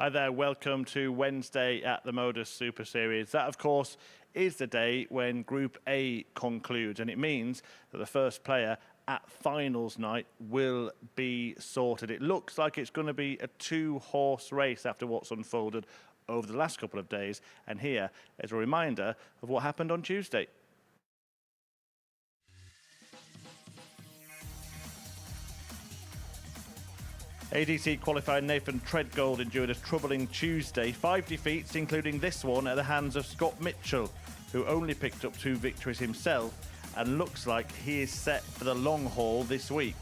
Hi there, welcome to Wednesday at the MODUS Super Series. That, of course, is the day when Group A concludes, and it means that the first player at finals night will be sorted. It looks like it's going to be a two-horse race after what's unfolded over the last couple of days, and here is a reminder of what happened on Tuesday. ADC qualifier Nathan Treadgold endured a troubling Tuesday. 5 defeats, including this one at the hands of Scott Mitchell, who only picked up 2 victories himself and looks like he is set for the long haul this week.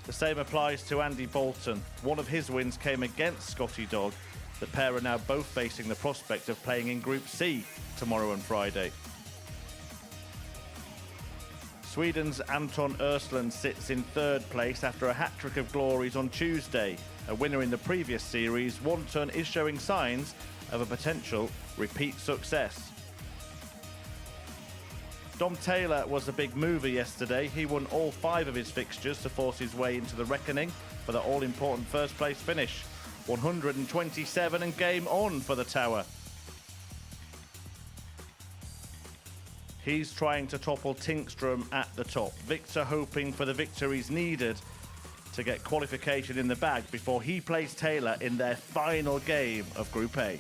The same applies to Andy Bolton. One of his wins came against Scotty Dog. The pair are now both facing the prospect of playing in Group C tomorrow and Friday. Sweden's Anton Östlund sits in 3rd place after a hat-trick of glories on Tuesday. A winner in the previous series, Wanton is showing signs of a potential repeat success. Dom Taylor was a big mover yesterday. He won all 5 of his fixtures to force his way into the reckoning for the all-important first-place finish. 127 and game on for the Tower. He's trying to topple Tinkstrom at the top. Victor hoping for the victories needed to get qualification in the bag before he plays Taylor in their final game of Group A.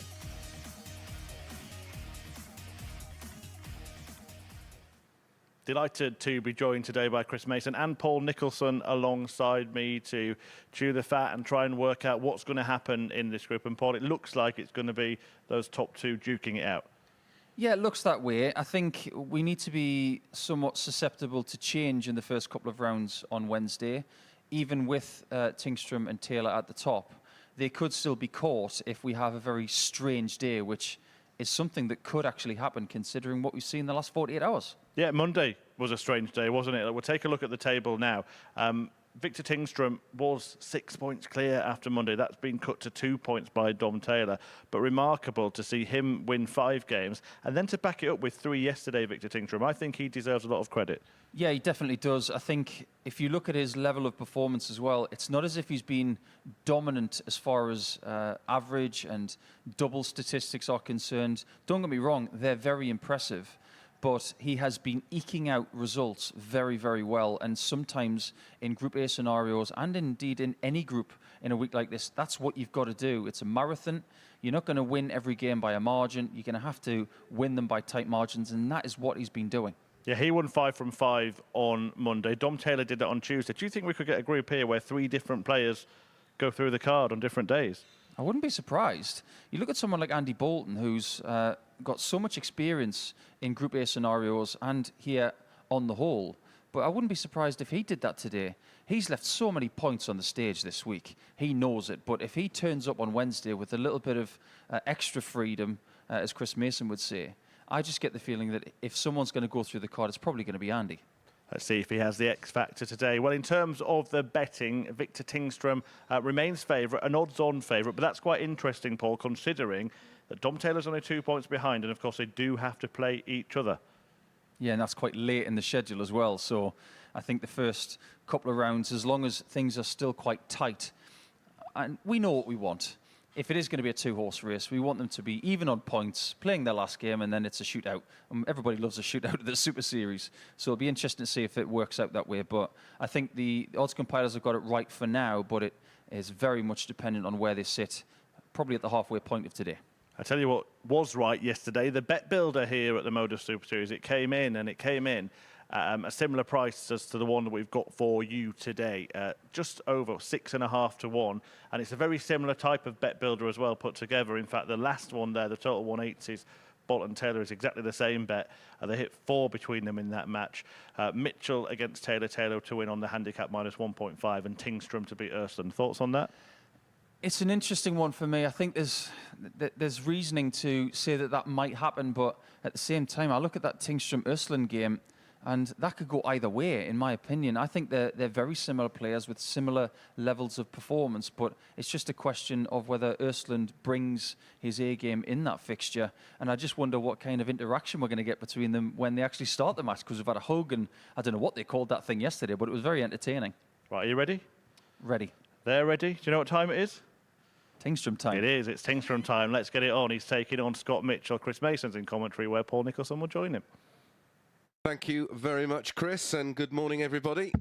Delighted to be joined today by Chris Mason and Paul Nicholson alongside me to chew the fat and try and work out what's going to happen in this group. And Paul, it looks like it's going to be those top 2 duking it out. Yeah, it looks that way. I think we need to be somewhat susceptible to change in the first couple of rounds on Wednesday. Even with Tinkstrom and Taylor at the top, they could still be caught if we have a very strange day, which is something that could actually happen considering what we've seen in the last 48 hours. Yeah, Monday was a strange day, wasn't it? We'll take a look at the table now. Victor Tinkstrom was 6 points clear after Monday. That's been cut to 2 points by Dom Taylor. But remarkable to see him win 5 games and then to back it up with 3 yesterday, Victor Tinkstrom. I think he deserves a lot of credit. Yeah, he definitely does. I think if you look at his level of performance as well, it's not as if he's been dominant as far as average and double statistics are concerned. Don't get me wrong, they're very impressive. But he has been eking out results very, very well. And sometimes in Group A scenarios, and indeed in any group in a week like this, that's what you've got to do. It's a marathon. You're not going to win every game by a margin. You're going to have to win them by tight margins, and that is what he's been doing. Yeah, he won 5 from 5 on Monday. Dom Taylor did that on Tuesday. Do you think we could get a group here where 3 different players go through the card on different days? I wouldn't be surprised. You look at someone like Andy Bolton, who's got so much experience in Group A scenarios and here on the whole, but I wouldn't be surprised if he did that today. He's left so many points on the stage this week. He knows it, but if he turns up on Wednesday with a little bit of extra freedom, as Chris Mason would say, I just get the feeling that if someone's going to go through the card, it's probably going to be Andy. Let's see if he has the X factor today. Well, in terms of the betting, Victor Tinkstrom remains favourite, an odds-on favourite, but that's quite interesting, Paul, considering that Dom Taylor's only 2 points behind, and of course they do have to play each other. Yeah, and that's quite late in the schedule as well, so I think the first couple of rounds, as long as things are still quite tight, and we know what we want. If it is going to be a 2-horse race, we want them to be even on points, playing their last game, and then it's a shootout. Everybody loves a shootout at the Super Series, so it'll be interesting to see if it works out that way. But I think the odds compilers have got it right for now, but it is very much dependent on where they sit, probably at the halfway point of today. I tell you what was right yesterday, the bet builder here at the MODUS Super Series, it came in a similar price as to the one that we've got for you today, just over 6.5 to 1, and it's a very similar type of bet builder as well put together. In fact, the last one there, the total 180s, Bolton Taylor is exactly the same bet. They hit 4 between them in that match. Mitchell against Taylor, Taylor to win on the handicap minus 1.5, and Tinkstrom to beat Östlund. Thoughts on that? It's an interesting one for me. I think there's reasoning to say that might happen, but at the same time, I look at that Tinkstrom-Östlund game, and that could go either way, in my opinion. I think they're very similar players with similar levels of performance, but it's just a question of whether Östlund brings his A game in that fixture, and I just wonder what kind of interaction we're going to get between them when they actually start the match, because we've had a hug, and I don't know what they called that thing yesterday, but it was very entertaining. Right, are you ready? Ready. They're ready. Do you know what time it is? Tingstrom time. It is. It's Tingstrom time. Let's get it on. He's taking on Scott Mitchell. Chris Mason's in commentary, where Paul Nicholson will join him. Thank you very much, Chris, and good morning, everybody.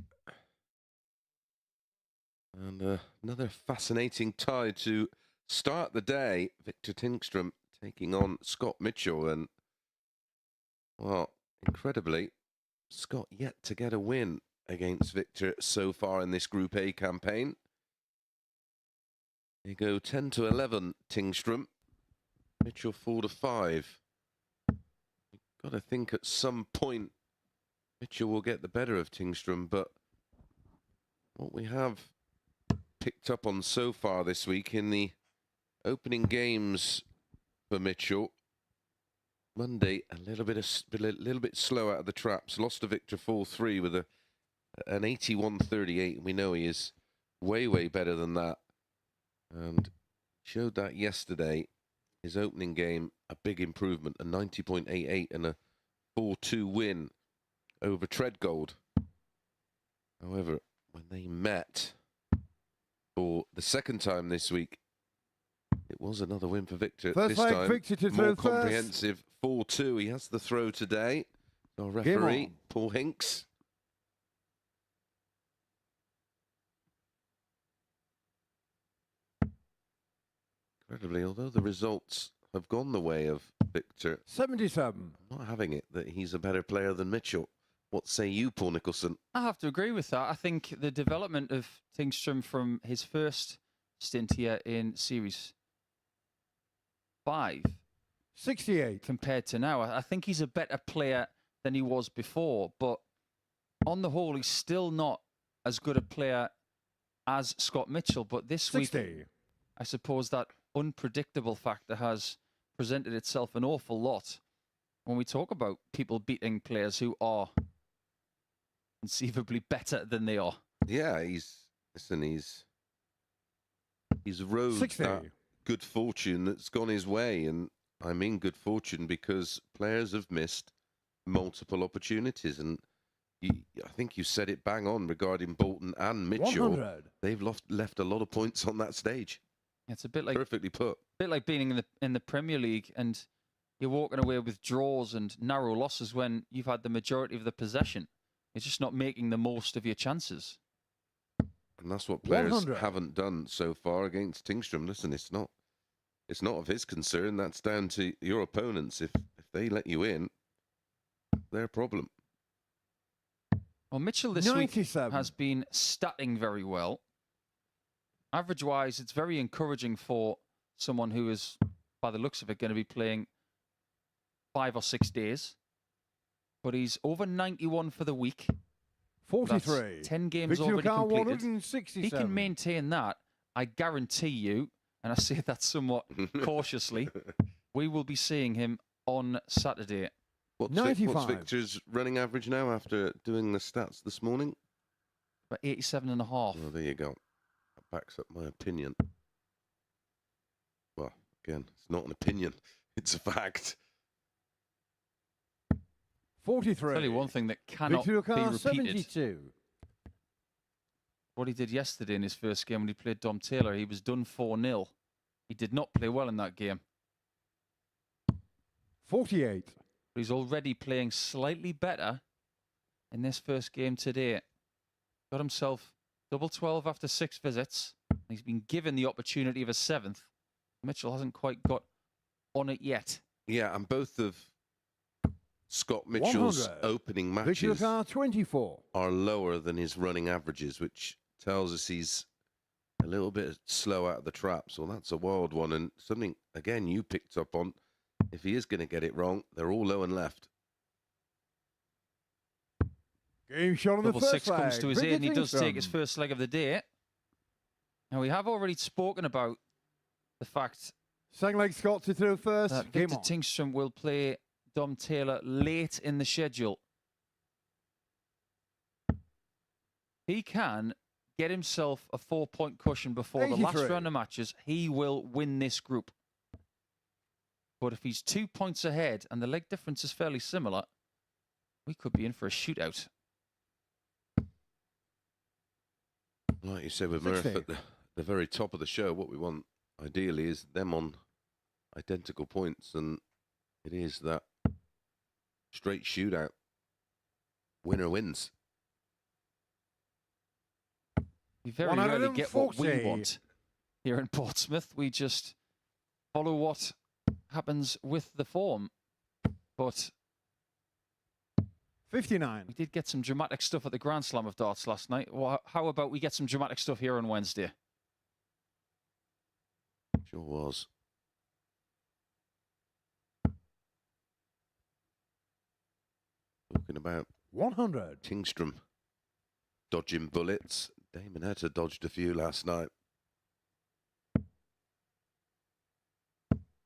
And another fascinating tie to start the day. Victor Tingstrom taking on Scott Mitchell. And, well, incredibly, Scott yet to get a win against Victor so far in this Group A campaign. They go 10 to 11, Tingstrom. Mitchell 4 to 5. You've got to think at some point Mitchell will get the better of Tingstrom, but what we have picked up on so far this week in the opening games for Mitchell, Monday a little bit slow out of the traps, lost to Victor 4-3 with an 81-38. We know he is way better than that, and showed that yesterday. His opening game, a big improvement, a 90.88 and a 4-2 win over Treadgold. However, when they met for the second time this week, it was another win for Victor. First this leg, time, Victor to more throw comprehensive, 4-2. He has the throw today. Our referee, Paul Hinks. Incredibly, although the results have gone the way of Victor, 77. I'm not having it that he's a better player than Mitchell. What say you, Paul Nicholson? I have to agree with that. I think the development of Tingstrom from his first stint here in Series 5 68. compared to now, I think he's a better player than he was before. But on the whole, he's still not as good a player as Scott Mitchell. But this 60. week, I suppose that unpredictable factor has presented itself an awful lot when we talk about people beating players who are conceivably better than they are. Yeah, he's rode 60. that good fortune that's gone his way, and I mean good fortune because players have missed multiple opportunities, and I think you said it bang on regarding Bolton and Mitchell. 100. They've left a lot of points on that stage. It's a bit like Perfectly put. being in the Premier League and you're walking away with draws and narrow losses when you've had the majority of the possession. It's just not making the most of your chances. And that's what players 100. haven't done so far against Tingstrom. Listen, it's not of his concern. That's down to your opponents. If they let you in, their problem. Well, Mitchell this 97. week has been statting very well. Average-wise, it's very encouraging for someone who is, by the looks of it, going to be playing 5 or 6 days. But he's over 91 for the week. 43. That's 10 games Victor already Car, completed. 167. He can maintain that. I guarantee you, and I say that somewhat cautiously, we will be seeing him on Saturday. What's 95. Victor's running average now after doing the stats this morning? About 87.5. Well, there you go. That backs up my opinion. Well, again, it's not an opinion. It's a fact. 43. Tell you one thing that cannot Victor be Car, repeated. 72. What he did yesterday in his first game when he played Dom Taylor, he was done 4-0. He did not play well in that game. 48. But he's already playing slightly better in this first game today. Got himself double 12 after 6 visits. He's been given the opportunity of a 7th. Mitchell hasn't quite got on it yet. Yeah, and both of Scott Mitchell's 100. opening Victor matches Car, 24. are lower than his running averages, which tells us he's a little bit slow out of the traps. Well, that's a wild one, and something, again, you picked up on. If he is going to get it wrong, they're all low and left. Game shot on Double the first 6 comes leg. to his Victor aid, and he does take his Tingstrom. first leg of the day. Now, we have already spoken about the fact Second leg, Scott to throw first. that Game Victor on. Tingstrom will play Dom Taylor late in the schedule. He can get himself a 4-point cushion before the last 83. round of matches. He will win this group. But if he's 2 points ahead and the leg difference is fairly similar, we could be in for a shootout. Like you said with Murph 60. at the very top of the show, what we want ideally is them on identical points, and it is that straight shootout. Winner wins. We very rarely get what we 140. want here in Portsmouth. We just follow what happens with the form. But 59. we did get some dramatic stuff at the Grand Slam of darts last night. Well, how about we get some dramatic stuff here on Wednesday? Sure was. Talking about 100. Tingstrom dodging bullets. Damon Heta dodged a few last night.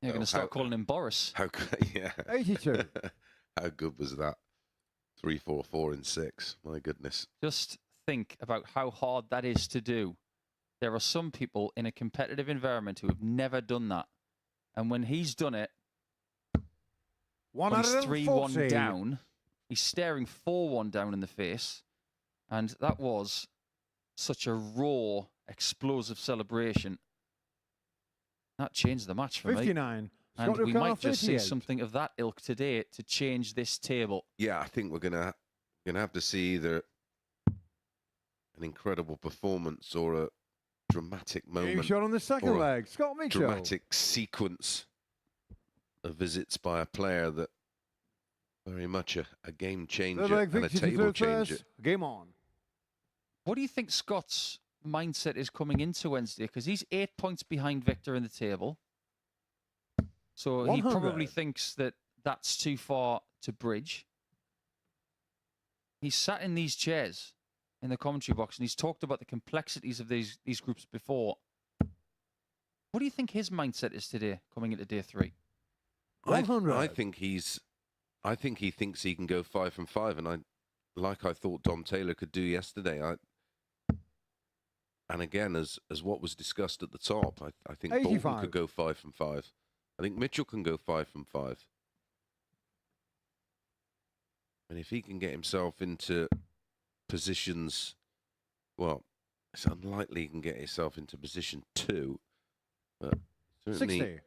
You're going to start calling him Boris. How good, yeah. 82. How good was that? 3, 4, 4, and 6. My goodness. Just think about how hard that is to do. There are some people in a competitive environment who have never done that. And when he's done it, when he's 3-1 140. down, he's staring 4-1 down in the face. And that was such a raw, explosive celebration. That changed the match for me. 59. And Scott we O'Connor, might just see 38. something of that ilk today to change this table. Yeah, I think we're gonna have to see either an incredible performance or a dramatic Game moment, shot on the second or a leg. Scott Mitchell. dramatic sequence of visits by a player that very much a game changer Third leg and a victory to table third changer. first. Game on. What do you think Scott's mindset is coming into Wednesday? Because he's 8 points behind Victor in the table. So he 100. probably thinks that that's too far to bridge. He's sat in these chairs in the commentary box and he's talked about the complexities of these groups before. What do you think his mindset is today, coming into day 3? 100. I think he thinks he can go 5 from 5, and I thought Dom Taylor could do yesterday. And again, as what was discussed at the top, I think Bolton 85. could go 5 from 5. I think Mitchell can go 5 from 5. And if he can get himself into positions, well, it's unlikely he can get himself into position 2, but certainly 60.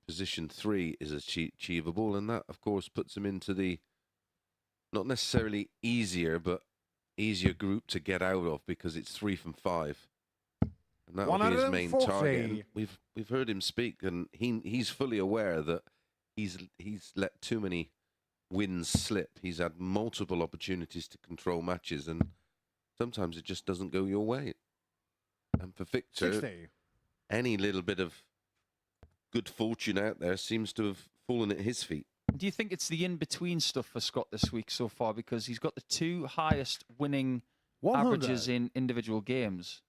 position 3 is achievable, and that, of course, puts him into the not necessarily easier, but easier group to get out of, because it's 3 from 5. And that will be his main 140. target. And we've heard him speak, and he's fully aware that he's let too many wins slip. He's had multiple opportunities to control matches, and sometimes it just doesn't go your way. And for Victor, 60. any little bit of good fortune out there seems to have fallen at his feet. Do you think it's the in-between stuff for Scott this week so far? Because he's got the 2 highest winning 100. averages in individual games.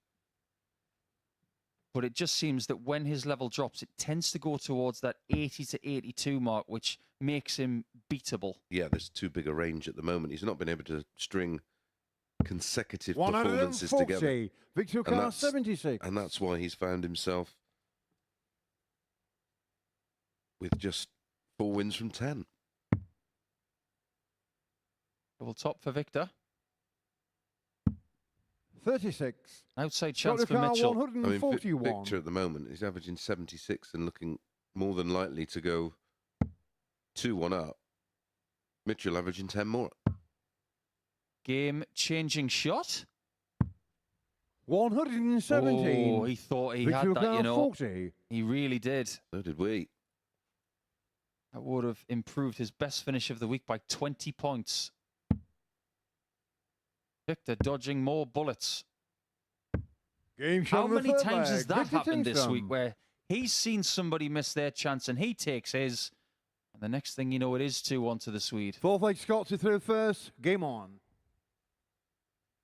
But it just seems that when his level drops, it tends to go towards that 80 to 82 mark, which makes him beatable. Yeah, there's too big a range at the moment. He's not been able to string consecutive performances 140. together. Victor And O'Connor, that's- 76. And that's why he's found himself with just 4 wins from 10. Double top for Victor. 36. Outside Scott chance for O'Connor, Mitchell. I mean, 141. Victor at the moment is averaging 76 and looking more than likely to go 2-1 up. Mitchell averaging 10 more. Game-changing shot. 117. Oh, he thought he Victor had that, O'Connor, you know. 40. He really did. So did we. That would have improved his best finish of the week by 20 points. Victor dodging more bullets. Game shot How on the many third times has leg. that Victor happened this Tingstrom. week where he's seen somebody miss their chance and he takes his, and the next thing you know, it is 2-1 to the Swede. Fourth leg Scott to through first. Game on.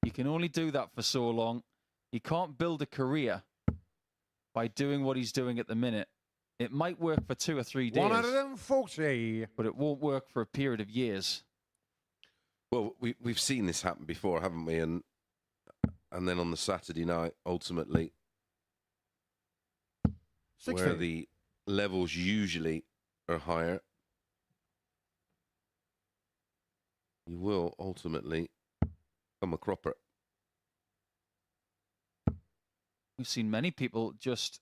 You can only do that for so long. You can't build a career by doing what he's doing at the minute. It might work for 2 or 3 days, 140. but it won't work for a period of years. Well, we've seen this happen before, haven't we? And then on the Saturday night, ultimately, 60. where the levels usually are higher, you will ultimately come a cropper. We've seen many people just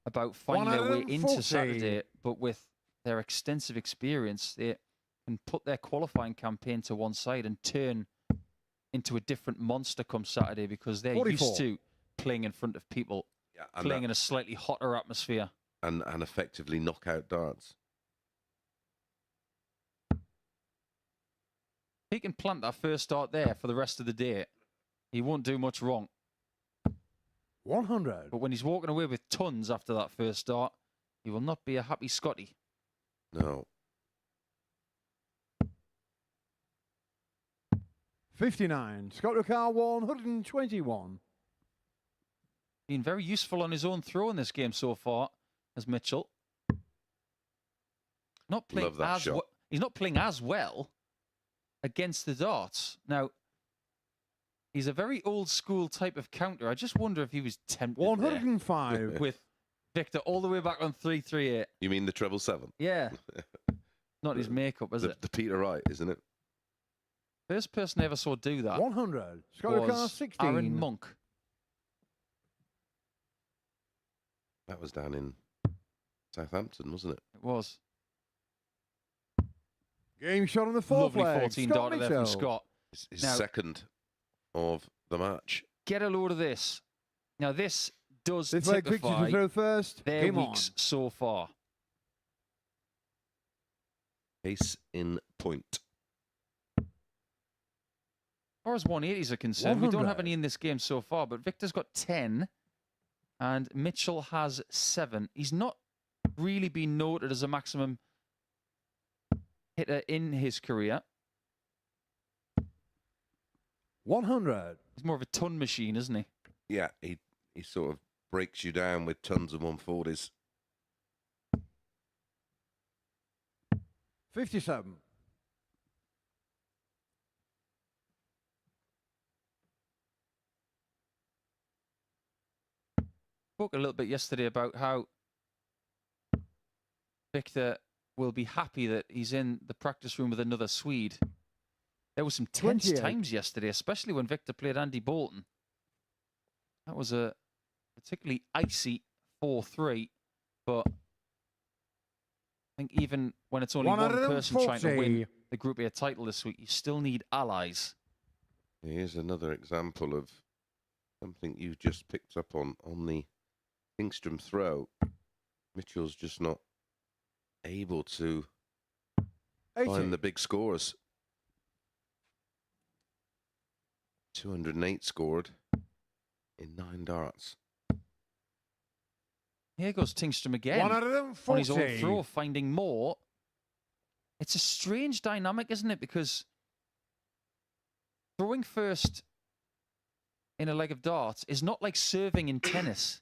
about finding their way into 140. Saturday, but with their extensive experience, they can put their qualifying campaign to one side and turn into a different monster come Saturday because they're 44. used to playing in front of people, Yeah, playing in a slightly hotter atmosphere. and effectively knockout darts. He can plant that first start there for the rest of the day. He won't do much wrong. 100. But when he's walking away with tons after that first start, he will not be a happy Scotty. No. 59. Scott Ricard 121. Been very useful on his own throw in this game so far, as Mitchell. Not playing Love that as shot. he's not playing as well against the darts. Now, he's a very old school type of counter. I just wonder if he was tempted there 105. with Victor all the way back on 3-3-8. You mean the treble 7? Yeah. Not his makeup, is it? The Peter Wright, isn't it? First person I ever saw do that 100. Scott Ricard was 16. Aaron Monk. That was down in Southampton, wasn't it? It was. Game shot on the fourth Lovely leg. 14 Scott darter there from Mitchell. Scott. His Now- second of the match. Get a load of this. Now, this does Fifth leg Victor to typify throw first. their Game on. weeks so far. Ace in point. As far as 180s are concerned, we don't have 100. any in this game so far, but Victor's got 10 and Mitchell has 7. He's not really been noted as a maximum hitter in his career. 100. He's more of a ton machine, isn't he? Yeah, he sort of breaks you down with tons of 140s. 57. Spoke a little bit yesterday about how Victor will be happy that he's in the practice room with another Swede. There were some tense 28. times yesterday, especially when Victor played Andy Bolton. That was a particularly icy 4-3, but I think even when it's only one person trying to win 140. the Group A title this week, you still need allies. Here's another example of something you just picked up on the Kingstrom throw. Mitchell's just not able to 80. find the big scores. 208 scored in 9 darts. Here goes Tingstrom again. 140. On his own throw, finding more. It's a strange dynamic, isn't it? Because throwing first in a leg of darts is not like serving in tennis.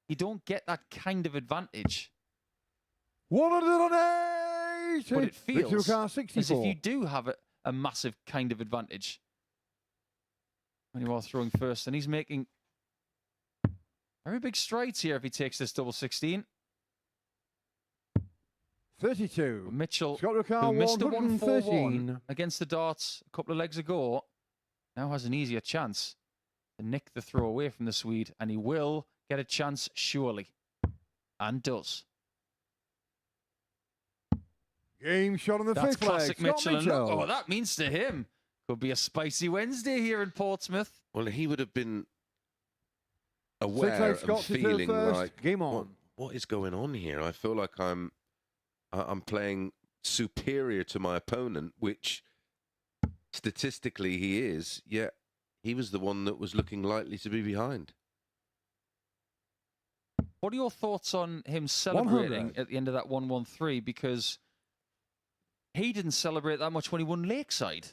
You don't get that kind of advantage. 180. But it Victor feels Ricard as 64. if you do have a massive kind of advantage when you are throwing first. And he's making very big strides here if he takes this double 16. 32. Mitchell, Scott who Ricard missed a 1-4-1 113. against the darts a couple of legs ago, now has an easier chance to nick the throw away from the Swede, and he will get a chance surely, and does. Game shot on the That's fifth leg. classic Scott Mitchell, and look Mitchell. what that means to him. Could be a spicy Wednesday here in Portsmouth. Well, he would have been Six aware leg and Scott to throw feeling first. like, Game on. what is going on here? I feel like I'm playing superior to my opponent, which statistically he is, yet he was the one that was looking likely to be behind. What are your thoughts on him celebrating 100. at the end of that 1-1-3? Because he didn't celebrate that much when he won Lakeside.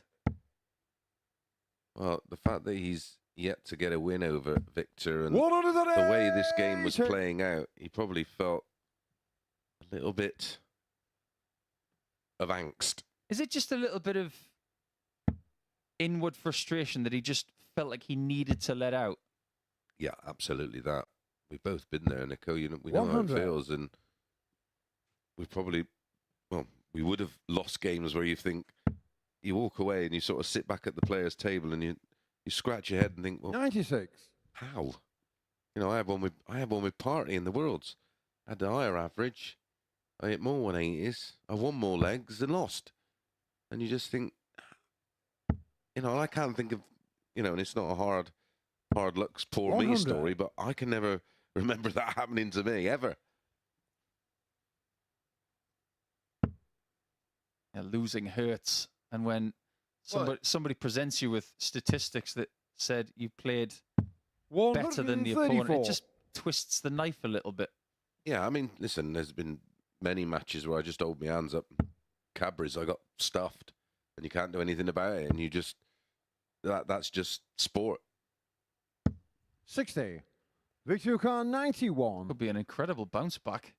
Well, the fact that he's yet to get a win over Victor and 180. the way this game was playing out, he probably felt a little bit of angst. Is it just a little bit of inward frustration that he just felt like he needed to let out? Yeah, absolutely that. We've both been there, Nico. You know, we know how it 100. feels, and we probably, well, we would have lost games where you think, you walk away and you sort of sit back at the players' table and you scratch your head and think, well, 96. How? You know, I had one with Party in the Worlds. I had a higher average. I hit more 180s. I won more legs and lost. And you just think, you know, I can't think of, you know, and it's not a hard luck's poor me 100. story, but I can never remember that happening to me ever. Yeah, losing hurts. And when somebody presents you with statistics that said you played better than the opponent, it 134. just twists the knife a little bit. Yeah, I mean, listen, there's been many matches where I just hold my hands up. Cadbury's, I got stuffed, and you can't do anything about it, and you just that's just sport. 60. Victor Khan 91. Could be an incredible bounce back.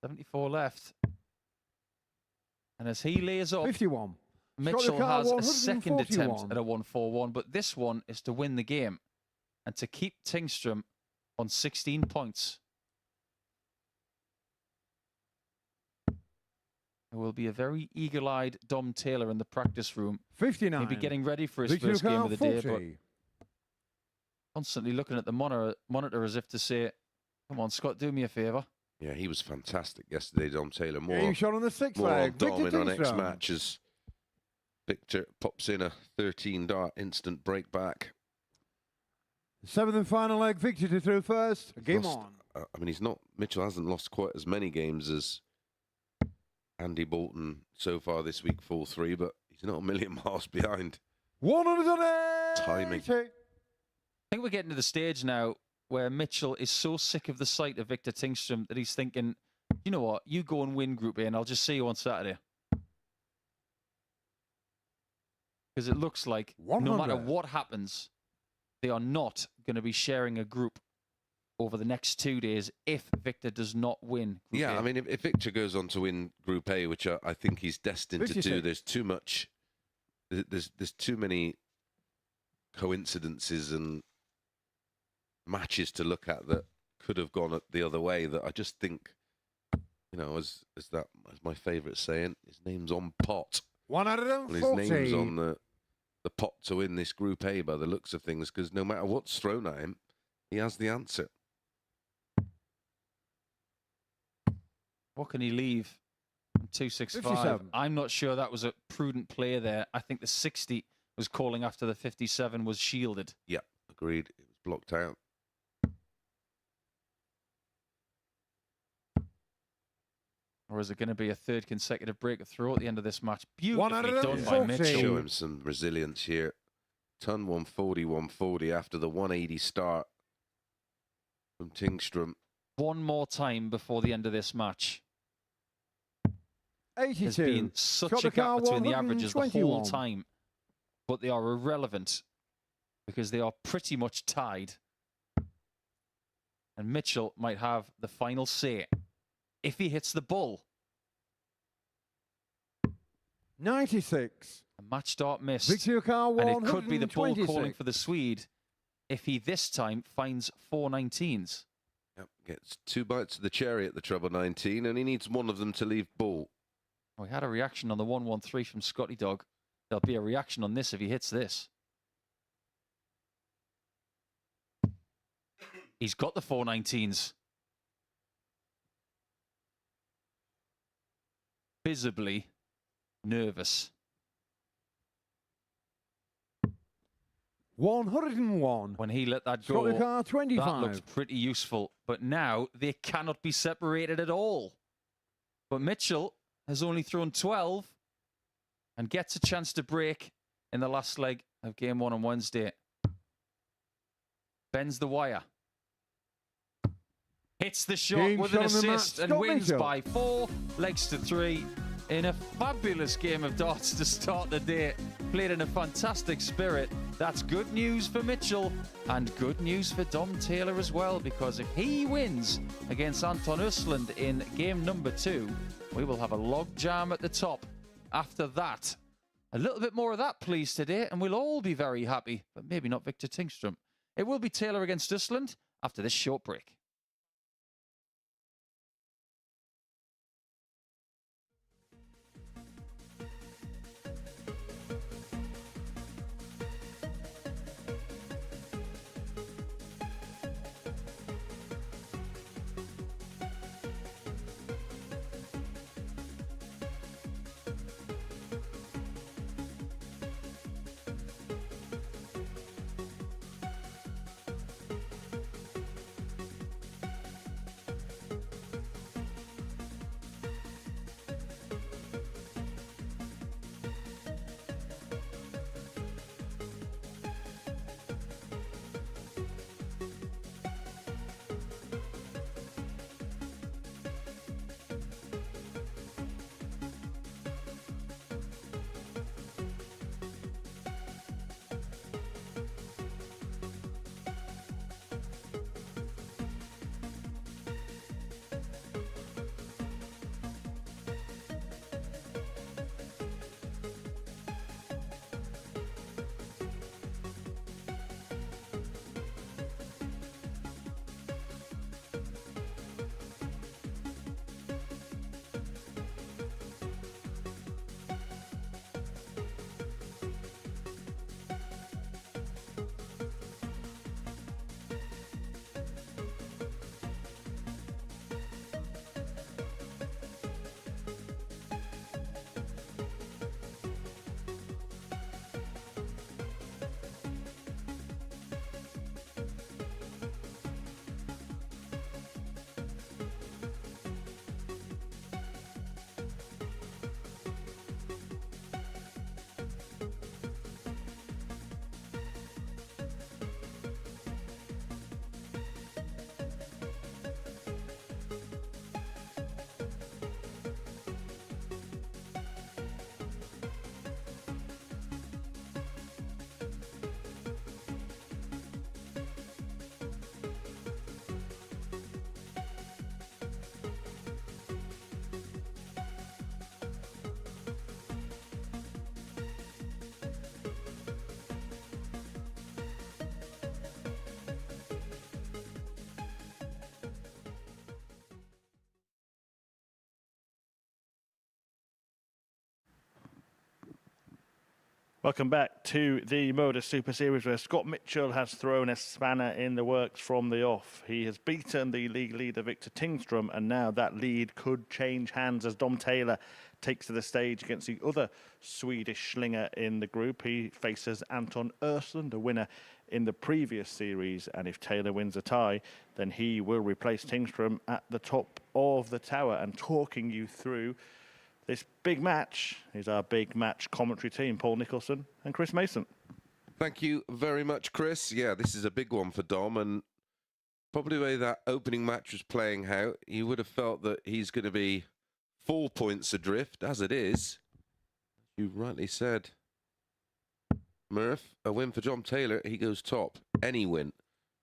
74 left. And as he lays up, 51. Mitchell has a second attempt 141. at a 141, but this one is to win the game and to keep Tingstrom on 16 points. There will be a very eagle-eyed Dom Taylor in the practice room. 59. He'll be getting ready for his Victor first game of the day, 40. but constantly looking at the monitor as if to say, come on, Scott, do me a favour. Yeah, he was fantastic yesterday, Dom Taylor. Game shot on the sixth more on leg. Dom Victor in our next Tingstrom. match as Victor pops in a 13-dart instant break back. Seventh and final leg. Victor to through first. Game Lost- on. I mean, Mitchell hasn't lost quite as many games as Andy Bolton so far this week, 4-3, but he's not a million miles behind. 180. Timing. I think we're getting to the stage now where Mitchell is so sick of the sight of Victor Tingstrom that he's thinking, you know what, you go and win Group A and I'll just see you on Saturday. Because it looks like no matter 100. what happens, they are not going to be sharing a group over the next 2 days if Victor does not win Group Yeah, A. I mean, if Victor goes on to win Group A, which I think he's destined to 56. do, there's too much. There's too many coincidences and matches to look at that could have gone the other way. That I just think, you know, as my favourite saying, his name's on pot. 140. Well, his name's on the pot to win this Group A by the looks of things, because no matter what's thrown at him, he has the answer. What can he leave? 265. 57. I'm not sure that was a prudent play there. I think the 60 was calling after the 57 was shielded. Yeah, agreed. It was blocked out. Or is it going to be a third consecutive break of throw at the end of this match? Beautifully done by 140. Mitchell. Show him some resilience here. Ton 140, 140 after the 180 start from Tingstrom. One more time before the end of this match. 82. There's been such Scott a gap McCall, between the averages the whole 121. time. But they are irrelevant because they are pretty much tied. And Mitchell might have the final say if he hits the bull. 96. A match start missed. Victor Khan And it could be the bull 126. calling for the Swede if he this time finds 419s. Yep, gets 2 bites of the cherry at the treble 19, and he needs one of them to leave bull. We had a reaction on the 113 from Scotty Dog. There'll be a reaction on this if he hits this. He's got the 419s. Visibly nervous. 101. When he let that Scott go, McCall, that 25. looked pretty useful. But now they cannot be separated at all. But Mitchell has only thrown 12 and gets a chance to break in the last leg of game 1 on Wednesday. Bends the wire. Hits the shot Game with shot an on the match, assist and Scott wins Mitchell. by 4 legs to 3 in a fabulous game of darts to start the day. Played in a fantastic spirit. That's good news for Mitchell and good news for Dom Taylor as well, because if he wins against Anton Östlund in game number 2, we will have a log jam at the top. After that, a little bit more of that, please, today, and we'll all be very happy, but maybe not Victor Tingstrom. It will be Taylor against Östlund after this short break. Welcome back to the MODUS Super Series, where Scott Mitchell has thrown a spanner in the works from the off. He has beaten the league leader Victor Tingström, and now that lead could change hands as Dom Taylor takes to the stage against the other Swedish slinger in the group. He faces Anton Östlund, a winner in the previous series, and if Taylor wins a tie, then he will replace Tingström at the top of the tower. And talking you through this big match is our big match commentary team, Paul Nicholson and Chris Mason. Thank you very much, Chris. Yeah, this is a big one for Dom, and probably the way that opening match was playing out, you would have felt that he's going to be 4 points adrift. As it is, you rightly said, Murph, a win for Dom Taylor. He goes top. Any win,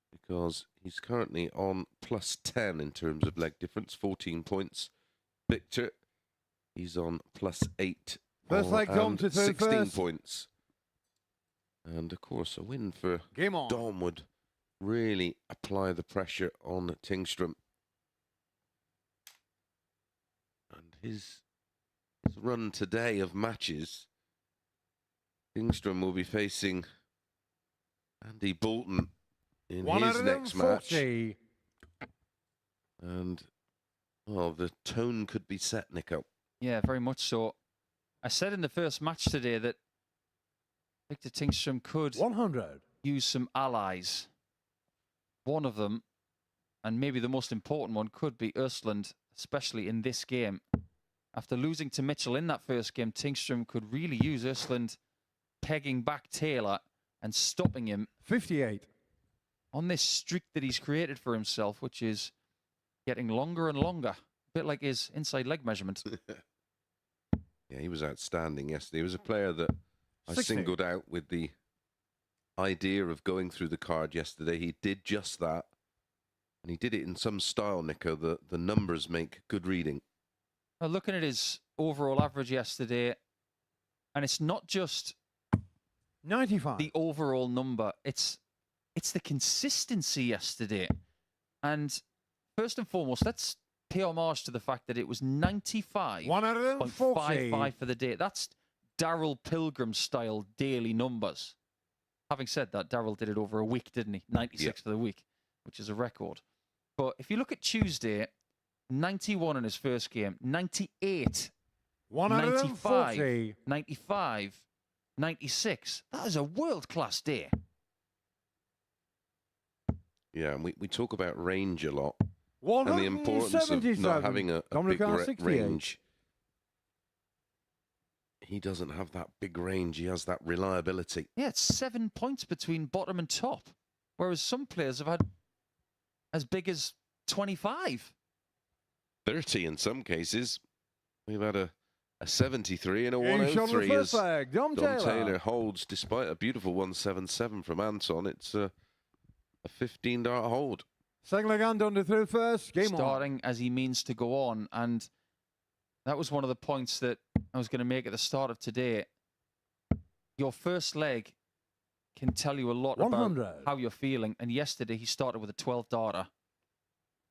because he's currently on +10 in terms of leg difference, 14 points. Victor, he's on +8. First leg, Dom to throw 16 first. points. And of course, a win for Game on. Dom would really apply the pressure on Tingström. And his run today of matches, Tingström will be facing Andy Bolton in his next match. 140. And, well, the tone could be set, Nico. Yeah, very much so. I said in the first match today that Victor Tingström could 100. use some allies. One of them, and maybe the most important one, could be Östlund, especially in this game. After losing to Mitchell in that first game, Tingström could really use Östlund pegging back Taylor and stopping him 58. on this streak that he's created for himself, which is getting longer and longer. A bit like his inside leg measurement. Yeah, he was outstanding yesterday. He was a player that I 60. singled out with the idea of going through the card yesterday. He did just that. And he did it in some style, Nico. The numbers make good reading. Now, looking at his overall average yesterday, and it's not just 95. the overall number, it's the consistency yesterday. And first and foremost, let's pay homage to the fact that it was 95.55 140. for the day. That's Daryl Pilgrim style daily numbers. Having said that, Daryl did it over a week, didn't he? 96 for the week, which is a record. But if you look at Tuesday, 91 in his first game, 98, 140. 95, 96. That is a world-class day. Yeah, and we talk about range a lot. And the importance of 177. not having a big Dominic 68. range. He doesn't have that big range. He has that reliability. Yeah, it's 7 points between bottom and top, whereas some players have had as big as 25. 30 in some cases. We've had a 73 and a Game shot on the 103 first as leg. Dom Dom Taylor. Taylor holds, despite a beautiful 177 from Anton. It's a 15-dart hold. Second leg, Anton to throw first. Game on. Starting as he means to go on, and that was one of the points that I was going to make at the start of today. Your first leg can tell you a lot 100. about how you're feeling, and yesterday he started with a 12-darter.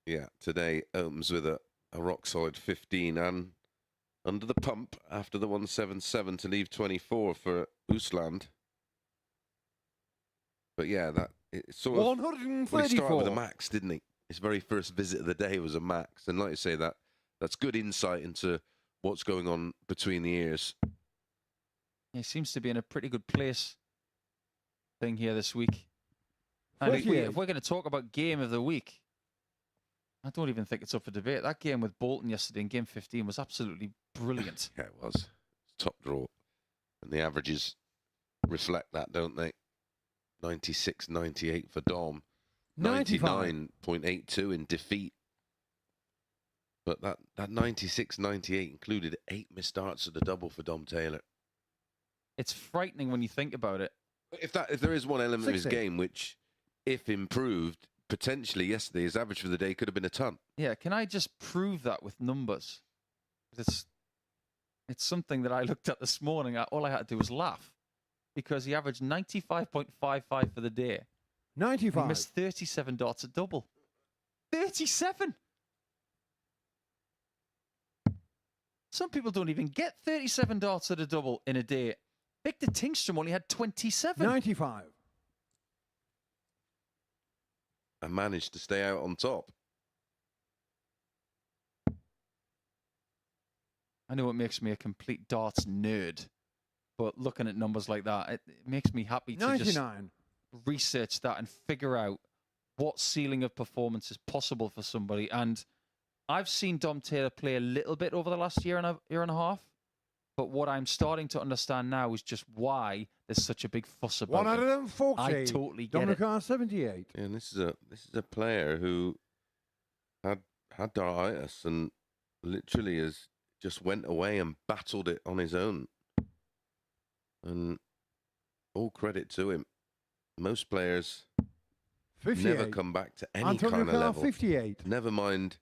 Yeah, today opens with a rock-solid 15 and under the pump after the 177 to leave 24 for Östlund. But yeah, it sort of... 134. Well, he started with a max, didn't he? His very first visit of the day was a max. And like you say, that's good insight into what's going on between the ears. He seems to be in a pretty good place thing here this week. And if we're going to talk about game of the week, I don't even think it's up for debate. That game with Bolton yesterday in game 15 was absolutely brilliant. Yeah, it was. Top draw. And the averages reflect that, don't they? 96.98 for Dom. 99.82 in defeat. But that 96.98 included 8 missed darts at the double for Dom Taylor. It's frightening when you think about it. If there is one element of his 60. game which, if improved, potentially yesterday his average for the day could have been a ton. Yeah, can I just prove that with numbers? It's something that I looked at this morning. All I had to do was laugh because he averaged 95.55 for the day. 95. He missed 37 darts at double. 37! Some people don't even get 37 darts at a double in a day. Victor Tingstrom only had 27. 95. And managed to stay out on top. I know it makes me a complete darts nerd, but looking at numbers like that, it makes me happy to just 99. research that and figure out what ceiling of performance is possible for somebody. And I've seen Dom Taylor play a little bit over the last year and a half, but what I'm starting to understand now is just why there's such a big fuss about it. 140. I totally get Dominic it. R. 78. And this is a player who had dartitis and literally has just went away and battled it on his own. And all credit to him. Most players 58. never come back to any Antonio kind of Carr, level. 58. Never mind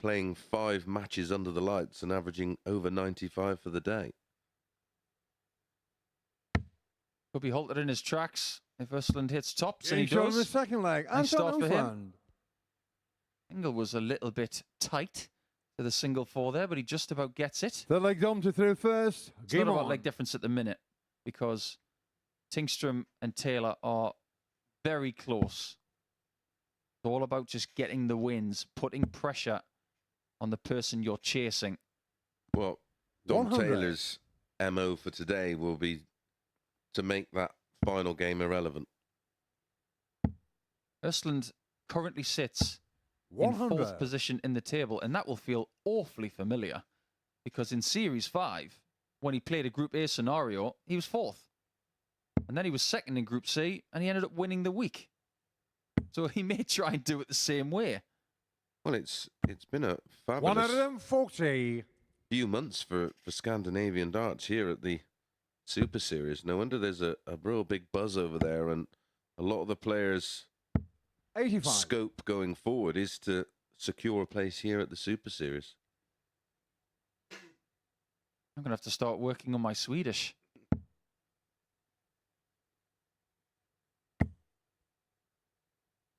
playing 5 matches under the lights and averaging over 95 for the day. Could be halted in his tracks if Östlund hits tops, and Getting he shot in the does. second leg. Nice start Anton for him. Ufland. Engel was a little bit tight to the single 4 there, but he just about gets it. Third leg Dom to through first. It's Game not about on. leg difference at the minute because Tingstrom and Taylor are very close. It's all about just getting the wins, putting pressure on the person you're chasing. Well, Dom 100. Taylor's MO for today will be to make that final game irrelevant. Östlund currently sits in 100. 4th position in the table, and that will feel awfully familiar because in Series 5, when he played a Group A scenario, he was 4th. And then he was 2nd in Group C, and he ended up winning the week. So he may try and do it the same way. Well, it's been a fabulous 140. few months for Scandinavian darts here at the Super Series. No wonder there's a real big buzz over there, and a lot of the players' 85. scope going forward is to secure a place here at the Super Series. I'm going to have to start working on my Swedish.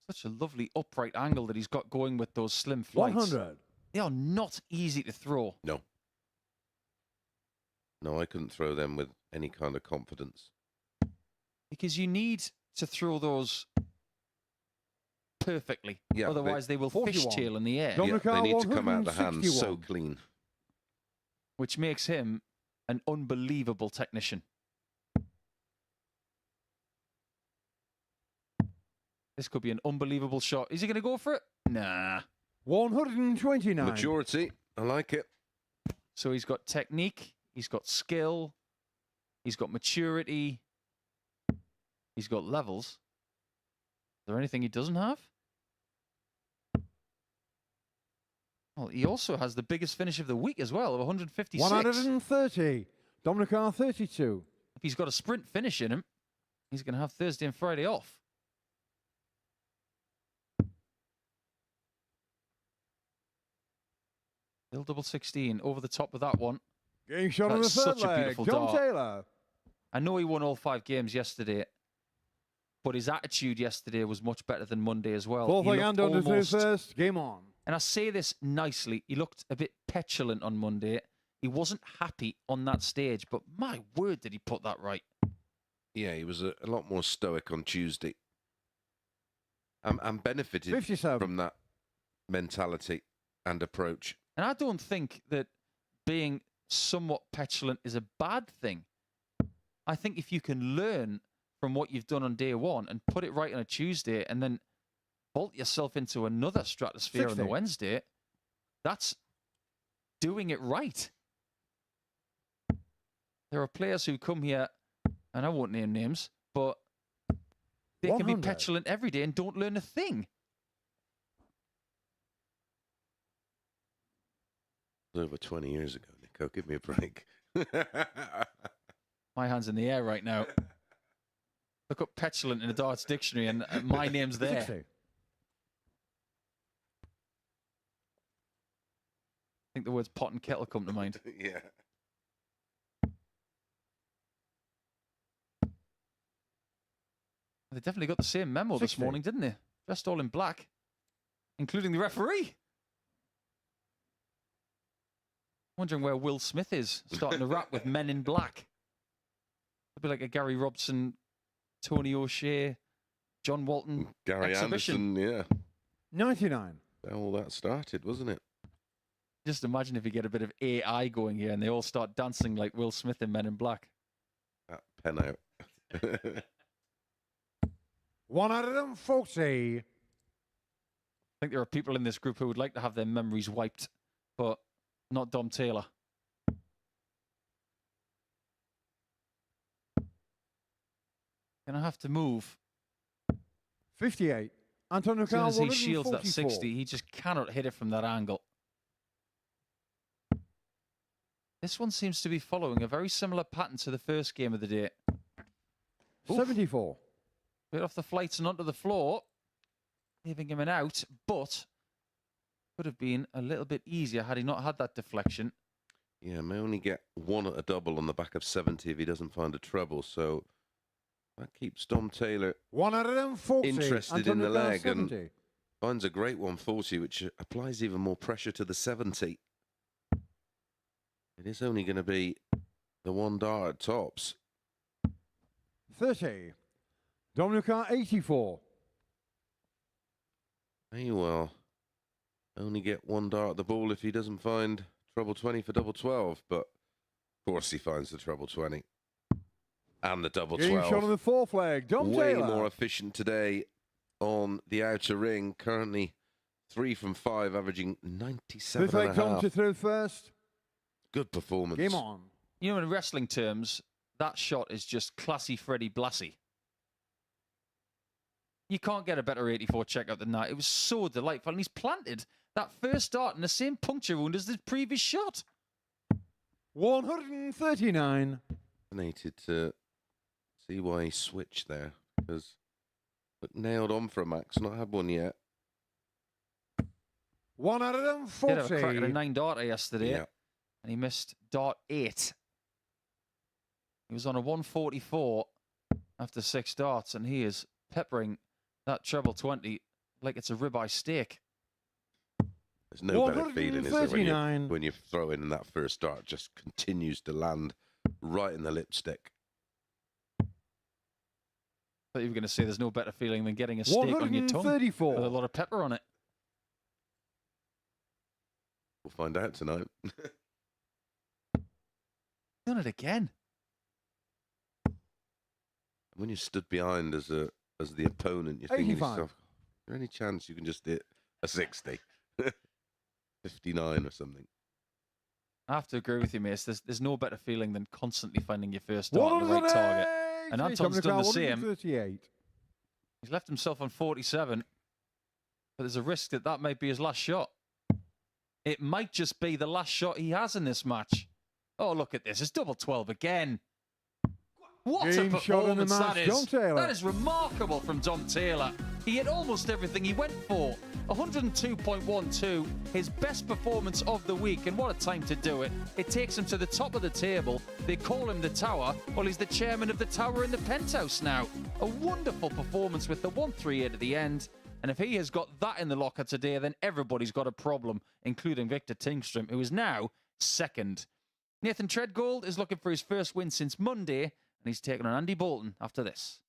Such a lovely upright angle that he's got going with those slim flights. 100. They are not easy to throw. No, I couldn't throw them with any kind of confidence. Because you need to throw those perfectly. Yeah, Otherwise, they will 41. fishtail in the air, Dom- Yeah, they need to come out of the hand 161. so clean. which makes him an unbelievable technician. This could be an unbelievable shot. Is he going to go for it? Nah. 129. Maturity, I like it. So he's got technique, he's got skill, he's got maturity, he's got levels. Is there anything he doesn't have? Well, he also has the biggest finish of the week as well, of 156. 130. Dominic R. 32. If he's got a sprint finish in him, he's going to have Thursday and Friday off. Still double 16 over the top of that one. Getting shot on the That's third such a leg. beautiful John dart. Taylor. I know he won all 5 games yesterday, but his attitude yesterday was much better than Monday as well. Fourth He leg looked and on to through almost, first. Game on. and I say this nicely, he looked a bit petulant on Monday. He wasn't happy on that stage, but my word, did he put that right. Yeah, he was a lot more stoic on Tuesday. And benefited 57. from that mentality and approach. And I don't think that being somewhat petulant is a bad thing. I think if you can learn from what you've done on day one and put it right on a Tuesday and then bolt yourself into another stratosphere on the 60. Wednesday, that's doing it right. There are players who come here, and I won't name names, but they can be 100. petulant every day and don't learn a thing. Over 20 years ago, Nico. Give me a break. My hand's in the air right now. Look up petulant in a darts dictionary and my name's there. 60. I think the words pot and kettle come to mind. Yeah. They definitely got the same memo this 60. morning, didn't they? Dressed all in black, including the referee. Wondering where Will Smith is, starting to rap with Men in Black. be like a Gary Robson, Tony O'Shea, John Walton Gary exhibition. Anderson, yeah. 99. How all that started, wasn't it? Just imagine if you get a bit of AI going here and they all start dancing like Will Smith in Men in Black. That pen out. 140. I think there are people in this group who would like to have their memories wiped, but not Dom Taylor. Gonna have to move. 58. Antonio As soon as he Carl, shields that 144. 60, he just cannot hit it from that angle. This one seems to be following a very similar pattern to the first game of the day. Oof. 74. Bit off the flights and onto the floor, leaving him an out, but could have been a little bit easier had he not had that deflection. Yeah, may only get one at a double on the back of 70 if he doesn't find a treble. So that keeps Dom Taylor 140. interested in Antonio the Carl, leg 70. and finds a great 140, which applies even more pressure to the 70. It is only going to be the one dart at tops. 30. Dominic Carr, 84. May well only get one dart at the ball if he doesn't find treble 20 for double 12. But of course he finds the treble 20 and the double Game shot on 12. the fourth leg. Dom Way Taylor. more efficient today on the outer ring. Currently 3 from 5, averaging 97 Fifth and a leg, Tom half. to throw first. Good performance. Game on. You know, in wrestling terms, that shot is just classy Freddie Blassie. You can't get a better 84 checkout than that. It was so delightful. And he's planted that first dart in the same puncture wound as the previous shot. 139. Fascinated to see why he switched there, because looked nailed on for a max, not had one yet. 140. Did have a crack at a 9 darter yesterday, Yeah. and he missed dart 8. He was on a 144 after 6 darts, and he is peppering that treble 20 like it's a ribeye steak. There's no better feeling, is there, 139. when you throw in and that first dart just continues to land right in the lipstick. I thought you were going to say there's no better feeling than getting a steak on your tongue with a 134. lot of pepper on it. We'll find out tonight. Done it again. When you're stood behind as the opponent, you're thinking to 85. yourself, is there any chance you can just hit a 60? 59 or something. I have to agree with you, Mace. There's no better feeling than constantly finding your first dart on the right target. And Anton's done the same. 138. He's left himself on 47, but there's a risk that that might be his last shot. It might just be the last shot he has in this match. Oh, look at this. It's double 12 again. What Game a shot in the performance match, that Dom is. Taylor. That is remarkable from Dom Taylor. He hit almost everything he went for. 102.12, his best performance of the week, and what a time to do it. It takes him to the top of the table. They call him the Tower. Well, he's the chairman of the Tower in the penthouse now. A wonderful performance with the 138 at the end. And if he has got that in the locker today, then everybody's got a problem, including Victor Tingstrom, who is now second. Nathan Treadgold is looking for his first win since Monday, and he's taking on Andy Bolton after this.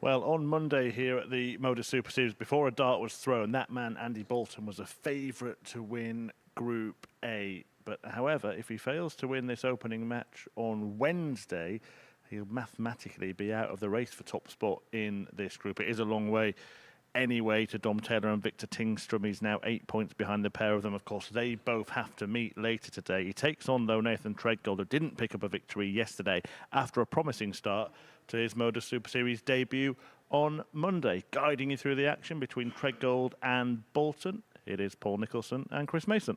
Well, on Monday here at the MODUS Super Series, before a dart was thrown, that man, Andy Bolton, was a favourite to win Group A. But however, if he fails to win this opening match on Wednesday, he'll mathematically be out of the race for top spot in this group. It is a long way anyway to Dom Taylor and Victor Tingstrom. He's now 8 points behind the pair of them. Of course, they both have to meet later today. He takes on, though, Nathan Treadgold, who didn't pick up a victory yesterday after a promising start to his MODUS Super Series debut on Monday. Guiding you through the action between Treadgold and Bolton, it is Paul Nicholson and Chris Mason.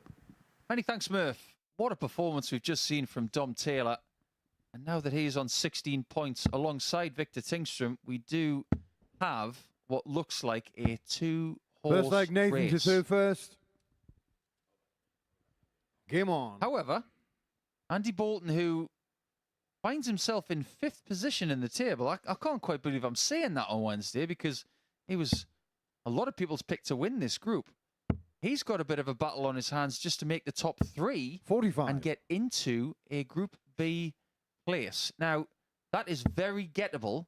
Many thanks, Murph. What a performance we've just seen from Dom Taylor. And now that he's on 16 points alongside Victor Tingstrom, we do have what looks like a two-horse First leg, Nathan race. to serve first. Game on. However, Andy Bolton, who finds himself in 5th position in the table. I can't quite believe I'm saying that on Wednesday, because he was a lot of people's pick to win this group. He's got a bit of a battle on his hands just to make the top 3 45. and get into a Group B place. Now, that is very gettable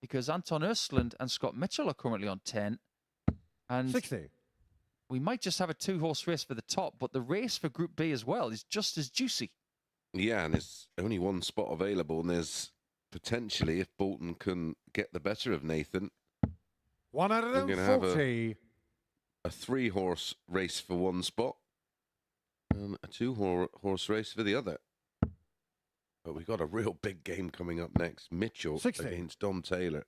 because Anton Östlund and Scott Mitchell are currently on 10. And 60. we might just have a two-horse race for the top, but the race for Group B as well is just as juicy. Yeah, and there's only one spot available, and there's potentially, if Bolton can get the better of Nathan, One out of We're them, gonna have 40. a 3-horse race for one spot and a 2-horse race for the other. But we've got a real big game coming up next. Mitchell 60. against Dom Taylor.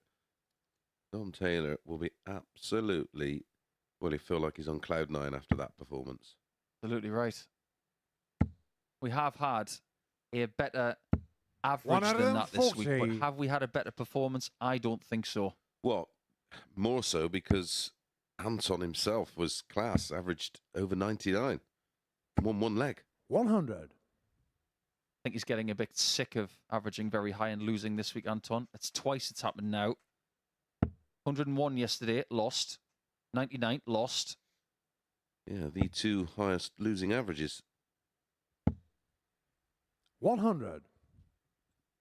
Dom Taylor will be absolutely, well, he feel like he's on cloud 9 after that performance. Absolutely right. We have had a better average One out of than them, that this week, but 40. have we had a better performance? I don't think so. Well, more so because Anton himself was class, averaged over 99. Won one leg. 100. I think he's getting a bit sick of averaging very high and losing this week, Anton. It's twice it's happened now. 101 yesterday, lost. 99, lost. Yeah, the 2 highest losing averages. 100.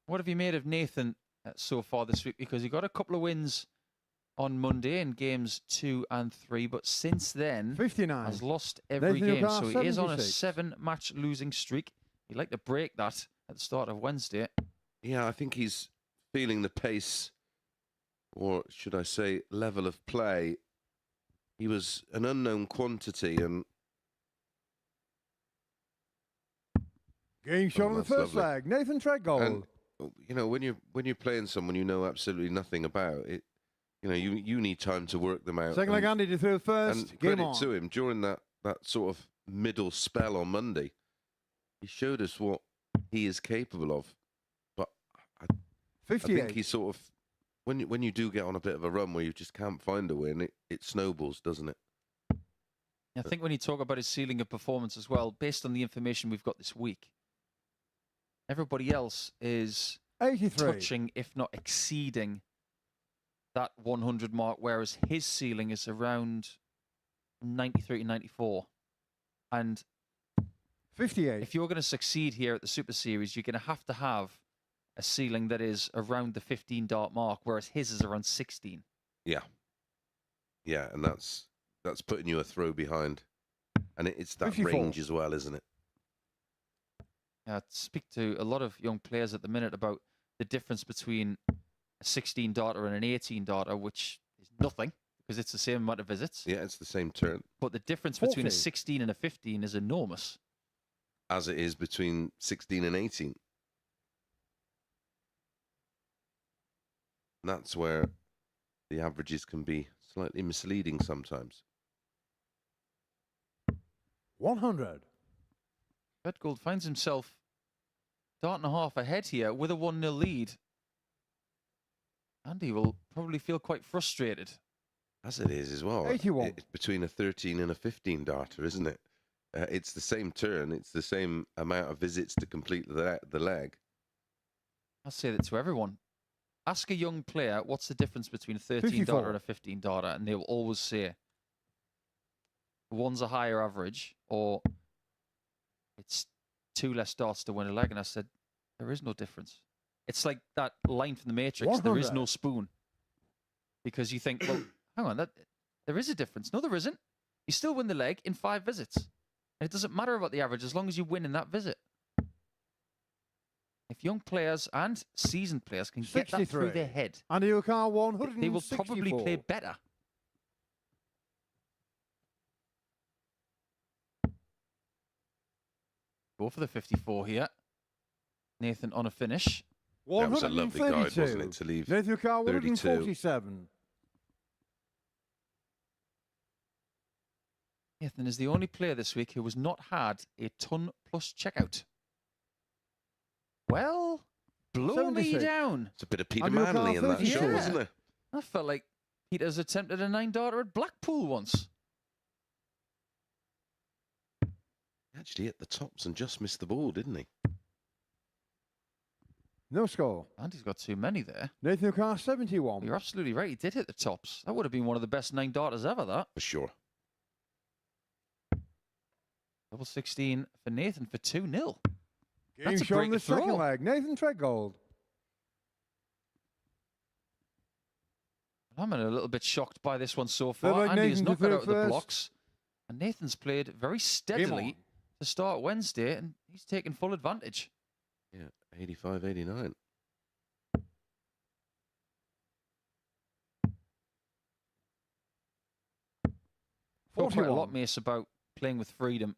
What have you made of Nathan so far this week? Because he got a couple of wins on Monday in games 2 and 3, but since then 59. has lost every Nathan game. Newcastle, So he is on a 76. 7-match losing streak. He'd like to break that at the start of Wednesday. Yeah, I think he's feeling the pace, or should I say, level of play. He was an unknown quantity, and Game shot on the that's first lovely. leg. Nathan Treadgold. And you know, when you're playing someone you know absolutely nothing about, it, you know, you need time to work them out. Second leg, and, Andy to throw first. and Game credit on. to him, during that sort of middle spell on Monday, he showed us what he is capable of. But I 58. think he sort of, when you do get on a bit of a run where you just can't find a win, it snowballs, doesn't it? I think when you talk about his ceiling of performance as well, based on the information we've got this week, everybody else is 83. touching, if not exceeding, that 100 mark, whereas his ceiling is around 93 to 94. And 58. if you're going to succeed here at the Super Series, you're going to have a ceiling that is around the 15 dart mark, whereas his is around 16. Yeah, and that's putting you a throw behind, and it's that 54. range as well, isn't it? I speak to a lot of young players at the minute about the difference between a 16 darter and an 18 darter, which is nothing because it's the same amount of visits. Yeah, it's the same turn But the difference between a 40. 16 and a 15 is enormous. as it is between 16 and 18. And that's where the averages can be slightly misleading sometimes. 100. Treadgold finds himself dart and a half ahead here with a 1-0 lead. Andy will probably feel quite frustrated. As it is as well. 81. It's between a 13 and a 15 darter, isn't it? It's the same turn. It's the same amount of visits to complete the leg. I'll say that to everyone. Ask a young player what's the difference between a 13 54. darter and a 15 darter, and they will always say one's a higher average or it's 2 less darts to win a leg. And I said, there is no difference. It's like that line from the Matrix. There is 100. no spoon. because you think, well, hang on, there is a difference. No, there isn't. You still win the leg in 5 visits. And it doesn't matter about the average as long as you win in that visit. If young players and seasoned players can get that through their head, Andy O'Carr 164. they will probably play better. Go for the 54 here. Nathan on a finish. That was a lovely guide, wasn't it, to leave Nathan O'Carr 32. 147. Nathan is the only player this week who has not had a ton plus checkout. Well, blow me 76. down. It's a bit of Peter Andy O'Carr Manley in that 32. shot, wasn't it? I felt like Peter's attempted a 9-darter at Blackpool once. He actually hit the tops and just missed the ball, didn't he? No score. Andy's got too many there. Nathan O'Carr 71. You're absolutely right. He did hit the tops. That would have been one of the best 9-darters ever, that. For sure. Double 16 for Nathan for 2-0. Game That's a shown break the of throw. second leg. Nathan Treadgold. I'm a little bit shocked by this one so Third far. leg, Andy has Nathan not to got third out of the first. blocks. And Nathan's played very Game steadily on. to start Wednesday, and he's taken full advantage. Yeah, 85, 89. Thought quite a 41. lot, Mace, about playing with freedom.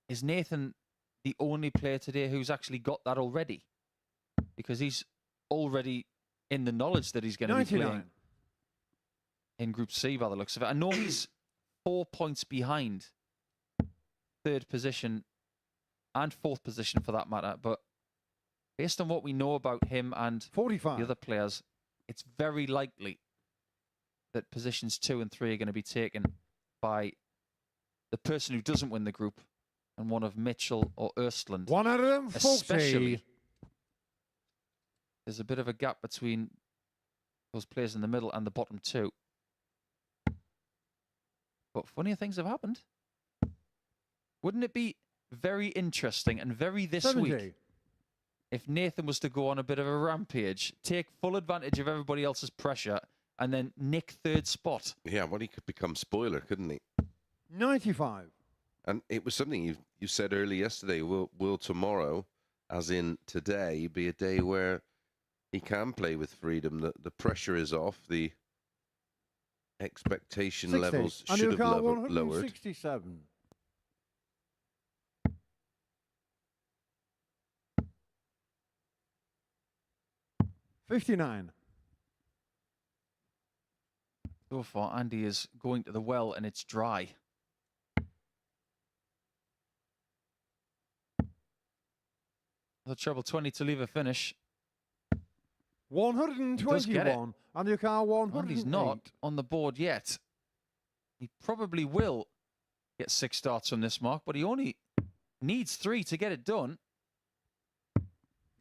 Is Nathan the only player today who's actually got that already? Because he's already in the knowledge that he's going to be playing 99. in Group C by the looks of it. I know he's 4 points behind third position and fourth position for that matter, but based on what we know about him and 45. the other players, it's very likely that positions 2 and 3 are going to be taken by the person who doesn't win the group and one of Mitchell or Erstland. One out of them, 40. Especially, there's a bit of a gap between those players in the middle and the bottom 2. But funnier things have happened. Wouldn't it be very interesting and very this 70. week if Nathan was to go on a bit of a rampage, take full advantage of everybody else's pressure, and then nick third spot? Yeah, well, he could become spoiler, couldn't he? 95. And it was something you said early yesterday. Will tomorrow, as in today, be a day where he can play with freedom? The pressure is off. The expectation 60. levels Andy should have O'Carr lowered. 167. $59. So far, Andy is going to the well and it's dry. The treble 20 to leave a finish. 121. Andy O'Carr 108. Andy's not on the board yet. He probably will get 6 starts from this mark, but he only needs 3 to get it done.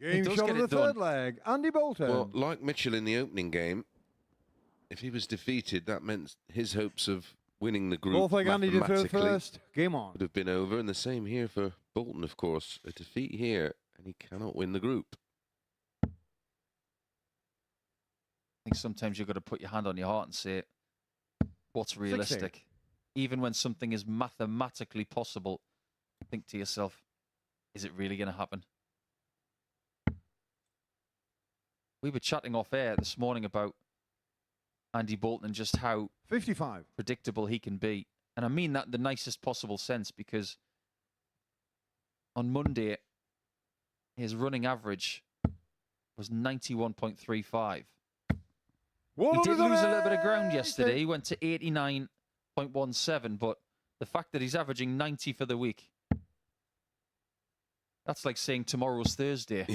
Game does shot get of the it third done. leg. Andy Bolton. Well, like Mitchell in the opening game, if he was defeated, that meant his hopes of winning the group Both leg Andy to third mathematically first. Game on. would have been over. And the same here for Bolton, of course. A defeat here, and he cannot win the group. I think sometimes you've got to put your hand on your heart and say, what's realistic? Even when something is mathematically possible, think to yourself, is it really going to happen? We were chatting off air this morning about Andy Bolton and just how 55. predictable he can be. And I mean that in the nicest possible sense, because on Monday, his running average was 91.35. He did lose a little bit of ground yesterday. He went to 89.17, but the fact that he's averaging 90 for the week, that's like saying tomorrow's Thursday.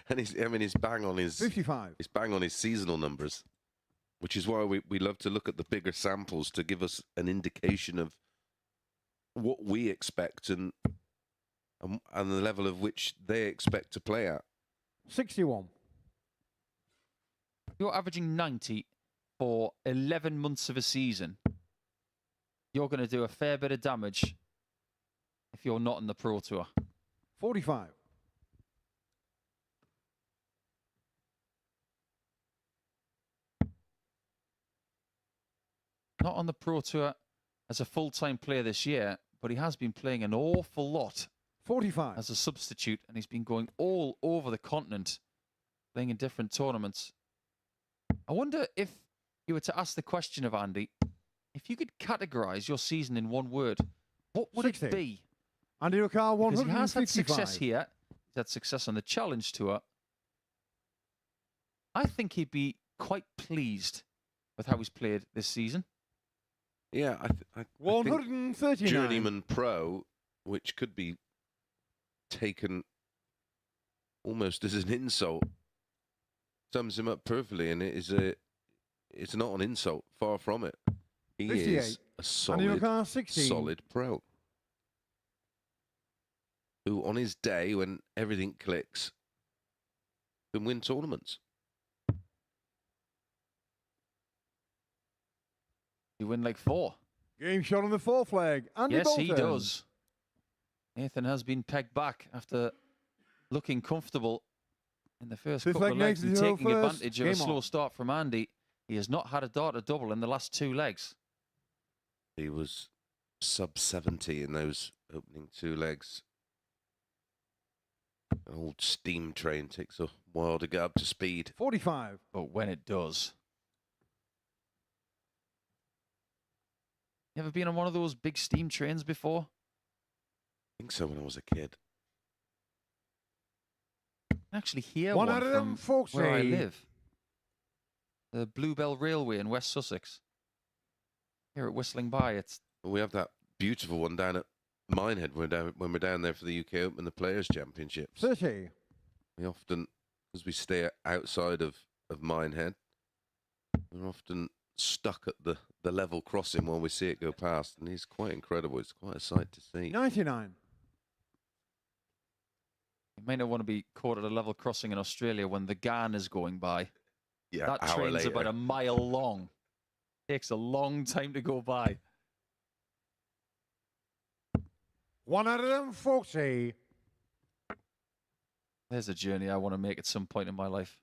And he's bang on his 55. He's bang on his seasonal numbers, which is why we love to look at the bigger samples to give us an indication of what we expect and the level of which they expect to play at. 61. You're averaging 90 for 11 months of a season. You're going to do a fair bit of damage if you're not on the Pro Tour. 45. not on the Pro Tour as a full-time player this year, but he has been playing an awful lot 45. as a substitute, and he's been going all over the continent, playing in different tournaments. I wonder if you were to ask the question of Andy, if you could categorise your season in one word, what would 60. it be? Andy Ricard, Because he 155. has had success here. He's had success on the Challenge Tour. I think he'd be quite pleased with how he's played this season. Yeah, I think 139. Journeyman Pro, which could be taken almost as an insult, sums him up perfectly, and it's not an insult, far from it. He 58. is a Andy solid, Ricard, 16. solid pro. Who, on his day when everything clicks, can win tournaments. You win like 4. Game shot on the 4 flag. Andy Yes, Bolton. he does. Nathan has been pegged back after looking comfortable in the first Fifth couple leg, of legs and Nathan, taking first. advantage of a Game slow on. start from Andy. He has not had a darter double in the last 2 legs. He was sub 70 in those opening 2 legs. An old steam train takes a while to get up to speed. 45. But when it does. You ever been on one of those big steam trains before? I think so when I was a kid. I can actually hear One one out of them, from where I Foxy. live. The Bluebell Railway in West Sussex. Hear it whistling by. It's We have that beautiful one down at Minehead when we're down there for the UK Open, the Players' Championships. 30. We often, as we stay outside of Minehead, we're often stuck at the level crossing while we see it go past, and it's quite incredible. It's quite a sight to see. 99. You may not want to be caught at a level crossing in Australia when the Garn is going by. Yeah, That hour train's later. about a mile long. Takes a long time to go by. 1 out of them, 40. There's a journey I want to make at some point in my life.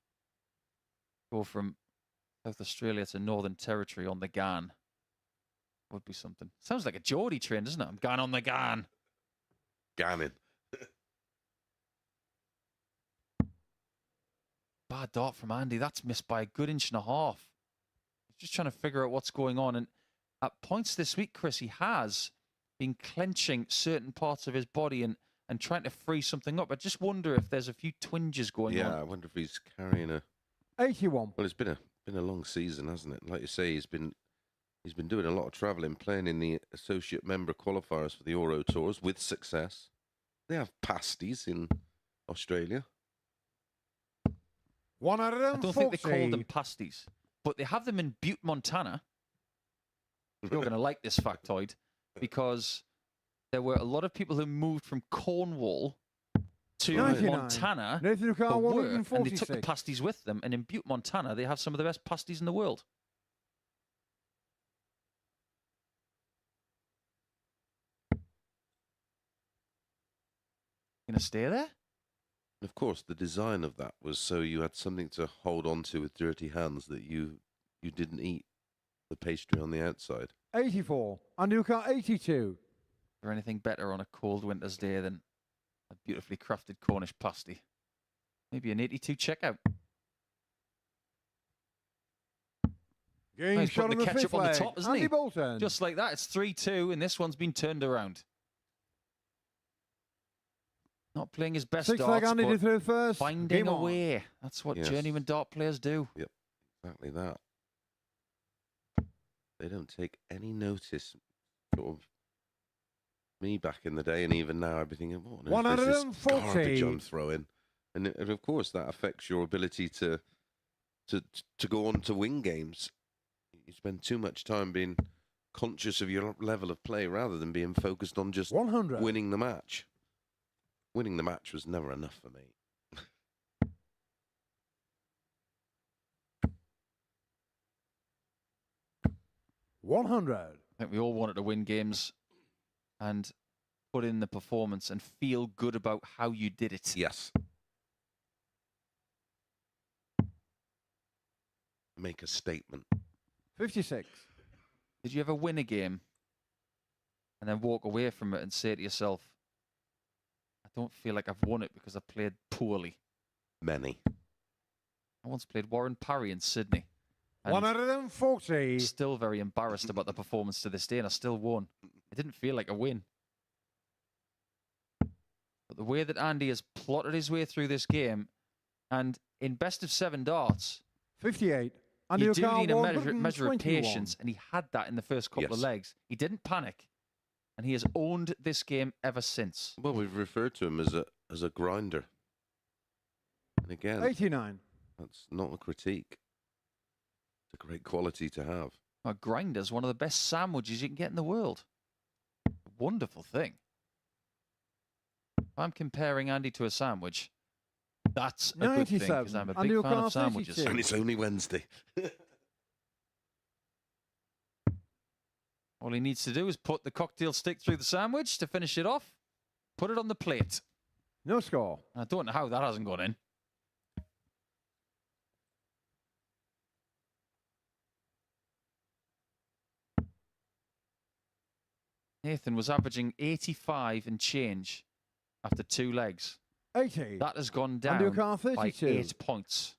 Go from South Australia to Northern Territory on the Garn. Would be something. Sounds like a Geordie train, doesn't it? I'm going on the Garn. Gannon. Bad dart from Andy. That's missed by a good inch and a half. He's just trying to figure out what's going on. And at points this week, Chris, he has been clenching certain parts of his body and trying to free something up. I just wonder if there's a few twinges going on. Yeah, I wonder if he's carrying a. 81. Well, it's been a long season, hasn't it? Like you say, he's been doing a lot of travelling, playing in the associate member qualifiers for the Euro Tours with success. They have pasties in Australia. 1 out of them, I don't 40. think they call them pasties, but they have them in Butte, Montana. You're going to like this factoid because there were a lot of people who moved from Cornwall to 99. Montana Nathan for Ricard, work, and they took the 146. pasties with them. And in Butte, Montana, they have some of the best pasties in the world. Going to stay there? Of course, the design of that was so you had something to hold on to with dirty hands that you didn't eat the pastry on the outside. 84. Andy Ricard, 82. Is there anything better on a cold winter's day than a beautifully crafted Cornish pasty? Maybe an 82 checkout. Game He's shot putting on the the 5th ketchup on the flag. top, isn't Andy he? Bolton. Just like that, it's 3-2, and this one's been turned around. Not playing his best 6th flag, darts, Andy to but throw first. finding Game a on. way. That's what Yes. journeyman dart players do. Exactly that. They don't take any notice. Sort of me back in the day, and even now, I'd be thinking, what on 1 earth out of is them, this 40. garbage I'm throwing? And of course, that affects your ability to go on to win games. You spend too much time being conscious of your level of play rather than being focused on just 100. winning the match. Winning the match was never enough for me. $100. I think we all wanted to win games and put in the performance and feel good about how you did it. Yes. Make a statement. 56. Did you ever win a game and then walk away from it and say to yourself, I don't feel like I've won it because I played poorly? Many. I once played Warren Parry in Sydney. and 140. Still very embarrassed about the performance to this day, and I still won. It didn't feel like a win. But the way that Andy has plotted his way through this game, and in best of 7 darts, 58. you do need a measure of patience, and he had that in the first couple of legs. He didn't panic, and he has owned this game ever since. Well, we've referred to him as a grinder. And again, 89. that's not a critique. It's a great quality to have. A grinder's one of the best sandwiches you can get in the world. A wonderful thing. If I'm comparing Andy to a sandwich, that's a good thing, because I'm a big fan of sandwiches. And it's only Wednesday. All he needs to do is put the cocktail stick through the sandwich to finish it off, put it on the plate. No score. I don't know how that hasn't gone in. Nathan was averaging 85 and change after 2 legs. 80. That has gone down by 8 points,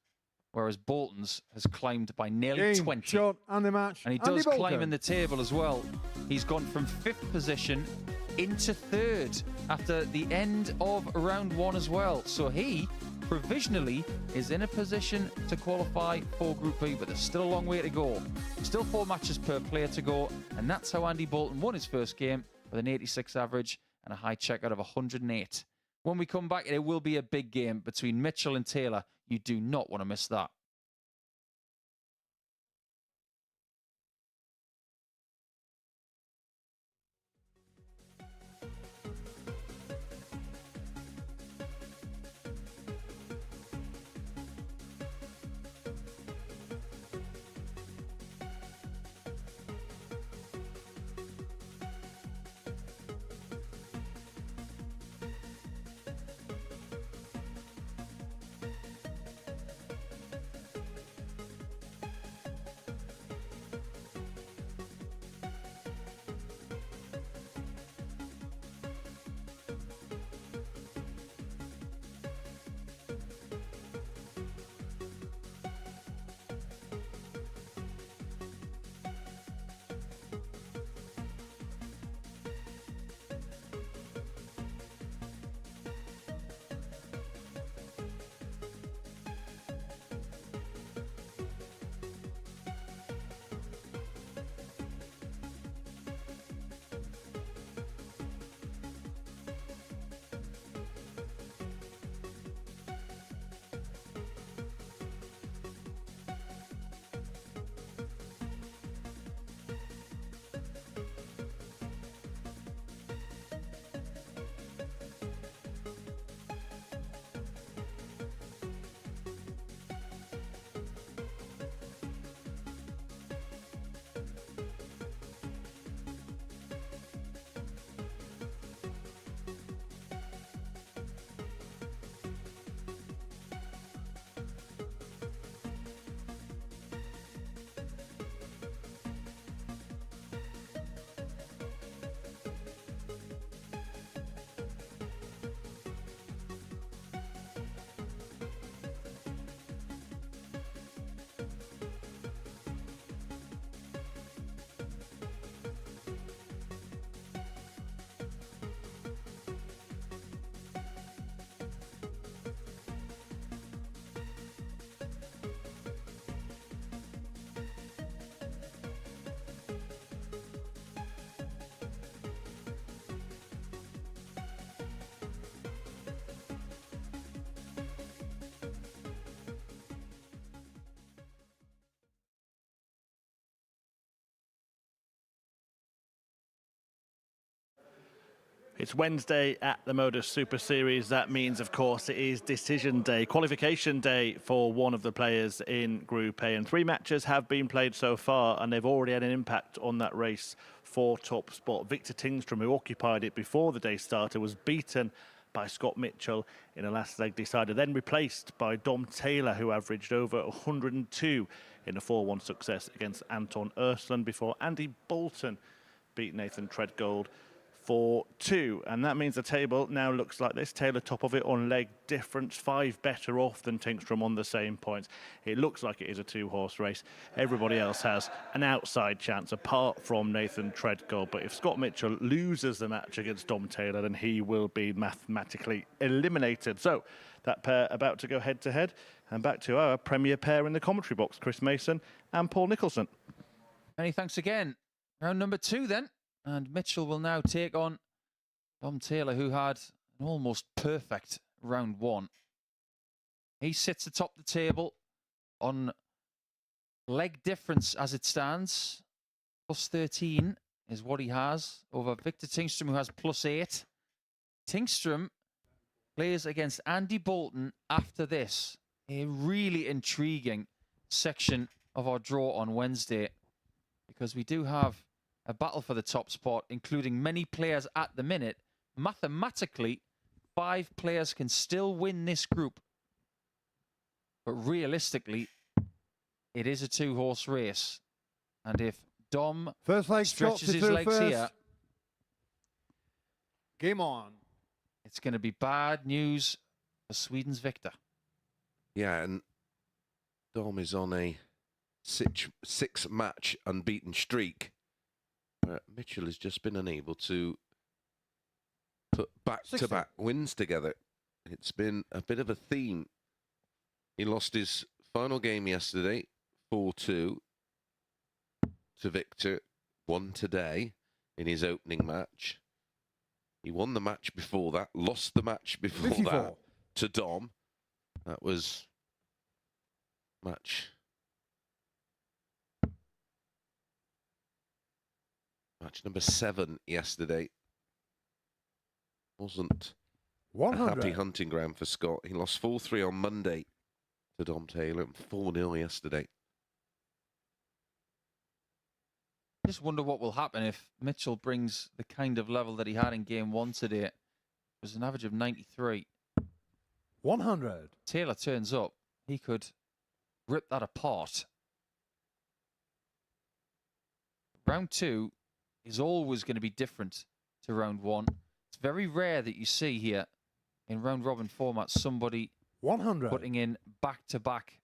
whereas Bolton's has climbed by nearly 20. Shot and the match. And he does climb in the table as well. He's gone from 5th position into 3rd after the end of round 1 as well. So he provisionally is in a position to qualify for Group B, but there's still a long way to go. Still 4 matches per player to go, and that's how Andy Bolton won his first game with an 86 average and a high checkout of 108. When we come back, it will be a big game between Mitchell and Taylor. You do not want to miss that. It's Wednesday at the MODUS Super Series. That means, of course, it is decision day, qualification day for one of the players in Group A. And 3 matches have been played so far, and they've already had an impact on that race for top spot. Victor Tingstrom, who occupied it before the day started, was beaten by Scott Mitchell in a last leg decider, then replaced by Dom Taylor, who averaged over 102 in a 4-1 success against Anton Ersland before Andy Bolton beat Nathan Treadgold 4-2. And that means the table now looks like this. Taylor top of it on leg difference, 5 better off than Tingstrom on the same points. It looks like it is a 2-horse race. Everybody else has an outside chance apart from Nathan Treadgold. But if Scott Mitchell loses the match against Dom Taylor, then he will be mathematically eliminated. So that pair about to go head to head. And back to our premier pair in the commentary box, Chris Mason and Paul Nicholson. Many thanks again. Round number 2 then. And Mitchell will now take on Dom Taylor, who had an almost perfect round 1. He sits atop the table on leg difference as it stands. Plus 13 is what he has over Victor Tingstrom, who has plus 8. Tingstrom plays against Andy Bolton after this. A really intriguing section of our draw on Wednesday, because we do have a battle for the top spot, including many players at the minute. Mathematically, 5 players can still win this group. But realistically, it is a 2-horse race. And if Dom First leg stretches his legs here, game on. it's going to be bad news for Sweden's Victor. Yeah, and Dom is on a 6-match unbeaten streak. Mitchell has just been unable to put back-to-back wins together. It's been a bit of a theme. He lost his final game yesterday, 4-2, to Victor. Won today in his opening match. He won the match before that, lost the match before 54. that to Dom. That was match number 7 yesterday. Wasn't a 100. happy hunting ground for Scott. He lost 4-3 on Monday to Dom Taylor and 4-0 yesterday. Just wonder what will happen if Mitchell brings the kind of level that he had in game 1 today. It was an average of 93. 100. Taylor turns up, he could rip that apart. Round 2 is always going to be different to round 1. It's very rare that you see here in round robin format somebody 100. putting in back-to-back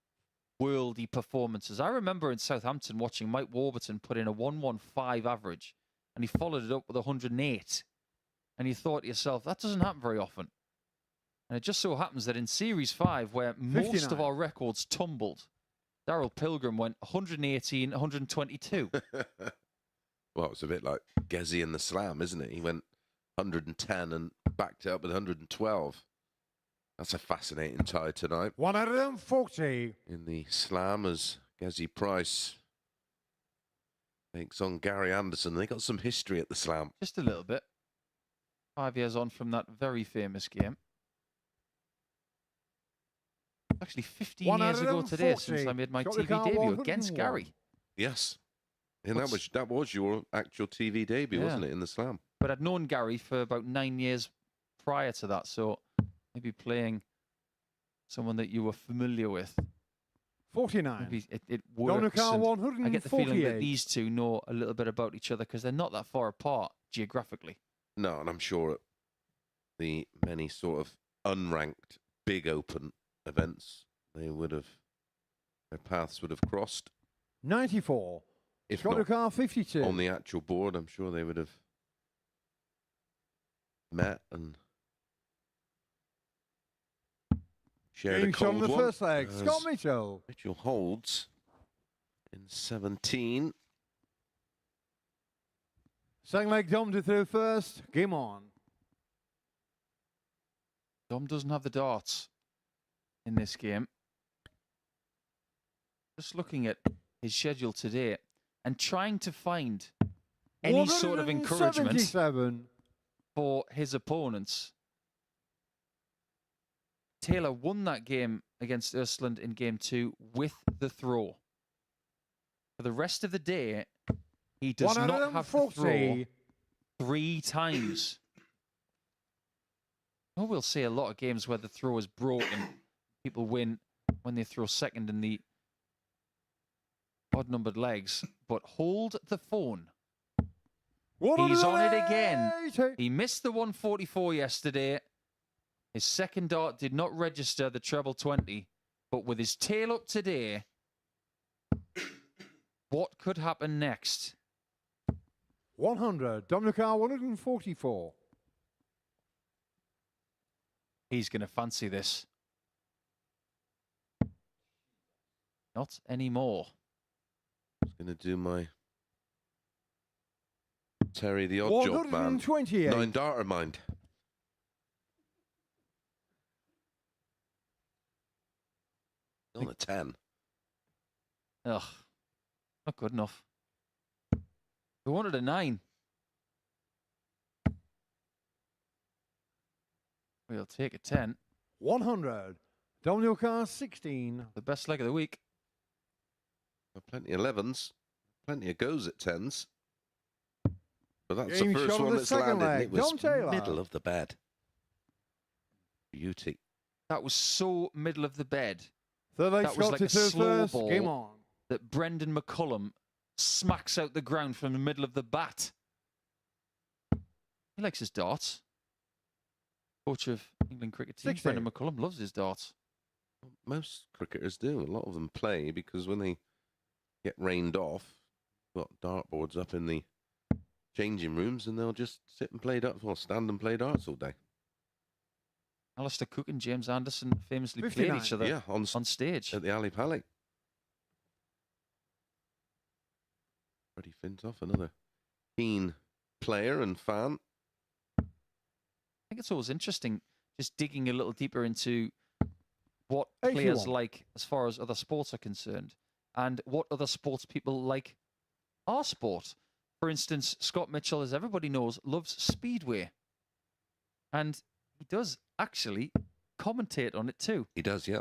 worldy performances. I remember in Southampton watching Mike Warburton put in a 115 average, and he followed it up with 108. And you thought to yourself, that doesn't happen very often. And it just so happens that in Series 5, where most 59. of our records tumbled, Daryl Pilgrim went 118, 122. Well, it's a bit like Gezi in the Slam, isn't it? He went 110 and backed it up with 112. That's a fascinating tie tonight. 140. In the Slam, as Gezi Price takes on Gary Anderson. They got some history at the Slam. Just a little bit. 5 years on from that very famous game. Actually, 15 years ago today since I made my Shot the TV car, debut 101. against Gary. Yes. And that was your actual TV debut, Yeah. wasn't it, in the Slam? But I'd known Gary for about 9 years prior to that, so maybe playing someone that you were familiar with, 49. maybe it Donna works. Carr, And 148. I get the feeling that these two know a little bit about each other because they're not that far apart geographically. No, and I'm sure at the many sort of unranked big open events, their paths would have crossed. 94. If Scott not Carr, 52. on the actual board, I'm sure they would have met and shared a Game shot on cold the one. first leg. As Scott Mitchell. Mitchell holds in 17. Second leg, Dom to throw first. Game on. Dom doesn't have the darts in this game. Just looking at his schedule today and trying to find any sort of encouragement 177. for his opponents. Taylor won that game against Ersland in game 2 with the throw. For the rest of the day, he does not have the throw 140. 3 times. Oh, we'll see a lot of games where the throw is broken. People win when they throw second in the odd-numbered legs. But hold the phone. He's on it again. He missed the 144 yesterday. His second dart did not register the treble 20. But with his tail up today, what could happen next? 100. Dominic R. 144. He's going to fancy this. Not anymore. I was going to do my Terry the odd job man. 128. 9 darter mind. On a 10. Ugh, not good enough. We wanted a 9. We'll take a 10. 100. Dominic R. 16. The best leg of the week. Got plenty of 11s. Plenty of goes at 10s. But that's Game the first shot of one the that's second landed. leg. It was Tom Taylor. middle of the bed. Beauty. That was so middle of the bed Third leg That was Scott like to a third slow first. ball. Game on. that Brendan McCullum smacks out the ground from the middle of the bat. He likes his darts. Coach of England cricket team, 60. Brendan McCullum, loves his darts. Most cricketers do. A lot of them play because when they get rained off, got dartboards up in the changing rooms and they'll just sit and play darts or stand and play darts all day. Alistair Cook and James Anderson famously 59. played each other Yeah, on stage. at the Ali Pali. Freddie Fintoff, another keen player and fan. I think it's always interesting just digging a little deeper into what players 81. like as far as other sports are concerned and what other sports people like our sport. For instance, Scott Mitchell, as everybody knows, loves Speedway. And he does actually commentate on it too. He does, yeah.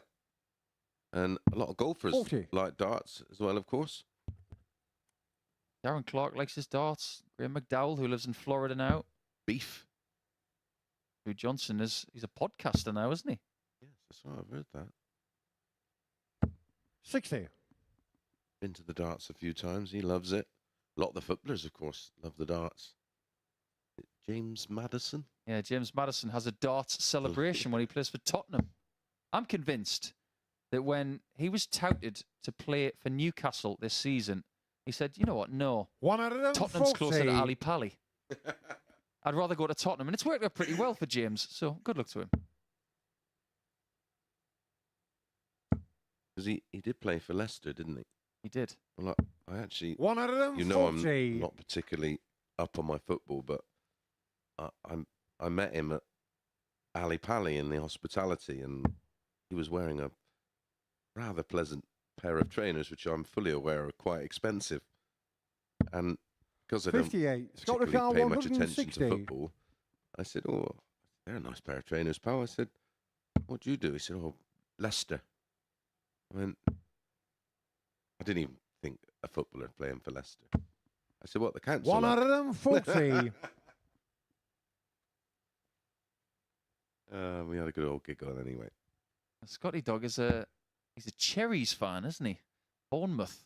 And a lot of golfers 40. like darts as well, of course. Darren Clark likes his darts. Graham McDowell, who lives in Florida now. Beef. Drew Johnson he's a podcaster now, isn't he? Yes, that's right. I've heard that. 60. Been to the darts a few times. He loves it. A lot of the footballers, of course, love the darts. James Madison. Yeah, James Madison has a darts celebration when he plays for Tottenham. I'm convinced that when he was touted to play for Newcastle this season, he said, you know what, no. 140. Tottenham's closer to Ali Pali. I'd rather go to Tottenham. And it's worked out pretty well for James, so good luck to him. Because he did play for Leicester, didn't he? He did. Well, I actually, 140. you know, I'm not particularly up on my football, but I met him at Ali Pali in the hospitality, and he was wearing a rather pleasant pair of trainers, which I'm fully aware are quite expensive. And because I don't 58. Scott particularly Ricard pay much attention 160. to football, I said, "Oh, they're a nice pair of trainers, pal." I said, "What do you do?" He said, "Oh, Leicester." I went, I didn't even think a footballer playing for Leicester. I said, "What, the council?" 140. We had a good old giggle anyway. Scotty Dog he's a Cherries fan, isn't he? Bournemouth.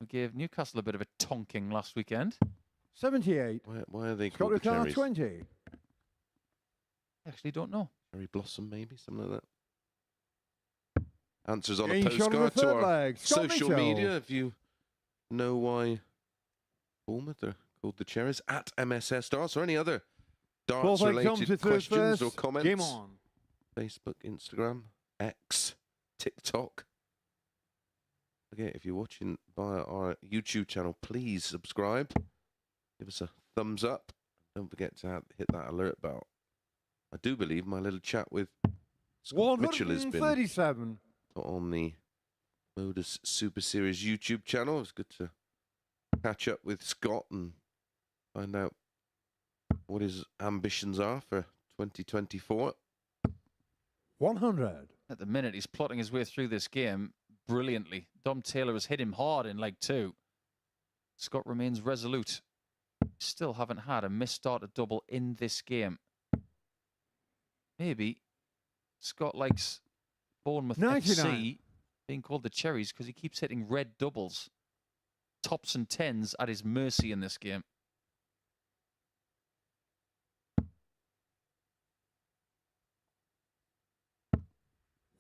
We gave Newcastle a bit of a tonking last weekend. 78. Why are they Scott called the Ricard cherries? 20. I actually don't know. Cherry blossom, maybe something like that. Answers on Game a shot of the postcard to third our leg. Scott social Mitchell. media if you know why Bournemouth are called the cherries at MSS Darts or any other darts 12 legs on to related third questions or first. comments. Game on. Facebook, Instagram, X, TikTok. Okay, if you're watching via our YouTube channel, please subscribe. Give us a thumbs up. Don't forget to hit that alert bell. I do believe my little chat with Scott Mitchell has been 137. on the MODUS Super Series YouTube channel. It's good to catch up with Scott and find out what his ambitions are for 2024. 100. At the minute, he's plotting his way through this game brilliantly. Dom Taylor has hit him hard in leg 2. Scott remains resolute. Still haven't had a missed starter double in this game. maybe Scott likes Bournemouth 99. FC being called the Cherries because he keeps hitting red doubles, tops and tens at his mercy in this game.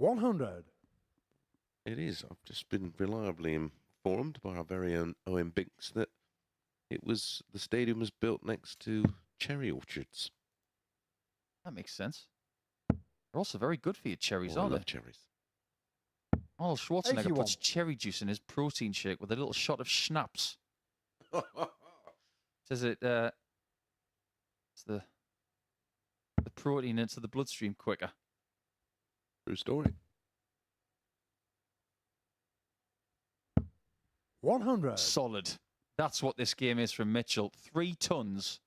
$100. It is. I've just been reliably informed by our very own Owen Binks that the stadium was built next to cherry orchards. That makes sense. They're also very good for your cherries, Oh, I aren't love they? cherries. Arnold Schwarzenegger 81. puts cherry juice in his protein shake with a little shot of schnapps. Says it's the protein into the bloodstream quicker. True story. 100. Solid. That's what this game is from Mitchell. 3 tons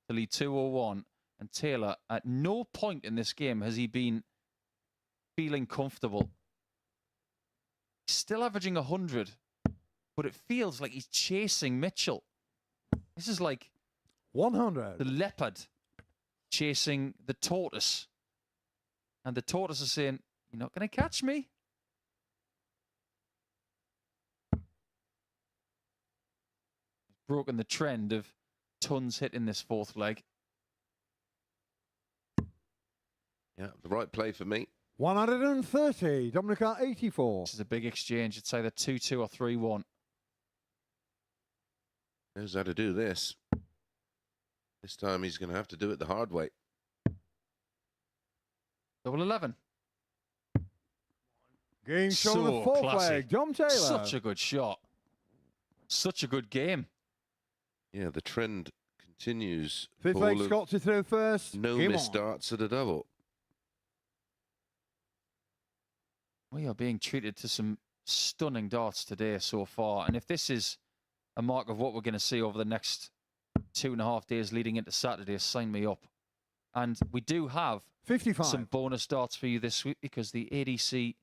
to lead 201. And Taylor, at no point in this game has he been feeling comfortable. He's still averaging 100, but it feels like he's chasing Mitchell. This is like 100. the leopard chasing the tortoise. And the tortoise is saying, "You're not going to catch me." Broken the trend of tons hitting this fourth leg. Yeah, the right play for me. 130. Dominic at 84. This is a big exchange. It's either 2-2 or 3-1. Knows how to do this. This time he's going to have to do it the hard way. Double 11. Game shot on So the fourth classy. leg. Dom Taylor. Such a good shot. Such a good game. Yeah, the trend continues. Fifth leg, All of Scott to throw first. no Game missed on. starts at a double. We are being treated to some stunning darts today so far. And if this is a mark of what we're going to see over the next 2.5 days leading into Saturday, sign me up. And we do have 55. some bonus darts for you this week because the ADC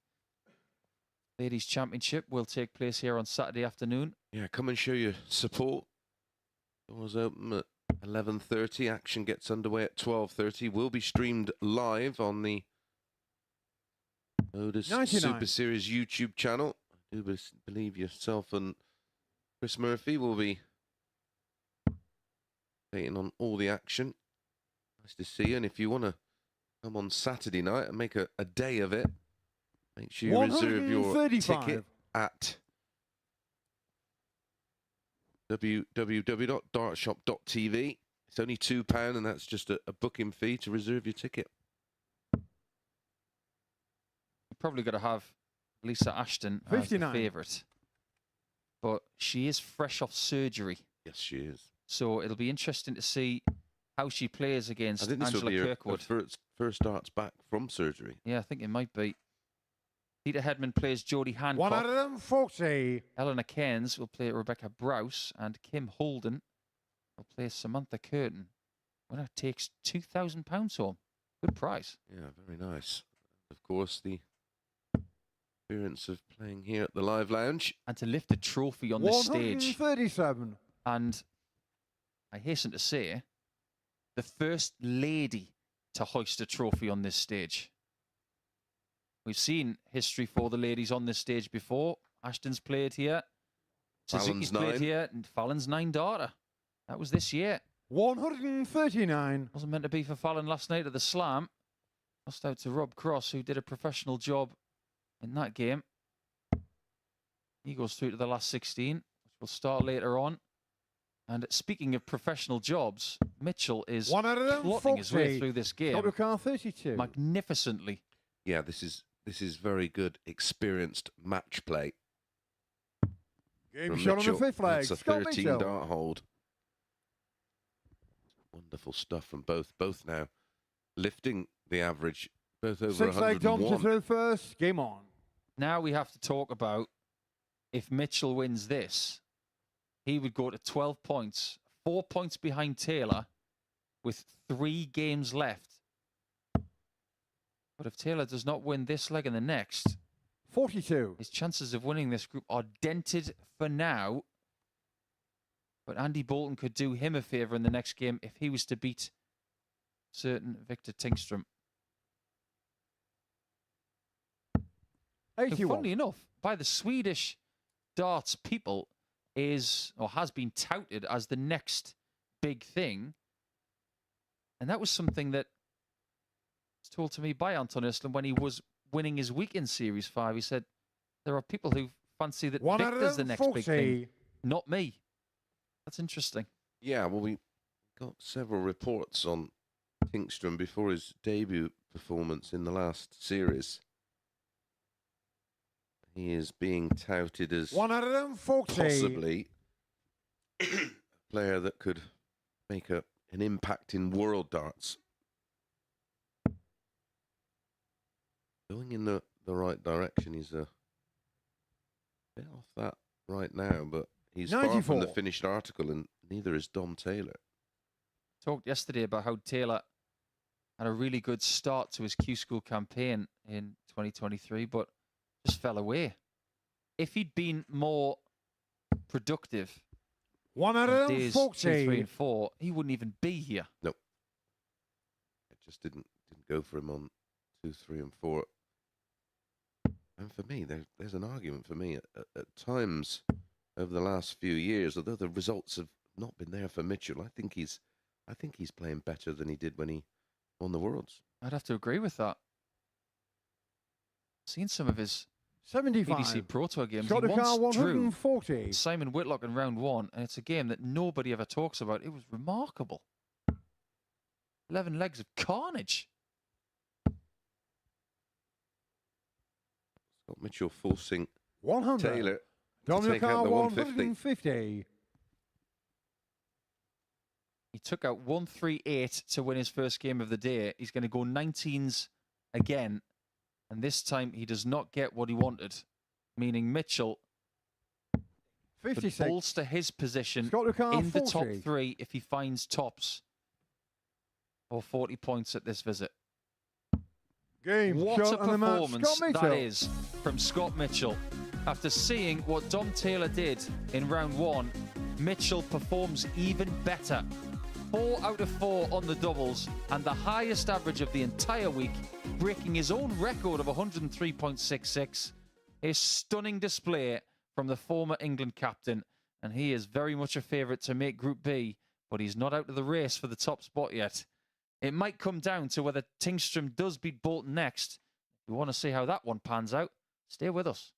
Ladies Championship will take place here on Saturday afternoon. Yeah, come and show your support. Doors open at 11:30. Action gets underway at 12:30. Will be streamed live on the MODUS 99. Super Series YouTube channel. I do believe yourself and Chris Murphy will be waiting on all the action. Nice to see you. And if you want to come on Saturday night and make a day of it, make sure you reserve your 135. ticket at www.dartshop.tv. It's only £2 and that's just a booking fee to reserve your ticket. You're probably got to have Lisa Ashton as the 59. favourite. But she is fresh off surgery. Yes, she is. So it'll be interesting to see how she plays I against think this will Angela be her Kirkwood. first starts back from surgery. Yeah, I think it might be. Peter Hedman plays Jodie Hancock. 140. Eleanor Cairns will play Rebecca Browse. And Kim Holden will play Samantha Curtin. Winner takes £2,000 home. Good prize. Yeah, very nice. Of course, the experience of playing here at the Live Lounge. And to lift a trophy on this stage. 137. And I hasten to say, the first lady to hoist a trophy on this stage. We've seen history for the ladies on this stage before. Ashton's played here. Suzuki's Fallon's played 9. here. And Fallon's 9 darter. That was this year. 139. Wasn't meant to be for Fallon last night at the Slam. Lost out to Rob Cross, who did a professional job in that game. He goes through to the last 16, which will start later on. And speaking of professional jobs, Mitchell is plotting his way 140. through this game Double car 32. magnificently. Yeah, this is very good, experienced match play. Game from shot Mitchell. on the fifth leg. That's a Scott 13 Mitchell. dart hold. Wonderful stuff from both now lifting the average, both over Six leg Dom to 101. throw first. Game on. Now we have to talk about if Mitchell wins this, he would go to 12 points, 4 points behind Taylor with 3 games left. But if Taylor does not win this leg and the next, 42. his chances of winning this group are dented for now. But Andy Bolton could do him a favour in the next game if he was to beat certain Victor Tingstrom. who, 81. funnily enough, by the Swedish darts people, is or has been touted as the next big thing. And that was something that was told to me by Anton Östlund when he was winning his weekend Series 5. He said, there are people who fancy that Victor's the next big thing, not me. That's interesting. Yeah, well, we got several reports on Tingström before his debut performance in the last series. He is being touted as 140. possibly a player that could make an impact in world darts. Going in the right direction. He's a bit off that right now, but he's far from the 94. finished article, and neither is Dom Taylor. Talked yesterday about how Taylor had a really good start to his Q School campaign in 2023, but just fell away. If he'd been more productive on days 2, 3, 140. and 4, he wouldn't even be here. Nope. It just didn't go for him on 2, 3, and 4. And for me, there's an argument for me at times over the last few years, although the results have not been there for Mitchell. I think he's playing better than he did when he won the Worlds. I'd have to agree with that. Seen some of his 75. BBC Pro Tour games. Scott He Ducal, once drew 140. Simon Whitlock in round 1, and it's a game that nobody ever talks about. It was remarkable. 11 legs of carnage. Scott Mitchell forcing 100. Taylor Dom to take out Ducal, the 150. 150. He took out 138 to win his first game of the day. He's going to go 19s again. And this time he does not get what he wanted, meaning Mitchell could 56. bolster his position Scott Ducal, in the top 40. 3 if he finds tops or 40 points at this visit. Game. What shot a on the match, performance Scott that Mitchell. is from Scott Mitchell. After seeing what Dom Taylor did in round 1, Mitchell performs even better. 4 out of 4 on the doubles and the highest average of the entire week, breaking his own record of 103.66. A stunning display from the former England captain, and he is very much a favourite to make Group B, but he's not out of the race for the top spot yet. It might come down to whether Tingström does beat Bolton next. If you want to see how that one pans out, stay with us.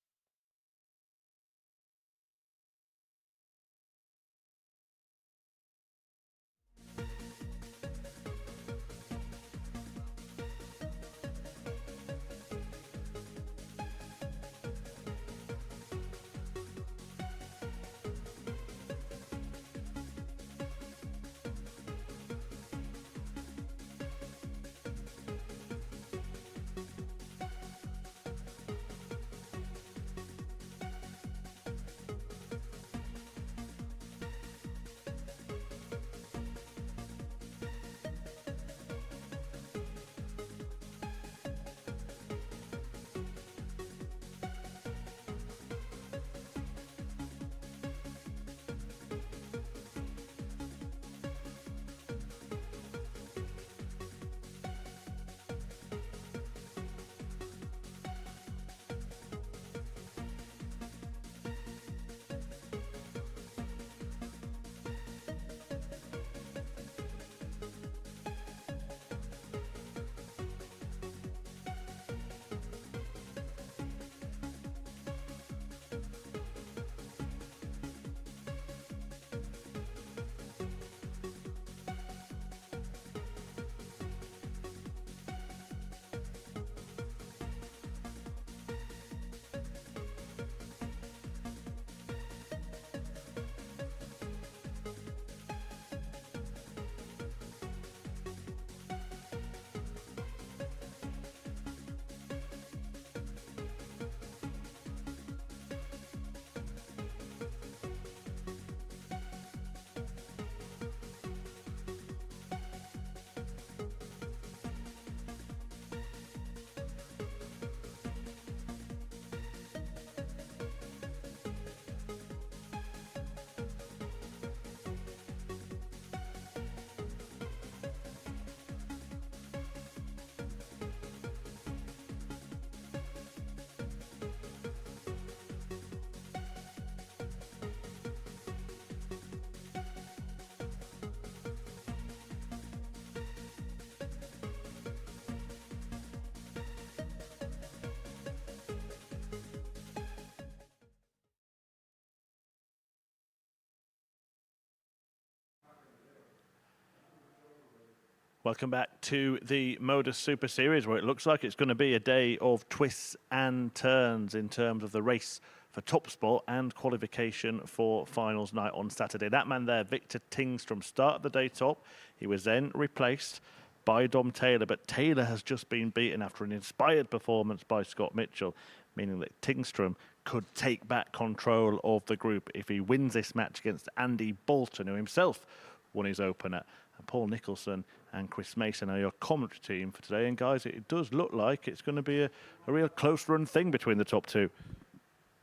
Welcome back to the MODUS Super Series, where it looks like it's going to be a day of twists and turns in terms of the race for top spot and qualification for finals night on Saturday. That man there, Victor Tingstrom, started the day top. He was then replaced by Dom Taylor, but Taylor has just been beaten after an inspired performance by Scott Mitchell, meaning that Tingstrom could take back control of the group if he wins this match against Andy Bolton, who himself won his opener. And Paul Nicholson and Chris Mason are your commentary team for today. And guys, it does look like it's going to be a real close run thing between the top two.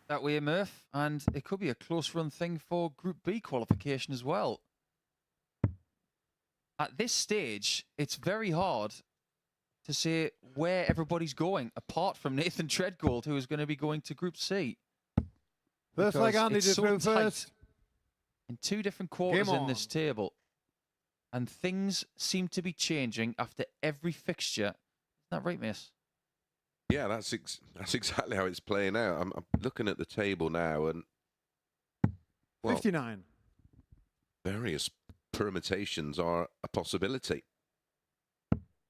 That way, Murph, and it could be a close run thing for Group B qualification as well. At this stage, it's very hard to say where everybody's going, apart from Nathan Treadgold, who is going to be going to Group C. First leg, Andy it's to so throw tight first. in two different quarters in this table. And things seem to be changing after every fixture. Isn't that right, Miss? Yeah, that's exactly how it's playing out. I'm looking at the table now, and well, 59. various permutations are a possibility.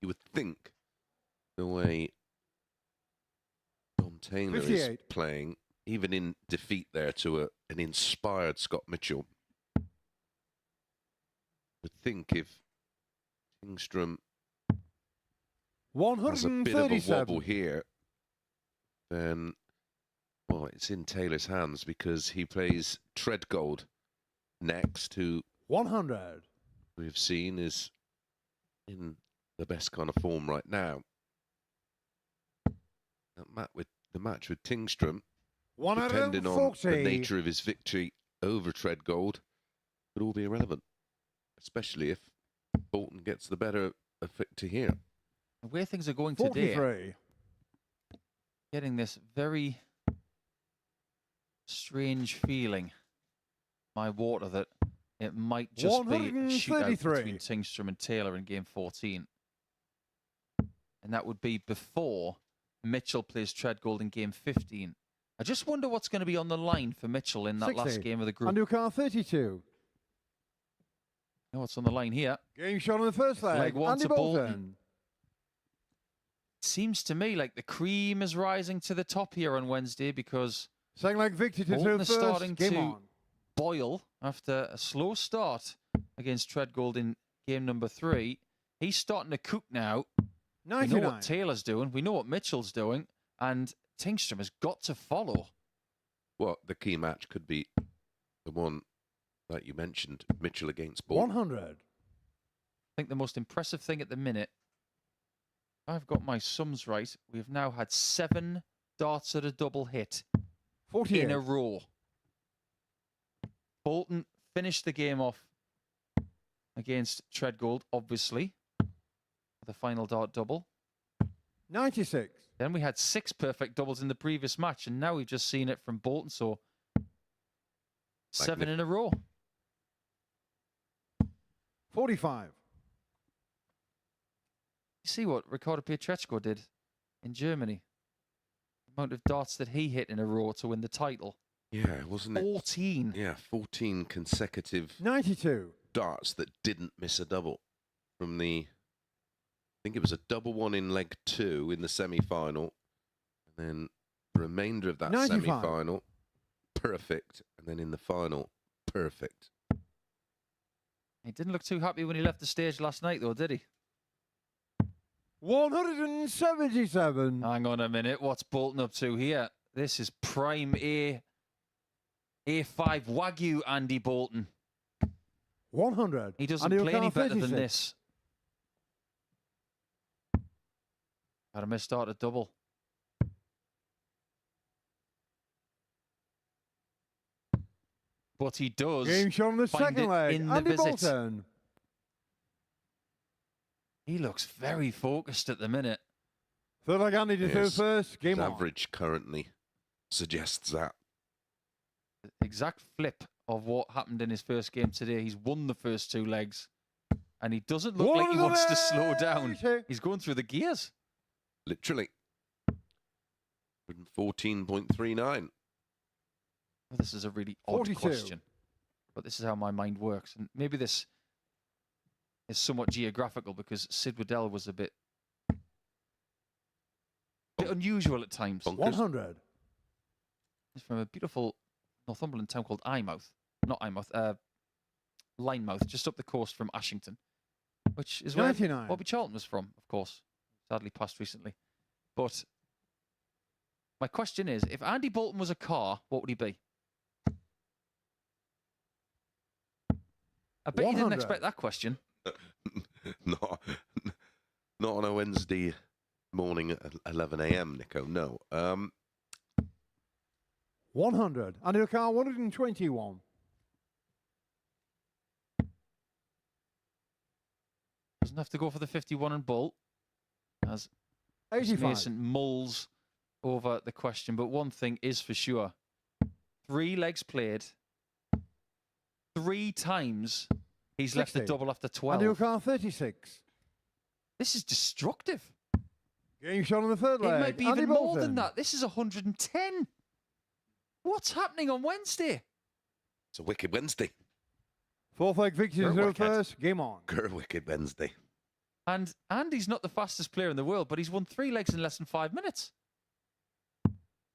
You would think the way Dom Taylor is 58. playing, even in defeat there to an inspired Scott Mitchell, would think if Tingstrom has a bit of a wobble 137. here, then, well, it's in Taylor's hands because he plays Treadgold next, who 100. we've seen is in the best kind of form right now. The match with Tingstrom, depending on the 140. nature of his victory over Treadgold, could all be irrelevant, especially if Bolton gets the better of Victor here. The way things are going today, 43. getting this very strange feeling, my water, that it might just be a shootout 133. between Tingstrom and Taylor in game 14. And that would be before Mitchell plays Treadgold in game 15. I just wonder what's going to be on the line for Mitchell in that 60. last game of the group. Undo car 32. You know what's on the line here? Game shot on the first leg. Leg one Andy to Bolton. Bolton. Seems to me like the cream is rising to the top here on Wednesday, because Second leg victory to Bolton throw is first. starting Game to on. boil after a slow start against Treadgold in game number 3. He's starting to cook now. We 99. know what Taylor's doing. We know what Mitchell's doing. And Tingstrom has got to follow. Well, the key match could be the one that you mentioned, Mitchell against Bolton. 100. I think the most impressive thing at the minute, I've got my sums right, we've now had 7 darts at a double hit 48. in a row. Bolton finished the game off against Treadgold, obviously, with a final dart double. 96. Then we had 6 perfect doubles in the previous match, and now we've just seen it from Bolton, so 7 in a row. 45. You see what Ricardo Pietreczko did in Germany? The amount of darts that he hit in a row to win the title. Yeah, wasn't it? 14. Yeah, 14 consecutive 92. darts that didn't miss a double from the, I think it was a double one in leg 2 in the semi-final, and then the remainder of that 95. semi-final, perfect, and then in the final, perfect. He didn't look too happy when he left the stage last night, though, did he? 177. Hang on a minute. What's Bolton up to here? This is prime A5 Wagyu Andy Bolton. 100. He doesn't Andy play any O'Connor, better than 36. this. Had a misstart at double. But he does. Game shot on the find second it leg. in the Andy visit. Bolton. He looks very focused at the minute. Third leg Andy to throw Yes, first. Game his on. average currently suggests that. Exact flip of what happened in his first game today. He's won the first 2 legs. And he doesn't look like he wants to slow down. 180. He's going through the gears. Literally. 14.39. Well, this is a really odd 42. question. But this is how my mind works. And maybe this is somewhat geographical because Sid Waddell was a bit unusual at times. Bonkers. 100. He's from a beautiful Northumberland town called not Eyemouth, Linemouth, just up the coast from Ashington, which is where 99. Bobby Charlton was from, of course. Sadly passed recently. But my question is, if Andy Bolton was a car, what would he be? I bet you didn't 100. expect that question. not on a Wednesday morning at 11 a.m., Nico. No. 100. Andy O'Carr, 121. Doesn't have to go for the 51 and Bolt, as 85. Mason mulls over the question. But one thing is for sure. 3 legs played. 3 times he's left the 60. double after 12. Andy O'Carr, 36. This is destructive. Getting shot on the third It leg. might be Andy even more Bolton. than that. This is 110. What's happening on Wednesday? It's a wicked Wednesday. Fourth leg victory Very to wicked. first. Game on. Wicked Wednesday. And Andy's not the fastest player in the world, but he's won 3 legs in less than 5 minutes.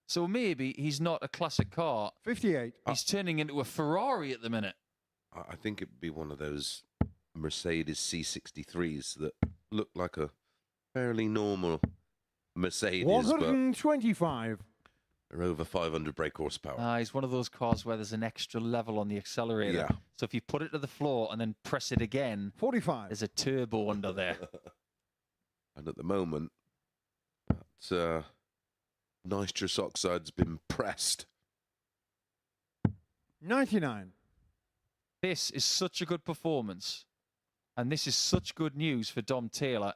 So maybe he's not a classic car. 58. He's turning into a Ferrari at the minute. I think it'd be one of those Mercedes C63s that look like a fairly normal Mercedes, but 125. they're over 500 brake horsepower. He's one of those cars where there's an extra level on the accelerator. Yeah. So if you put it to the floor and then press it again, 45. there's a turbo under there. And at the moment, that nitrous oxide's been pressed. 99. This is such a good performance, and this is such good news for Dom Taylor.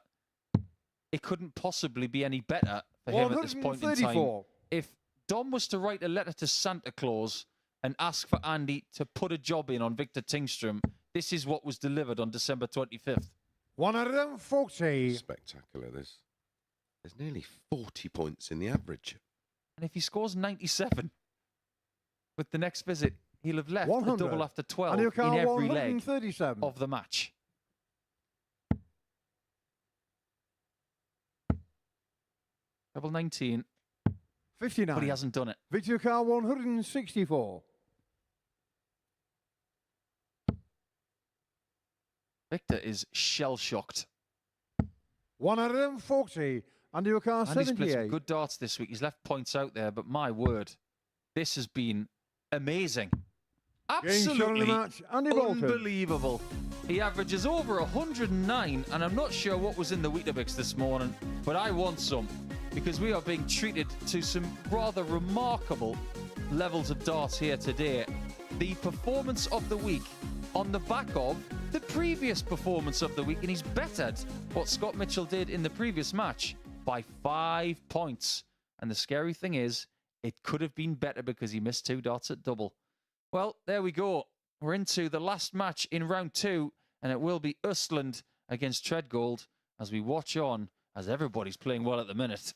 It couldn't possibly be any better for him at this point in time. 134. If Dom was to write a letter to Santa Claus and ask for Andy to put a job in on Victor Tingstrom, this is what was delivered on December 25th. 140. Spectacular. There's nearly 40 points in the average. And if he scores 97 with the next visit, he'll have left the 100. double after 12 Andy in O'Carr, every leg 137. of the match. Double 19, 59. but he hasn't done it. Victor O'Carr, 164. Victor is shell-shocked. 140. Andy O'Carr, And he's played some 78. good darts this week. He's left points out there, but my word, this has been amazing. Getting shot in the Absolutely match. Andy Bolton. unbelievable. He averages over 109, and I'm not sure what was in the Weetabix this morning, but I want some, because we are being treated to some rather remarkable levels of darts here today. The performance of the week on the back of the previous performance of the week, and he's bettered what Scott Mitchell did in the previous match by 5 points. And the scary thing is, it could have been better because he missed 2 darts at double. Well, there we go. We're into the last match in round 2, and it will be Östland against Treadgold as we watch on as everybody's playing well at the minute.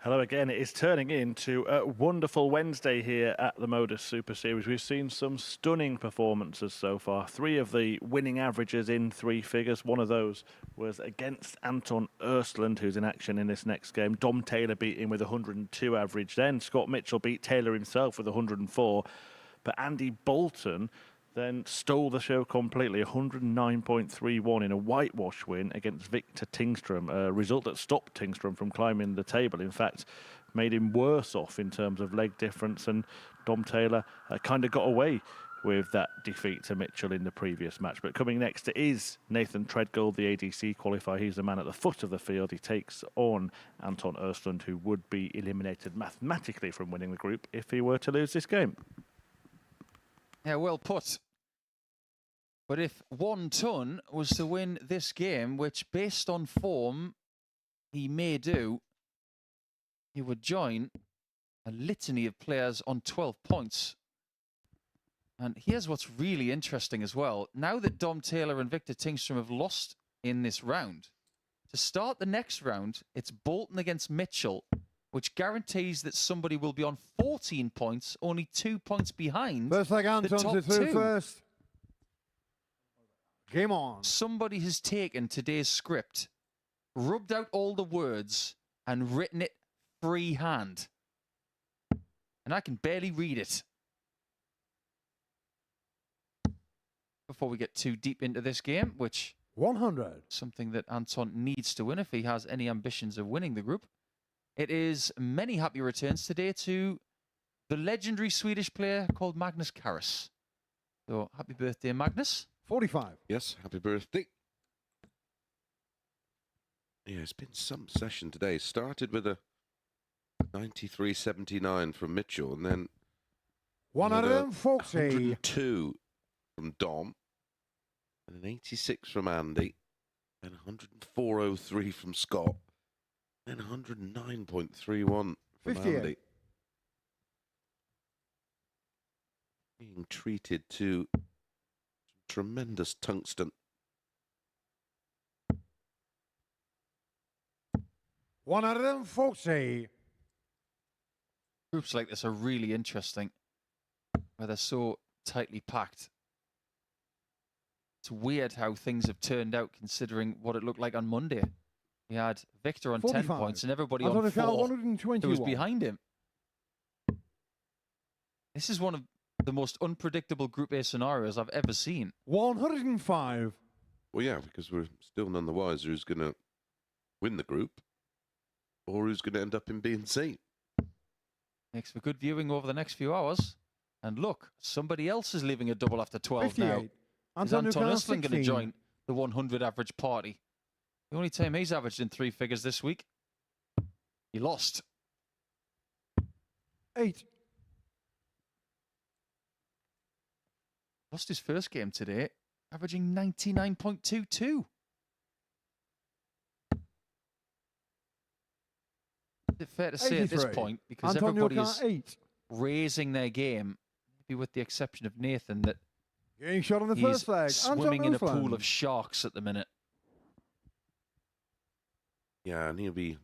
Hello again. It is turning into a wonderful Wednesday here at the MODUS Super Series. We've seen some stunning performances so far. 3 of the winning averages in 3 figures. One of those was against Anton Östlund, who's in action in this next game. Dom Taylor beat him with 102 average. Then Scott Mitchell beat Taylor himself with 104. But Andy Bolton then stole the show completely, 109.31 in a whitewash win against Victor Tingström, a result that stopped Tingström from climbing the table. In fact, made him worse off in terms of leg difference, and Dom Taylor kind of got away with that defeat to Mitchell in the previous match. But coming next is Nathan Treadgold, the ADC qualifier. He's the man at the foot of the field. He takes on Anton Östlund, who would be eliminated mathematically from winning the group if he were to lose this game. Yeah, well put. But if 1 ton was to win this game, which based on form he may do, he would join a litany of players on 12 points. And here's what's really interesting as well. Now that Dom Taylor and Victor Tingström have lost in this round, to start the next round, it's Bolton against Mitchell, which guarantees that somebody will be on 14 points, only 2 points behind. First leg, the Anton top to through 2. first. Game on. Somebody has taken today's script, rubbed out all the words, and written it freehand. And I can barely read it. Before we get too deep into this game, which 100. something that Anton needs to win if he has any ambitions of winning the group. It is many happy returns today to the legendary Swedish player called Magnus Karras. So happy birthday, Magnus. 45. Yes, happy birthday. Yeah, it's been some session today. Started with a 93.79 from Mitchell, and then 140. 102 from Dom, and an 86 from Andy, and 104.03 from Scott, and 109.31 from 58. Andy. Being treated to some tremendous tungsten. 140. Groups like this are really interesting, where they're so tightly packed. It's weird how things have turned out considering what it looked like on Monday. He had Victor on 10 45. points and everybody Anton on 4 121. who was behind him. This is one of the most unpredictable Group A scenarios I've ever seen. 105. Well, yeah, because we're still none the wiser who's going to win the group or who's going to end up in B and C. Makes for good viewing over the next few hours. And look, somebody else is leaving a double after 12 now. 58. Is Anton Östlund going to join the 100 average party? The only time he's averaged in 3 figures this week. He lost. 8. Lost his first game today, averaging 99.22. Is it fair to say at this 83. point, because Anton everybody Jokan, is 8. raising their game, maybe with the exception of Nathan, that Getting shot on the he's first leg. swimming in Anton a pool Östlund. of sharks at the minute. Yeah, and he'll be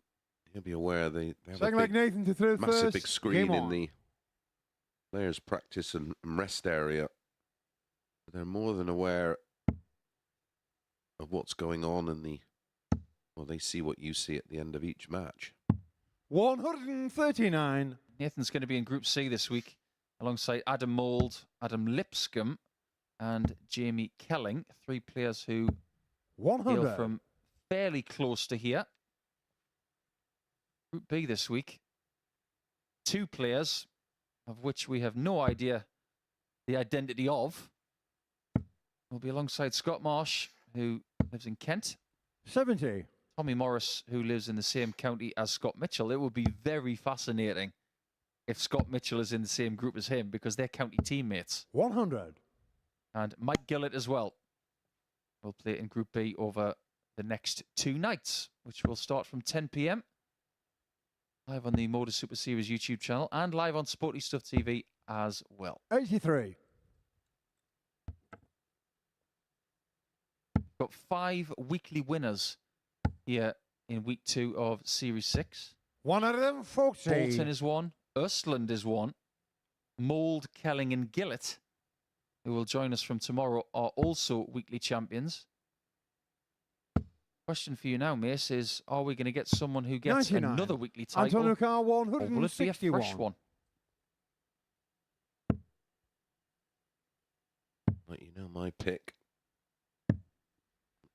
aware they have Second a leg, big, Nathan to through massive first. big Game screen in on. the players' practice and rest area. They're more than aware of what's going on in the. Well, they see what you see at the end of each match. 139. Nathan's going to be in Group C this week, alongside Adam Mould, Adam Lipscomb, and Jamie Kelling, 3 players who 100. hail from fairly close to here. Group B this week, 2 players, of which we have no idea the identity of, will be alongside Scott Marsh, who lives in Kent, 70. Tommy Morris, who lives in the same county as Scott Mitchell. It would be very fascinating if Scott Mitchell is in the same group as him, because they're county teammates. 100. And Mike Gillett as well will play in Group B over the next 2 nights, which will start from 10 p.m. live on the MODUS Super Series YouTube channel and live on Sporty Stuff TV as well. 83. Got 5 weekly winners here in week 2 of Series 6. 140. Bolton is one. Östland is one. Mould, Kelling and Gillett, who will join us from tomorrow, are also weekly champions. Question for you now, Mace, is are we going to get someone who gets 99. another weekly title? Antonio Carr, Or will it be a 161. fresh one? Let you know my pick.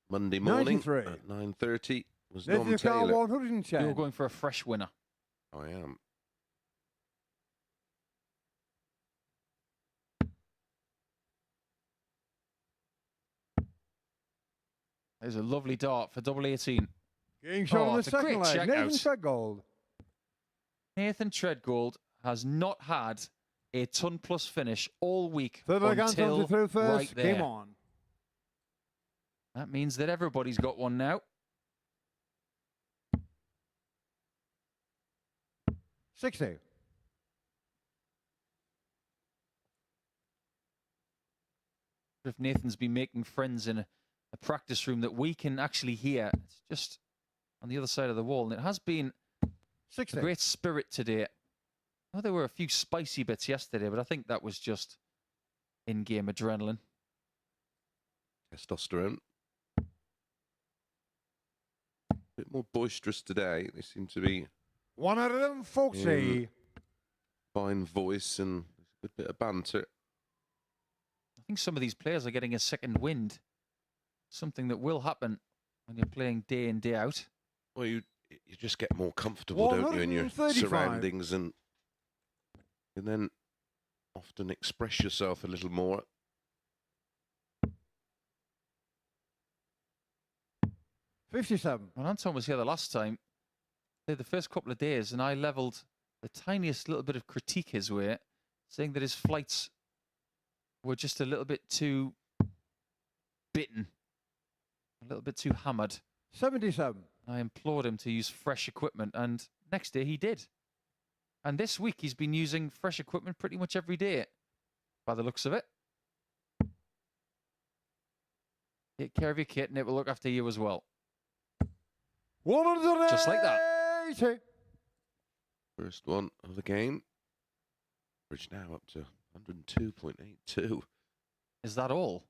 Monday morning 93. at 9:30 was Dom Antonio Carr, Taylor. 110. You're going for a fresh winner. I am. There's a lovely dart for double 18. Getting shot on the it's a great second leg. check Nathan out. Treadgold. Nathan Treadgold has not had a ton plus finish all week Third leg Anton until to through first. right there. Game on. That means that everybody's got one now. 60. If Nathan's been making friends in a practice room that we can actually hear, it's just on the other side of the wall. And it has been 60. a great spirit today. Well, there were a few spicy bits yesterday, but I think that was just in-game adrenaline. Testosterone. A bit more boisterous today. They seem to be 140. fine voice and a good bit of banter. I think some of these players are getting a second wind. Something that will happen when you're playing day in, day out. Well, you just get more comfortable, don't you, in your 135. surroundings and then often express yourself a little more. 57. When Anton was here the last time, the first couple of days, and I levelled the tiniest little bit of critique his way, saying that his flights were just a little bit too bitten, a little bit too hammered. 77. I implored him to use fresh equipment, and next day he did. And this week he's been using fresh equipment pretty much every day, by the looks of it. Take care of your kit and it will look after you as well. 180. Just like that. First one of the game. Average now up to 102.82. Is that all?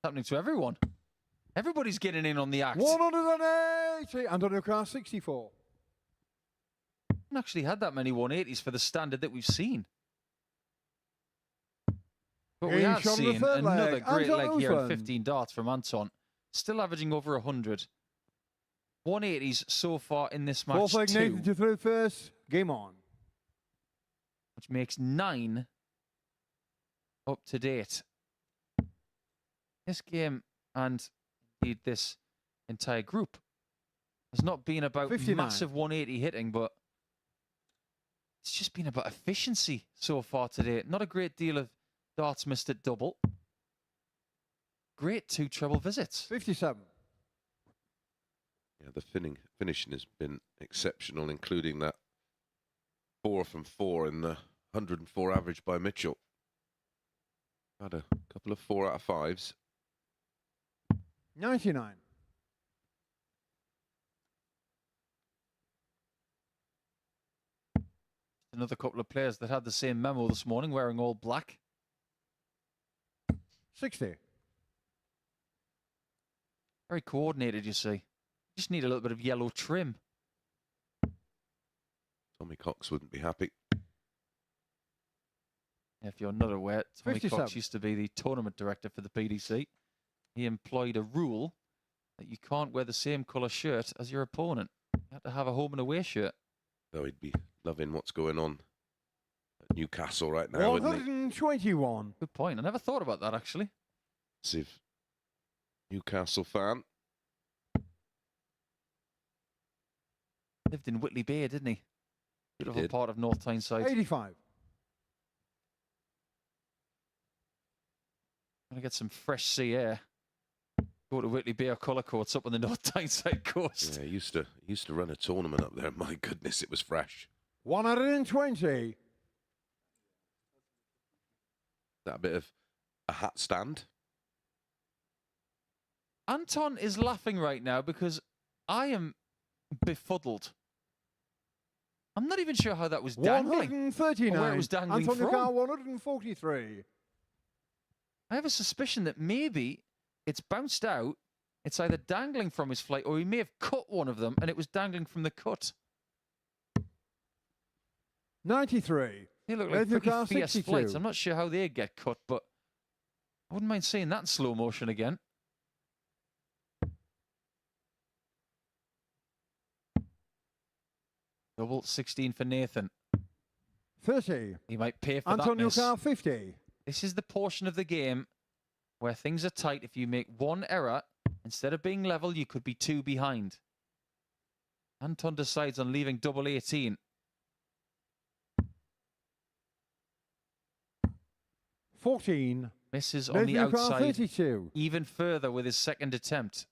Happening to everyone. Everybody's getting in on the act. 180. Antonio Carr, 64. Haven't actually had that many 180s for the standard that we've seen. But we Game have shot of the seen third another leg. great Anton leg here Usman. at 15 darts from Anton. Still averaging over 100. 180s so far in this match, Fourth leg, two, Nathan to through first. Game on. which makes 9 up to date. This game, and indeed this entire group, has not been about 59. massive 180 hitting, but it's just been about efficiency so far today. Not a great deal of darts missed at double. Great 2 treble visits. 57. Yeah, the finishing has been exceptional, including that 4 from 4 in the 104 average by Mitchell. Had a couple of 4 out of 5s. 99. Another couple of players that had the same memo this morning, wearing all black. 60. Very coordinated, you see. Just need a little bit of yellow trim. Tommy Cox wouldn't be happy. If you're not aware, Tommy 57. Cox used to be the tournament director for the PDC. He employed a rule that you can't wear the same colour shirt as your opponent. You have to have a home and away shirt. Though he'd be loving what's going on at Newcastle right now, wouldn't he? 121. Good point. I never thought about that, actually. Massive Newcastle fan. Lived in Whitley Bay, didn't he? Beautiful did. part of North Tyneside. 85. Gonna get some fresh sea air. Go to Whitley Bay or colour coats up on the North Tyneside coast. Yeah, he used to run a tournament up there. My goodness, it was fresh. 120. That bit of a hat stand. Anton is laughing right now because I am befuddled. I'm not even sure how that was dangling. 139. Or where it was dangling Anton from. Lucar, 143. I have a suspicion that maybe it's bounced out. It's either dangling from his flight or he may have cut one of them and it was dangling from the cut. 93. They look like Nathan pretty Lucar, fierce 62. flights. I'm not sure how they get cut, but I wouldn't mind seeing that in slow motion again. Double 16 for Nathan. 30. He might pay for Anton that miss. Lucar, 50. This is the portion of the game where things are tight. If you make one error, instead of being level, you could be 2 behind. Anton decides on leaving double 18. 14. Misses on the Nathan Lucar, outside 32. even further with his second attempt.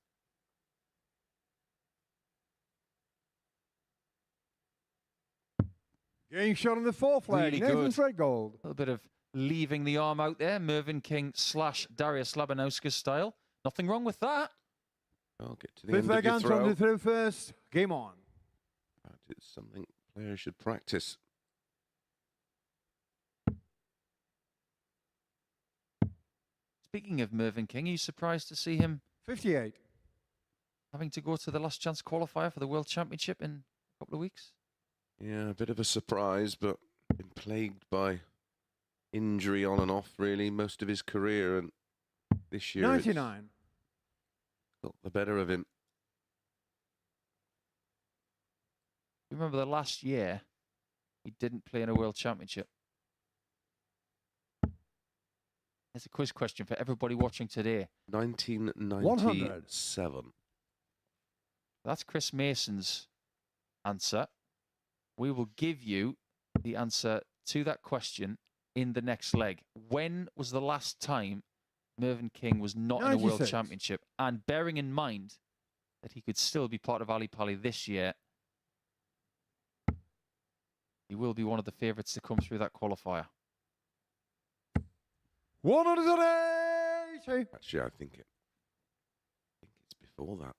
Getting shot on the fourth leg. Really Nathan good. Threadgold. A little bit of leaving the arm out there, Mervyn King / Darius Labanauskas style. Nothing wrong with that. I'll get to the Fifth end of leg, your Anton throw. to throw first. Game on. That is something players should practice. Speaking of Mervyn King, are you surprised to see him 58. having to go to the last chance qualifier for the World Championship in a couple of weeks? Yeah, a bit of a surprise, but been plagued by injury on and off, really, most of his career. And this year, it's 99. got the better of him. You remember the last year he didn't play in a World Championship? There's a quiz question for everybody watching today. 1997. That's Chris Mason's answer. We will give you the answer to that question in the next leg. When was the last time Mervyn King was not in a World 96. Championship? And bearing in mind that he could still be part of Ali Pali this year, he will be one of the favourites to come through that qualifier. 180. Actually, I think it's before that.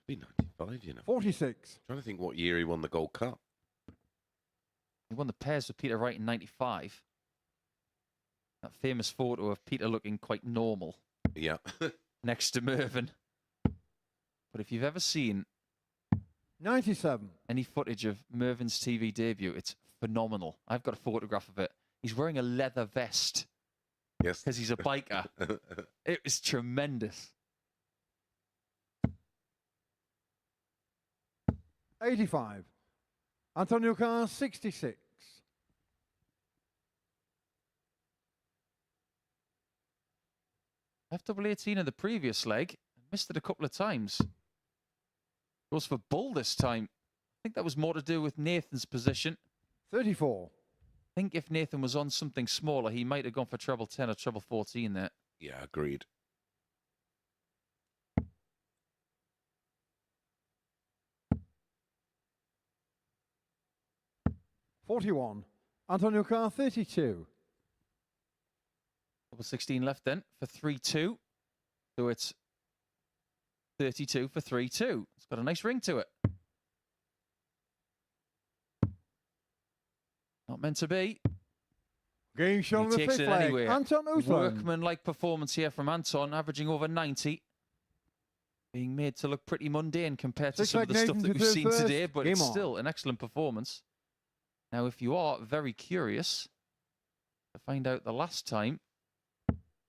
Could be 95, you know. 46. Trying to think what year he won the Gold Cup. He won the pairs with Peter Wright in 95. That famous photo of Peter looking quite normal Yeah. next to Mervyn. But if you've ever seen 97. any footage of Mervyn's TV debut, it's phenomenal. I've got a photograph of it. He's wearing a leather vest Yes. because he's a biker. It was tremendous. 85. Anton Lucar, 66. Left double 18 in the previous leg. Missed it a couple of times. Goes for bull this time. I think that was more to do with Nathan's position. 34. I think if Nathan was on something smaller, he might have gone for treble 10 or treble 14 there. Yeah, agreed. 41. Anton Lucar, 32. Double 16 left then for 3-2. So it's 32 for 3-2. It's got a nice ring to it. Not meant to be. Getting shot on He the takes fifth it leg. anyway. Anton Uslan. Workman-like performance here from Anton, averaging over 90. Being made to look pretty mundane compared to Six some of the leg stuff Nathan that to we've third seen first. today, but Game it's on. still an excellent performance. Now, if you are very curious to find out the last time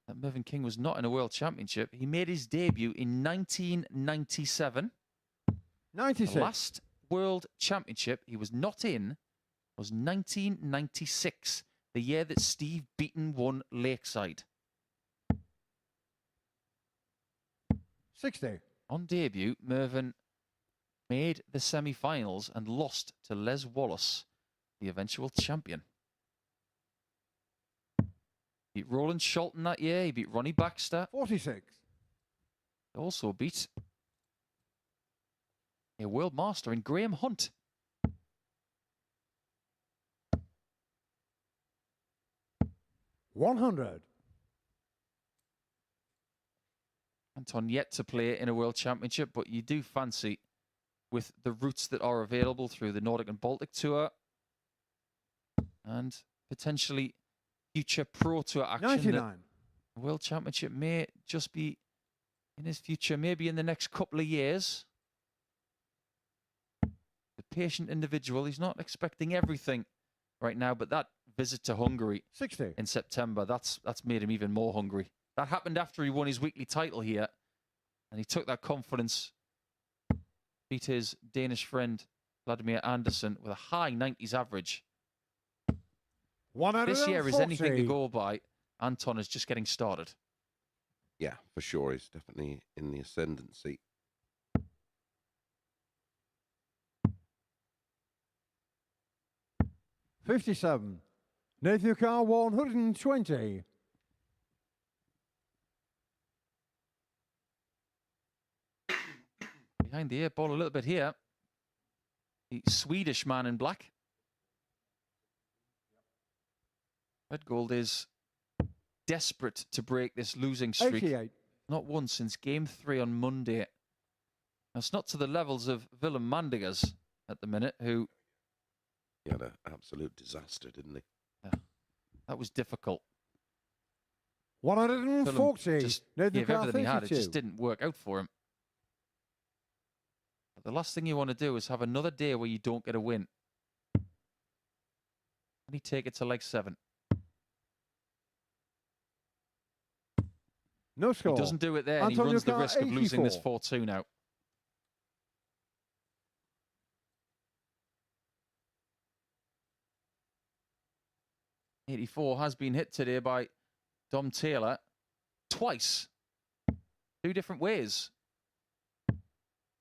that Mervyn King was not in a World Championship, he made his debut in 1997. 96. The last World Championship he was not in was 1996, the year that Steve Beaton won Lakeside. 60. On debut, Mervyn made the semi-finals and lost to Les Wallace, the eventual champion. Beat Roland Sholton that year. He beat Ronnie Baxter. 46. Also beat a world master in Graham Hunt. 100. Anton yet to play in a World Championship, but you do fancy, with the routes that are available through the Nordic and Baltic Tour and potentially future Pro Tour action, 99. the World Championship may just be in his future, maybe in the next couple of years. The patient individual, he's not expecting everything right now, but that visit to Hungary 60. in September, that's made him even more hungry. That happened after he won his weekly title here, and he took that confidence, beat his Danish friend Vladimir Andersen with a high 90s average. 140. This year is anything to go by. Anton is just getting started. Yeah, for sure. He's definitely in the ascendancy. $57. Nathan Carr, 120. Behind the 8 ball a little bit here. The Swedish man in black. Red Gold is desperate to break this losing streak. 88. Not once since game 3 on Monday. Now, it's not to the levels of Willem Mandegers at the minute, who... He had an absolute disaster, didn't he? Yeah, that was difficult. 140. Just Nathan gave Carr, everything he had. It 32. just didn't work out for him. But the last thing you want to do is have another day where you don't get a win. And he take it to like 7. No score. He doesn't do it there, and he Antonio runs the Carr, risk of losing this 84. 4-2 now. '84 has been hit today by Dom Taylor twice, 2 different ways,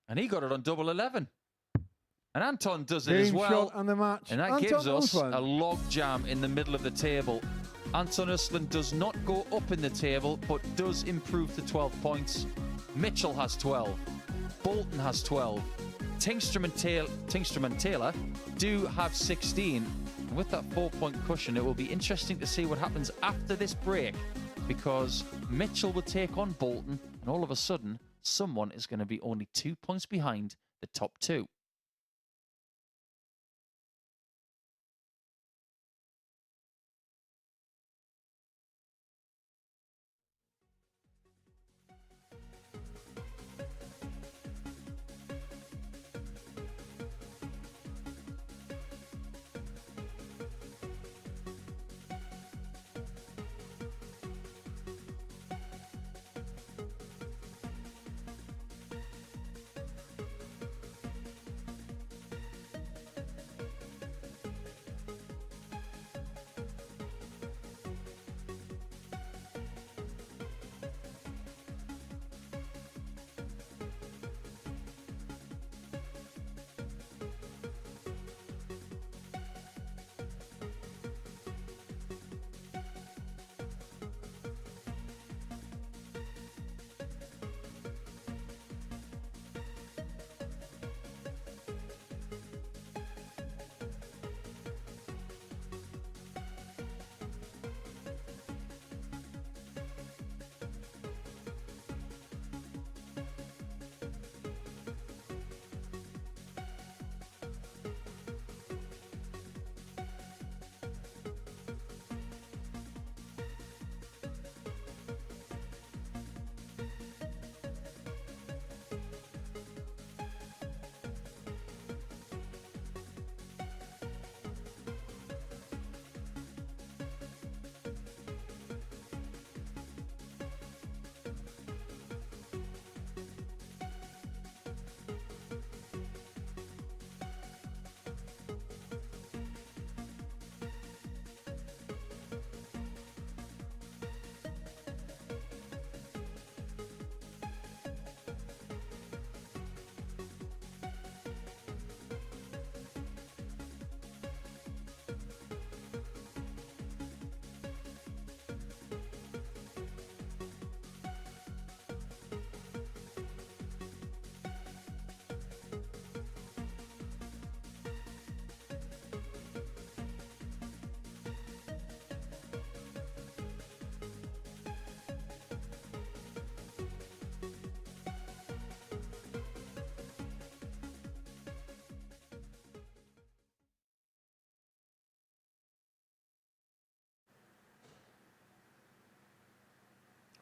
and he got it on double 11. And Anton does it as Game well, shot on the match. and that Anton gives us Usland. a log jam in the middle of the table. Anton Usland does not go up in the table, but does improve to 12 points. Mitchell has 12. Bolton has 12. Tingstrom and Taylor do have 16. And with that 4-point cushion, it will be interesting to see what happens after this break, because Mitchell will take on Bolton, and all of a sudden, someone is going to be only 2 points behind the top 2.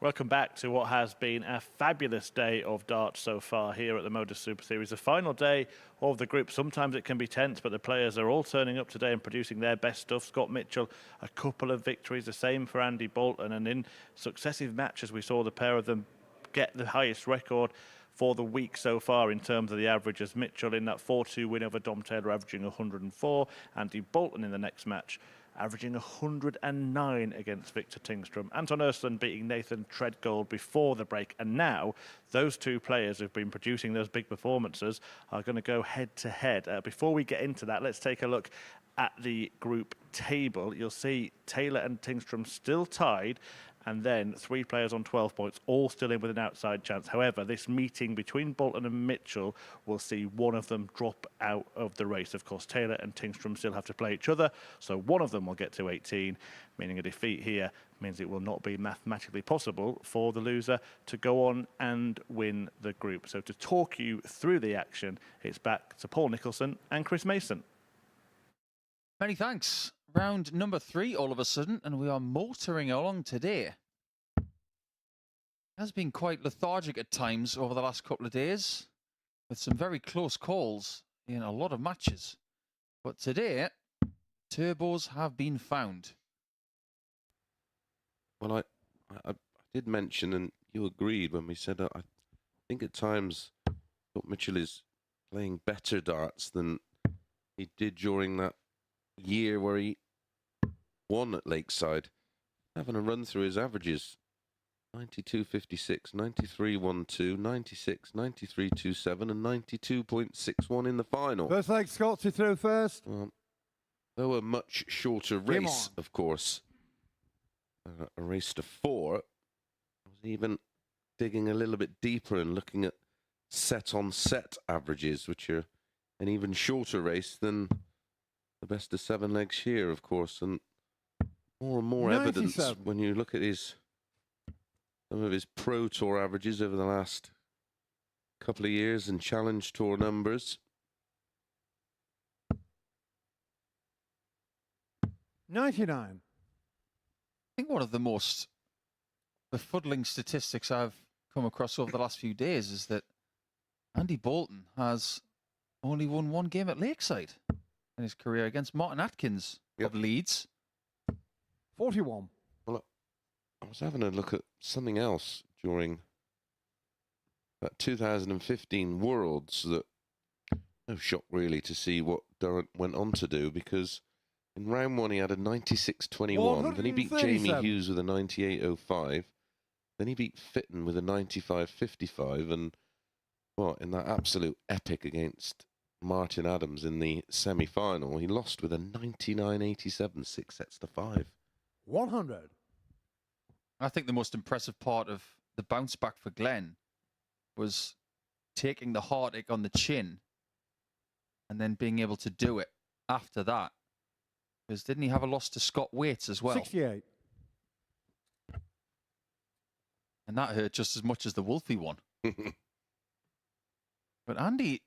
Welcome back to what has been a fabulous day of darts so far here at the MODUS Super Series. The final day of the group. Sometimes it can be tense, but the players are all turning up today and producing their best stuff. Scott Mitchell, a couple of victories, the same for Andy Bolton, and in successive matches we saw the pair of them get the highest record for the week so far in terms of the averages. Mitchell in that 4-2 win over Dom Taylor averaging 104. Andy Bolton in the next match averaging 109 against Victor Tingstrom. Anton Ersland beating Nathan Treadgold before the break. And now those two players who've been producing those big performances are going to go head-to-head. Before we get into that, let's take a look at the group table. You'll see Taylor and Tingstrom still tied, and then 3 players on 12 points, all still in with an outside chance. However, this meeting between Bolton and Mitchell will see one of them drop out of the race. Of course, Taylor and Tingstrom still have to play each other, so one of them will get to 18, meaning a defeat here means it will not be mathematically possible for the loser to go on and win the group. So to talk you through the action, it's back to Paul Nicholson and Chris Mason. Many thanks. Round number 3 all of a sudden, and we are motoring along today. It has been quite lethargic at times over the last couple of days, with some very close calls in a lot of matches. But today, turbos have been found. Well, I did mention, and you agreed when we said that I think at times Scott Mitchell is playing better darts than he did during that year where he won at Lakeside. Having a run through his averages: 92.56, 93.12, 96, 93.27 and 92.61 in the final. First leg, Scotsy through first. Though a much shorter race, of course. A race to 4. I was even digging a little bit deeper and looking at set-on-set averages, which are an even shorter race than the best of 7 legs here, of course. And more 97. evidence when you look at some of his Pro Tour averages over the last couple of years and Challenge Tour numbers. 99. I think one of the most befuddling statistics I've come across over the last few days is that Andy Bolton has only won 1 game at Lakeside in his career against Martin Atkins of Leeds. 41. Well, I was having a look at something else during that 2015 Worlds that no shock really to see what Durrant went on to do, because in round 1 he had a 96.21, then he beat Jamie Hughes with a 98.05, then he beat Fitton with a 95.55, and in that absolute epic against Martin Adams in the semi-final, he lost with a 99.87, 6 sets to 5. 100. I think the most impressive part of the bounce back for Glenn was taking the heartache on the chin and then being able to do it after that. Because didn't he have a loss to Scott Waits as well? 68. And that hurt just as much as the Wolfie one. But Andy,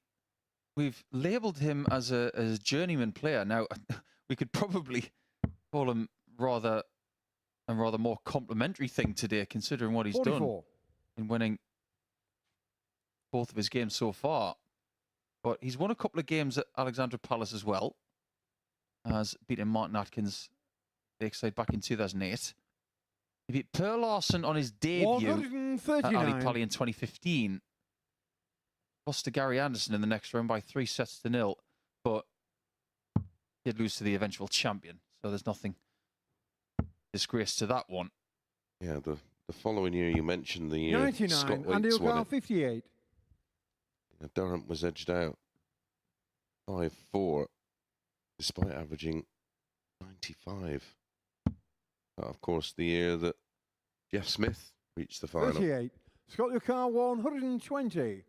we've labelled him as a journeyman player. Now, we could probably call him rather more complimentary thing today, considering what he's 44. done in winning both of his games so far. But he's won a couple of games at Alexandra Palace as well, as beating Martin Atkins Lakeside back in 2008. He beat Per Larson on his debut at Ali Pali in 2015. Lost to Gary Anderson in the next round by 3 sets to 0, but he'd lose to the eventual champion, so there's nothing disgrace to that one. Yeah, the following year you mentioned the 99. Scott Andy Waits won O'Carr, it. 58. Durham was edged out 5-4, despite averaging 95. Of course, the year that Jeff Smith reached the final. 38. Scott O'Carr, 120.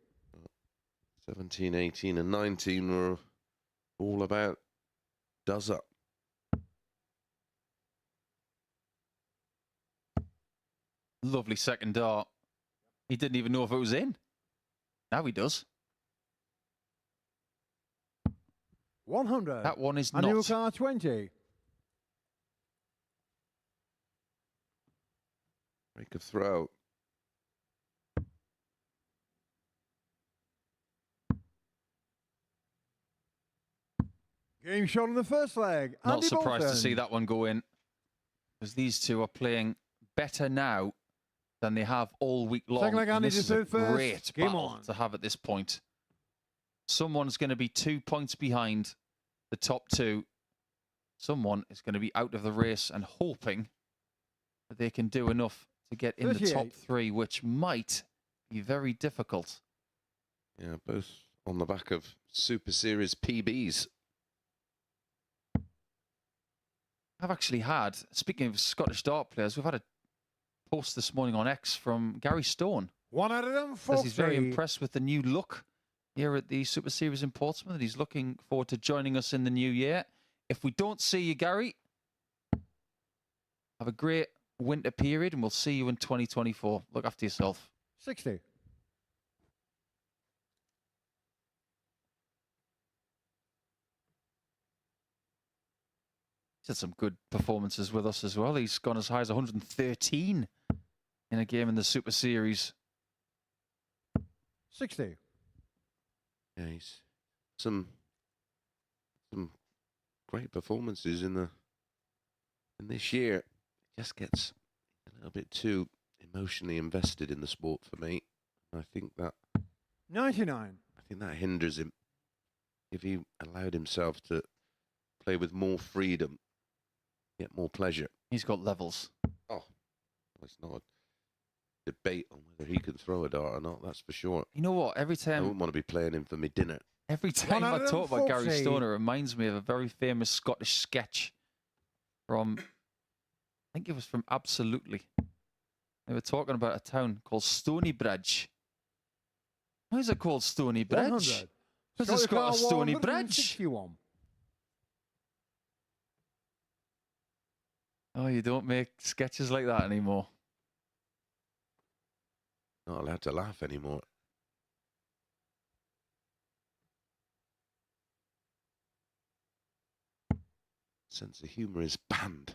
17, 18 and 19 were all about does up. Lovely second dart. He didn't even know if it was in. Now he does. 100. That one is Andy not. O'Carr, 20. Break of throw. Game shot in the first leg. Not Andy surprised to Bolton. see that one go in, because these two are playing better now than they have all week long. Second leg, And Andy this to is a serve first. great Game battle on. to have at this point. Someone's going to be 2 points behind the top two. Someone is going to be out of the race and hoping that they can do enough to get in the top 38. three, which might be very difficult. Yeah, both on the back of Super Series PBs. I've actually had, speaking of Scottish dart players, we've had a post this morning on X from Gary Stone. 1 out of them, Says he's very impressed with the new look here at the Super Series in Portsmouth, and he's looking forward to joining us in the new year. If we don't see you, Gary, have a great winter period, and we'll see you in 2024. Look after yourself. 60. He's had some good performances with us as well. He's gone as high as 113 in a game in the Super Series. 60. Yeah, he's some great performances in this year. Just gets a little bit too emotionally invested in the sport for me. I think that 99. that hinders him. If he allowed himself to play with more freedom, get more pleasure. He's got levels. Oh, it's not a debate on whether he can throw a dart or not, that's for sure. You know what? Every I time wouldn't want to be playing him for my dinner. Every time I talk about Gary 140. Stone, it reminds me of a very famous Scottish sketch from, I think it was from Absolutely. They were talking about a town called Stonybridge. Why is it called Stonybridge? 100. Because it's got a Stony Bridge. 161. Oh, you don't make sketches like that anymore. Not allowed to laugh anymore. Sense of humour is banned.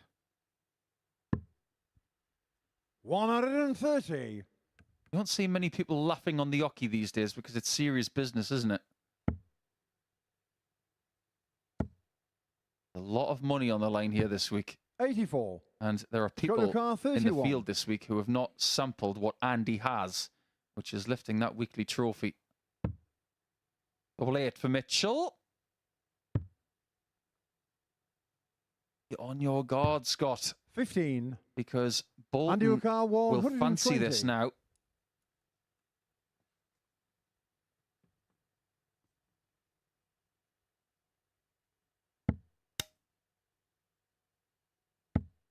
130. You don't see many people laughing on the oche these days because it's serious business, isn't it? A lot of money on the line here this week. 84. And there are people Got the car, in the 31. field this week who have not sampled what Andy has, which is lifting that weekly trophy. Double 8 for Mitchell. Get on your guard, Scott, 15. because Andy Bolton O'Carr, will 120. fancy this now.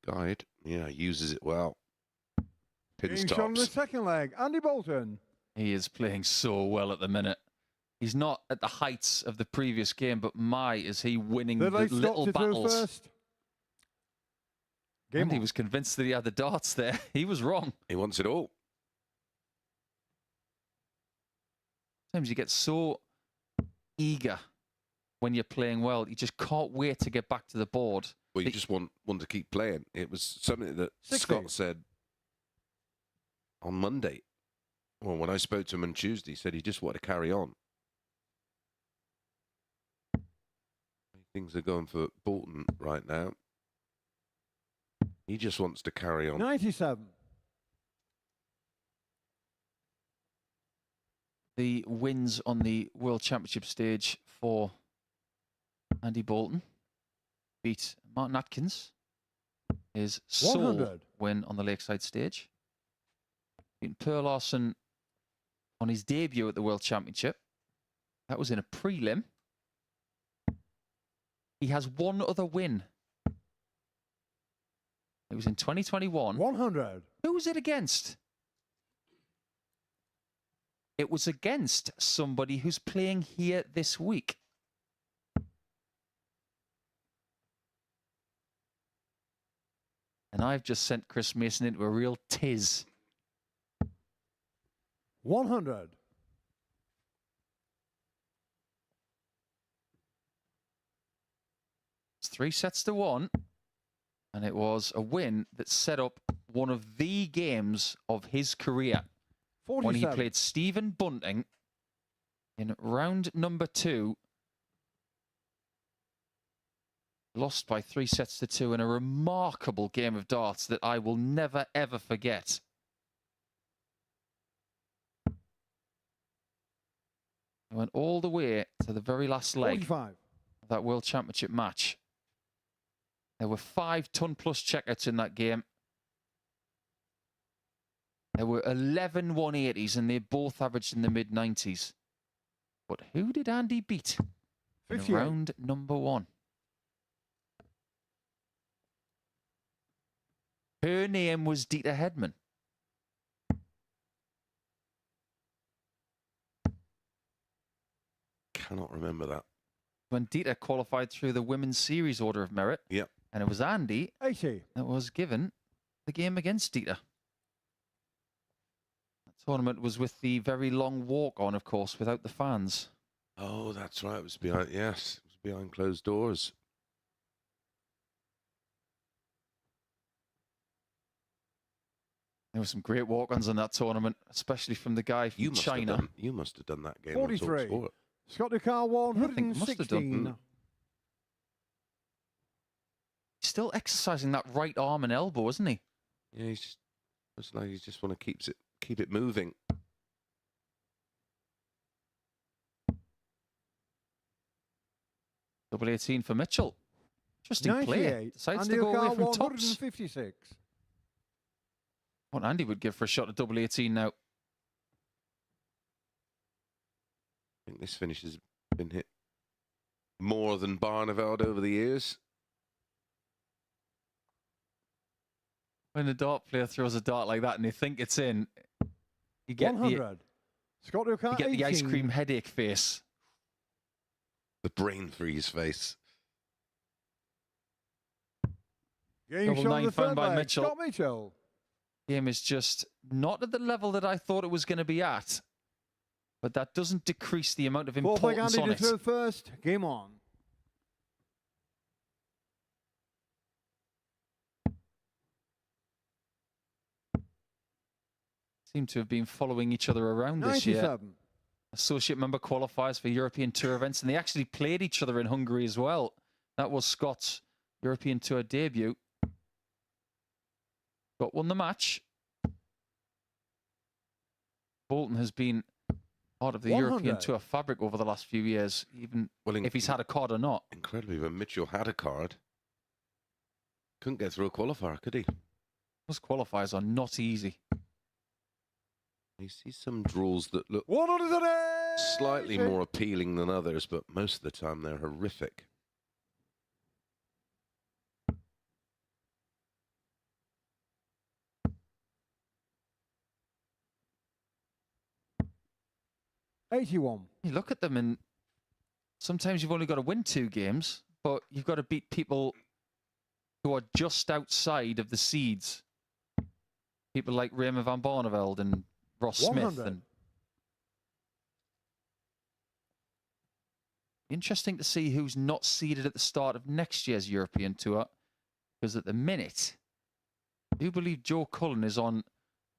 Guide, yeah, uses it well. Pin Game shot on the stops. second leg. Andy Bolton. He is playing so well at the minute. He's not at the heights of the previous game, but my, is he winning the Third leg little stopped it through battles. first. Game Andy on. was convinced that he had the darts there. He was wrong. He wants it all. Sometimes you get so eager when you're playing well. You just can't wait to get back to the board. Well, you just want to keep playing. It was something that 60. Scott said on Monday. Well, when I spoke to him on Tuesday, he said he just wanted to carry on. Things are going for Bolton right now. He just wants to carry on. 97. The wins on the World Championship stage for Andy Bolton. Beat Martin Atkins. His sole 100. win on the Lakeside stage. Beat Per Larson on his debut at the World Championship. That was in a prelim. He has one other win. It was in 2021. 100. Who was it against? It was against somebody who's playing here this week. And I've just sent Chris Mason into a real tiz. 100. It's 3 sets to 1. And it was a win that set up one of the games of his career 47. when he played Stephen Bunting in round number 2. Lost by 3 sets to 2 in a remarkable game of darts that I will never, ever forget. I went all the way to the very last leg 45. of that World Championship match. There were 5-ton-plus checkouts in that game. There were 11 180s, and they both averaged in the mid-90s. But who did Andy beat in 58. round number 1? Her name was Dieter Hedman. Cannot remember that. When Dieter qualified through the Women's Series Order of Merit. Yep. And it was Andy 80. that was given the game against Dieter. That tournament was with the very long walk-on, of course, without the fans. Oh, that's right. It was behind, yes, it was behind closed doors. There were some great walk-ons in that tournament, especially from the guy from China. You must have done that game 43. on TalkSport. Scott Ducal, I think must have done. 116. He's still exercising that right arm and elbow, isn't he? Yeah, it's like he just want to keep it moving. Double 18 for Mitchell. Interesting play. 98. Decides Andy to go away Ducal, from tops. 156. What Andy would give for a shot at double 18 now. I think this finish has been hit more than Barneveld over the years. When a dart player throws a dart like that and they think it's in, you get 100. Scott Ducal, you get 18. the ice cream headache face. The brain freeze face. Game Double shot on 9 the found third by leg. Mitchell. Scott Mitchell. Game is just not at the level that I thought it was going to be at. But that doesn't decrease the amount of Fourth leg, importance Andy on to it. throw first. Game on. Seem to have been following each other around this year. 97. Associate member qualifiers for European Tour events, and they actually played each other in Hungary as well. That was Scott's European Tour debut. Scott won the match. Bolton has been part of the 100. European Tour fabric over the last few years, even if he's had a card or not. Incredibly, when Mitchell had a card, couldn't get through a qualifier, could he? Those qualifiers are not easy. You see some draws that look 100. slightly more appealing than others, but most of the time they're horrific. $81. You look at them and sometimes you've only got to win 2 games, but you've got to beat people who are just outside of the seeds. People like Raymond van Barneveld and Ross Smith. 100. And interesting to see who's not seeded at the start of next year's European Tour, because at the minute, I do believe Joe Cullen is on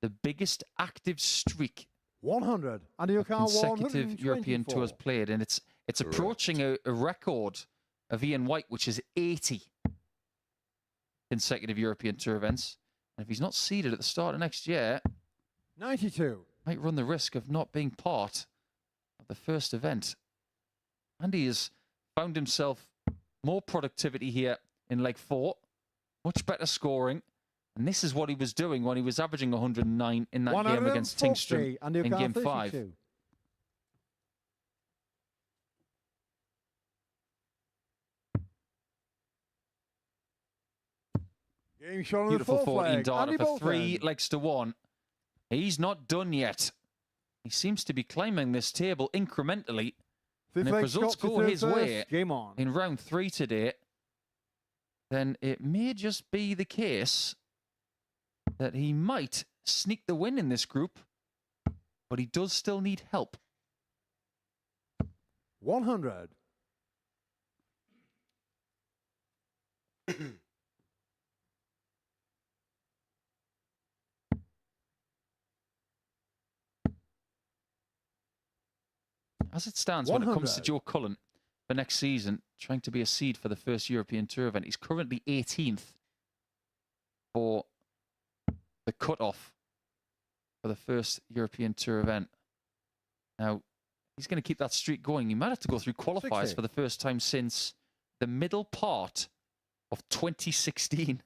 the biggest active streak 100. Andy of Ducal, consecutive European 124. Tours played, and it's approaching a record of Ian White, which is 80 consecutive European Tour events. And if he's not seeded at the start of next year, 92. might run the risk of not being part of the first event. Andy has found himself more productivity here in leg 4, much better scoring. And this is what he was doing when he was averaging 109 in that game against Tingstrom Andy in Ducal, game 5. 32. Game shot on Beautiful the fourth 14 leg. darter Andy for 3 Bolton. legs to 1. He's not done yet. He seems to be climbing this table incrementally. Fifth And if leg, results Scott to go third his first. way Game on. in round 3 today, then it may just be the case that he might sneak the win in this group, but he does still need help. 100. as it stands, when it comes to 100. Joe Cullen for next season, trying to be a seed for the first European Tour event, he's currently 18th for the cut-off for the first European Tour event. Now, he's going to keep that streak going. He might have to go through qualifiers 60. for the first time since the middle part of 2016.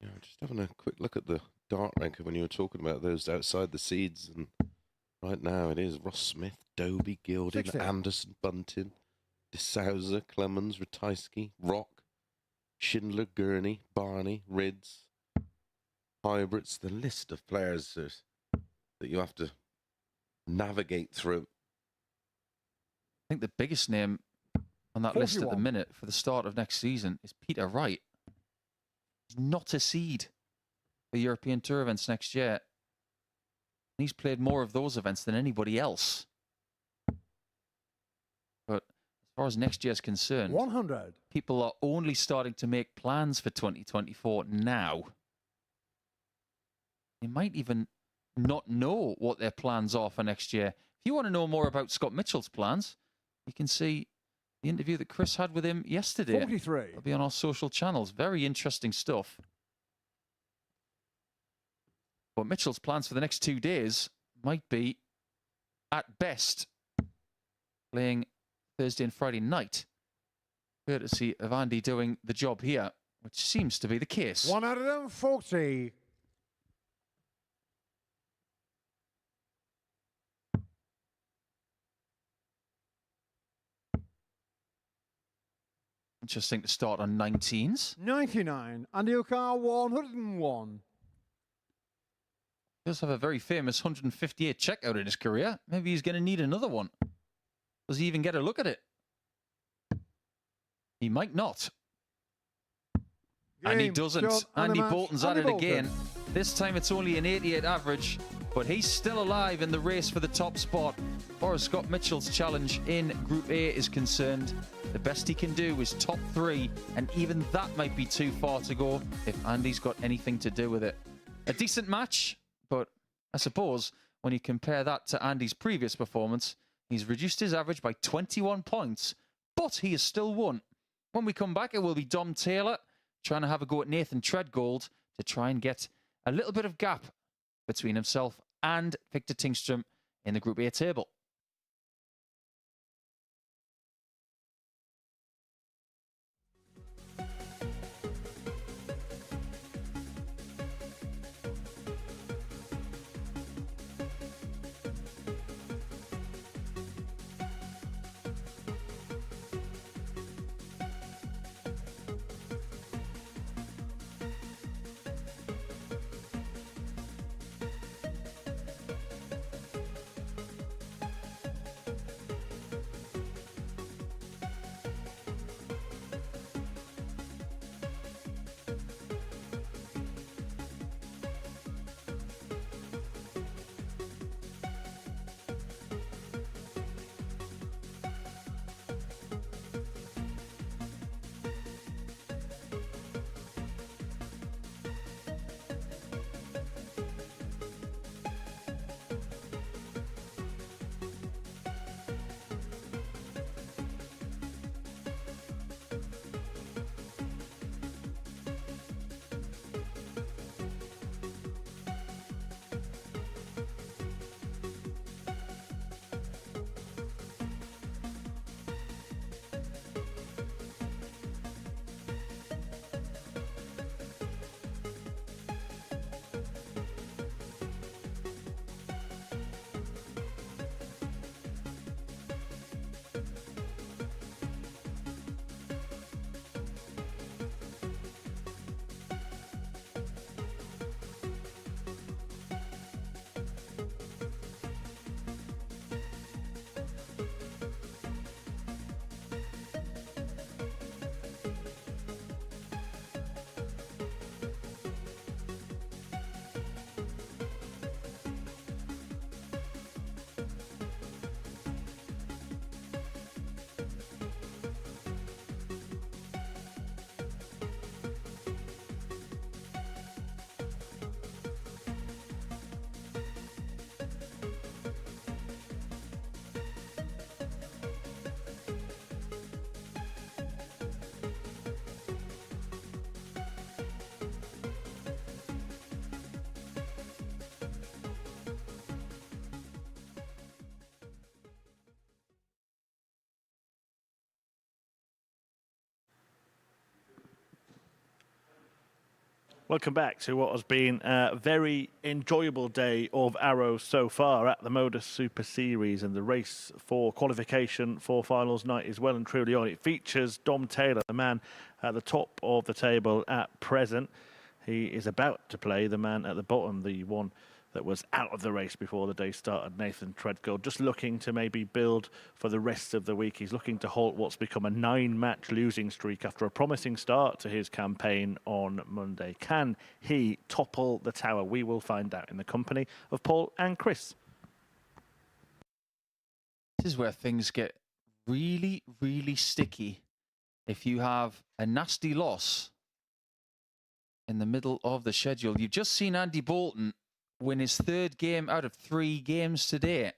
Yeah, just having a quick look at the dart ranker when you were talking about those outside the seeds, and right now it is Ross Smith, Doby, Gilding, 60. Anderson, Bunting, De Souza, Clemens, Ratajski, Rock, Schindler, Gurney, Barney, Rids, Hybrids. The list of players that you have to navigate through. I think the biggest name on that list at the 41. minute for the start of next season is Peter Wright. He's not a seed for European Tour events next year. He's played more of those events than anybody else. But as far as next year's concerned, 100. people are only starting to make plans for 2024 now. They might even not know what their plans are for next year. If you want to know more about Scott Mitchell's plans, you can see the interview that Chris had with him yesterday. 43. It'll be on our social channels. Very interesting stuff. But Mitchell's plans for the next 2 days might be, at best, playing Thursday and Friday night, courtesy of Andy doing the job here, which seems to be the case. 140. Interesting to start on 19s. 99. Andy O'Carr, 101. He does have a very famous 158 checkout in his career. Maybe he's going to need another one. Does he even get a look at it? He might not. And he Game, doesn't. shot, and Andy a match. Bolton's Andy at it Bolton. again. This time it's only an 88 average, but he's still alive in the race for the top spot. As far as Scott Mitchell's challenge in Group A is concerned, the best he can do is top 3, and even that might be too far to go if Andy's got anything to do with it. A decent match, but I suppose when you compare that to Andy's previous performance, he's reduced his average by 21 points, but he has still won. When we come back, it will be Dom Taylor trying to have a go at Nathan Treadgold to try and get a little bit of gap between himself and Victor Tingstrom in the Group A table. Welcome back to what has been a very enjoyable day of arrows so far at the Modus Super Series, and the race for qualification for finals night is well and truly on. It features Dom Taylor, the man at the top of the table at present. He is about to play the man at the bottom, the one that was out of the race before the day started, Nathan Treadgold, just looking to maybe build for the rest of the week. He's looking to halt what's become a 9-match losing streak after a promising start to his campaign on Monday. Can he topple the tower? We will find out in the company of Paul and Chris. This is where things get really, really sticky if you have a nasty loss in the middle of the schedule. You've just seen Andy Bolton win his 3rd game out of 3 games today.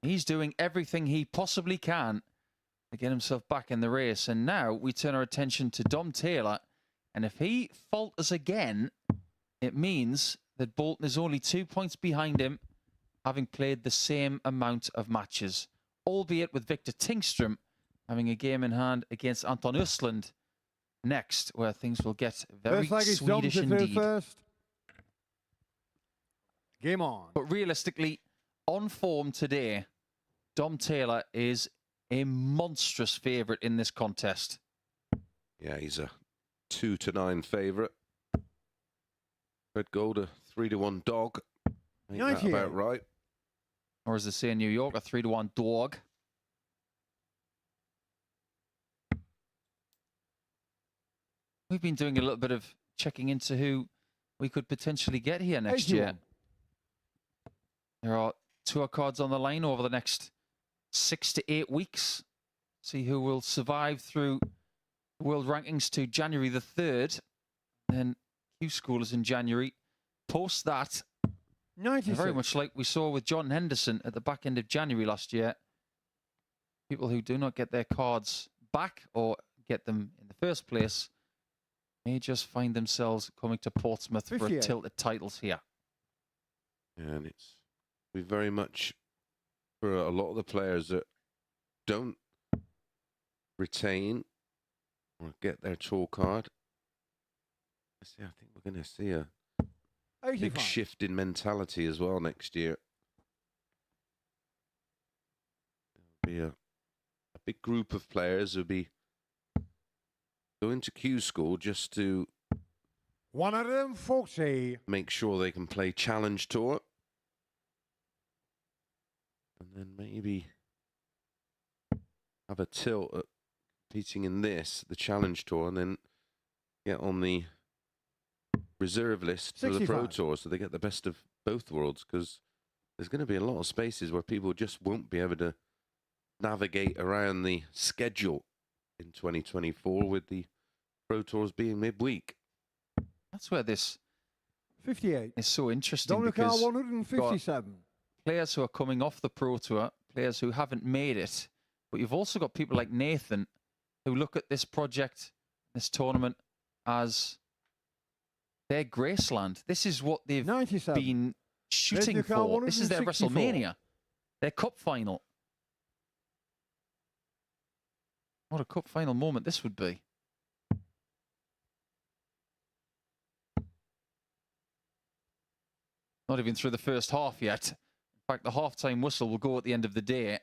He's doing everything he possibly can to get himself back in the race. And now we turn our attention to Dom Taylor. And if he falters again, it means that Bolton is only 2 points behind him, having played the same amount of matches, albeit with Victor Tingstrom having a game in hand against Anton Östlund next, where things will get very Swedish indeed. First. Game on. But realistically, on form today, Dom Taylor is a monstrous favourite in this contest. Yeah, he's a 2-9 favourite. Red Gold, a 3-1 dog. Ain't that about right? Or as they say in New York, a 3-1 dog. We've been doing a little bit of checking into who we could potentially get here next year. There are tour cards on the line over the next 6 to 8 weeks. See who will survive through world rankings to January the 3rd. Then Q School is in January. Post that, very much like we saw with John Henderson at the back end of January last year. People who do not get their cards back or get them in the first place may just find themselves coming to Portsmouth for a tilt at titles here. And it's very much for a lot of the players that don't retain or get their tour card. I think we're going to see a big shift in mentality as well next year. There'll be a big group of players who'll be going to Q School just to 140. Make sure they can play Challenge Tour. And then maybe have a tilt at competing in this, the Challenge Tour, and then get on the reserve list for the Pro Tour, so they get the best of both worlds, because there's going to be a lot of spaces where people just won't be able to navigate around the schedule in 2024 with the Pro Tours being midweek. That's where this 58 is so interesting, Dominic because 157. Players who are coming off the Pro Tour, players who haven't made it, but you've also got people like Nathan who look at this project, this tournament, as their Graceland. This is what they've been shooting for. This is their WrestleMania, their cup final. What a cup final moment this would be. Not even through the first half yet. In fact, the halftime whistle will go at the end of the day.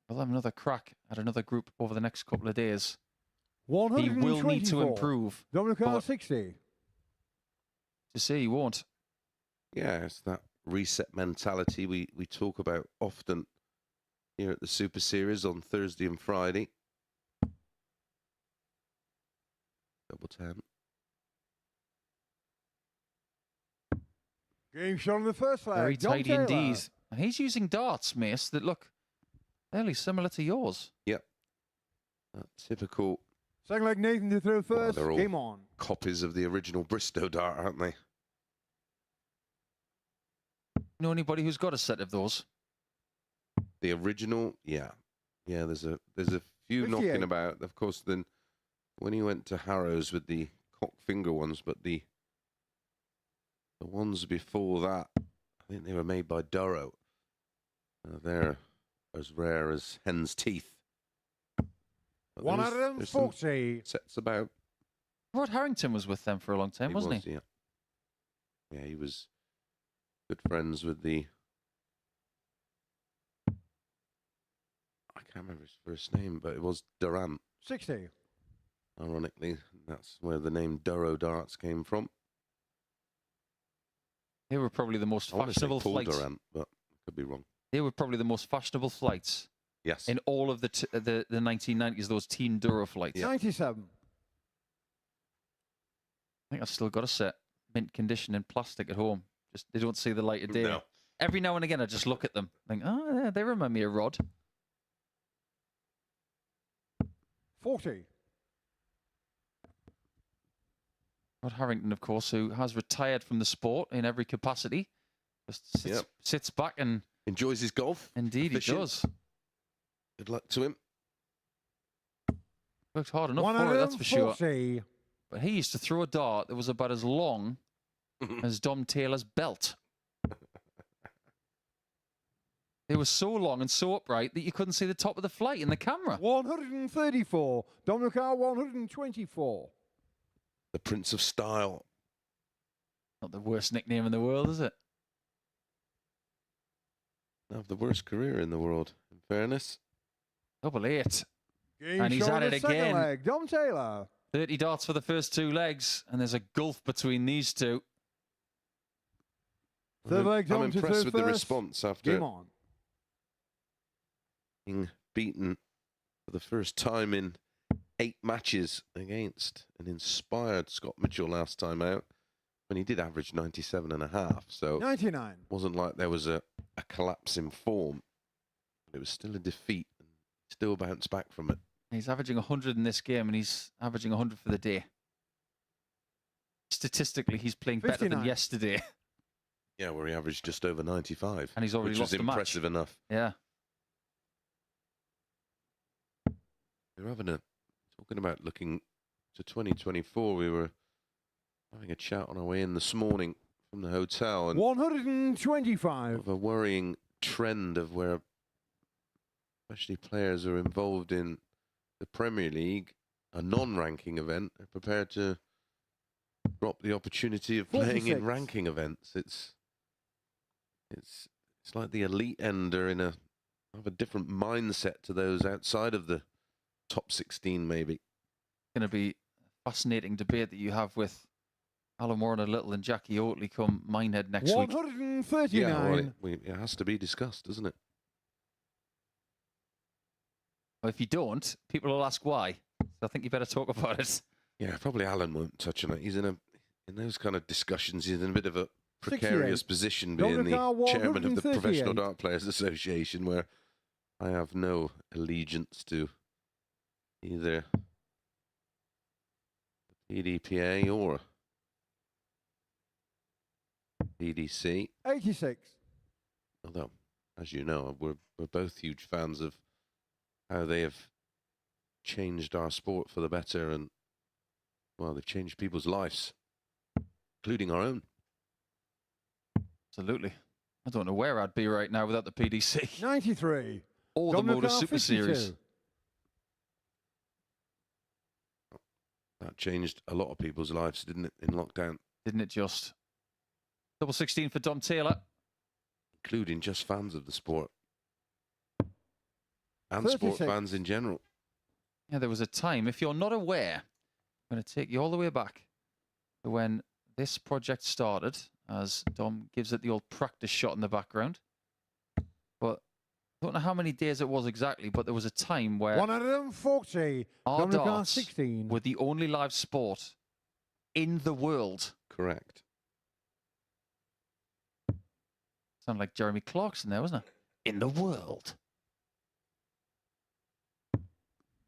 We'll have another crack at another group over the next couple of days. He will need to improve. Dominic 60. To say he won't. Yeah, it's that reset mentality we talk about often here at the Super Series on Thursday and Friday. Double 10. Game shot in the first leg. Very tidy indeed. And he's using darts, Mace, that look fairly similar to yours. Yep. Typical. Second leg, Nathan to throw first. They're all Game on. copies of the original Bristow dart, aren't they? Know anybody who's got a set of those? The original, yeah. Yeah, there's a few 58. knocking about. Of course, then when he went to Harrows with the cock finger ones, but the ones before that, I think they were made by Durrow. They're as rare as hen's teeth. But 140. sets about. Rod Harrington was with them for a long time, wasn't he? Yeah. Yeah, he was good friends with the... I can't remember his first name, but it was Durant. 60. Ironically, that's where the name Duro Darts came from. They were probably the most I want to say fashionable Paul flights. Durant, but I could be wrong. They were probably the most fashionable flights Yes. in all of the 1990s, those Team Duro flights. Yeah. 97. I think I've still got a set, mint condition in plastic at home. Just they don't see the light of day. No. Every now and again, I just look at them, think, oh, yeah, they remind me of Rod. 40. Rod Harrington, of course, who has retired from the sport in every capacity. Just sits back and... Enjoys his golf. Indeed, Efficient. he does. Good luck to him. Worked hard enough for it, that's for sure. 140. But he used to throw a dart that was about as long as Dom Taylor's belt. They were so long and so upright that you couldn't see the top of the flight in the camera. 134. Dominic 124. The Prince of Style. Not the worst nickname in the world, is it? Have the worst career in the world, in fairness. Double 8. Game And he's shot at on it the second again. leg. Dom Taylor. 30 darts for the first 2 legs, and there's a gulf between these two. Third leg, I'm Dom to impressed third with the first. response after Game on. being beaten for the first time in 8 matches against an inspired Scott Mitchell last time out, when he did average 97.5. So 99. it wasn't like there was a collapse in form. It was still a defeat, and still bounced back from it. He's averaging 100 in this game, and he's averaging 100 for the day. Statistically, he's playing better 59. than yesterday. Yeah, where he averaged just over 95. And he's already which lost was a match. impressive enough. Yeah. We're talking about looking to 2024. We were having a chat on our way in this morning from the hotel, and 125. of a worrying trend of where especially players who are involved in the Premier League, a non-ranking event, are prepared to drop the opportunity of playing 46. in ranking events. It's like the elite end are have a different mindset to those outside of the top 16, maybe. Going to be a fascinating debate that you have with Alan Warren a little and Jackie Oatley come Minehead next week. 139. Yeah, well, it has to be discussed, doesn't it? Well, if you don't, people will ask why. So I think you better talk about it. Yeah, probably Alan won't touch on it. He's in those kind of discussions, he's in a bit of a precarious 68. position, being the Dominic chairman of the 138. Professional Dart Players Association, where I have no allegiance to either the PDPA or PDC. 86. Although, as you know, we're both huge fans of how they have changed our sport for the better, and well, they've changed people's lives, including our own. Absolutely. I don't know where I'd be right now without the PDC 93. or the Dominic MODUS Super 52. Series. That changed a lot of people's lives, didn't it, in lockdown, Didn't it just? Double 16 for Dom Taylor. including just fans of the sport and 36. sport fans in general. Yeah, there was a time, if you're not aware, I'm going to take you all the way back to when this project started, as Dom gives it the old practice shot in the background. But I don't know how many days it was exactly, but there was a time where 140. our Dominic darts 16. were the only live sport in the world. Correct. Sounded like Jeremy Clarkson there, wasn't it? In the world.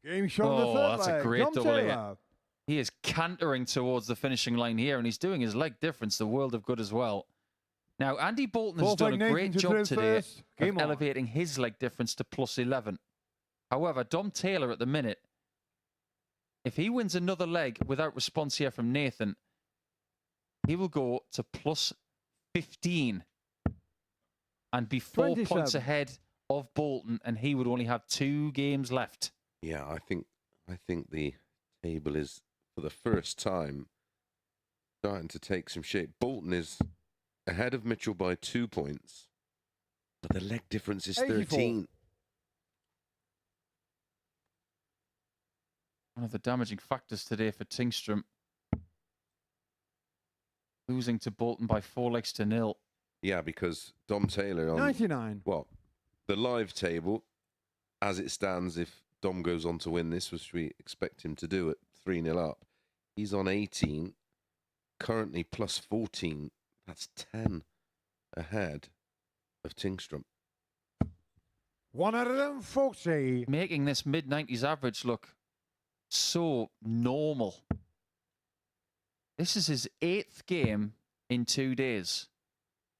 Game shot on the Oh, third that's a leg. great Dom double hit. Taylor. He is cantering towards the finishing line here, and he's doing his leg difference the world of good as well. Now, Andy Bolton has Fourth done leg, a Nathan great to job third today first. of Game on. elevating his leg difference to plus 11. However, Dom Taylor at the minute, if he wins another leg without response here from Nathan, he will go to plus 15 and be 4 points 27. ahead of Bolton, and he would only have 2 games left. Yeah, I think the table is for the first time starting to take some shape. Bolton is ahead of Mitchell by 2 points, but the leg difference is 84. 13. One of the damaging factors today for Tingstrom. Losing to Bolton by 4 legs to 0. Yeah, because Dom Taylor on 99. well, the live table, as it stands, if Dom goes on to win this, which we expect him to do at 3-0 up, he's on 18, currently plus 14. That's 10 ahead of Tingstrom. 140. Making this mid-90s average look so normal. This is his 8th game in 2 days.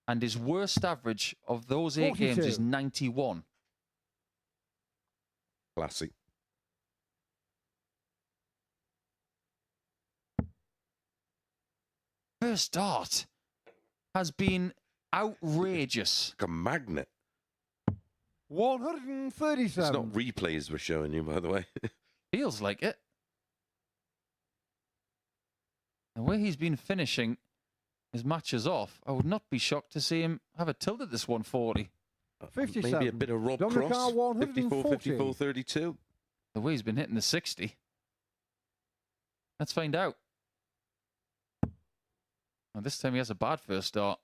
And his worst average of those 8 games 42. is 91. Classic. First start has been outrageous. Like a magnet. 137. It's not replays we're showing you, by the way. Feels like it. The way he's been finishing his matches off, I would not be shocked to see him have a tilt at this 140. 57. Maybe a bit of Rob Dominic Cross. R, 140. 54, 54, 32. The way he's been hitting the 60. Let's find out. Well, this time he has a bad first start.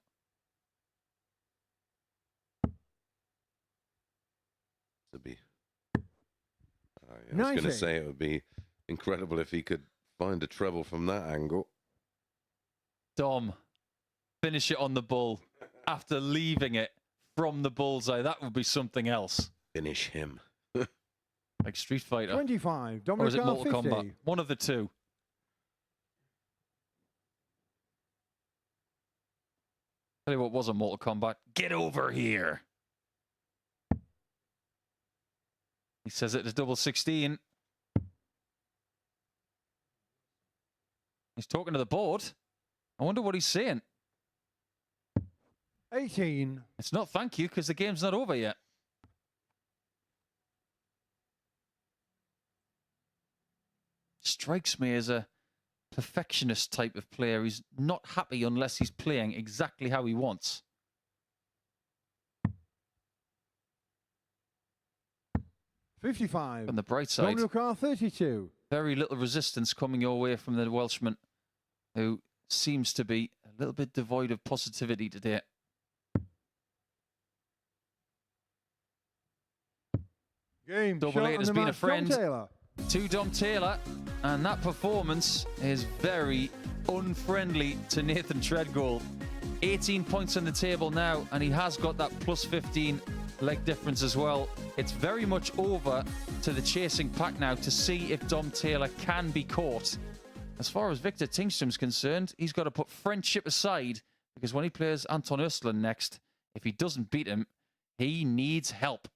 To be. I was going to 90. say it would be incredible if he could find a treble from that angle. Dom, finish it on the bull after leaving it from the bullseye. That would be something else. Finish him. Like Street Fighter. 25. Or is Dominic it R, Mortal 50. Kombat? One of the two. Tell you what was a Mortal Kombat. Get over here. He says it is double 16. He's talking to the board. I wonder what he's saying. 18. It's not thank you because the game's not over yet. Strikes me as a perfectionist type of player. He's not happy unless he's playing exactly how he wants. 55. On the bright side, Dominic R, 32. very little resistance coming your way from the Welshman, who seems to be a little bit devoid of positivity today. Game. Double shot eight on has the been a match, Dom friend. Taylor. To Dom Taylor, and that performance is very unfriendly to Nathan Treadgold. 18 points on the table now, and he has got that plus 15 leg difference as well. It's very much over to the chasing pack now to see if Dom Taylor can be caught. As far as Victor Tingstrom's concerned, he's got to put friendship aside, because when he plays Anton Östlund next, if he doesn't beat him, he needs help.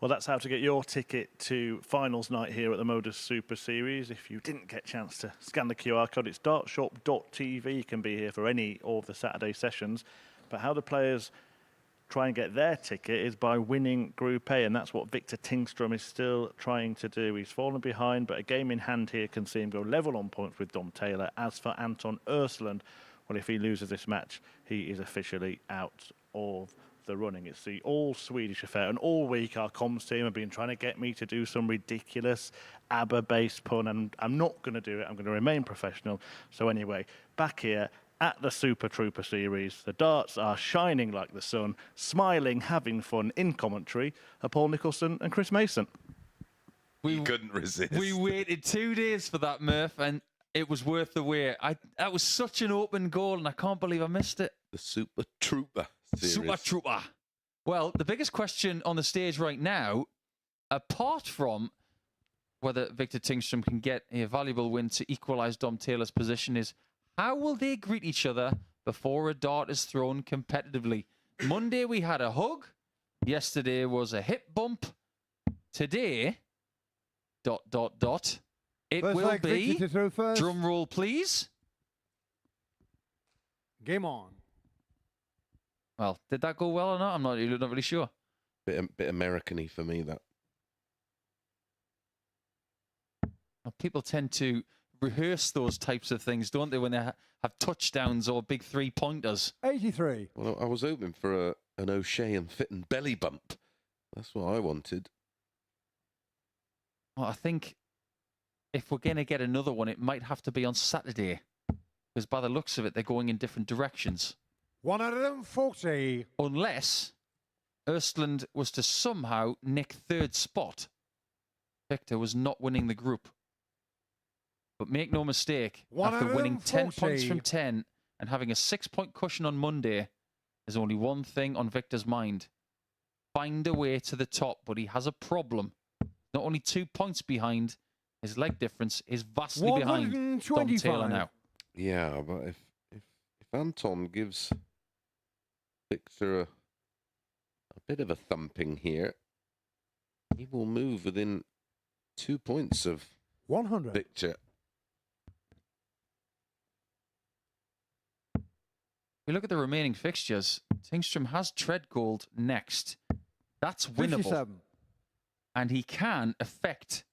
Well, that's how to get your ticket to finals night here at the Modus Super Series. If you didn't get a chance to scan the QR code, it's dartshop.tv. You can be here for any of the Saturday sessions. But how the players try and get their ticket is by winning Group A, and that's what Victor Tingstrom is still trying to do. He's fallen behind, but a game in hand here can see him go level on points with Dom Taylor. As for Anton Ersland, well, if he loses this match, he is officially out of the running. It's the all-Swedish affair, and all week our comms team have been trying to get me to do some ridiculous ABBA-based pun, and I'm not going to do it. I'm going to remain professional. So anyway, back here at the Super Trooper Series, the darts are shining like the sun, smiling, having fun. In commentary are Paul Nicholson and Chris Mason. You couldn't resist. We waited 2 days for that, Murph, and it was worth the wait. That was such an open goal, and I can't believe I missed it. The Super Trooper series. Super Trooper. Well, the biggest question on the stage right now, apart from whether Victor Tingstrom can get a valuable win to equalise Dom Taylor's position, is how will they greet each other before a dart is thrown competitively? Monday we had a hug. Yesterday was a hip bump. Today, ... It First will leg, be, Victor to throw first. drum roll please. Game on. Well, did that go well or not? I'm not really sure. Bit American-y for me, that. Well, people tend to rehearse those types of things, don't they, when they have touchdowns or big three-pointers? 83. Well, I was hoping for an O'Shea and Fitton belly bump. That's what I wanted. Well, I think if we're going to get another one, it might have to be on Saturday. Because by the looks of it, they're going in different directions. 140. Unless Ersland was to somehow nick third spot. Victor was not winning the group. But make no mistake, after winning 10 points from 10 and having a 6-point cushion on Monday, there's only one thing on Victor's mind. Find a way to the top, but he has a problem. Not only 2 points behind, his leg difference is vastly behind Dom Taylor now. Yeah, but if Anton gives Victor a bit of a thumping here, he will move within 2 points of 100. Victor. If we look at the remaining fixtures, Tingstrom has Treadgold next. That's winnable. 57. And he can affect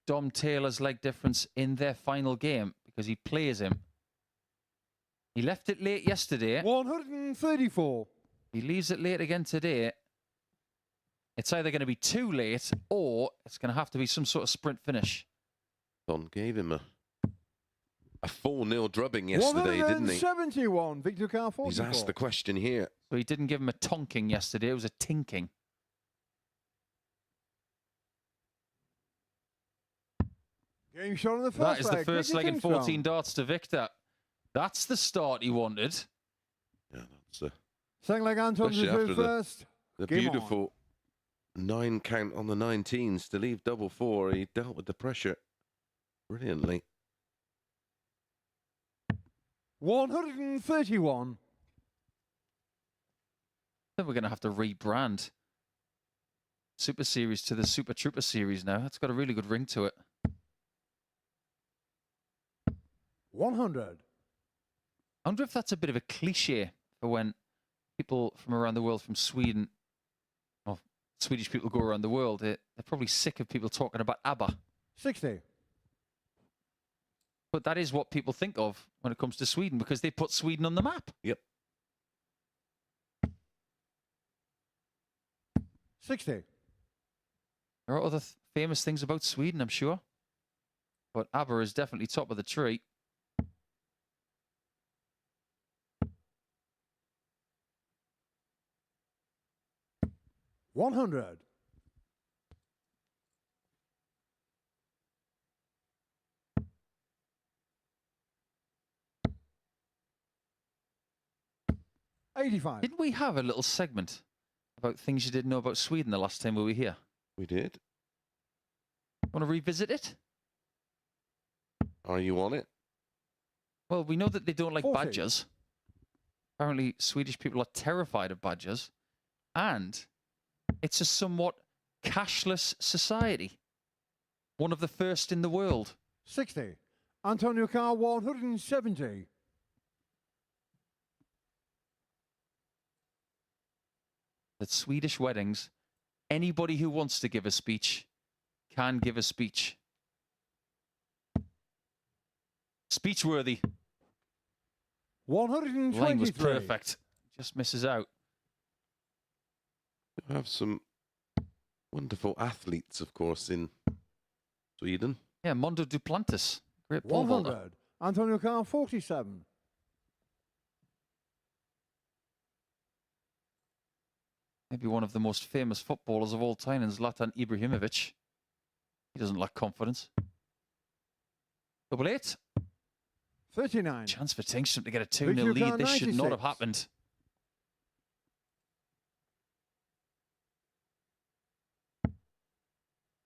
Dom Taylor's leg difference in their final game because he plays him. He left it late yesterday. 134. He leaves it late again today. It's either going to be too late or it's going to have to be some sort of sprint finish. Don gave him a 4-0 drubbing yesterday, didn't he? 171. Victor Carr 44. He's asked the question here. So he didn't give him a tonking yesterday. It was a tinking. Game shot on the first That is leg. the first Victor leg in Tingstrom. 14 darts to Victor. That's the start he wanted. Yeah, that's Second leg Anton to Especially throw after first. the Game on. beautiful 9 count on the 19s to leave double 4. He dealt with the pressure brilliantly. 131. I think we're going to have to rebrand Super Series to the Super Trooper Series now. That's got a really good ring to it. 100. I wonder if that's a bit of a cliche for when people from around the world, from Sweden, or Swedish people go around the world, they're probably sick of people talking about ABBA. 60. But that is what people think of when it comes to Sweden because they put Sweden on the map. Yep. 60. There are other famous things about Sweden, I'm sure. But ABBA is definitely top of the tree. 100. $85. Didn't we have a little segment about things you didn't know about Sweden the last time we were here? We did. Want to revisit it? Are you on it? Well, we know that they don't like 40. badgers. Apparently, Swedish people are terrified of badgers. And it's a somewhat cashless society. One of the first in the world. 60. Antonio Carr 170. At Swedish weddings, anybody who wants to give a speech can give a speech. Speech worthy. 123. Line was perfect. Just misses out. We have some wonderful athletes, of course, in Sweden. Yeah, Mondo Duplantis. Great pole vaulter. 100. Antonio Carr 47. Maybe one of the most famous footballers of all time is Zlatan Ibrahimovic. He doesn't lack confidence. Double 8. 39. Chance for Tingstrom to get a 2-0 Victor lead. Carr, This should not have 96. happened.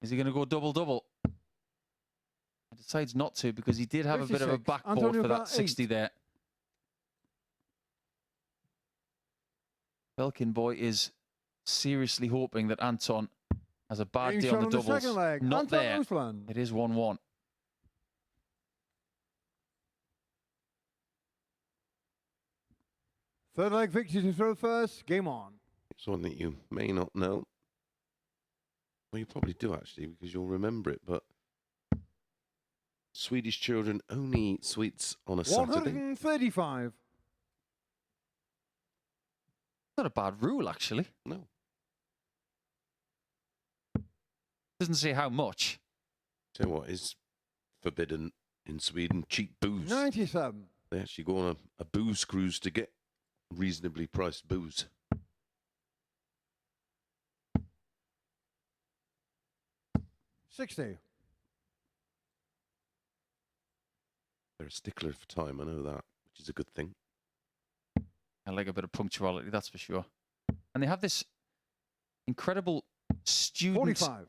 Is he going to go double-double? He decides not to because he did have a bit of a 56. backboard Antonio for Carr, that 60 8. there. Belkin boy is seriously hoping that Anton has a bad Game day shot on the on the second doubles. leg. Not Anton there. Uslan. It is 1-1. Third leg victory to throw first. Game on. It's one that you may not know. Well, you probably do, actually, because you'll remember it, but Swedish children only eat sweets on a Saturday. 135. Not a bad rule, actually. No. Doesn't say how much. Tell you what is forbidden in Sweden? Cheap booze. 97. They actually go on a booze cruise to get reasonably priced booze. $60. They're a stickler for time, I know that, which is a good thing. I like a bit of punctuality, that's for sure. And they have this incredible student 45.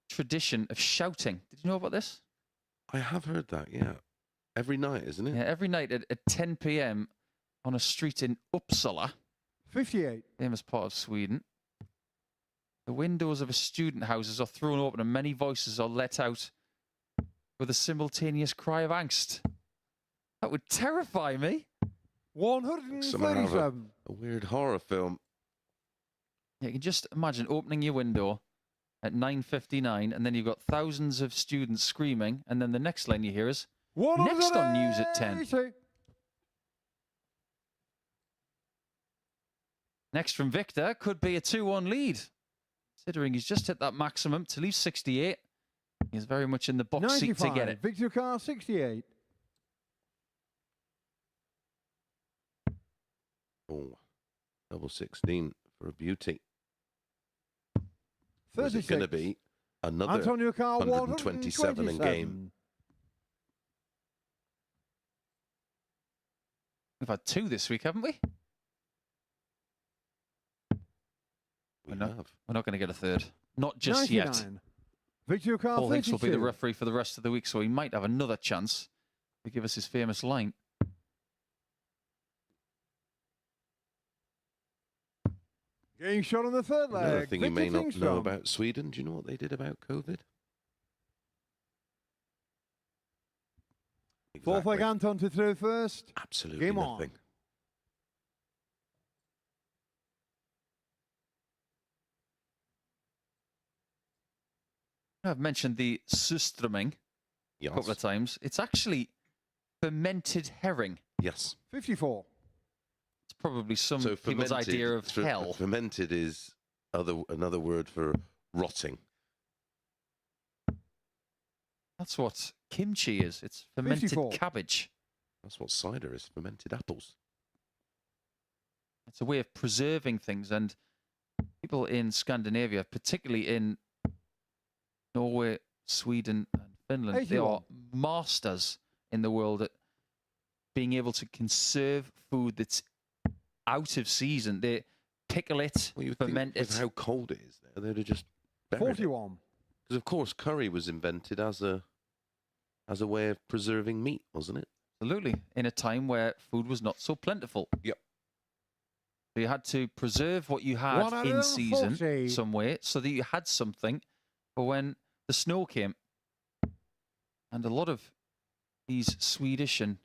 tradition of shouting. Did you know about this? I have heard that, yeah. Every night, isn't it? Yeah, every night at 10 p.m. on a street in Uppsala, 58. famous part of Sweden, the windows of a student houses are thrown open and many voices are let out with a simultaneous cry of angst. That would terrify me. Somehow have 137. a weird horror film. You can just imagine opening your window at 9:59 and then you've got thousands of students screaming and then the next line you hear is, next on news at 10. 180. Next from Victor could be a 2-1 lead. Considering he's just hit that maximum to leave 68. He's very much in the box seat to get it. Victor Carr 68. Oh, double 16 for a beauty. Was 36. it going to be another Antonio Carr 127 in game? 127. We've had 2 this week, haven't we? We No. have. We're not going to get a third. Not just yet. 99. Victor Carr Paul Hinks will be the 32. referee for the rest of the week, so he might have another chance to give us his famous line. Game shot on the third leg. Another thing you Victor may not know Tingstrom. about Sweden. Do you know what they did about COVID? Fourth leg Exactly. Anton to throw first. Absolutely Game on. nothing. I've mentioned the surströmming a Yes. couple of times. It's actually fermented herring. Yes. 54. It's probably some So people's fermented, idea of hell. Fermented is another word for rotting. That's what kimchi is. It's fermented 54. cabbage. That's what cider is. Fermented apples. It's a way of preserving things. And people in Scandinavia, particularly in Norway, Sweden, and Finland, they 81. are masters in the world at being able to conserve food that's out of season. They pickle it, Well, you ferment think with it. how cold it is there, they'd have just buried it. 41. Because of course curry was invented as a way of preserving meat, wasn't it? Absolutely. In a time where food was not so plentiful. So you had to preserve what you had in season 140. some way so that you had something for when the snow came. And a lot of these Swedish and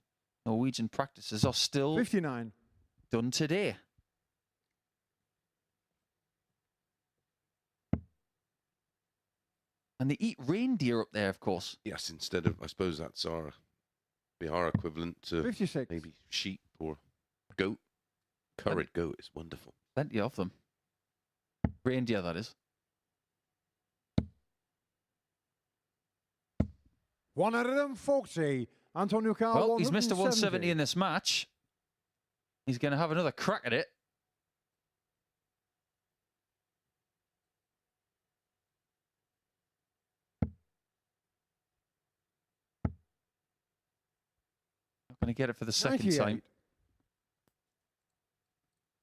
Norwegian practices are still 59. done today. And they eat reindeer up there, of course. Yes, instead of, I suppose that's our equivalent to 56. maybe sheep or goat. Curried goat is wonderful. Plenty of them. Reindeer, that is. 140. Antonio Carl. Well, he's missed a 170 in this match. He's going to have another crack at it. Not going to get it for the second 98. time.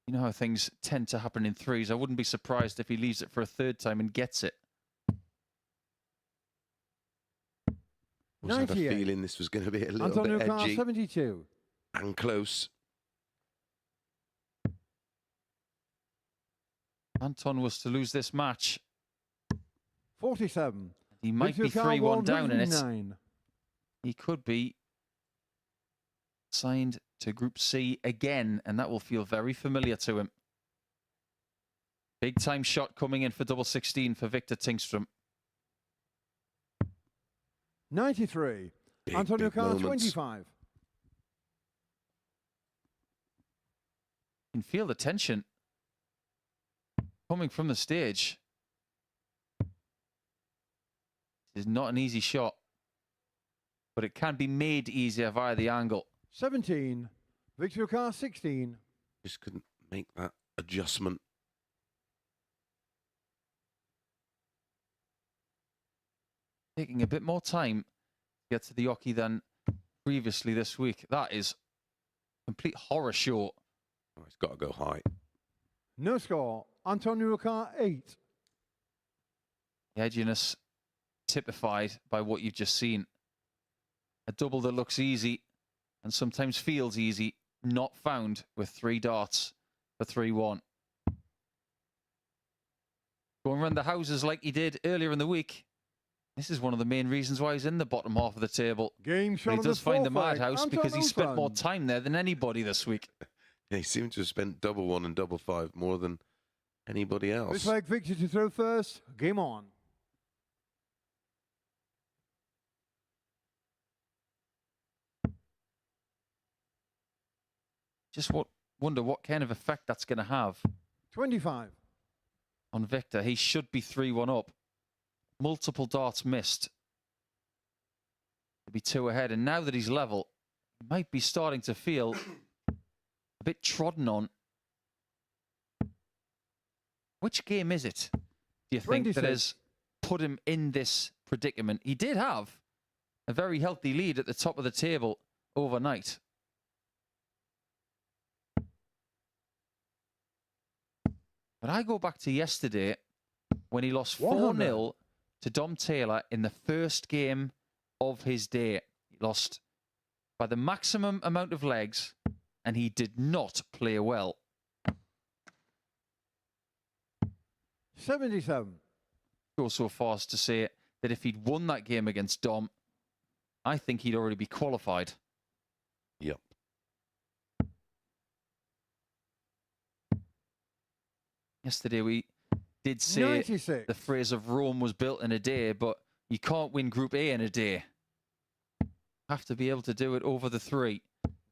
You know how things tend to happen in threes. I wouldn't be surprised if he leaves it for a third time and gets it. I had a 98. feeling this was going to be a little Antonio bit Carl, edgy 72. and close. Anton was to lose this match. 47. He might be Victor Carl, 3-1 down in it. 109. He could be signed to Group C again, and that will feel very familiar to him. Big time shot coming in for double 16 for Victor Tingström. 93. Big, Antonio big Carl, moments. 25. You can feel the tension coming from the stage. It's not an easy shot, but it can be made easier via the angle. 17. Victor Carl, 16. Just couldn't make that adjustment. Taking a bit more time to get to the Yoki than previously this week. That is complete horror show. Oh, it's got to go high. No score. Antonio Carl, 8. The edginess typified by what you've just seen. A double that looks easy and sometimes feels easy, not found with 3 darts for 3-1. Going around the houses like he did earlier in the week. This is one of the main reasons why he's in the bottom half of the table. Game shot. He on does the find the fourth leg. madhouse because he Anton spent more Ullstrand. time there than anybody this week. Yeah, he seemed to have spent double 1 and double 5 more than anybody else. This leg, Victor to throw first. Game on. Just wonder what kind of effect that's going to have 25. on Victor. He should be 3-1 up. Multiple darts missed. To be 2 ahead. And now that he's level, he might be starting to feel a bit trodden on. Which game is it, do you think, that 26. has put him in this predicament? He did have a very healthy lead at the top of the table overnight. But I go back to yesterday when he lost 4-0 to Dom Taylor in the first game of his day. He lost by the maximum amount of legs, and he did not play well. 77. Go so far as to say that if he'd won that game against Dom, I think he'd already be qualified. Yep. Yesterday we did say 96. the phrase of Rome was built in a day, but you can't win Group A in a day. Have to be able to do it over the 3.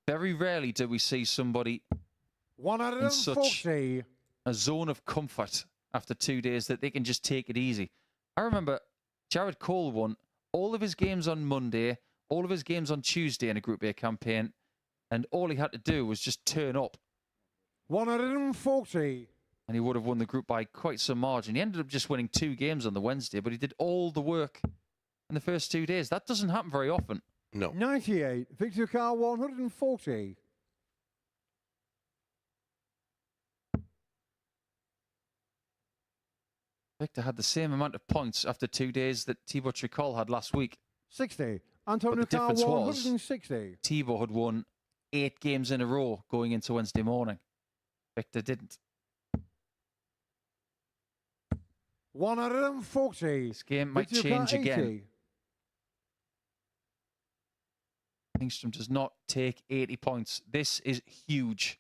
Very rarely do we see somebody in such 140. a zone of comfort after 2 days that they can just take it easy. I remember Jared Cole won all of his games on Monday, all of his games on Tuesday in a Group A campaign, and all he had to do was just turn up, 140. and he would have won the group by quite some margin. He ended up just winning 2 games on the Wednesday, but he did all the work in the first 2 days. That doesn't happen very often. No. 98. Victor Carl, 140. Victor had the same amount of points after 2 days that Thibaut Tricol had last week. 60. Antonio But the Carl, difference was- 160. Thibaut had won 8 games in a row going into Wednesday morning. Victor didn't. 140. This game might Victor change Car again. 80. Tingstrom does not take 80 points. This is huge.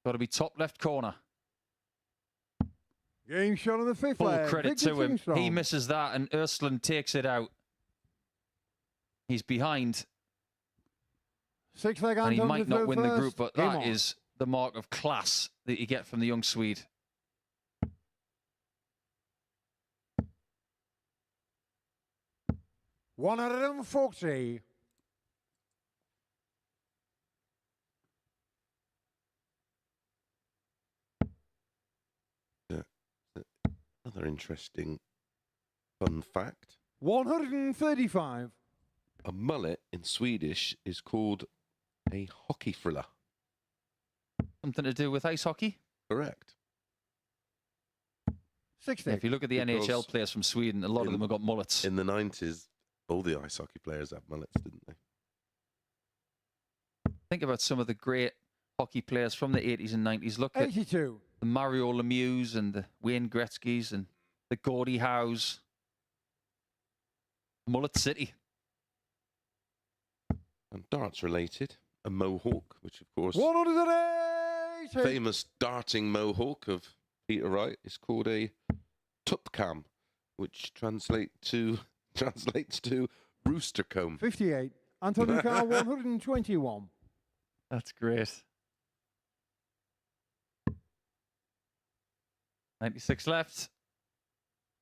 Got to be top left corner. Game shot on the fifth Full leg. credit Victor to him. Tingstrom. He misses that and Ursland takes it out. He's behind Sixth leg and he Anton might to not throw win the first. group, but Game that on. is the mark of class that you get from the young Swede. $140. Another interesting fun fact. 135. A mullet in Swedish is called a hockey frilla. Something to do with ice hockey? Correct. 60. Yeah, if you look at the Because NHL players from Sweden, a lot of them have got mullets. In the 90s, all the ice hockey players had mullets, didn't they? Think about some of the great hockey players from the 80s and 90s. Look at 82. the Mario Lemieux and the Wayne Gretzky's and the Gordie Howes. Mullet City. And darts related, a mohawk, which of course, 180. famous darting mohawk of Peter Wright is called a tupcam, which translates to rooster comb. 58. Antonio Carr 121. That's great. 96 left.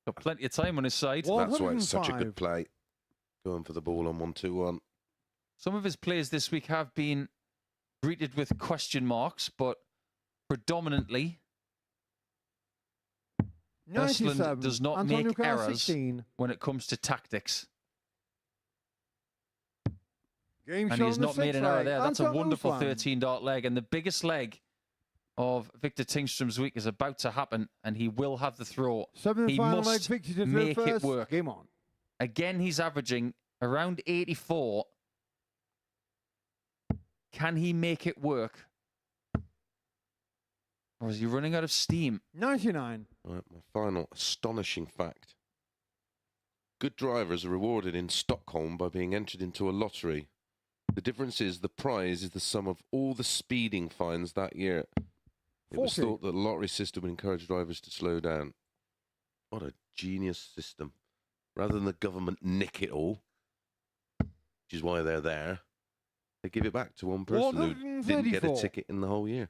Got plenty of time on his side. That's why it's such a 105. good play. Going for the ball on 1-2-1. Some of his plays this week have been greeted with question marks, but predominantly 97. Ursland does not Antonio make Carr errors 16. when it comes to tactics. Game And shot he has on the not made sixth an error leg. there. That's a Anton wonderful Ursland. 13-dart leg. And the biggest leg of Victor Tingstrom's week is about to happen, and he will have the throw. Seventh He final leg. must Victor to throw make it first. work. Game on. Again, he's averaging around 84. Can he make it work? Or is he running out of steam? 99. Right, my final astonishing fact. Good drivers are rewarded in Stockholm by being entered into a lottery. The difference is the prize is the sum of all the speeding fines that year. It was 40. thought that the lottery system would encourage drivers to slow down. What a genius system. Rather than the government nick it all, which is why they're there, they give it back to one person who didn't get a 134. ticket in the whole year.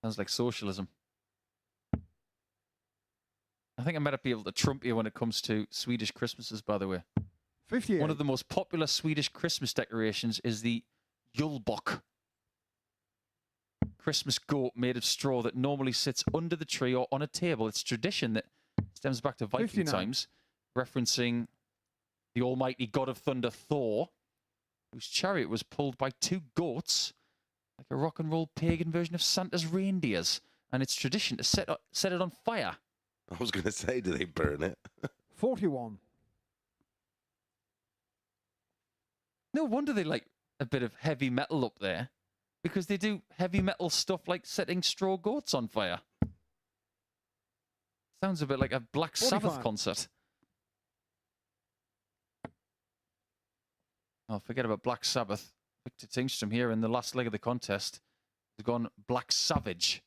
Sounds like socialism. I think I might be able to trump you when it comes to Swedish Christmases, by the way. 58. One of the most popular Swedish Christmas decorations is the julbock. Christmas goat made of straw that normally sits under the tree or on a table. It's tradition that stems back to Viking 59. times, referencing the almighty god of thunder, Thor, whose chariot was pulled by two goats, like a rock and roll pagan version of Santa's reindeers. And it's tradition to set it on fire. I was going to say, do they burn it? 41. No wonder they like a bit of heavy metal up there, because they do heavy metal stuff like setting straw goats on fire. Sounds a bit like a Black Sabbath 45. concert. Oh, forget about Black Sabbath. Victor Tingstrom here in the last leg of the contest has gone Black Savage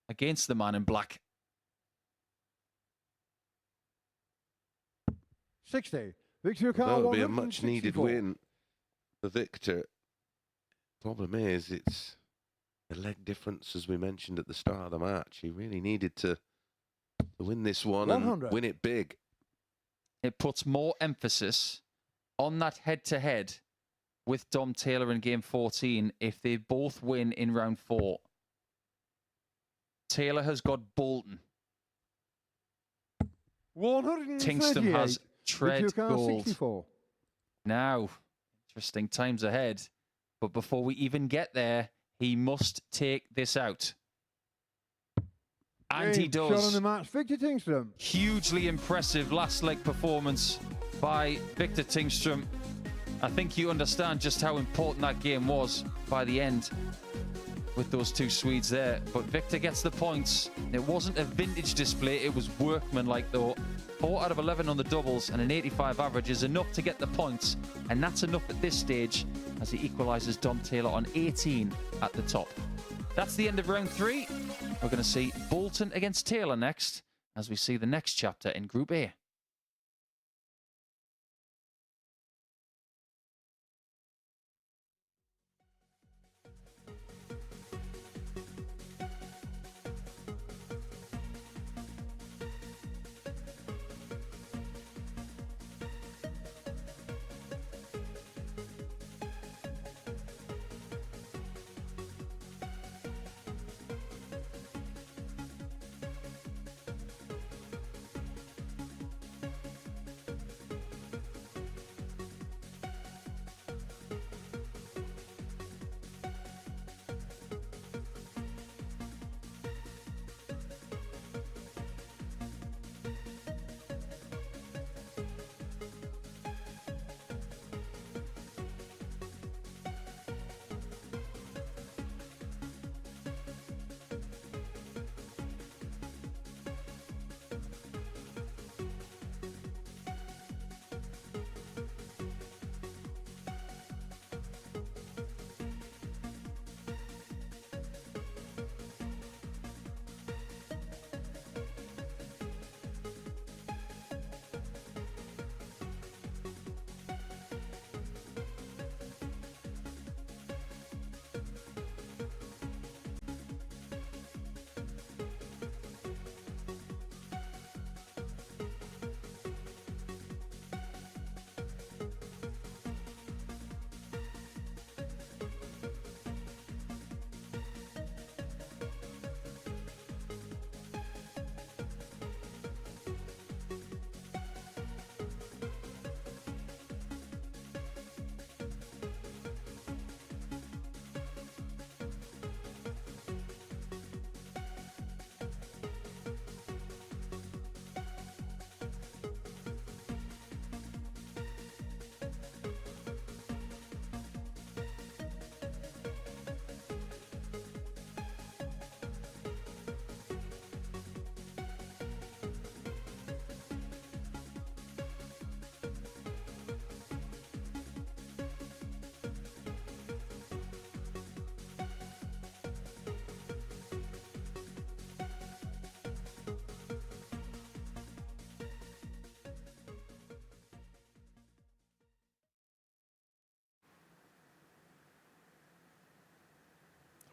against the man in black. 60. Victor Carr That would be a much needed 164. win for Victor. Problem is, it's a leg difference, as we mentioned at the start of the match. He really needed to win this one 100. and win it big. It puts more emphasis on that head-to-head with Dom Taylor in game 14 if they both win in round 4. Taylor has got Bolton. 138. Tingston has tread Victor Carr gold. 64. Now, interesting times ahead. But before we even get there, he must take this out. And he Game shot on does. the match. Victor Tingstrom. Hugely impressive last leg performance by Victor Tingstrom. I think you understand just how important that game was by the end with those two Swedes there. But Victor gets the points. It wasn't a vintage display, it was workmanlike though. 4 out of 11 on the doubles and an 85 average is enough to get the points, and that's enough at this stage as he equalises Dom Taylor on 18 at the top. That's the end of round 3. We're going to see Bolton against Taylor next as we see the next chapter in Group A.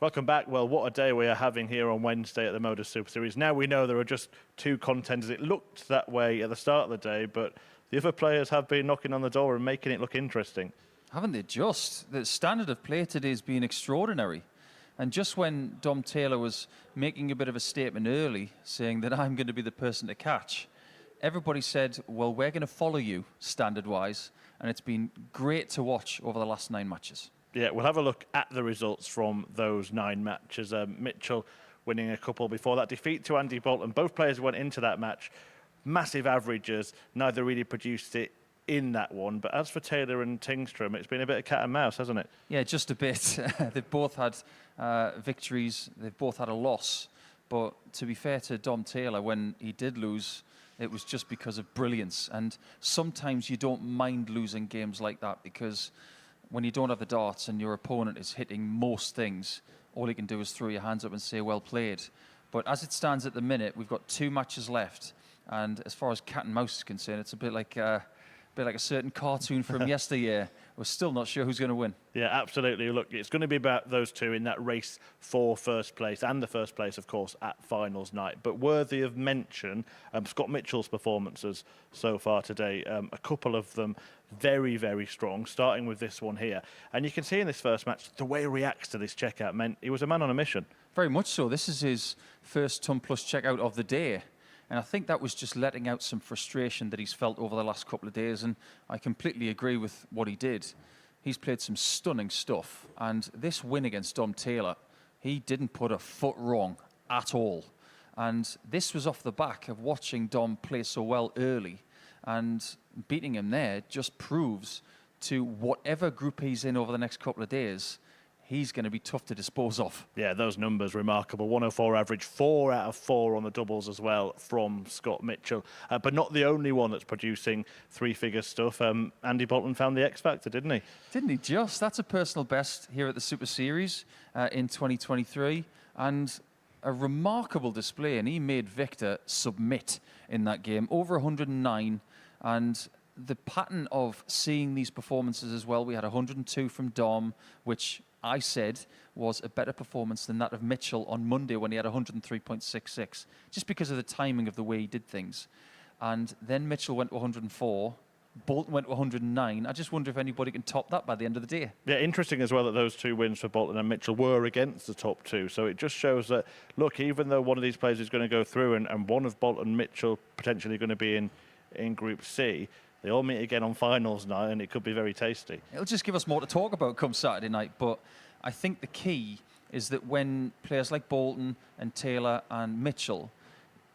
Welcome back. Well, what a day we are having here on Wednesday at the MODUS Super Series. Now we know there are just 2 contenders. It looked that way at the start of the day, but the other players have been knocking on the door and making it look interesting. Haven't they just? The standard of play today has been extraordinary. And just when Dom Taylor was making a bit of a statement early, saying that I'm going to be the person to catch, everybody said, well, we're going to follow you standard-wise. And it's been great to watch over the last 9 matches. Yeah, we'll have a look at the results from those 9 matches. Mitchell winning a couple before that defeat to Andy Bolton. Both players went into that match. Massive averages. Neither really produced it in that one. But as for Taylor and Tingstrom, it's been a bit of cat and mouse, hasn't it? Yeah, just a bit. They've both had victories. They've both had a loss. But to be fair to Dom Taylor, when he did lose, it was just because of brilliance. And sometimes you don't mind losing games like that because when you don't have the darts and your opponent is hitting most things, all you can do is throw your hands up and say, well played. But as it stands at the minute, we've got 2 matches left. And as far as cat and mouse is concerned, it's a bit like a certain cartoon from yesteryear. We're still not sure who's going to win. Yeah, absolutely. Look, it's going to be about those 2 in that race for first place, and the first place, of course, at finals night. But worthy of mention, Scott Mitchell's performances so far today. A couple of them very, very strong, starting with this one here. And you can see in this first match, the way he reacts to this checkout meant he was a man on a mission. Very much so. This is his first ton plus checkout of the day. And I think that was just letting out some frustration that he's felt over the last couple of days. And I completely agree with what he did. He's played some stunning stuff. And this win against Dom Taylor, he didn't put a foot wrong at all. And this was off the back of watching Dom play so well early. And beating him there just proves to whatever group he's in over the next couple of days, he's going to be tough to dispose of. Yeah, those numbers remarkable. 104 average, 4 out of 4 on the doubles as well from Scott Mitchell. But not the only one that's producing three-figure stuff. Andy Bolton found the X Factor, didn't he? Didn't he just? That's a personal best here at the Super Series in 2023. And a remarkable display. And he made Victor submit in that game. Over 109. And the pattern of seeing these performances as well, we had 102 from Dom, which I said was a better performance than that of Mitchell on Monday when he had 103.66, just because of the timing of the way he did things. And then Mitchell went to 104, Bolton went to 109. I just wonder if anybody can top that by the end of the day. Yeah, interesting as well that those two wins for Bolton and Mitchell were against the top two. So it just shows that, look, even though one of these players is going to go through and one of Bolton and Mitchell potentially going to be in Group C, they all meet again on finals night, and it could be very tasty. It'll just give us more to talk about come Saturday night. But I think the key is that when players like Bolton and Taylor and Mitchell,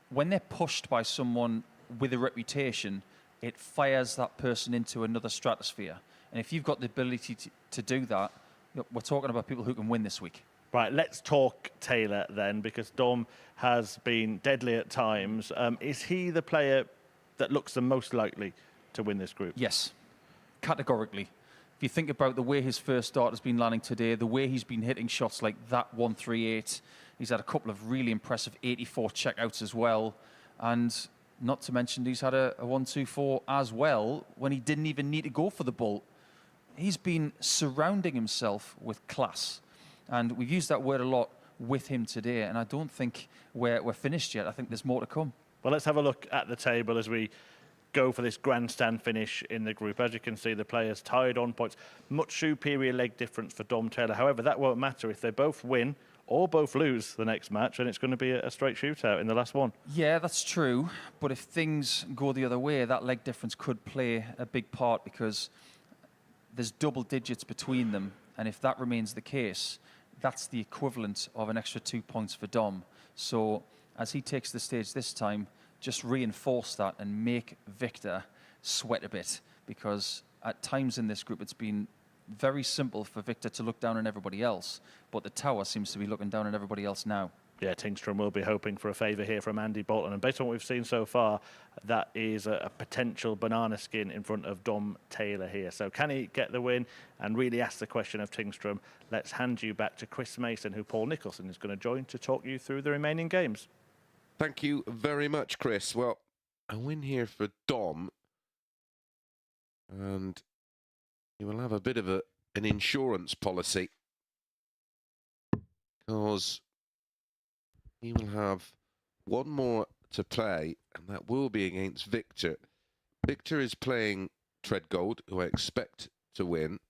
when they're pushed by someone with a reputation, it fires that person into another stratosphere. And if you've got the ability to do that, we're talking about people who can win this week. Right, let's talk Taylor then, because Dom has been deadly at times. Is he the player that looks the most likely to win this group? Yes, categorically. If you think about the way his first start has been landing today, the way he's been hitting shots like that 138, he's had a couple of really impressive 84 checkouts as well. And not to mention he's had a 124 as well when he didn't even need to go for the ball. He's been surrounding himself with class. And we've used that word a lot with him today. And I don't think we're finished yet. I think there's more to come. Well, let's have a look at the table as we go for this grandstand finish in the group. As you can see, the players tied on points. Much superior leg difference for Dom Taylor. However, that won't matter if they both win or both lose the next match, and it's going to be a straight shootout in the last one. Yeah, that's true. But if things go the other way, that leg difference could play a big part because there's double digits between them. And if that remains the case, that's the equivalent of an extra 2 points for Dom. So as he takes the stage this time, just reinforce that and make Victor sweat a bit, because at times in this group it's been very simple for Victor to look down on everybody else, but the tower seems to be looking down on everybody else now. Yeah, Tingstrom will be hoping for a favour here from Andy Bolton, and based on what we've seen so far, that is a potential banana skin in front of Dom Taylor here. So can he get the win and really ask the question of Tingstrom? Let's hand you back to Chris Mason, who Paul Nicholson is going to join to talk you through the remaining games. Thank you very much, Chris. Well, a win here for Dom, and he will have a bit of an insurance policy, because he will have one more to play, and that will be against Victor. Victor is playing Treadgold, who I expect to win.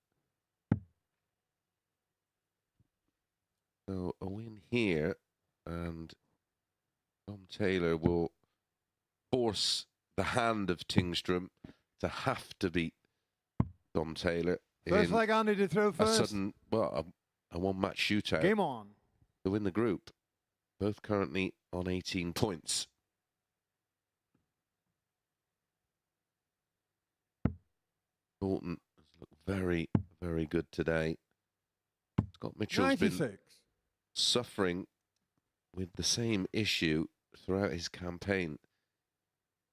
So a win here, and Dom Taylor will force the hand of Tingstrom to have to beat Dom Taylor First in leg Andy to throw a first. sudden, well, a one-match shootout Game on. to win the group. Both currently on 18 points. Bolton has looked very, very good today. Scott Mitchell's been 96. suffering with the same issue throughout his campaign.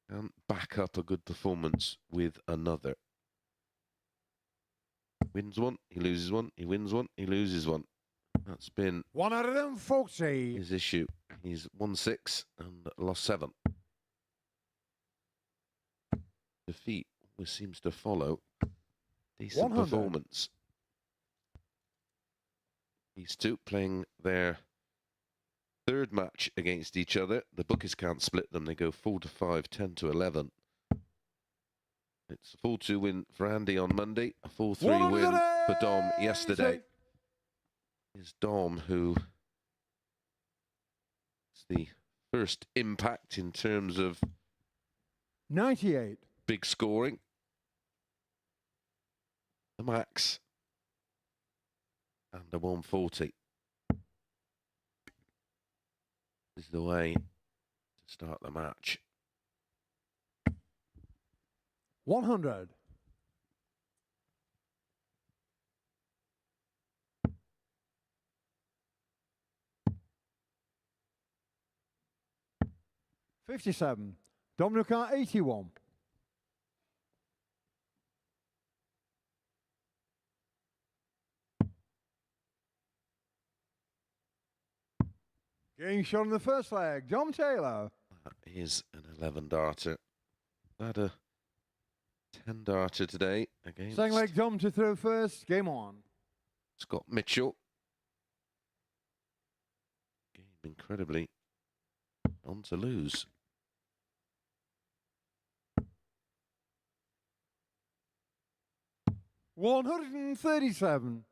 Can't back up a good performance with another. Wins one, he loses one, he wins one, he loses one. That's been 140. his issue. He's won 6 and lost 7. Defeat always seems to follow decent 100. performance. These two playing their third match against each other. The bookies can't split them. They go 4-5, 10-11. It's a 4-2 win for Andy on Monday, a 4-3 win for Dom yesterday. Is Dom, who is the first impact in terms of 98. big scoring. The max and a 140. This is the way to start the match. 100. 57. Domino car 81. Game shot in the first leg, Dom Taylor. That is an 11 darter. Had a 10 darter today against Second leg, Dom to throw first, game on. Scott Mitchell. Game incredibly on to lose. $137.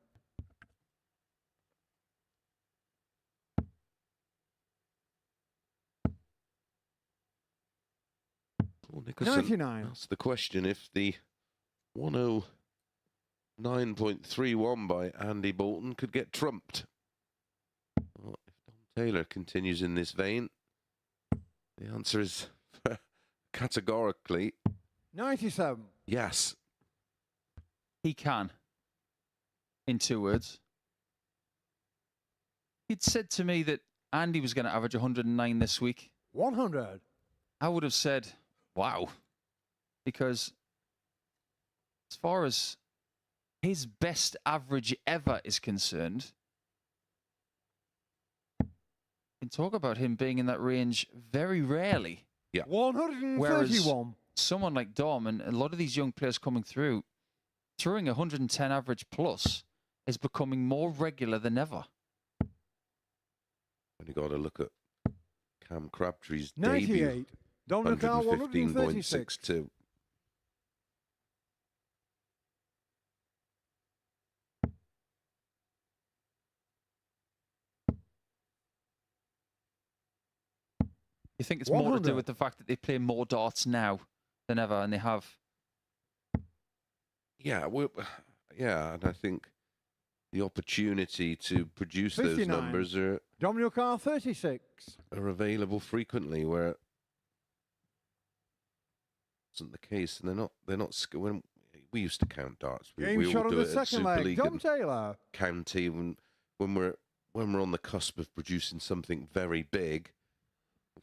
Paul Nicholson 99. That's the question. If the 109.31 by Andy Bolton could get trumped. Well, if Dom Taylor continues in this vein, the answer is categorically 97. yes. He can. In 2 words. He'd said to me that Andy was going to average 109 this week. 100. I would have said, wow. Because as far as his best average ever is concerned, you can talk about him being in that range very rarely. Yeah. 131. Whereas someone like Dom and a lot of these young players coming through, throwing 110 average plus is becoming more regular than ever. When you got to look at Cam Crabtree's 98. debut, Domino car 136. 115.62. You think it's more to 100. do with the fact that they play more darts now than ever, and they have. Yeah, yeah, and I think the opportunity to produce 59. those numbers are Domino car 36. available frequently, where it wasn't the case, and they're not. When we used to count darts, we Game shot all on do the it at second Super leg, League Dom and Taylor. county when we're on the cusp of producing something very big.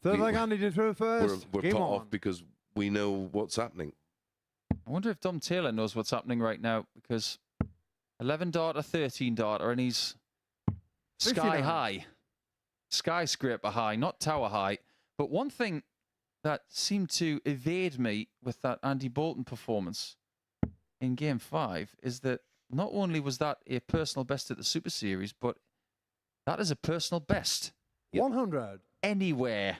Third leg, Andy to throw first. We're game put on. off because we know what's happening. I wonder if Dom Taylor knows what's happening right now, because 11 darter, 13 darter, and he's sky 59. high, skyscraper high, not tower high. But one thing that seemed to evade me with that Andy Bolton performance in Game 5 is that not only was that a personal best at the Super Series, but that is a personal best 100. anywhere.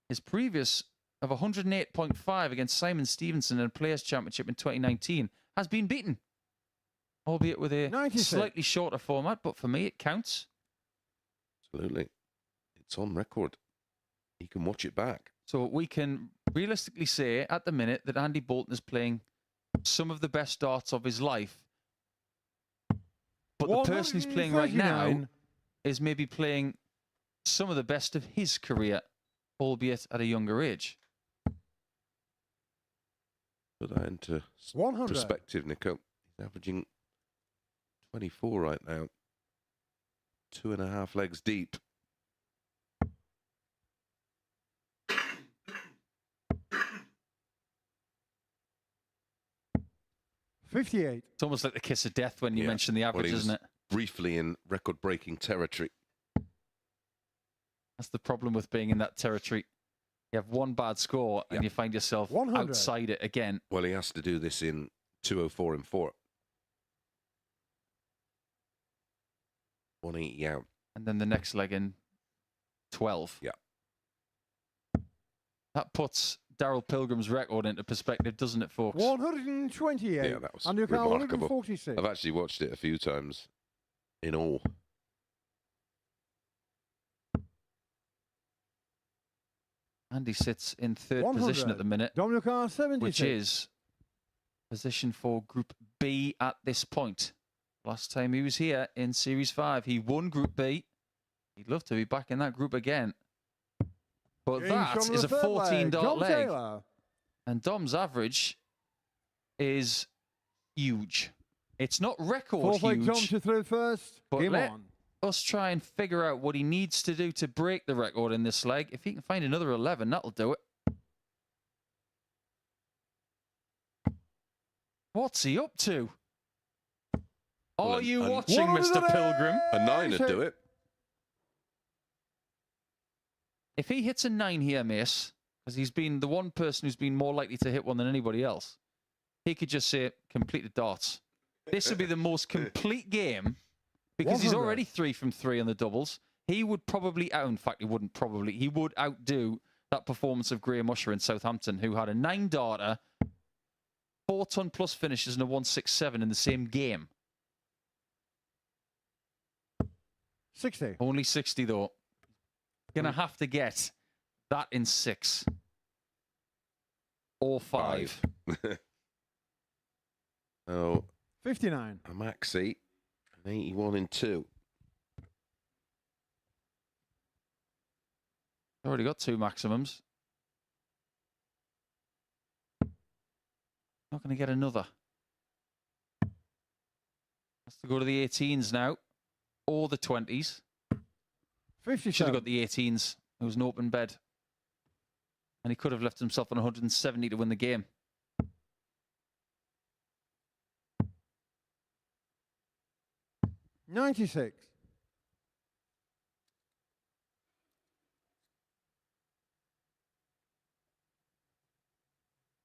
His previous of 108.5 against Simon Stevenson in a Players' Championship in 2019 has been beaten, albeit with a 96. slightly shorter format, but for me it counts. Absolutely, it's on record. You can watch it back. So we can realistically say at the minute that Andy Bolton is playing some of the best darts of his life, but the person he's playing right now 139. is maybe playing some of the best of his career, albeit at a younger age. Put that into 100. perspective, Nico. He's averaging 24 right now. 2.5 legs deep. $58. It's almost like the kiss of death when you Yeah. mention the Well, average, he isn't was it? briefly in record-breaking territory. That's the problem with being in that territory. You have one bad score and you find yourself 100. outside it again. Well, he has to do this in 204 and 4. 180 out. And then the next leg in 12. Yeah. That puts Darryl Pilgrim's record into perspective, doesn't it, folks? 128. Yeah, that was Andy car remarkable. 146. I've actually watched it a few times in awe. Andy sits in third 100. position at the minute, Domino car 76. which is position for Group B at this point. Last time he was here in Series 5, he won Group B. He'd love to be back in that group again. But Game that shot on is the a third 14 leg, dart Dom leg. Taylor. And Dom's average is huge. It's not record Fourth leg, Dom huge, to throw first. but game let on. us try and figure out what he needs to do to break the record in this leg. If he can find another 11, that'll do it. What's he up to? Well, Are you and watching, Mr. Pilgrim? A 9 would do it. If he hits a 9 here, Mace, because he's been the one person who's been more likely to hit one than anybody else, he could just say, complete the darts. This would be the most complete game because he's already 3 from 3 on the doubles. He would probably, in fact, he wouldn't probably, he would outdo that performance of Graham Usher in Southampton, who had a 9-darter, 4-ton plus finishes and a 167 in the same game. 60. Only 60, though. Gonna have to get that in 6. Or 5. Oh, 59. a maxi, an 81 in 2. Already got 2 maximums. Not going to get another. Has to go to the 18s now. Or the 20s. 57. Should have got the 18s. It was an open bed. And he could have left himself on 170 to win the game. $96.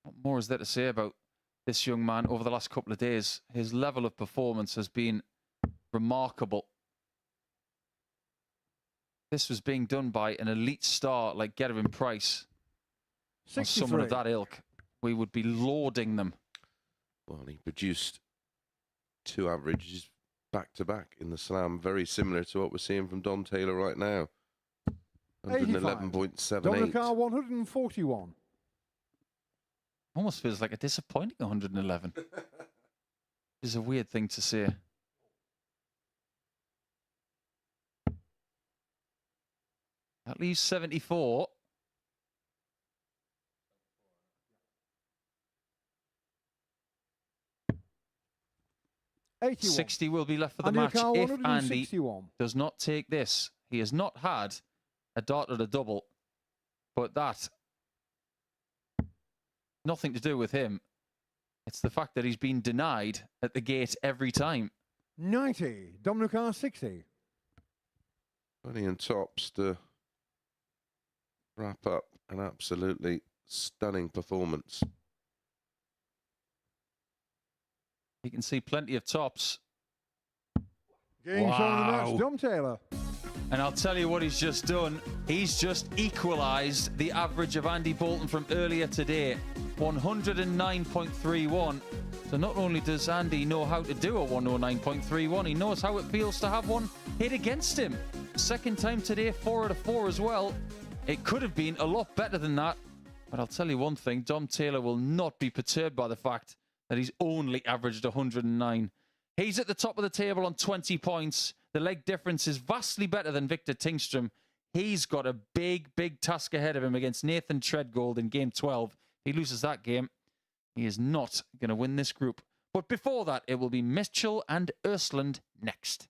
What more is there to say about this young man over the last couple of days? His level of performance has been remarkable. This was being done by an elite star like Gervin Price. Or someone of that ilk. We would be lauding them. Well, he produced 2 averages back-to-back in the slam, very similar to what we're seeing from Dom Taylor right now. 111.78. Dominic 141. Almost feels like a disappointing 111. Is a weird thing to say. That leaves 74. $81. 60 will be left for the Andy match Carr, if Andy 161. does not take this. He has not had a dart or a double, but that, nothing to do with him. It's the fact that he's been denied at the gate every time. 90. Dominic R 60. 20 and tops to wrap up an absolutely stunning performance. You can see plenty of tops. Game shot of the Wow. match, Dom Taylor. And I'll tell you what he's just done. He's just equalised the average of Andy Bolton from earlier today. 109.31. So not only does Andy know how to do a 109.31, he knows how it feels to have one hit against him. Second time today, 4 out of 4 as well. It could have been a lot better than that. But I'll tell you one thing, Dom Taylor will not be perturbed by the fact that he's only averaged 109. He's at the top of the table on 20 points. The leg difference is vastly better than Victor Tingström. He's got a big, big task ahead of him against Nathan Treadgold in game 12. If he loses that game, he is not going to win this group. But before that, it will be Mitchell and Ursland next.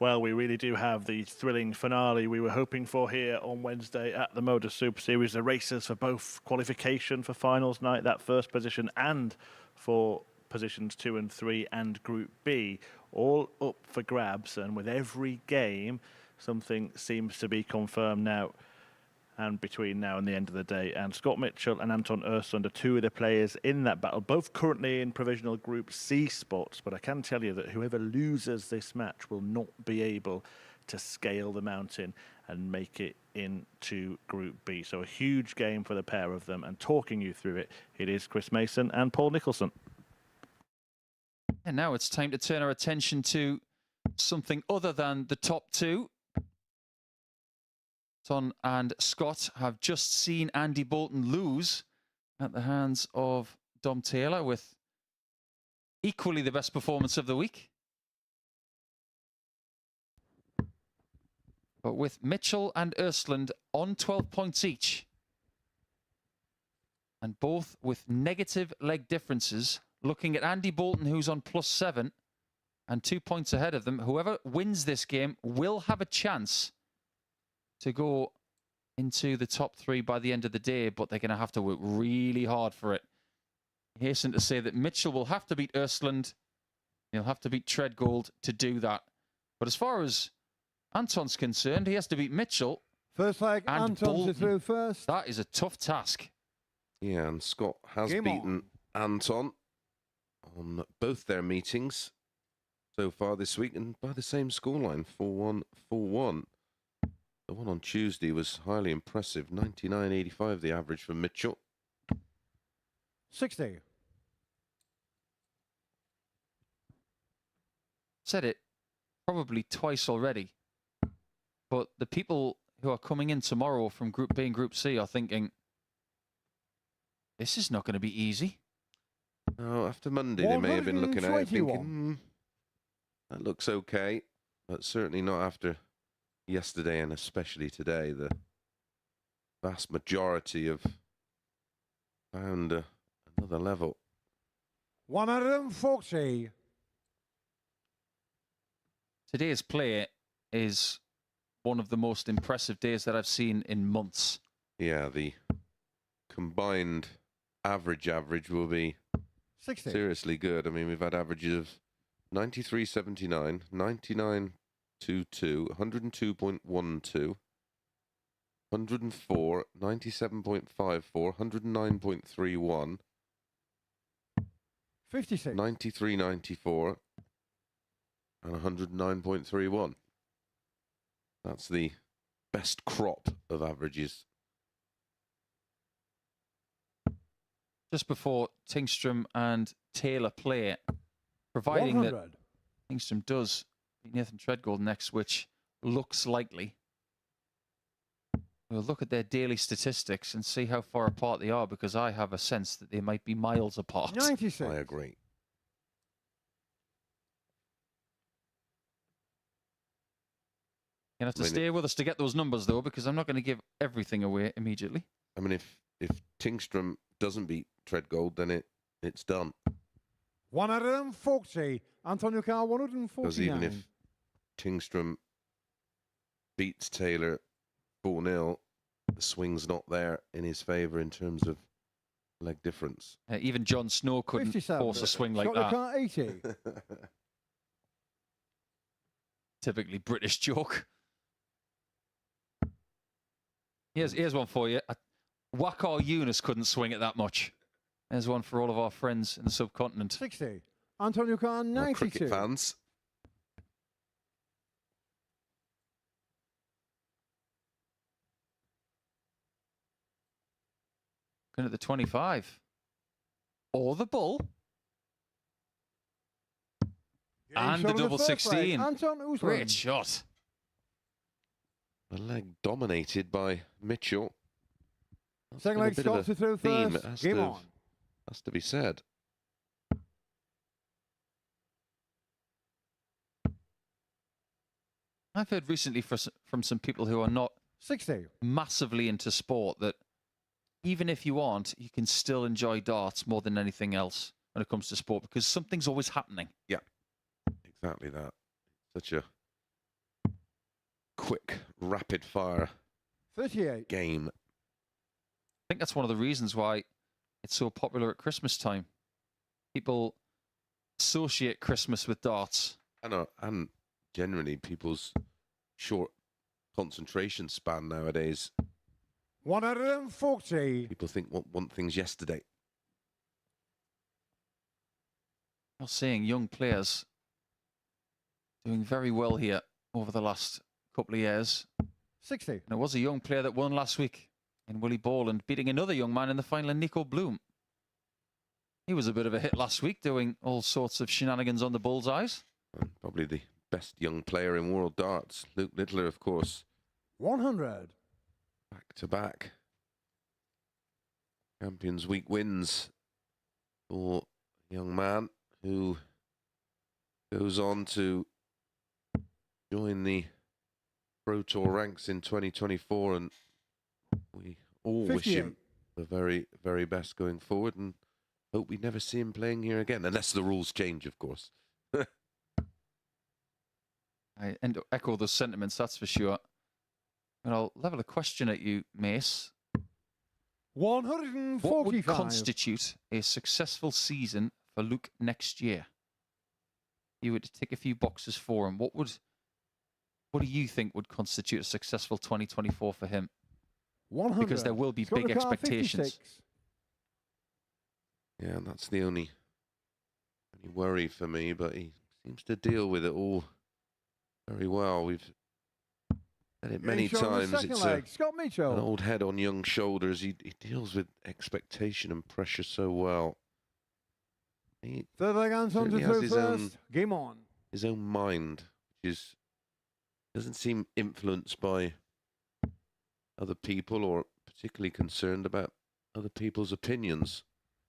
Well, we really do have the thrilling finale we were hoping for here on Wednesday at the MODUS Super Series. The races for both qualification for finals night, that first position, and for positions 2 and 3 and Group B, all up for grabs. And with every game, something seems to be confirmed now. And between now and the end of the day. And Scott Mitchell and Anton Östlund are two of the players in that battle, both currently in provisional Group C spots. But I can tell you that whoever loses this match will not be able to scale the mountain and make it into Group B. So a huge game for the pair of them. And talking you through it, it is Chris Mason and Paul Nicholson. And now it's time to turn our attention to something other than the top two. Anton and Scott have just seen Andy Bolton lose at the hands of Dom Taylor with equally the best performance of the week. But with Mitchell and Östlund on 12 points each, and both with negative leg differences, looking at Andy Bolton, who's on +7 and 2 points ahead of them, whoever wins this game will have a chance to go into the top 3 by the end of the day, but they're going to have to work really hard for it. I hasten to say that Mitchell will have to beat Östlund. He'll have to beat Treadgold to do that. But as far as Anton's concerned, he has to beat Mitchell. First leg, and Anton's Bolton. through first. That is a tough task. Yeah, and Scott has Game beaten Anton on both their meetings so far this week, and by the same scoreline, 4-1, 4-1. The one on Tuesday was highly impressive, 99.85 the average for Mitchell. 60. Said it probably twice already, but the people who are coming in tomorrow from Group B and Group C are thinking, this is not going to be easy. Oh, after Monday, they may have been looking at it thinking, 121. that looks okay, but certainly not after yesterday and especially today. The vast majority have found another level. 140. Today's play is one of the most impressive days that I've seen in months. Yeah, the combined average will be 60. seriously good. I mean, we've had averages of 93.79, 99.22, 102.12, 104, 97.54, 109.31, 56. 93.94, and 109.31. That's the best crop of averages. Just before Tingstrom and Taylor play, providing 100. that Tingstrom does beat Nathan Treadgold next, which looks likely, we'll look at their daily statistics and see how far apart they are, because I have a sense that they might be miles apart. 96. I agree. You're going to have to stay with us to get those numbers, though, because I'm not going to give everything away immediately. I mean, if Tingstrom doesn't beat Treadgold, then it's done. 140. Antonio Carr, 149. Because even if Tingstrom beats Taylor 4-0, the swing's not there in his favour in terms of leg difference. Even Jon Snow couldn't 57. force a swing like Scott that. Carr, 80. Typically British joke. Here's one for you. Wakar Yunus couldn't swing it that much. There's one for all of our friends in the subcontinent. 60. Antonio Carr, Our 92. cricket fans. Looking at the 25. Or the bull. And the double 16. Anton Östlund. Great shot. A leg dominated by Mitchell. That's Second been a leg, bit of Scott a through theme, first. Game on. has to be said. I've heard recently from some people who are not 60. massively into sport that even if you aren't, you can still enjoy darts more than anything else when it comes to sport, because something's always happening. Yeah, exactly that. Such a quick, rapid fire 38. game. I think that's one of the reasons why it's so popular at Christmas time. People associate Christmas with darts. And generally people's short concentration span nowadays. 140. People want things yesterday. You're seeing young players doing very well here over the last couple of years. 60. And there was a young player that won last week in Willie Borland, beating another young man in the final, Nico Bloom. He was a bit of a hit last week, doing all sorts of shenanigans on the bullseyes. And probably the best young player in world darts. Luke Littler, of course. 100. Back to back. Champions Week wins for a young man who goes on to join the Pro Tour ranks in 2024, and we all wish him the very, very best going forward, and hope we never see him playing here again, unless the rules change, of course. I echo those sentiments, that's for sure. And I'll level a question at you, Mace. 145. What would constitute a successful season for Luke next year? You were to tick a few boxes for him. What do you think would constitute a successful 2024 for him? 100. Because there will be big expectations. 56. Yeah, and that's the only worry for me, but he seems to deal with it all very well. We've said it many times. It's an old head on young shoulders. He deals with expectation and pressure so well. He Third leg Anton to certainly has throw his first. Game on. his own mind, which doesn't seem influenced by other people or particularly concerned about other people's opinions.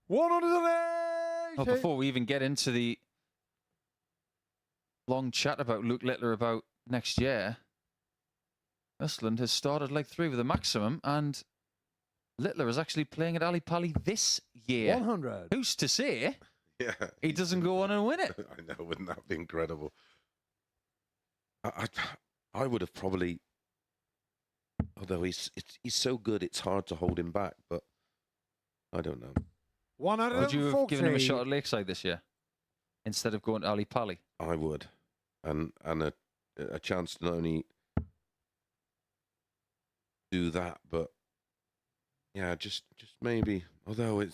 180. Well, before we even get into the long chat about Luke Littler about next year, Usland has started leg 3 with a maximum, and Littler is actually playing at Ali Pali this year. 100. Who's to say Yeah, he doesn't go on and win it? I know, wouldn't that be incredible? I would have probably, although he's so good, it's hard to hold him back. But I don't know. 140. Would you have given him a shot at Lakeside this year instead of going to Ali Pali? I would, and a chance to not only do that, but yeah, just maybe. Although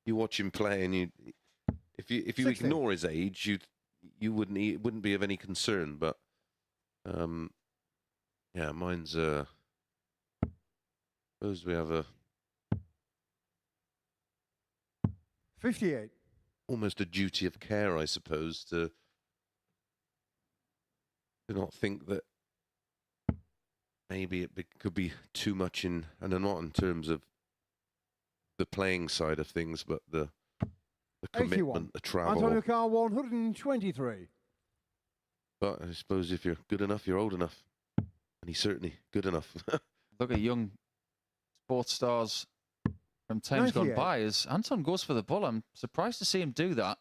you watch him play, and if you 60. ignore his age, it wouldn't be of any concern. But yeah, mine's suppose we have a 58. almost a duty of care, I suppose, to not think that maybe could be too much and not in terms of the playing side of things, but the commitment, 81. the travel. Antonio Carr 123. But I suppose if you're good enough, you're old enough, and he's certainly good enough. Look at young sports stars from times gone 98. by. As Anton goes for the bull, I'm surprised to see him do that.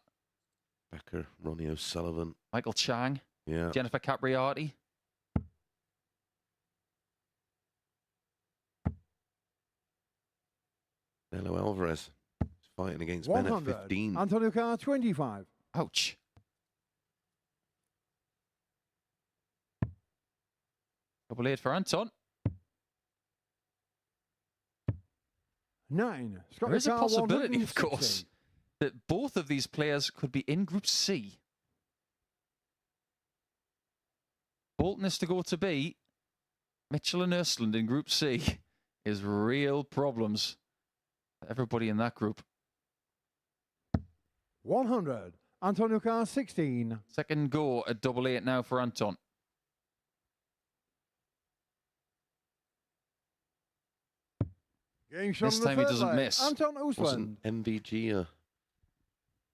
Becker, Ronnie O'Sullivan, Michael Chang, yeah. Jennifer Capriati. Nelo Alvarez is fighting against Ben at 100. 15. Antonio Carr 25. Ouch. Double 8 for Anton. 9. Scott There is a Carr, possibility, 160. of course, that both of these players could be in Group C. Bolton is to go to B. Mitchell and Ersland in Group C is real problems for everybody in that group. 100. Antonio Carr 16. Second go at double 8 now for Anton. Game shot This on the time he third doesn't leg. miss. Anton Usland. Wasn't MVG a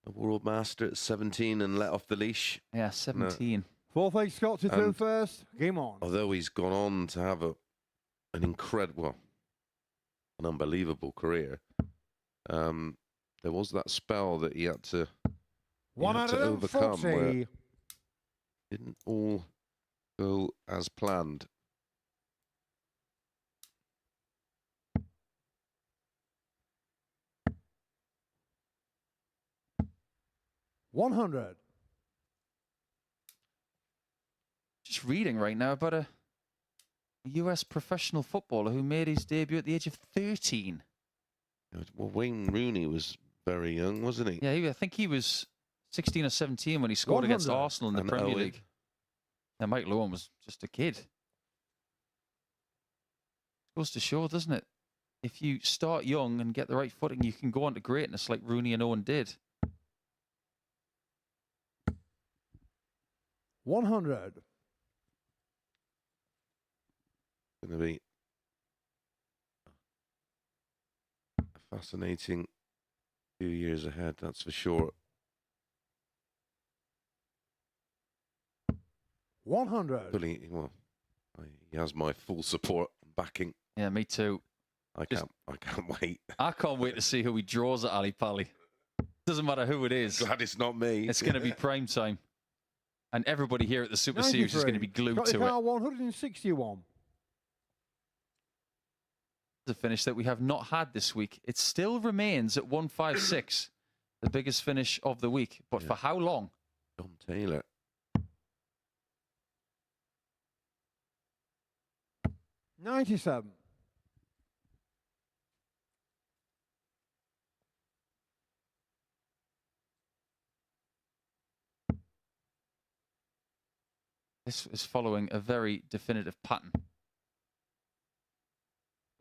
world master at 17 and let off the leash? Yeah, 17. Fourth leg Scott to throw And- first. Game on. Although he's gone on to have an incredible, an unbelievable career, there was that spell that he had to overcome where 140. didn't all go as planned. $100. Just reading right now about a US professional footballer who made his debut at the age of 13. Well, Wayne Rooney was very young, wasn't he? Yeah, I think he was 16 or 17 when he scored against 100. Arsenal in the And Premier Owen. League. And Mike Lowen was just a kid. Goes to show, doesn't it? If you start young and get the right footing, you can go on to greatness like Rooney and Owen did. 100. Going to be a fascinating few years ahead, that's for sure. 100. Fully, well, he has my full support and backing. Yeah, me too. I can't wait. I can't wait to see who he draws at Ali Pali. Doesn't matter who it is. Glad it's not me. It's going to be prime time. And everybody here at the Super Series is going to be glued Scott to it. Car 161. The finish that we have not had this week. It still remains at 156, the biggest finish of the week. But for how long? John Taylor. 97. This is following a very definitive pattern.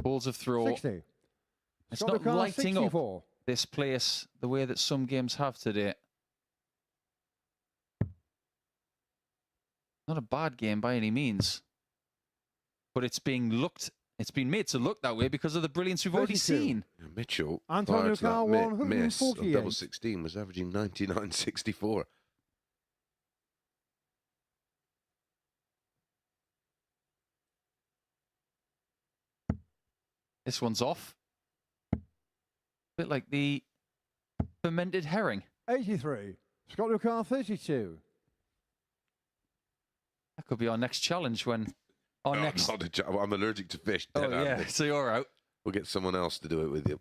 Balls of throw. 60. It's Scott not Car lighting 64. up this place the way that some games have today. Not a bad game by any means. But it's being made to look that way because of the brilliance we've already 32. seen. Mitchell, Antonio prior to that Carr, miss of 148. double 16, was averaging 99.64. This one's off. Bit like the fermented herring. 83. Scott Car 32. That could be our next challenge when our No, next. I'm allergic to fish. Oh Dead yeah, Andy. so you're out. We'll get someone else to do it with you.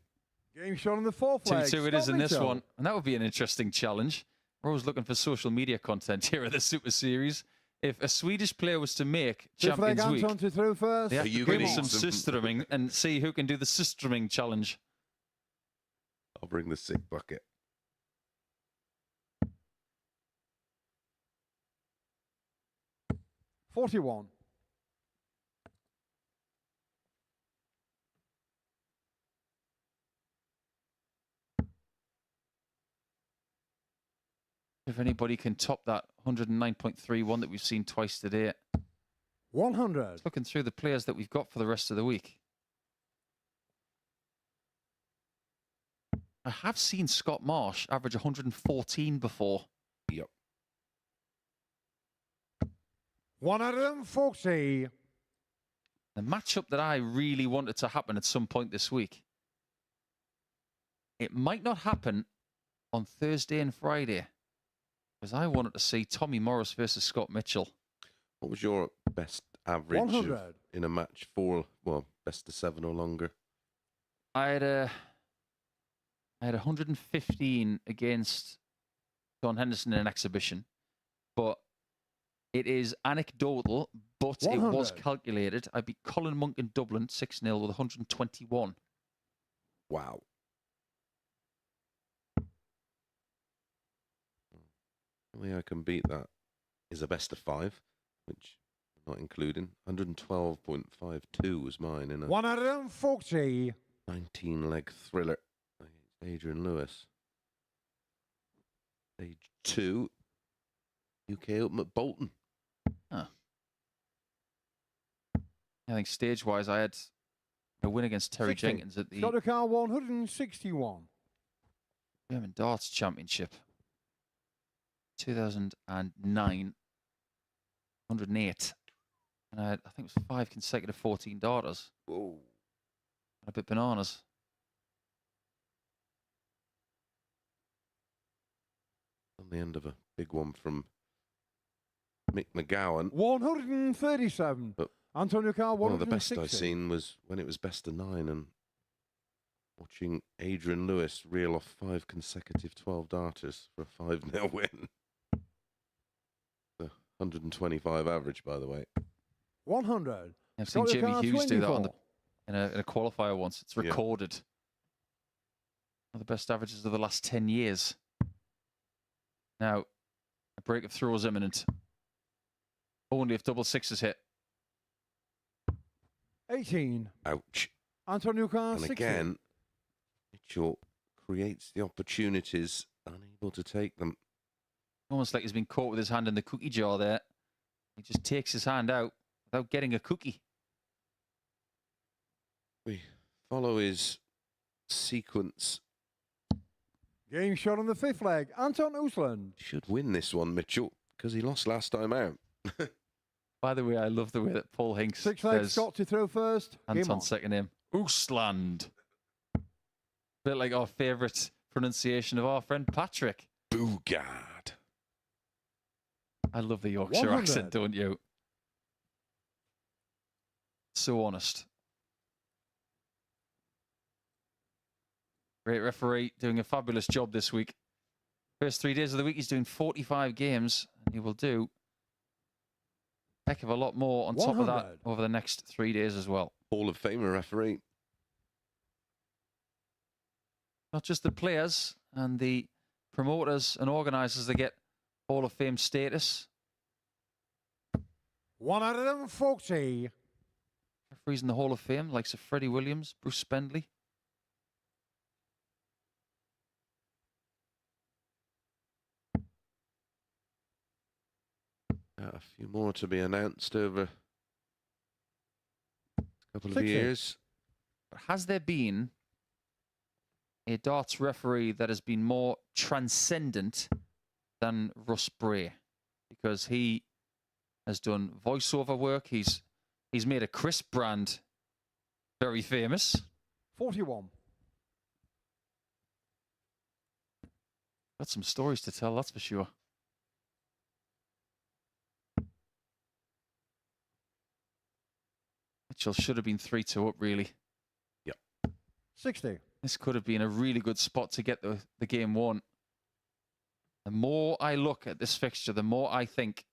Game shot on the fourth leg. 2-2 it is Scott in this Mitchell. one, and that would be an interesting challenge. We're always looking for social media content here at the Super Series. If a Swedish player was to make Fifth leg, Champions Week, Anton to throw first. they have Are to you do gonna some eat some- systroming and see who can do the systroming challenge. I'll bring the sick bucket. $41. If anybody can top that 109.31 that we've seen twice today. 100. Looking through the players that we've got for the rest of the week. I have seen Scott Marsh average 114 before. Yep. 140. The matchup that I really wanted to happen at some point this week. It might not happen on Thursday and Friday, because I wanted to see Tommy Morris versus Scott Mitchell. What was your best average 100. in a match for, well, best of 7 or longer? I had 115 against John Henderson in an exhibition, but it is anecdotal, but it was 100. calculated. I beat Colin Monk in Dublin 6-0 with 121. Wow. The way I can beat that is a best of 5, which I'm not including. 112.52 was mine in a 140. 19-leg thriller against Adrian Lewis. Stage 2, UK Open at Bolton. I think stage-wise, I had a win against Terry 60. Jenkins at the Scott Car 161. German Darts Championship. 2009, 108. And I think it was 5 consecutive 14 darters. Whoa. A bit bananas. On the end of a big one from Mick McGowan. 137. But Antonio Carr, one of the best 160. I've seen was when it was best of 9 and watching Adrian Lewis reel off 5 consecutive 12 darters for a 5-0 win. The 125 average, by the way. 100. I've seen Antonio Jamie Carr, Hughes do that on 24. in a qualifier once. It's Yeah. recorded. One of the best averages of the last 10 years. Now, a break of throw is imminent. Only if double sixes hit. 18. Ouch. Antonio Carr, And 60. again, Mitchell creates the opportunities, unable to take them. Almost like he's been caught with his hand in the cookie jar there. He just takes his hand out without getting a cookie. We follow his sequence. Game shot on the 5th leg. Anton Oosland. Should win this one, Mitchell, because he lost last time out. By the way, I love the way that Paul Hinks 6 leg. says Scott to throw first. Game on. Anton's second name. Oosland. Bit like our favourite pronunciation of our friend Patrick. Boogard. I love the Yorkshire 100. accent, don't you? So honest. Great referee, doing a fabulous job this week. First 3 days of the week, he's doing 45 games, and he will do a heck of a lot more on top of that 100. over the next 3 days as well. Hall of Famer referee. Not just the players and the promoters and organisers that get Hall of Fame status. 140. Referees in the Hall of Fame, like Sir Freddie Williams, Bruce Spendley. A few more to be announced over a couple of 60. years. Has there been a darts referee that has been more transcendent than Russ Bray? Because he has done voiceover work. He's made a Chris brand very famous. 41. Got some stories to tell, that's for sure. Mitchell should have been 3-2 up, really. 60. This could have been a really good spot to get the game won. The more I look at this fixture, the more I think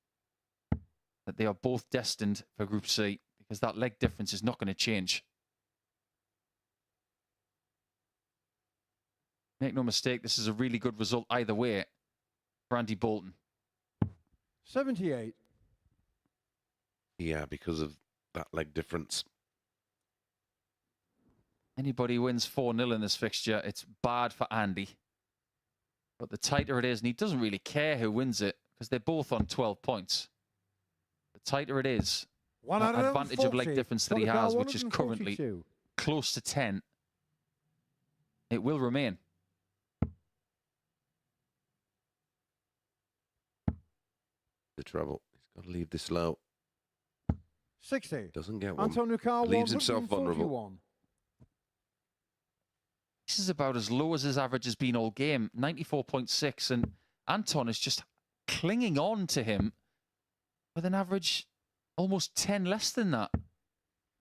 that they are both destined for Group C, because that leg difference is not going to change. Make no mistake, this is a really good result either way for Andy Bolton. 78. Yeah, because of that leg difference. Anybody who wins 4-0 in this fixture, it's bad for Andy. But the tighter it is, and he doesn't really care who wins it, because they're both on 12 points. The tighter it is, that 140. advantage of leg difference that he Antonio Carr, has, which is currently 142. close to 10, it will remain. The trouble. He's got to leave this low. 60. Doesn't get one. Antonio Carr, Leaves himself vulnerable. 141. This is about as low as his average has been all game, 94.6, and Anton is just clinging on to him with an average almost 10 less than that.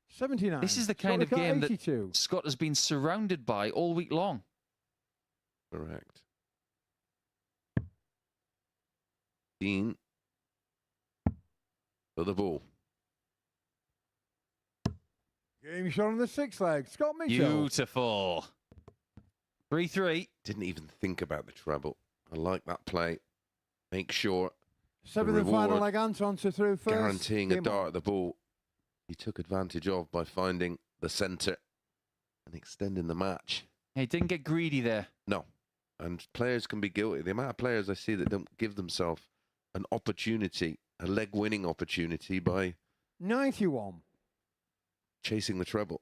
79. This is the kind of Scott game that 82. Scott has been surrounded by all week long. Correct. Dean for the ball. Game shot on the 6th leg. Scott Mitchell. Beautiful. 3-3. Didn't even think about the treble. I like that play. Make sure 7th and final reward, leg. Anton to through first. guaranteeing a Game dart on. at the ball. He took advantage of by finding the centre and extending the match. He didn't get greedy there. No. And players can be guilty. The amount of players I see that don't give themselves an opportunity, a leg-winning opportunity by 91. chasing the treble.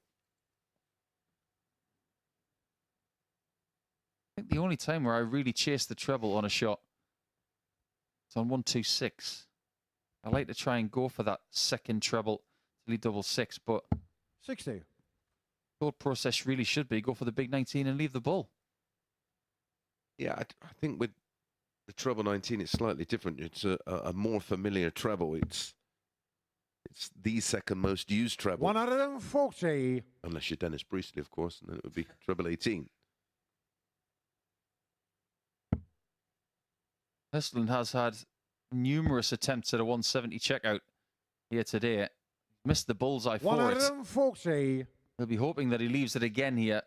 I think the only time where I really chase the treble on a shot is on 1-2-6. I like to try and go for that second treble to lead double six, but 60. thought process really should be go for the big 19 and leave the bull. Yeah, I think with the treble 19 is slightly different. It's a more familiar treble. It's the second most used treble. 140. Unless you're Dennis Priestley, of course, and then it would be treble 18. Hestland has had numerous attempts at a 170 checkout here today. Missed the bullseye for it. 140. He'll be hoping that he leaves it again here.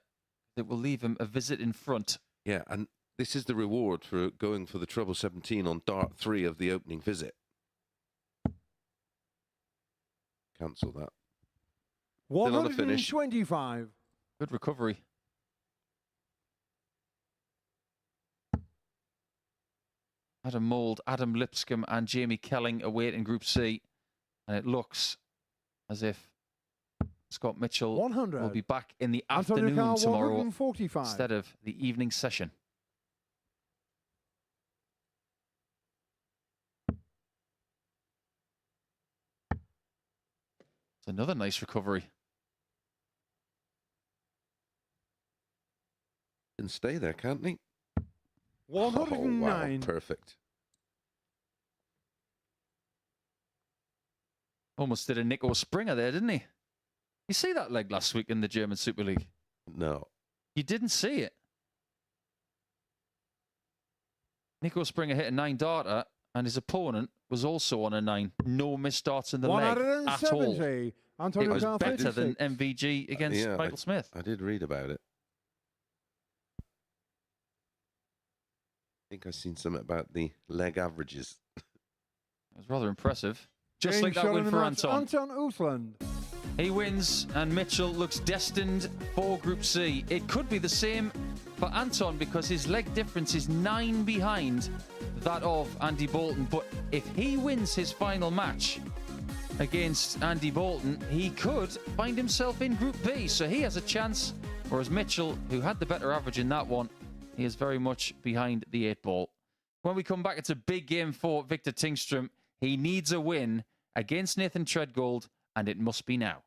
It will leave him a visit in front. Yeah, and this is the reward for going for the treble 17 on dart 3 of the opening visit. Cancel that. Still on the finish. 125. Good recovery. Adam Mould, Adam Lipscomb and Jamie Kelling await in Group C. And it looks as if Scott Mitchell 100. will be back in the Antonio afternoon Carr, tomorrow 145. instead of the evening session. It's another nice recovery. Can stay there, can't he? 109. Oh, wow, perfect. Almost did a Nico Springer there, didn't he? You see that leg last week in the German Super League? No. You didn't see it. Nico Springer hit a 9-darter, and his opponent was also on a 9. No missed darts in the leg at all. 170. It Antonio was Carr, better 56. than MVG against Yeah, Michael Smith. I did read about it. I think I've seen something about the leg averages. It was rather impressive. Just Game like that shot win in the for match, Anton. Anton Oostland. He wins, and Mitchell looks destined for Group C. It could be the same for Anton because his leg difference is 9 behind that of Andy Bolton. But if he wins his final match against Andy Bolton, he could find himself in Group B. So he has a chance, whereas Mitchell, who had the better average in that one, he is very much behind the 8-ball. When we come back, it's a big game for Victor Tingström. He needs a win against Nathan Treadgold, and it must be now.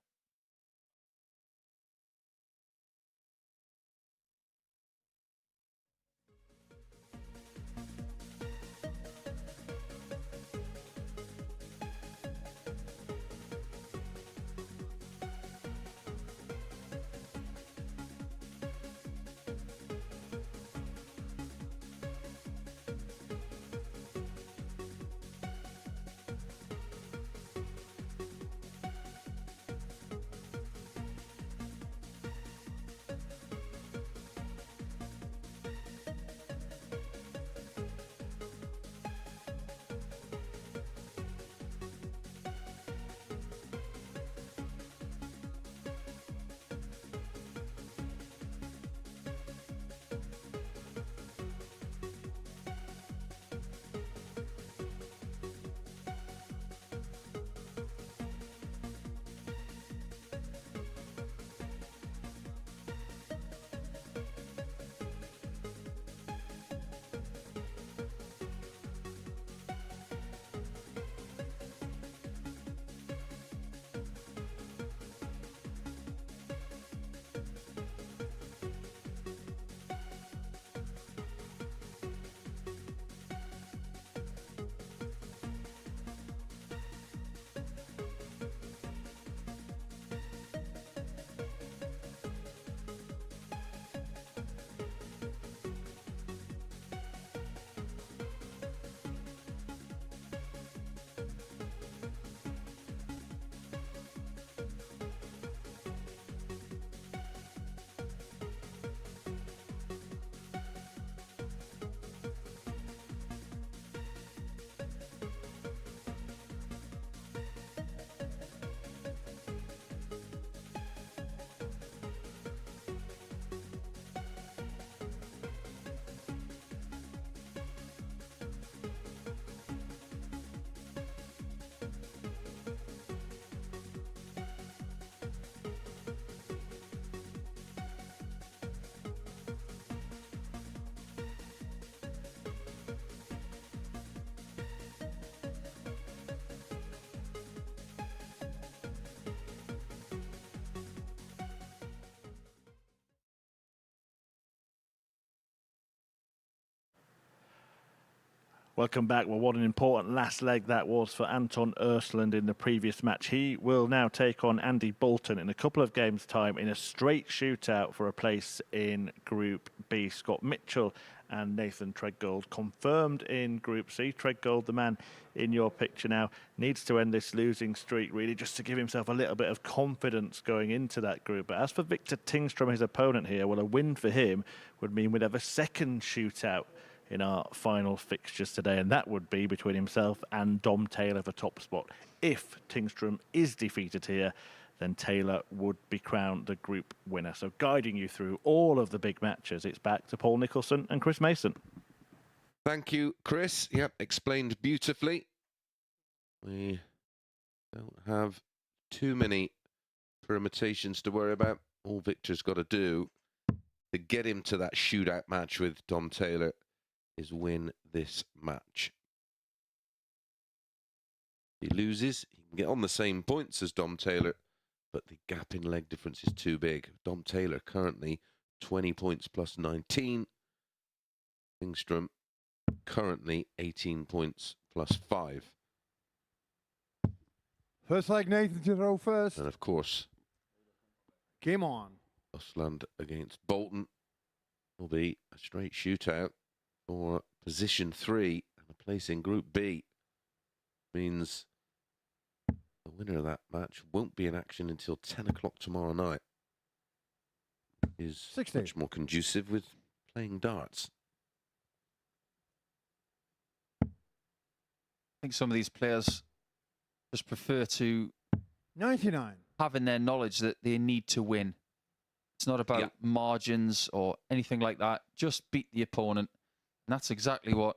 Welcome back. Well, what an important last leg that was for Anton Östlund in the previous match. He will now take on Andy Bolton in a couple of games' time in a straight shootout for a place in Group B. Scott Mitchell and Nathan Treadgold confirmed in Group C. Treadgold, the man in your picture now, needs to end this losing streak, really, just to give himself a little bit of confidence going into that group. But as for Victor Tingström, his opponent here, well, a win for him would mean we'd have a second shootout in our final fixtures today, and that would be between himself and Dom Taylor for top spot. If Tingström is defeated here, then Taylor would be crowned the group winner. So guiding you through all of the big matches, it's back to Paul Nicholson and Chris Mason. Thank you, Chris. Yep, explained beautifully. We don't have too many permutations to worry about. All Victor's got to do to get him to that shootout match with Dom Taylor is win this match. If he loses, he can get on the same points as Dom Taylor, but the gap in leg difference is too big. Dom Taylor currently 20 points plus 19. Tingström currently 18 points plus 5. First leg, Nathan to throw first. And of course, Game on. Östlund against Bolton will be a straight shootout for position 3 and a place in Group B. Means the winner of that match won't be in action until 10 o'clock tomorrow night. Is 60. much more conducive with playing darts. I think some of these players just prefer to 99. have in their knowledge that they need to win. It's not about margins or anything like that. Just beat the opponent. And that's exactly what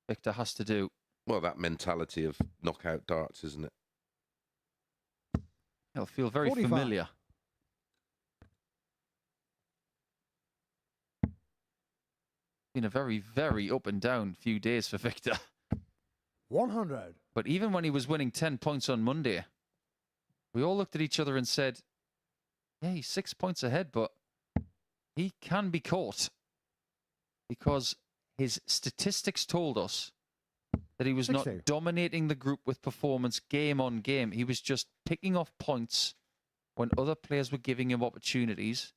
Victor has to do. Well, that mentality of knockout darts, isn't it? It'll feel very 45. familiar. Been a very, very up and down few days for Victor. 100. But even when he was winning 10 points on Monday, we all looked at each other and said, yeah, he's 6 points ahead, but he can be caught. Because his statistics told us that he was 60. not dominating the group with performance game on game. He was just picking off points when other players were giving him opportunities,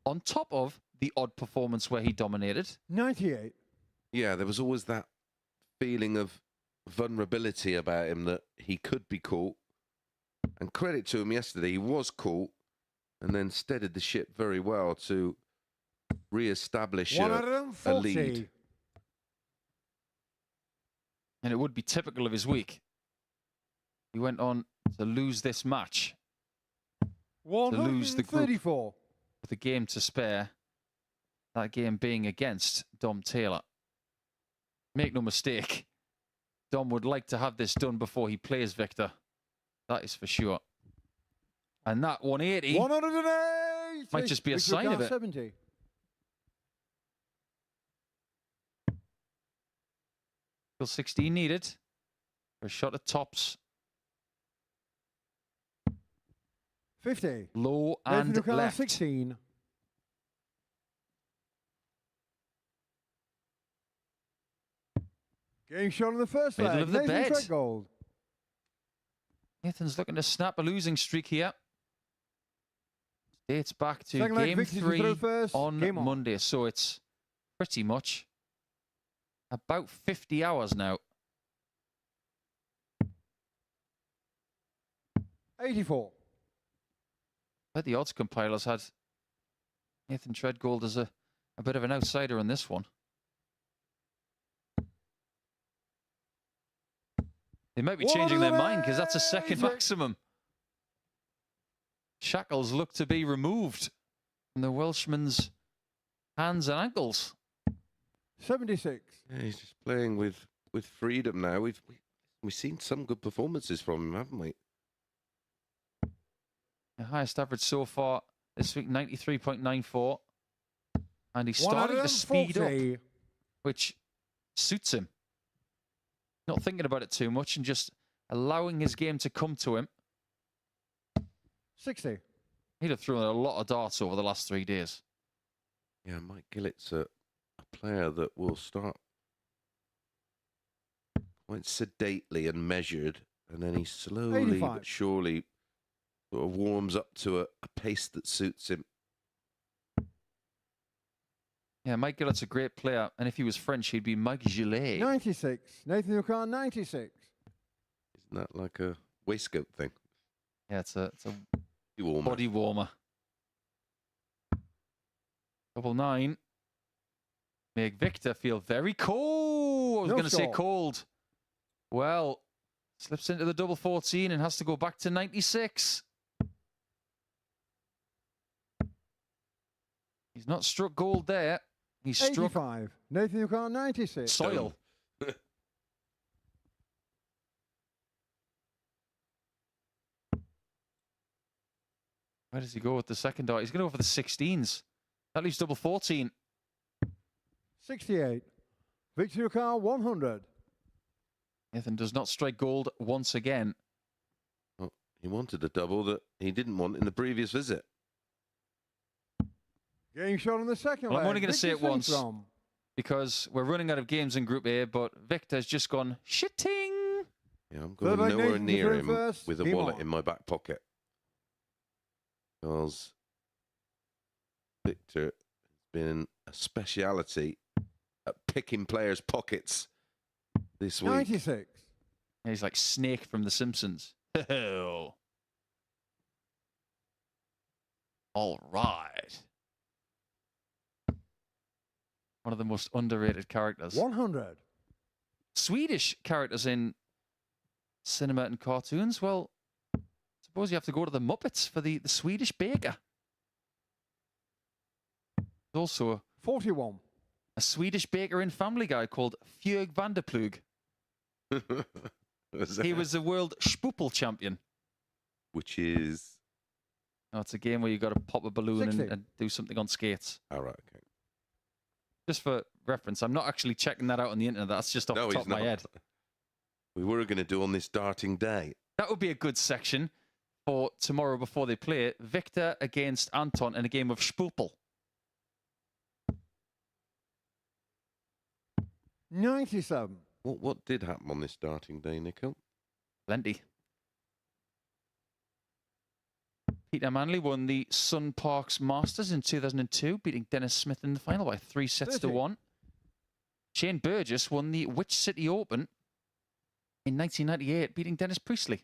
on top of the odd performance where he dominated. 98. Yeah, there was always that feeling of vulnerability about him that he could be caught. And credit to him yesterday, he was caught and then steadied the ship very well to re-establish a 140. lead. And it would be typical of his week. He went on to lose this match, lose the group. 134. with a game to spare, that game being against Dom Taylor. Make no mistake, Dom would like to have this done before he plays Victor. That is for sure. And that 180 108. might just be a sign of it. 70. Still 16 needed for a shot at tops. 50. Low Nathan and O'Connor, left. 16. Game shot on the first Middle leg. of the Nathan bed. Treadgold. Nathan's looking to snap a losing streak here. Dates back to Second leg, game Victor to 3 throw first. on Game on. Monday. So it's pretty much about 50 hours now. 84. But the odds compilers had Nathan Treadgold as a bit of an outsider in this one. They might be changing their mind because that's a second maximum. Shackles look to be removed from the Welshman's hands and ankles. 76. Yeah, he's just playing with freedom now. We've seen some good performances from him, haven't we? The highest average so far this week, 93.94. And he's starting to speed up, 140. which suits him. Not thinking about it too much and just allowing his game to come to him. 60. He'd have thrown a lot of darts over the last 3 days. Yeah, Mike Gillett's a player that will start quite sedately and measured, and then he slowly 85. but surely sort of warms up to a pace that suits him. Yeah, Mike Gillett's a great player, and if he was French, he'd be Mike Gillet. 96. Nathan O'Connor, 96. Isn't that like a waistcoat thing? Yeah, it's a Warmer. body warmer. Double 9. Make Victor feel very cold. I was No going to say score. cold. Well, slips into the double 14 and has to go back to 96. He's not struck gold there. He's struck 85. Nathan O'Connor, 96. soil. Where does he go with the second dart? He's going to go for the 16s. That leaves double 14. 68. Victor O'Connor, 100. Nathan does not strike gold once again. Well, he wanted a double that he didn't want in the previous visit. Game shot on the second Well, I'm leg. only going to say it Victor once Lindstrom. because we're running out of games in Group A, but Victor's just gone shitting. Yeah, I'm Third going leg, nowhere Nathan, near through him first. with a Game wallet on. in my back pocket. Because Victor has been a speciality at picking players' pockets this week. 96. He's like Snake from The Simpsons. Oh. All right. One of the most underrated characters. 100. Swedish characters in cinema and cartoons. Well, suppose you have to go to the Muppets for the Swedish baker. There's also 41. a Swedish baker in Family Guy called Fjörg Vanderplug. He was the world Spoopel champion. Which is... Oh, it's a game where you got to pop a balloon 60. and do something on skates. All right, okay. Just for reference, I'm not actually checking that out on the internet. That's just off the top of my head. We were going to do on this darting day. That would be a good section for tomorrow before they play. Victor against Anton in a game of Spoopel. 97. What did happen on this darting day, Nico? Plenty. Peter Manley won the Sun Parks Masters in 2002, beating Dennis Smith in the final by 3 sets to 30. 1. Shane Burgess won the Which City Open in 1998, beating Dennis Priestley.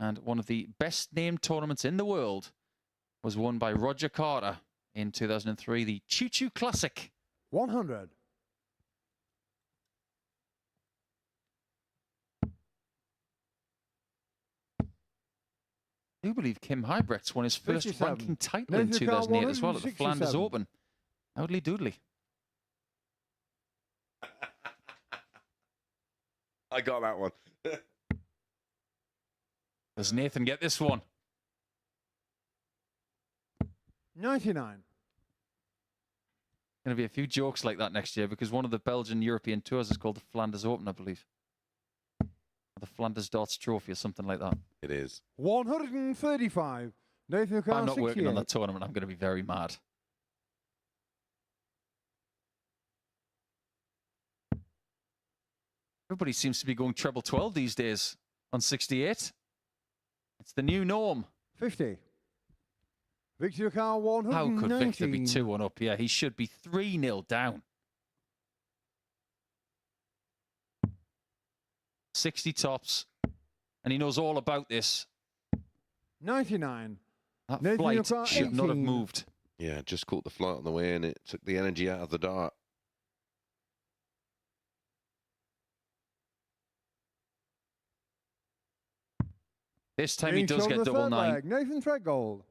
And one of the best named tournaments in the world was won by Roger Carter in 2003, the Choo Choo Classic. 100. I do believe Kim Huybrechts won his first 57. ranking title in Nathan Carr 2008 as well at the Flanders 167. Open. Howdly doodly. I got that one. Does Nathan get this one? 99. Going to be a few jokes like that next year because one of the Belgian European tours is called the Flanders Open, I believe. Or the Flanders Darts Trophy or something like that. It is. 135. Nathan O'Connor, I'm not working on 68. that tournament. I'm going to be very mad. Everybody seems to be going treble 12 these days on 68. It's the new norm. 50. Victor O'Connor, 119. How could Victor be 2-1 up? Yeah, he should be 3-0 down. 60 tops. And he knows all about this. 99. That Nathan flight O'Connor, should not have 18. moved. Yeah, just caught the flight on the way and it took the energy out of the dart. This time he Being does shown get the double third 9. leg. Nathan Threadgold.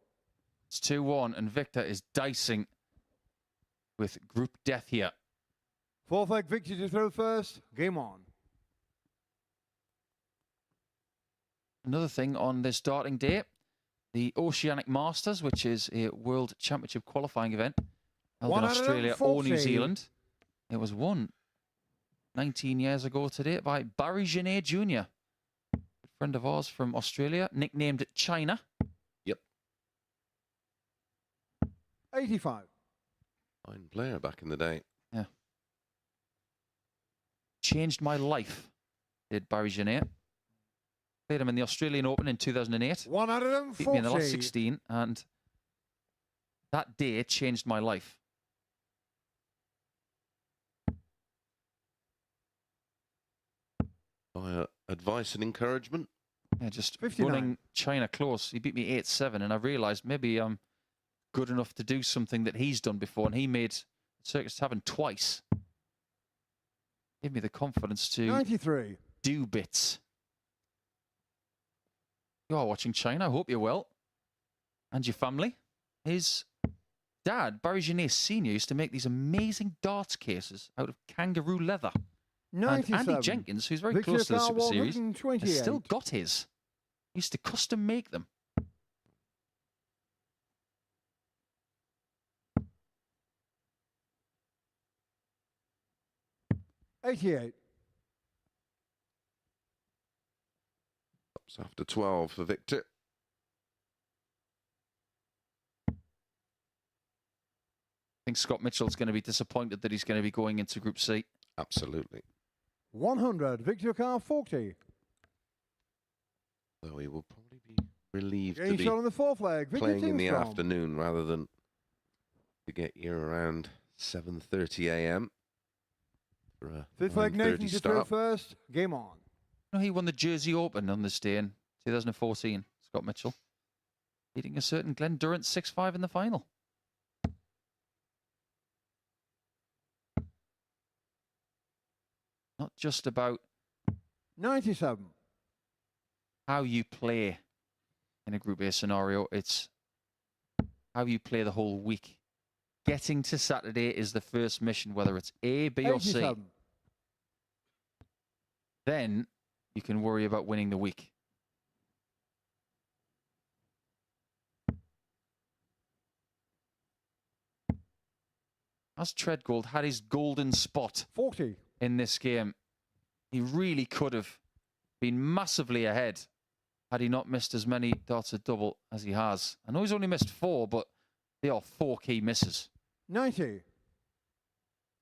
It's 2-1, and Victor is dicing with group death here. Fourth leg, Victor to throw first. Game on. Another thing on this darting day, the Oceanic Masters, which is a World Championship qualifying event held in Australia or New 140. Zealand. It was won 19 years ago today by Barry Genet Jr., a friend of ours from Australia, nicknamed China. 85. Fine player back in the day. changed my life, did Barry Genet. Played him in the Australian Open in 2008. 140. Beat me in the last 16, and that day changed my life. By advice and encouragement. Yeah, just 59. running China close. He beat me 8-7, and I realised maybe I'm good enough to do something that he's done before, and he made Circus Tavern twice. Gave me the confidence to 93. do bits. You are watching China. I hope you're well. And your family. His dad, Barry Genet Sr., used to make these amazing darts cases out of kangaroo leather. And 97. Andy Jenkins, who's very Victor close to the Carr, Super Series, 128. has still got his. He used to custom make them. $88. Ups after 12 for Victor. I think Scott Mitchell's going to be disappointed that he's going to be going into Group C. Absolutely. 100. Victor Carr, 40. Though he will probably be relieved to Game be shot on the fourth leg. Victor playing in the Tingstrom. afternoon rather than to get here around 7:30 a.m. for a Fifth leg, 9:30 Nathan to throw start. first. Game on. You know, he won the Jersey Open on this day in 2014, Scott Mitchell, beating a certain Glenn Durrant 6-5 in the final. Not just about 97. how you play in a Group A scenario, it's how you play the whole week. Getting to Saturday is the first mission, whether it's A, B, or C. 87. Then you can worry about winning the week. As Treadgold had his golden spot 40. in this game, he really could have been massively ahead had he not missed as many darts at double as he has. I know he's only missed 4, but they are 4 key misses. 90.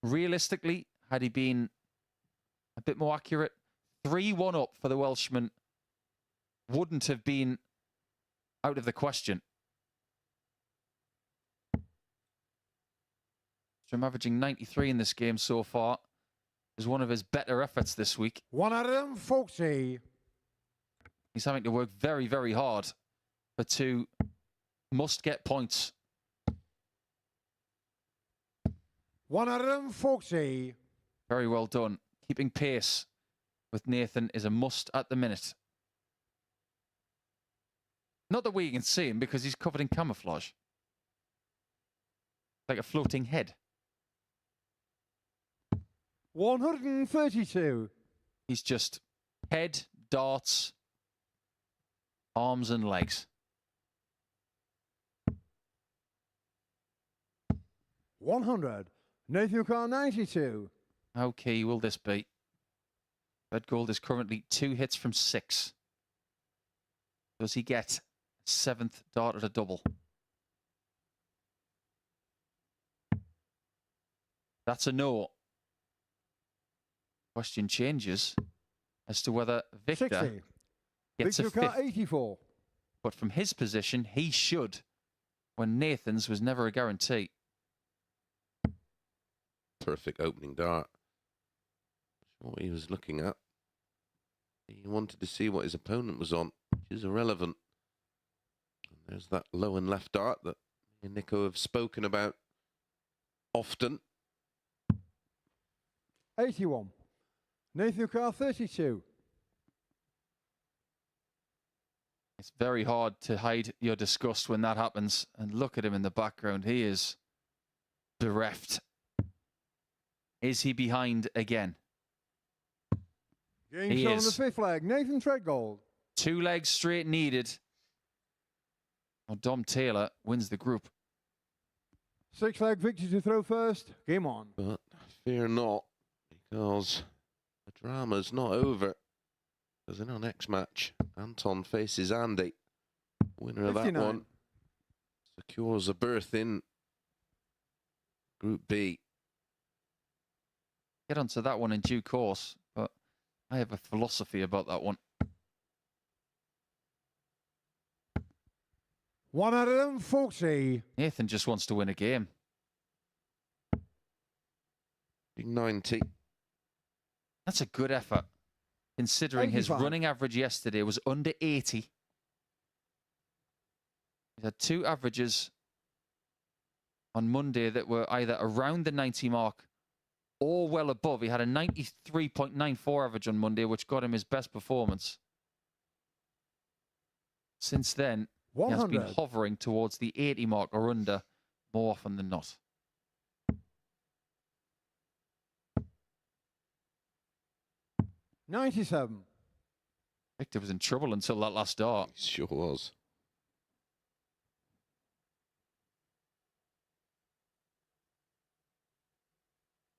Realistically, had he been a bit more accurate, 3-1 up for the Welshman wouldn't have been out of the question. So I'm averaging 93 in this game so far. Is one of his better efforts this week. 140. He's having to work very, very hard for 2 must-get points. 140. Very well done. Keeping pace with Nathan is a must at the minute. Not that we can see him because he's covered in camouflage. Like a floating head. 132. He's just head, darts, arms and legs. 100. Nathan Carr, 92. How key will this be? Red Gold is currently 2 hits from 6. Does he get 7th dart at a double? That's a no. Question changes as to whether Victor 60. gets Victor a Carr, 5th. 84. But from his position, he should, when Nathan's was never a guarantee. Perfect opening dart. What he was looking at. He wanted to see what his opponent was on, which is irrelevant. And there's that low and left dart that me and Nico have spoken about often. 81. Nathan Carr, 32. It's very hard to hide your disgust when that happens. And look at him in the background. He is bereft. Is he behind again? Game He shot on is. the fifth leg. Nathan Treadgold. 2 legs straight needed. Well, Dom Taylor wins the group. 6 leg, Victor to throw first. Game on. But fear not, because the drama's not over. Because in our next match, Anton faces Andy. Winner of that 59. one secures a berth in Group B. Get onto that one in due course, but I have a philosophy about that one. 140. Nathan just wants to win a game. Big 90. That's a good effort, considering his 85. running average yesterday was under 80. He had two averages on Monday that were either around the 90 mark or well above. He had a 93.94 average on Monday, which got him his best performance. Since then, he has 100. been hovering towards the 80 mark or under more often than not. $97. Victor was in trouble until that last dart. He sure was.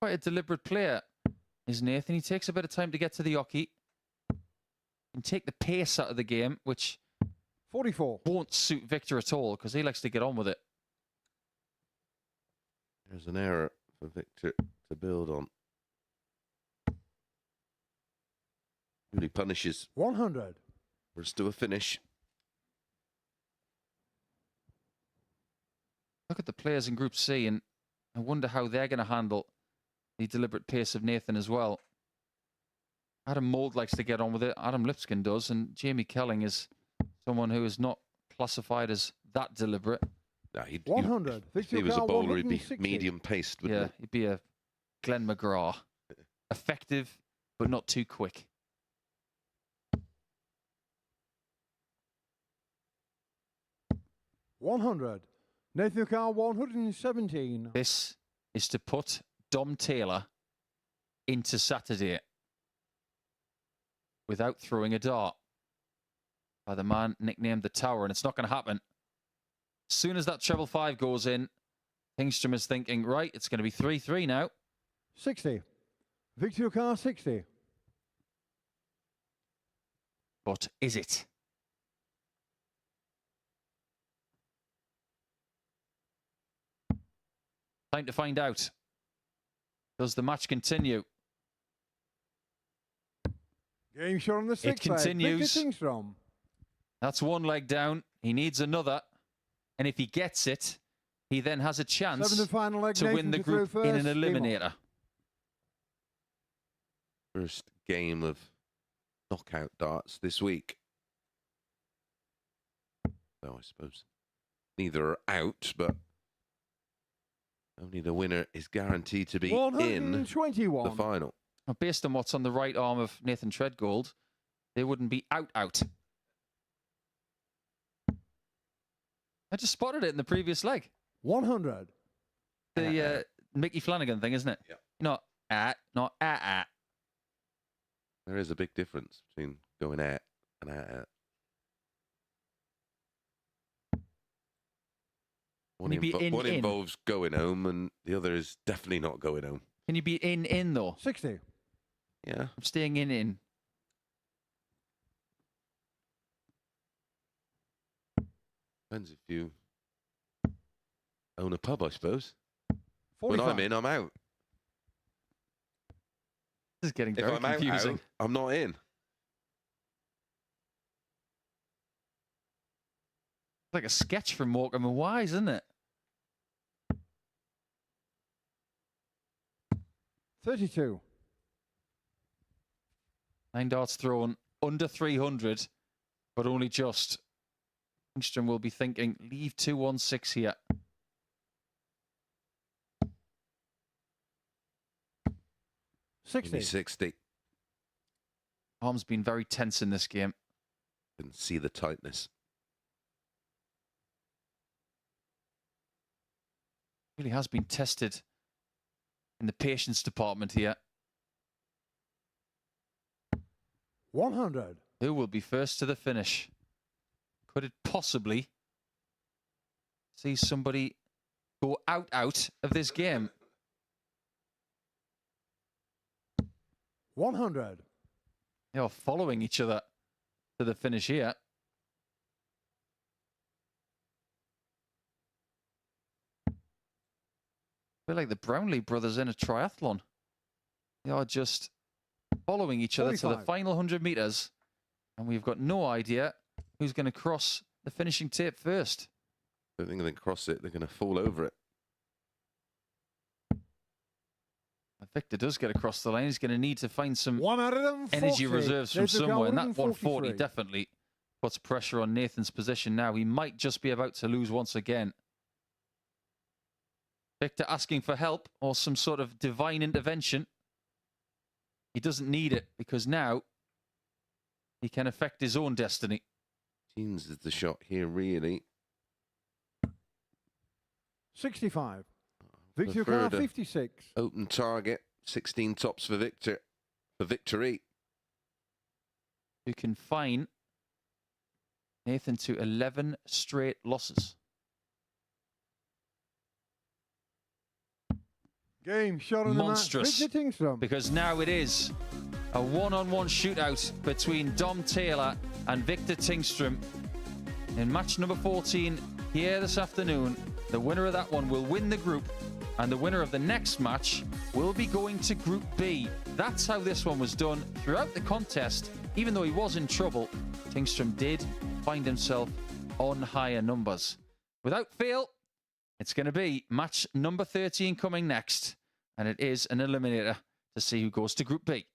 Quite a deliberate player, is Nathan. He takes a bit of time to get to the hockey and take the pace out of the game, which 44. won't suit Victor at all because he likes to get on with it. There's an error for Victor to build on. Really punishes 100. for us to a finish. Look at the players in Group C, and I wonder how they're going to handle the deliberate pace of Nathan as well. Adam Mould likes to get on with it. Adam Lipskin does, and Jamie Kelling is someone who is not classified as that deliberate. No, 100. If he was a bowler, he'd be medium paced, wouldn't Yeah, he'd be a Glenn McGrath. Effective, but not too quick. $100. Nathan Carr, 117. This is to put Dom Taylor into Saturday without throwing a dart by the man nicknamed the Tower, and it's not going to happen. As soon as that treble 5 goes in, Kingstrom is thinking, right, it's going to be 3-3 now. 60. Victor Carr, 60. But is it? Time to find out. Does the match continue? Game shot on the sixth leg. continues. Victor Kingstrom. That's one leg down. He needs another. And if he gets it, he then has a chance Seventh and final leg. to Nathan win the to throw group in an first. Game on. eliminator. First game of knockout darts this week. So I suppose neither are out, but only the winner is guaranteed to be in 121. the final. Now, based on what's on the right arm of Nathan Treadgold, they wouldn't be out. I just spotted it in the previous leg. 100. The Mickey Flanagan thing, isn't it? Yeah. Not at. There is a big difference between going at and at. Can you be in? One involves going home, and the other is definitely not going home. Can you be in though? 60. Yeah. I'm staying in. Depends if you own a pub, I suppose. 45. When I'm in, I'm out. This is getting If very I'm confusing. out, I'm not in. It's like a sketch from Morecambe and Wise, isn't it? 32. 9 darts thrown under 300, but only just. Kingstrom will be thinking, leave 216 here. Only 60. 60. Arm's been very tense in this game. Can see the tightness. Really has been tested in the patience department here. 100. Who will be first to the finish? Could it possibly see somebody go out of this game? 100. They are following each other to the finish here. Feel like the Brownlee brothers in a triathlon. They are just following each other to the 45. final 100 meters. And we've got no idea who's going to cross the finishing tape first. I don't think they're going to cross it. They're going to fall over it. Victor does get across the line. He's going to need to find some 140. energy reserves from There's the goal, somewhere. And that 140 143. definitely puts pressure on Nathan's position now. He might just be about to lose once again. Victor asking for help or some sort of divine intervention. He doesn't need it because now he can affect his own destiny. Teens is the shot here, really. 65. Victor Preferred Car a 56. Open target. 16 tops for Victor. For victory. Who can fine Nathan to 11 straight losses. Game shot on Monstrous. the match. Victor Tingstrom. Because now it is a one-on-one shootout between Dom Taylor and Victor Tingstrom. In match number 14 here this afternoon, the winner of that one will win the group, and the winner of the next match will be going to Group B. That's how this one was done throughout the contest. Even though he was in trouble, Tingstrom did find himself on higher numbers. Without fail, it's going to be match number 13 coming next, and it is an eliminator to see who goes to Group B.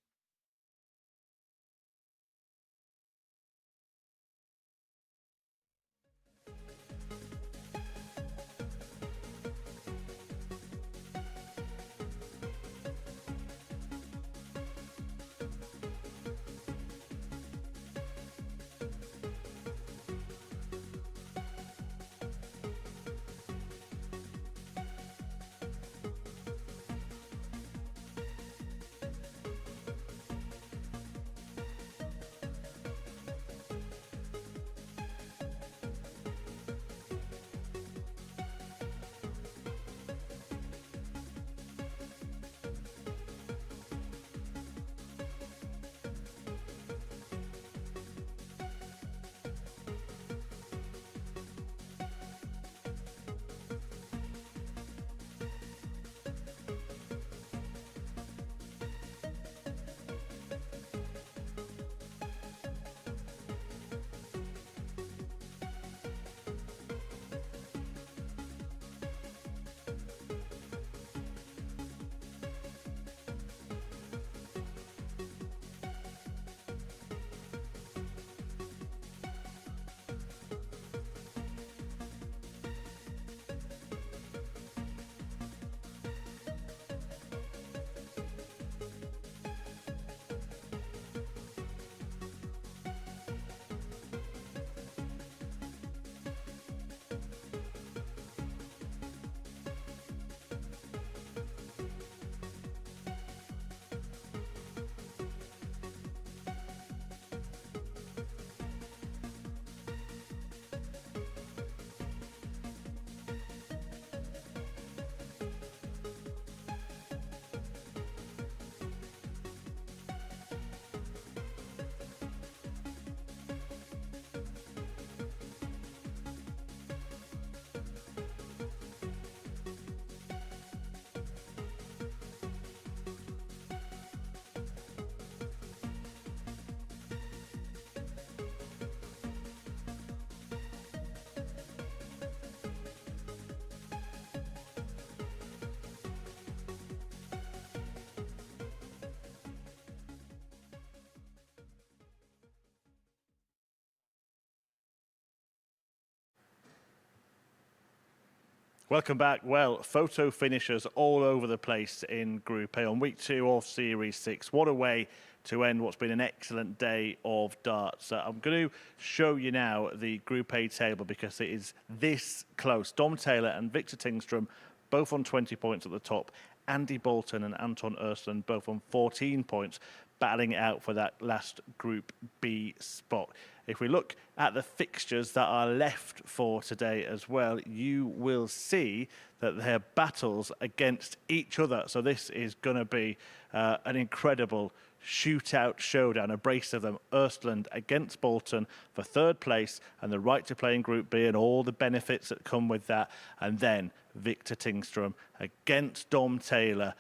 Welcome back. Well, photo finishers all over the place in Group A on week 2 of Series 6. What a way to end what's been an excellent day of darts. I'm going to show you now the Group A table because it is this close. Dom Taylor and Victor Tingstrom both on 20 points at the top. Andy Bolton and Anton Ersland both on 14 points, battling it out for that last Group B spot. If we look at the fixtures that are left for today as well, you will see that they're battles against each other. So this is going to be an incredible shootout showdown, a brace of them. Ersland against Bolton for 3rd place and the right to play in Group B and all the benefits that come with that. And then Victor Tingstrom against Dom Taylor,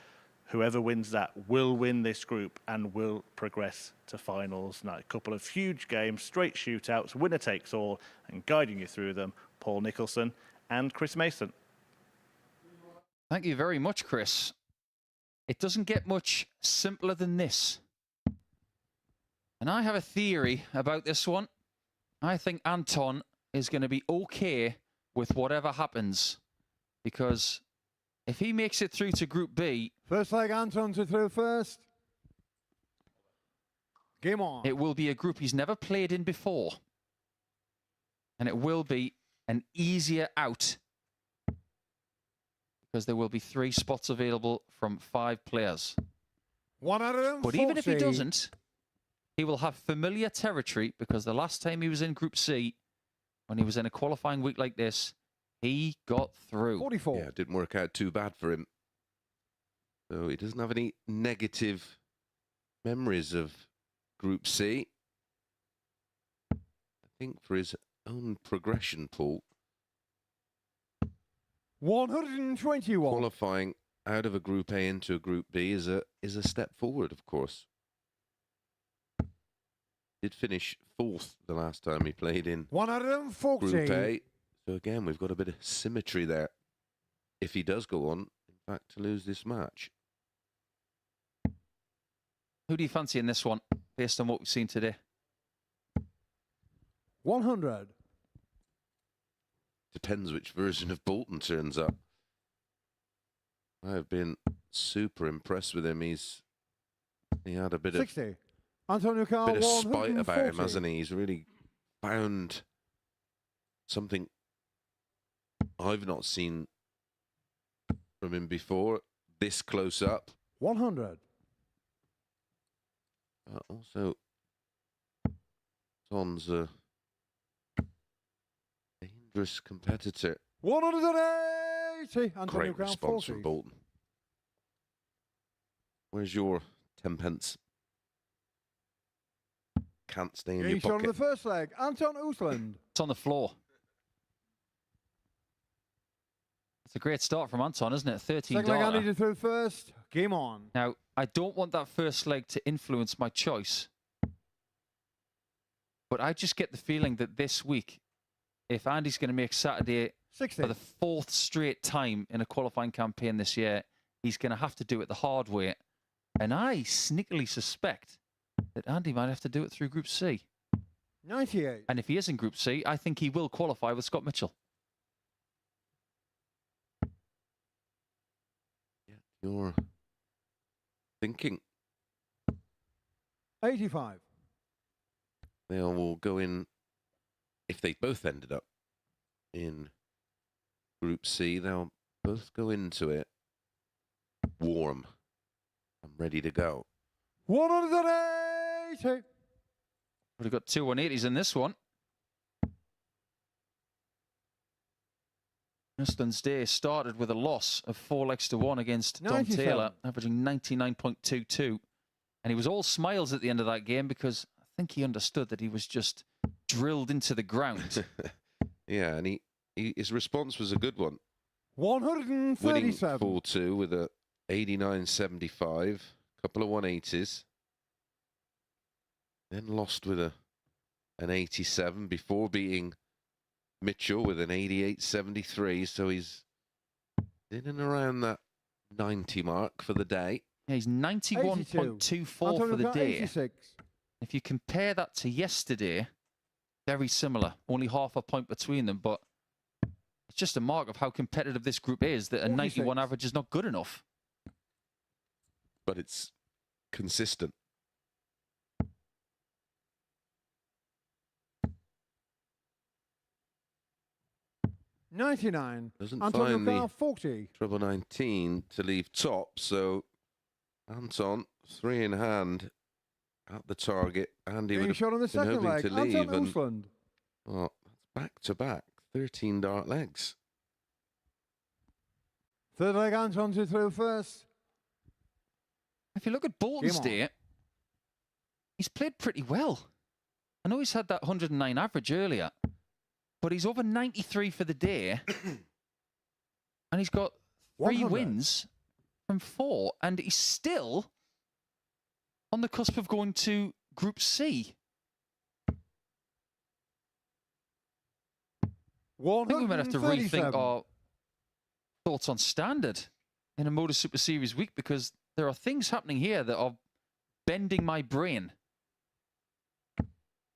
Whoever wins that will win this group and will progress to finals. Now, a couple of huge games, straight shootouts, winner takes all, and guiding you through them, Paul Nicholson and Chris Mason. Thank you very much, Chris. It doesn't get much simpler than this. And I have a theory about this one. I think Anton is going to be okay with whatever happens, because if he makes it through to Group B... First leg, Anton to throw first. Game on. It will be a group he's never played in before. And it will be an easier out, because there will be 3 spots available from 5 players. One out of them. But 40. even if he doesn't, he will have familiar territory, because the last time he was in Group C, when he was in a qualifying week like this, he got through. 44. Yeah, it didn't work out too bad for him. So he doesn't have any negative memories of Group C. I think for his own progression, Paul, 121. qualifying out of a Group A into a Group B is a step forward, of course. Did finish 4th the last time he played in One out of them. 40. Group A. So again, we've got a bit of symmetry there. If he does go on, in fact, to lose this match. Who do you fancy in this one, based on what we've seen today? 100. Depends which version of Bolton turns up. I've been super impressed with him. He had a bit 60. Antonio Carl, of spite about him, 140. hasn't he? He's really found something I've not seen from him before, this close up. 100. Also, Ton's a dangerous competitor. 180. Antonio Great Carl, response 40. from Bolton. Where's your 10 pence? Can't stay in Getting your shot on pocket. the first leg. Anton Oostland. It's on the floor. It's a great start from Anton, isn't it? 13 Second leg, data. Andy to throw first. Game on. Now, I don't want that first leg to influence my choice, but I just get the feeling that this week, if Andy's going to make Saturday 60. for the 4th straight time in a qualifying campaign this year, he's going to have to do it the hard way. And I sneakily suspect that Andy might have to do it through Group C. 98. And if he is in Group C, I think he will qualify with Scott Mitchell. Yeah, you're thinking 85. they will go in, if they both ended up in Group C, they'll both go into it warm and ready to go. 180. We've got 2 180s in this one. Preston's day started with a loss of 4 legs to 1 against Don 97. Taylor, averaging 99.22. And he was all smiles at the end of that game, because I think he understood that he was just drilled into the ground. Yeah, and his response was a good one. 137. Winning 4-2 with a 89.75, couple of 180s. Then lost with an 87 before beating Mitchell with an 88.73. So he's in and around that 90 mark for the day. Yeah, he's 91.24 for Antonio the Carl, day. 86. If you compare that to yesterday, very similar, only half a point between them, but it's just a mark of how competitive this group is, that a 46. 91 average is not good enough. But it's consistent. $99. Doesn't Antonio find the Carl, 40. treble 19 to leave top. So Anton, 3 in hand at the target. Andy would Getting have shot on the been second hoping leg. to leave. Anton And Oostland. well, that's back to back, 13 dart legs. Third leg, Anton to throw first. If you look at Bolton's Game on. day, he's played pretty well. I know he's had that 109 average earlier, but he's over 93 for the day. And he's got 3 100. wins from 4, and he's still on the cusp of going to Group C. I think we might have to rethink our thoughts on standard in a Modus Super Series week, because there are things happening here that are bending my brain.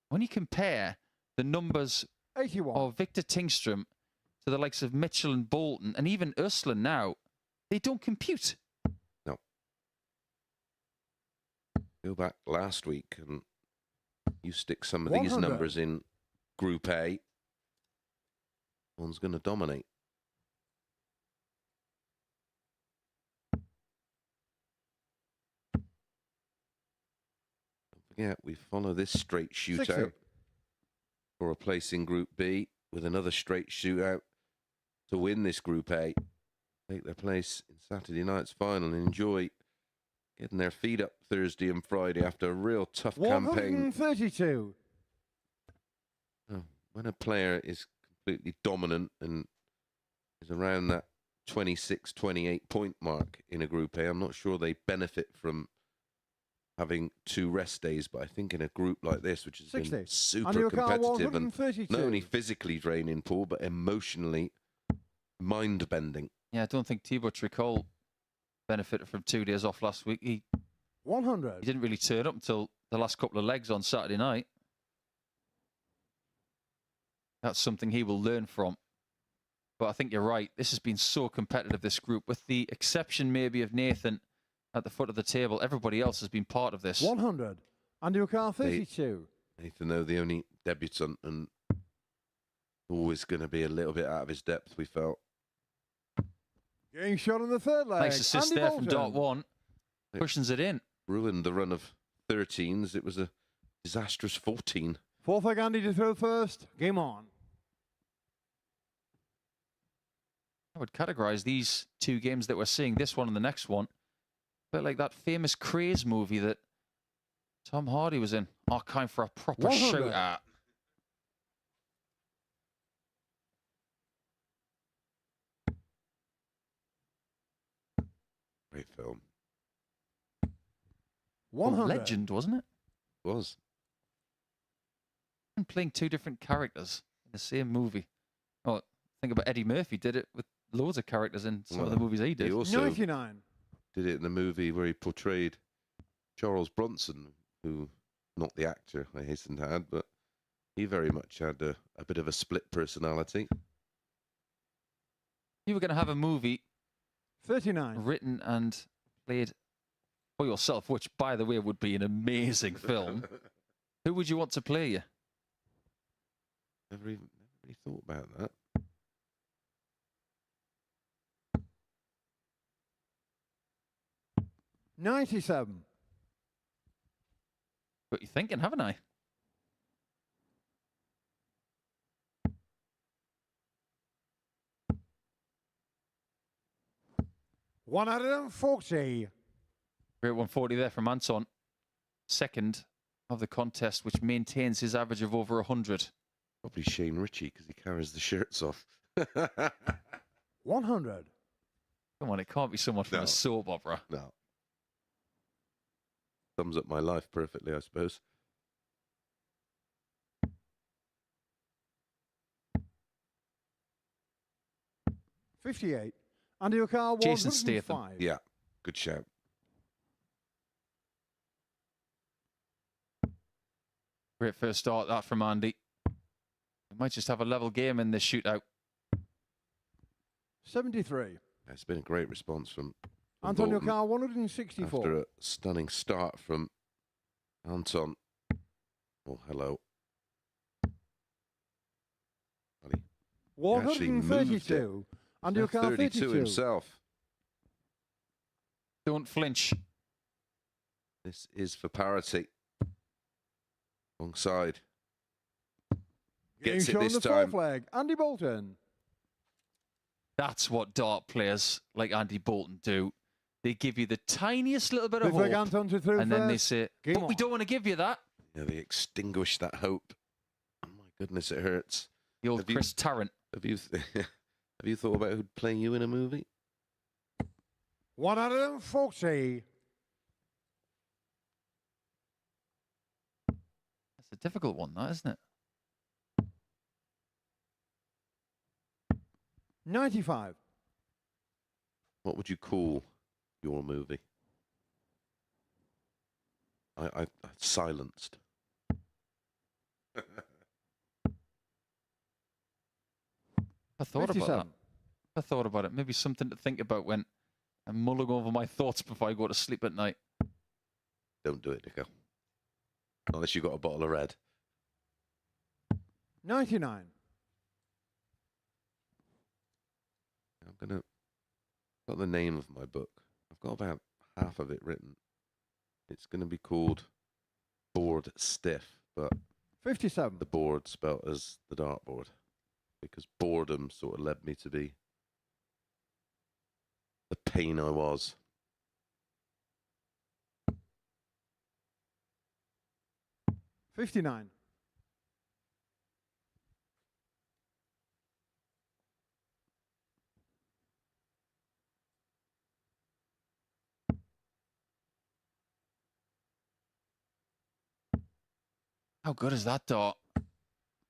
When you compare the numbers 81. of Victor Tingström to the likes of Mitchell and Bolton, and even Urslan now, they don't compute. No. Go back last week and you stick some of these 100. numbers in Group A, one's going to dominate. Don't forget, we follow this straight shootout 60. for a place in Group B with another straight shootout to win this Group A, take their place in Saturday night's final and enjoy getting their feet up Thursday and Friday after a real tough campaign. 132. When a player is completely dominant and is around that 26, 28 point mark in a Group A, I'm not sure they benefit from having 2 rest days, but I think in a group like this, which has 60. been super Under your car, competitive and 132. not only physically draining, Paul, but emotionally mind-bending. Yeah, I don't think Thibaut Tricol benefited from 2 days off last week. He 100. didn't really turn up until the last couple of legs on Saturday night. That's something he will learn from. But I think you're right. This has been so competitive, this group, with the exception maybe of Nathan at the foot of the table. Everybody else has been part of this. 100. Under your car, 32. Nathan, though, the only debutant and always going to be a little bit out of his depth, we felt. Getting shot on the third leg. Nice assist Andy there from Bolton. Dart 1. Cushions it in. Ruined the run of 13s. It was a disastrous 14. Fourth leg, Andy to throw first. Game on. I would categorize these 2 games that we're seeing, this one and the next one, a bit like that famous Craze movie that Tom Hardy was in. Time for a proper 100. shootout. Great film. 100. Legend, wasn't it? It was. And playing 2 different characters in the same movie. Oh, think about Eddie Murphy did it with loads of characters in some of the movies he did. He also 99. did it in the movie where he portrayed Charles Bronson, who, not the actor, I hasten to add, but he very much had a bit of a split personality. You were going to have a movie 39. written and played for yourself, which, by the way, would be an amazing film. Who would you want to play you? Never really thought about that. $97. Got you thinking, haven't I? $140. Great 140 there from Anton. Second of the contest, which maintains his average of over 100. Probably Shane Ritchie because he carries the shirts off. 100. Come on, it can't be someone from No. a soap opera. No. Sums up my life perfectly, I suppose. $58. Under your car, Jason 105. Yeah, good shout. Great first start, that from Andy. We might just have a level game in this shootout. 73. It's been a great response from Antonio Bolton Carr, 164. after a stunning start from Anton. Oh, hello. Well, he actually moved it. 132. Antonio Carr, 32 himself. Don't flinch. This is for parity. Alongside. Getting Gets it shown this the time. fourth leg. Andy Bolton. That's what dart players like Andy Bolton do. They give you the tiniest little bit of Fifth leg, hope, Anton to throw and then they first. say, Game but we on. don't want to give you that. Yeah, they extinguish that hope. Oh my goodness, it hurts. The old Have you- Chris Tarrant. Have you thought about who'd play you in a movie? 140. That's a difficult one, that, isn't it? 95. What would you call your movie? I silenced. I thought 57. about that. I thought about it. Maybe something to think about when I'm mulling over my thoughts before I go to sleep at night. Don't do it, Nico. Unless you've got a bottle of red. 99. Got the name of my book. I've got about half of it written. It's gonna be called Board Stiff, but 57. the board spelt as the dartboard, because boredom sort of led me to be the pain I was. $59. How good is that dart?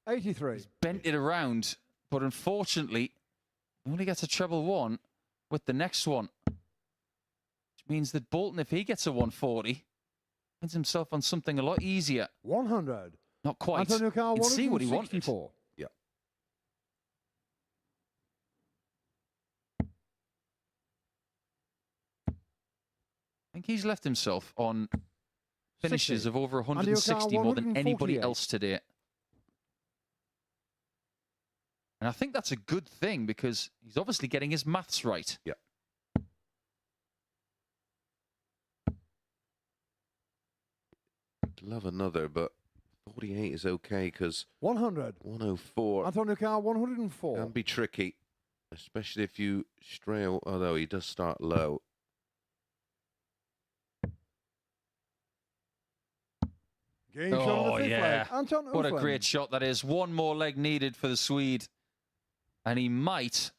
83. Bent it around, but unfortunately, he only gets a treble one with the next one. Which means that Bolton, if he gets a 140, finds himself on something a lot easier. 100. Not quite. Antonio Carl, He'd see what he wanted. 164. Yeah. I think he's left himself on finishes 60. of over Antonio 160 Carl, more than anybody 148. else today. And I think that's a good thing because he's obviously getting his maths right. Yeah. I'd love another, but 48 is okay because 100. 104 Antonio Carl, 104. can be tricky, especially if you stray, although he does start low. Game shot on Oh, the fifth yeah. leg. Anton What a Uflin. great shot that is. One more leg needed for the Swede. And he might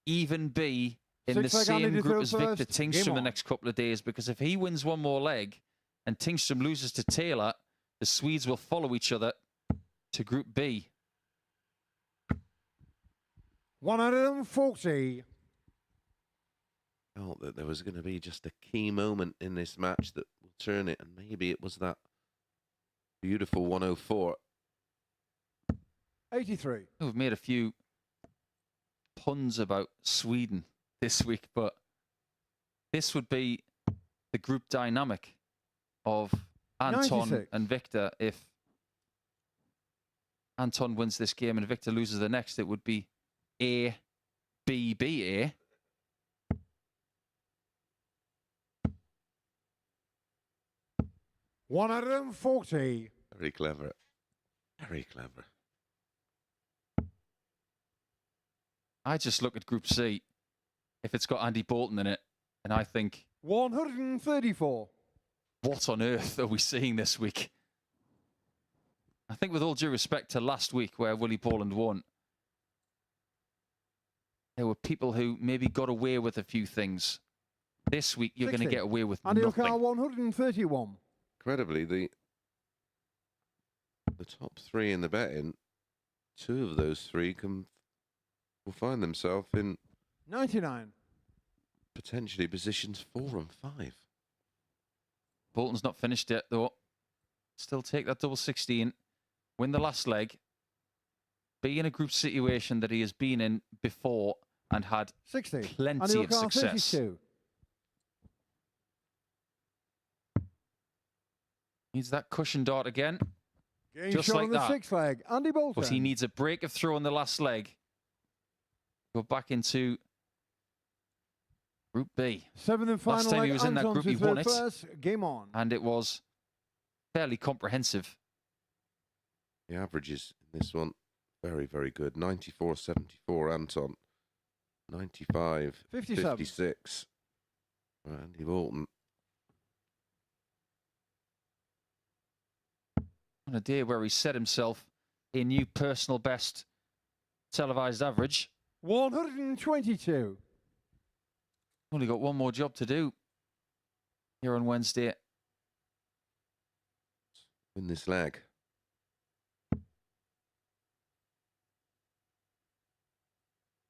even be in the Six leg Andy same to group throw as Victor first. Game Tingstrom the on. next couple of days, because if he wins one more leg and Tingstrom loses to Taylor, the Swedes will follow each other to Group B. 140. Felt that there was going to be just a key moment in this match that will turn it, and maybe it was that beautiful 104. 83. We've made a few puns about Sweden this week, but this would be the group dynamic of Anton 96. and Victor. If Anton wins this game and Victor loses the next, it would be A, B, B, A. $140. Very clever. Very clever. I just look at Group C, if it's got Andy Bolton in it, and I think, 134. what on earth are we seeing this week? I think with all due respect to last week where Willie Borland won, there were people who maybe got away with a few things. This week, you're going to 60. get away with Andy nothing. O'Carl, 131. Incredibly, the top three in the betting, two of those three will find themselves in 99. potentially positions 4 and 5. Bolton's not finished yet, though. Still take that double 16, win the last leg, be in a group situation that he has been in before and had 60. plenty Andy of O'Carl, success. 32. Needs that cushion dart again, Game just shot like on the that. sixth leg. Andy Bolton. but he needs a break of throw on the last leg. Go back into Group B. Seventh and final Last time leg. he was in that Anton group, to he throw won it. first. Game on. And it was fairly comprehensive. The averages in this one, very, very good. 94.74 Anton. 95. 57. 56. Andy Bolton. On a day where he set himself a new personal best televised average. 122. Only got one more job to do here on Wednesday. Win this leg.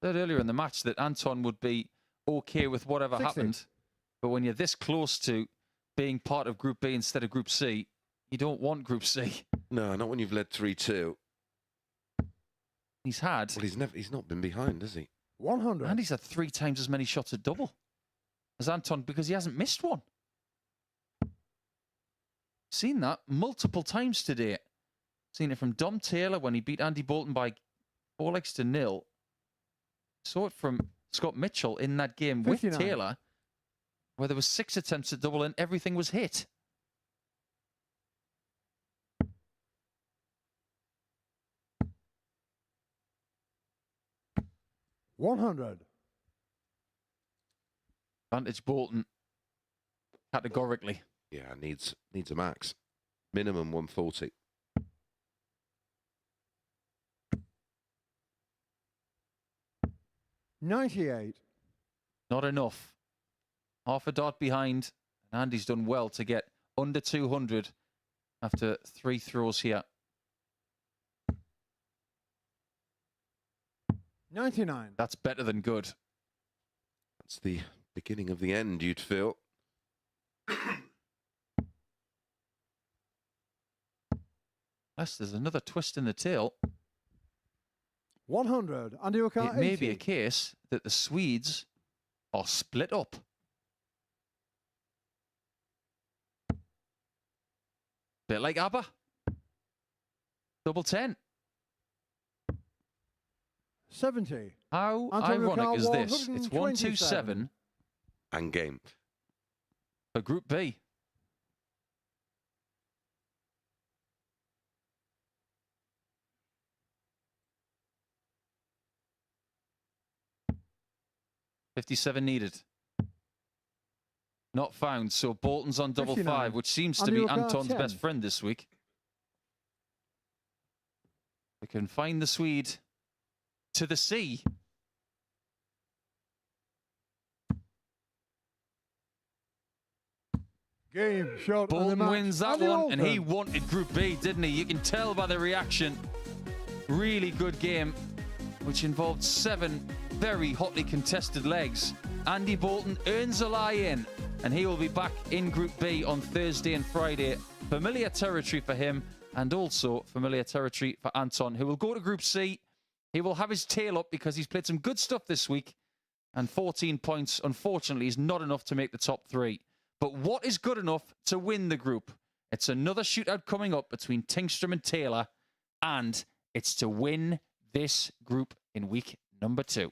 Said earlier in the match that Anton would be okay with whatever 60. happened. But when you're this close to being part of Group B instead of Group C, you don't want Group C. No, not when you've led 3-2. He's had, Well, he's not been behind, has he? 100. and he's had 3 times as many shots at double as Anton because he hasn't missed one. Seen that multiple times today. Seen it from Dom Taylor when he beat Andy Bolton by 4-0. Saw it from Scott Mitchell in that game 59. with Taylor, where there was 6 attempts at double and everything was hit. $100. Vantage Bolton, categorically. Yeah, needs a max. Minimum 140. $98. Not enough. Half a dot behind. And Andy's done well to get under 200 after 3 throws here. 99. That's better than good. That's the beginning of the end, you'd feel. Unless there's another twist in the tail. 100. Andy O'Carr, It may 80. be a case that the Swedes are split up. Bit like ABBA. Double 10. 70. How Antonio ironic Carr, is this? It's 127. 1-2-7 And game. for Group B. $57 needed. Not found. So Bolton's on double 59. 5, which seems to Andy be O'Carr, Anton's 10. best friend this week. We can find the Swede to the sea. Game shot. and the Bolton match. wins that Andy one, and he Alton. wanted Group B, didn't he? You can tell by the reaction. Really good game, which involved 7 very hotly contested legs. Andy Bolton earns a lie in, and he will be back in Group B on Thursday and Friday. Familiar territory for him, and also familiar territory for Anton, who will go to Group C. He will have his tail up because he's played some good stuff this week, and 14 points, unfortunately, is not enough to make the top 3. But what is good enough to win the group? It's another shootout coming up between Tingstrom and Taylor, and it's to win this group in week number 2.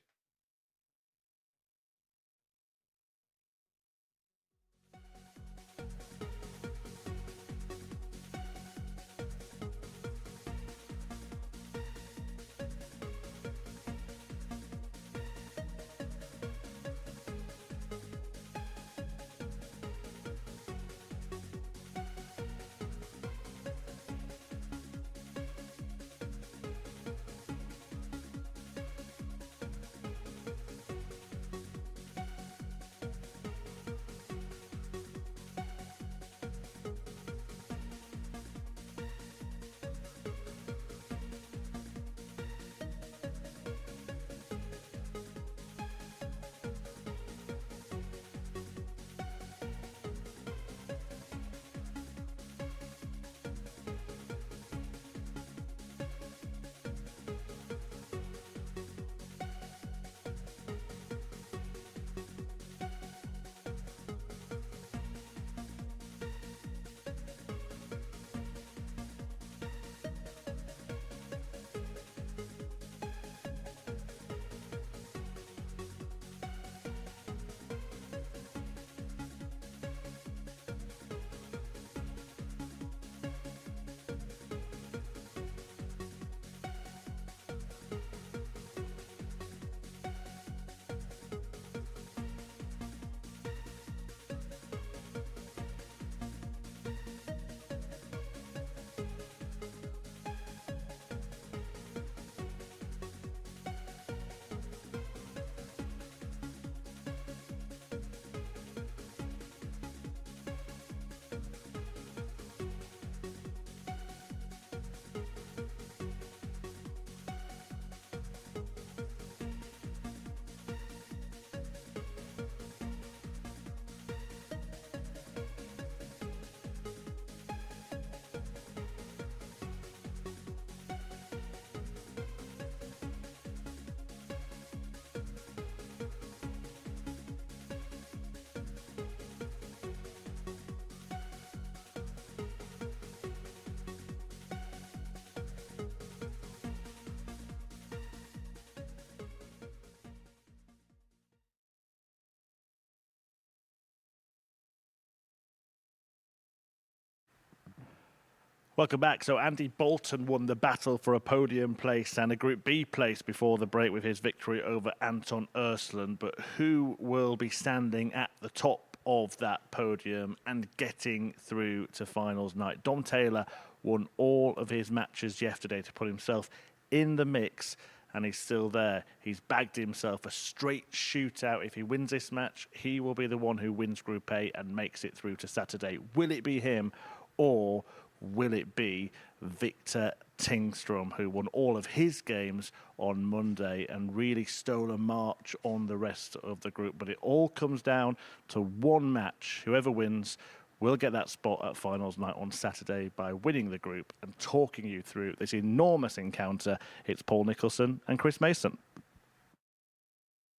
Welcome back. So Andy Bolton won the battle for a podium place and a Group B place before the break with his victory over Anton Ursland. But who will be standing at the top of that podium and getting through to finals night? Dom Taylor won all of his matches yesterday to put himself in the mix, and he's still there. He's bagged himself a straight shootout. If he wins this match, he will be the one who wins Group A and makes it through to Saturday. Will it be him, or will it be Victor Tingstrom, who won all of his games on Monday and really stole a march on the rest of the group? But it all comes down to one match. Whoever wins will get that spot at finals night on Saturday by winning the group. And talking you through this enormous encounter, it's Paul Nicholson and Chris Mason.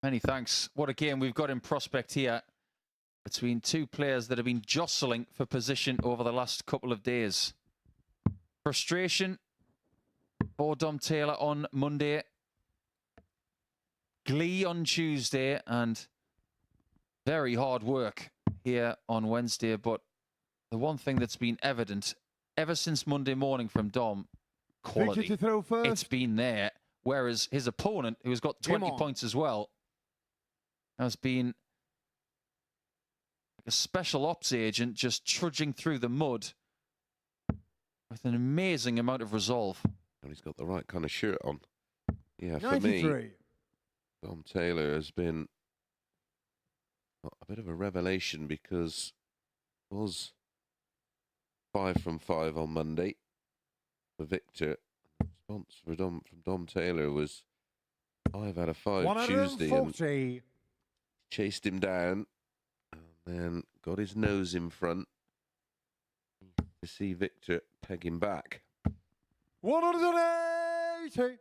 Many thanks. What a game we've got in prospect here between two players that have been jostling for position over the last couple of days. Frustration for Dom Taylor on Monday. Glee on Tuesday, and very hard work here on Wednesday. But the one thing that's been evident ever since Monday morning from Dom, quality. To throw first. It's been there. Whereas his opponent, who's got 20 points as well, has been a special ops agent just trudging through the mud with an amazing amount of resolve. And he's got the right kind of shirt on. Yeah, for 93. me, Dom Taylor has been a bit of a revelation because it was 5 from 5 on Monday for Victor. The response from Dom Taylor was 5 out of 5 Tuesday, and chased him down and then got his nose in front to see Victor peg him back. 180.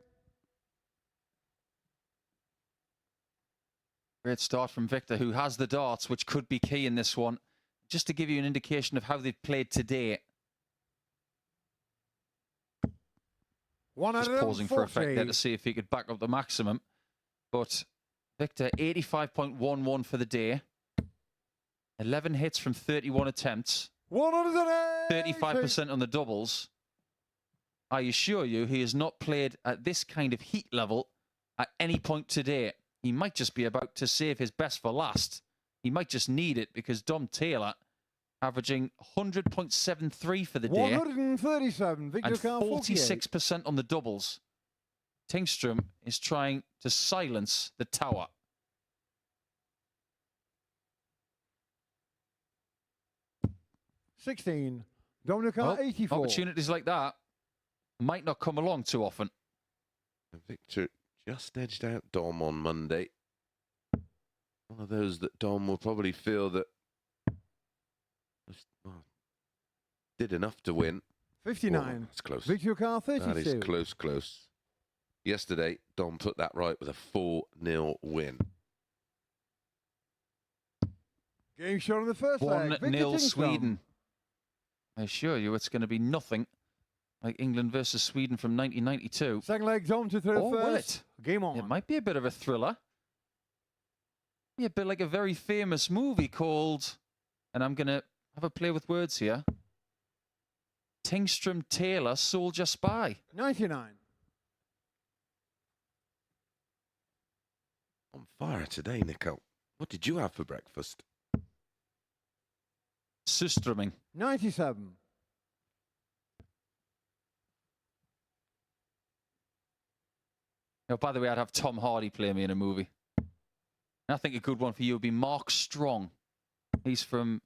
Great start from Victor, who has the darts, which could be key in this one. Just to give you an indication of how they've played today. Just pausing for effect there to see if he could back up the maximum. But Victor, 85.11 for the day. 11 hits from 31 attempts. 35% on the doubles. I assure you, he has not played at this kind of heat level at any point today. He might just be about to save his best for last. He might just need it because Dom Taylor averaging 100.73 for the day. 137. Victor and Carr, 46% on the doubles. Tingstrom is trying to silence the tower. $16. Dominic Carr, 84. Opportunities like that might not come along too often. Victor just edged out Dom on Monday. One of those that Dom will probably feel that did enough to win. 59. That's close. Victor Carr, 32. That is close. Yesterday, Dom put that right with a 4-0 win. Game shot on the first leg. 1-0 Sweden. I assure you it's going to be nothing like England versus Sweden from 1992. Second leg, Dom to throw Or first. will it? Game on. It might be a bit of a thriller. Be a bit like a very famous movie called, and I'm going to have a play with words here, Tingstrom Taylor, Soldier Spy. 99. On fire today, Nico. What did you have for breakfast? Sustroming. 97. Oh, by the way, I'd have Tom Hardy play me in a movie. And I think a good one for you would be Mark Strong. He's from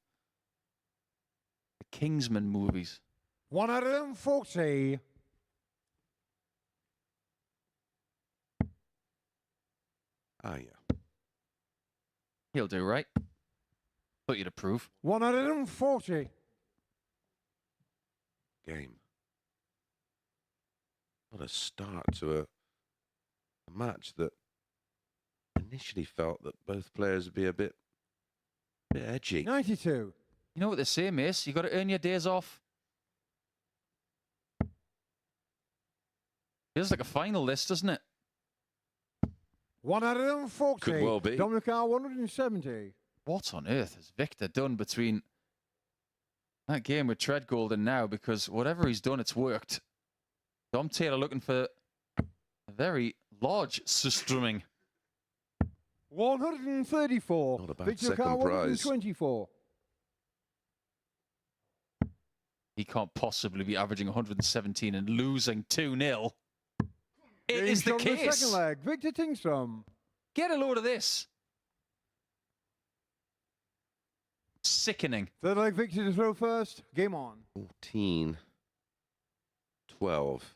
the Kingsman movies. 140. Ah, yeah. He'll do, right? Thought you'd approve. 140. Game. What a start to a match that initially felt that both players would be a bit edgy. 92. You know what they say, Mace? You got to earn your days off. Feels like a final list, doesn't it? 140. Could well be. Dominic Carr, 170. What on earth has Victor done between That game with Tread Golden now, because whatever he's done, it's worked. Dom Taylor looking for a very large strumming. 134. Not a bad Victor second Carr, prize. 124. He can't possibly be averaging 117 and losing 2-0. It Game is the shot on case. second leg. Victor Tingstrom. Get a load of this. Sickening. Third leg Victor to throw first. Game on. 14, 12.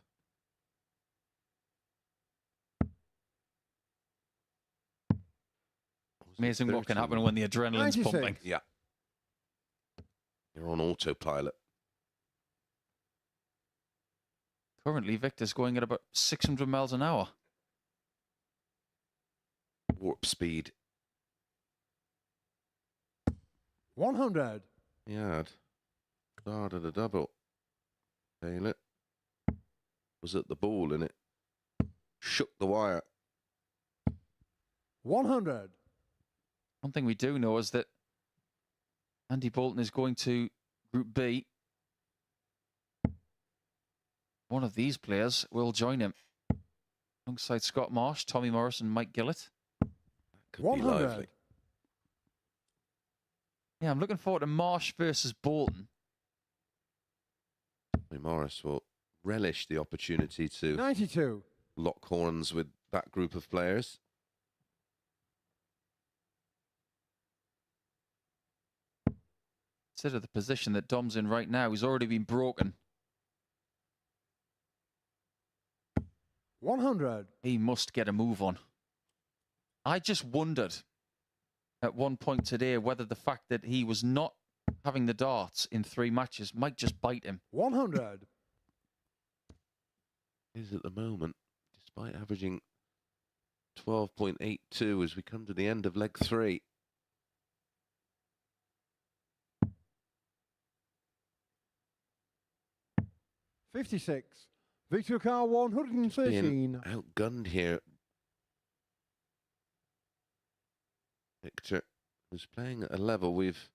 Amazing what can 13? happen when the adrenaline's 96. pumping. Yeah. You're on autopilot. Currently, Victor's going at about 600 miles an hour. Warp speed. 100. Yeah. Started a double. Taylor was at the ball in it. Shook the wire. 100. One thing we do know is that Andy Bolton is going to Group B. One of these players will join him alongside Scott Marsh, Tommy Morris, and Mike Gillett. Could be 100. lively. Yeah, I'm looking forward to Marsh versus Bolton. Tommy Morris will relish the opportunity to 92. lock horns with that group of players. Consider the position that Dom's in right now. He's already been broken. 100. He must get a move on. I just wondered at one point today whether the fact that he was not having the darts in 3 matches might just bite him. 100. Is at the moment, despite averaging 12.82 as we come to the end of leg 3. $56. Victor Carr, 113. Outgunned here. Victor was playing at a level we've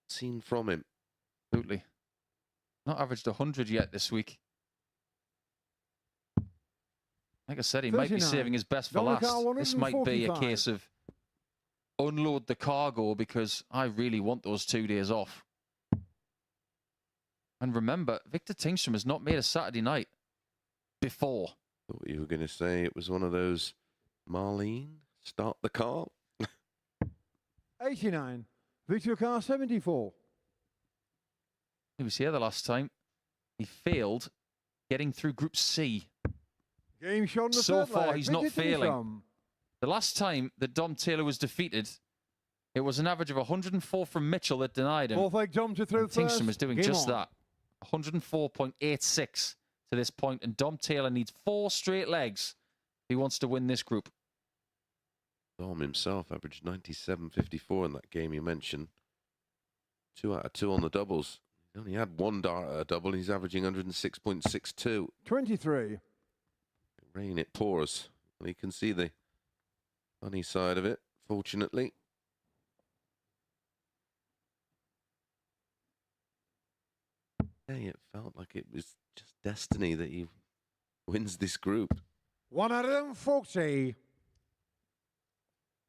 seen from him. Absolutely. Not averaged 100 yet this week. Like I said, he might be 39. saving his best for Dominic last. R, This might be a 145. case of unload the cargo because I really want those 2 days off. And remember, Victor Tingstrom has not made a Saturday night before. Thought you were going to say it was one of those Marlene, start the car. 89. Victor Carr, 74. He was here the last time. He failed getting through Group C. Game shot on the So third far, leg. he's not Victor failing. Tingstrom. The last time that Dom Taylor was defeated, it was an average of 104 from Mitchell that denied him. Fourth leg Dom to throw And first. Tingstrom is doing Game just on. that. 104.86 to this point, and Dom Taylor needs 4 straight legs if he wants to win this group. Dom himself averaged 97.54 in that game you mentioned. 2 out of 2 on the doubles. He only had 1 dart at a double. He's averaging 106.62. 23. Rain, it pours. And you can see the funny side of it, fortunately. Hey, it felt like it was just destiny that he wins this group. 140.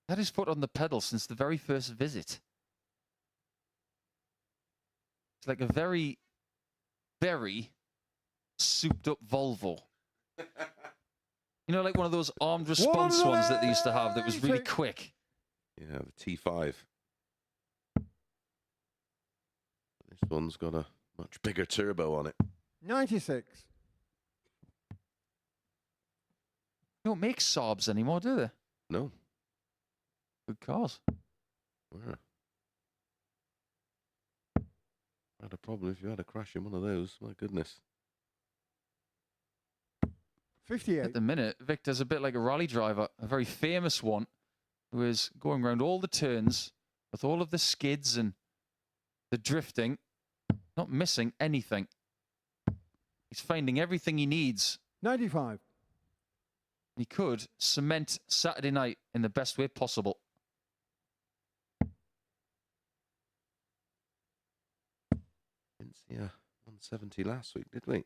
Had his foot on the pedal since the very first visit. It's like a very, very souped up Volvo. You know, like one of those armed response ones that they used to have that was really quick. Yeah, the T5. This one's got a much bigger turbo on it. 96. They don't make Saabs anymore, do they? No. Good cars. Where? Had a problem if you had a crash in one of those. My goodness. 58. At the minute, Victor's a bit like a rally driver, a very famous one, who is going around all the turns with all of the skids and the drifting, not missing anything. He's finding everything he needs. 95. He could cement Saturday night in the best way possible. Yeah, 170 last week, did we?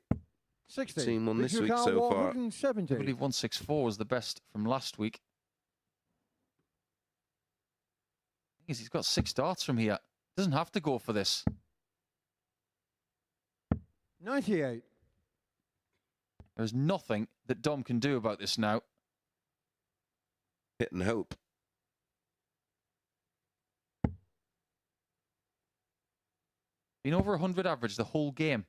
60. Seen one this Victory week car so far. 170. I believe 164 was the best from last week. Thing is, he's got 6 darts from here. Doesn't have to go for this. 98. There's nothing that Dom can do about this now. Hit and hope. Been over 100 average the whole game.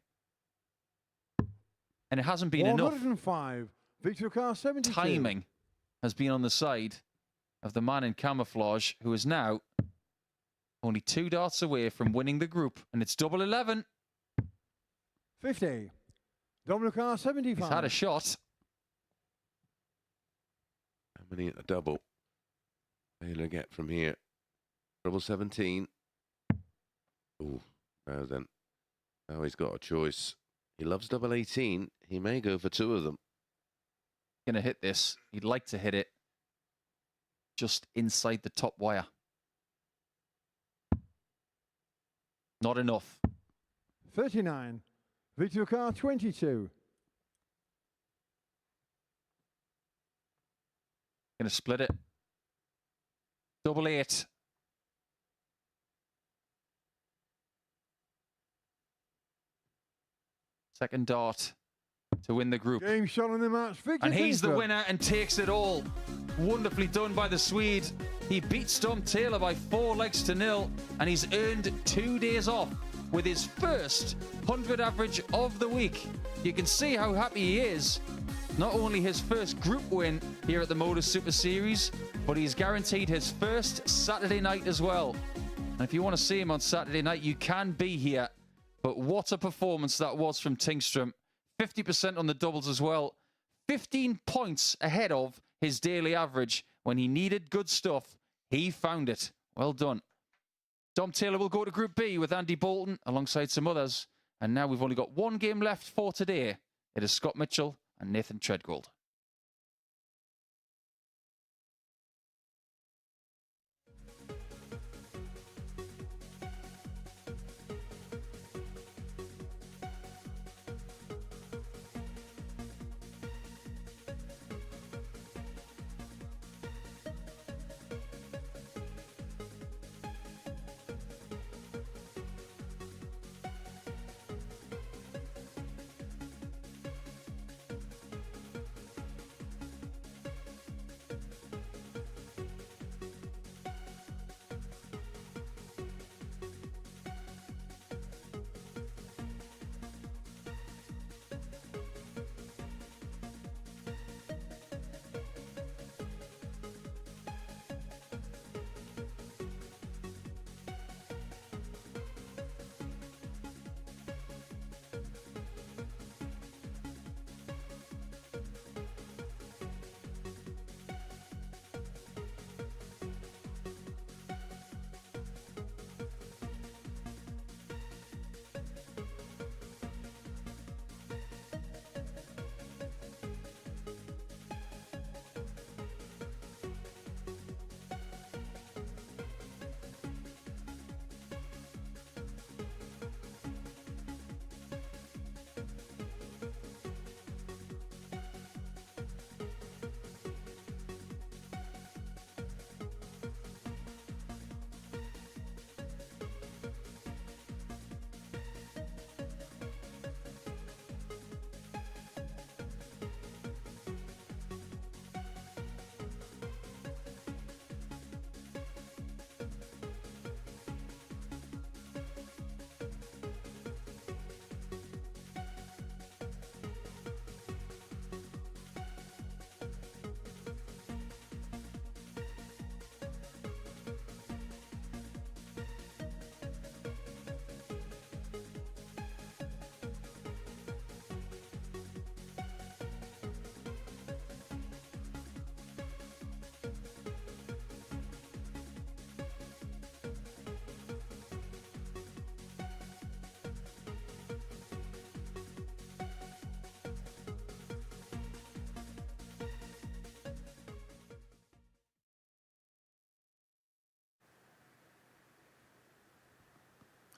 And it hasn't been enough. 105. Victory car 72. Timing has been on the side of the man in camouflage, who is now only 2 darts away from winning the group. And it's double 11. 50. Domino car 75. He's had a shot. How many at a double? Taylor get from here. Double 17. Oh, now then. Now he's got a choice. He loves double 18. He may go for 2 of them. Gonna hit this. He'd like to hit it just inside the top wire. Not enough. 39. Victory car 22. Gonna split it. Double 8. Second dart to win the group. Game shot on the match. Victor And he's the Kingstrom. winner and takes it all. Wonderfully done by the Swede. He beats Dom Taylor by 4 legs to 0, and he's earned 2 days off with his first 100 average of the week. You can see how happy he is. Not only his first group win here at the MODUS Super Series, but he's guaranteed his first Saturday night as well. And if you want to see him on Saturday night, you can be here. But what a performance that was from Tingstrom. 50% on the doubles as well. 15 points ahead of his daily average. When he needed good stuff, he found it. Well done. Dom Taylor will go to Group B with Andy Bolton alongside some others. And now we've only got 1 game left for today. It is Scott Mitchell and Nathan Treadgold.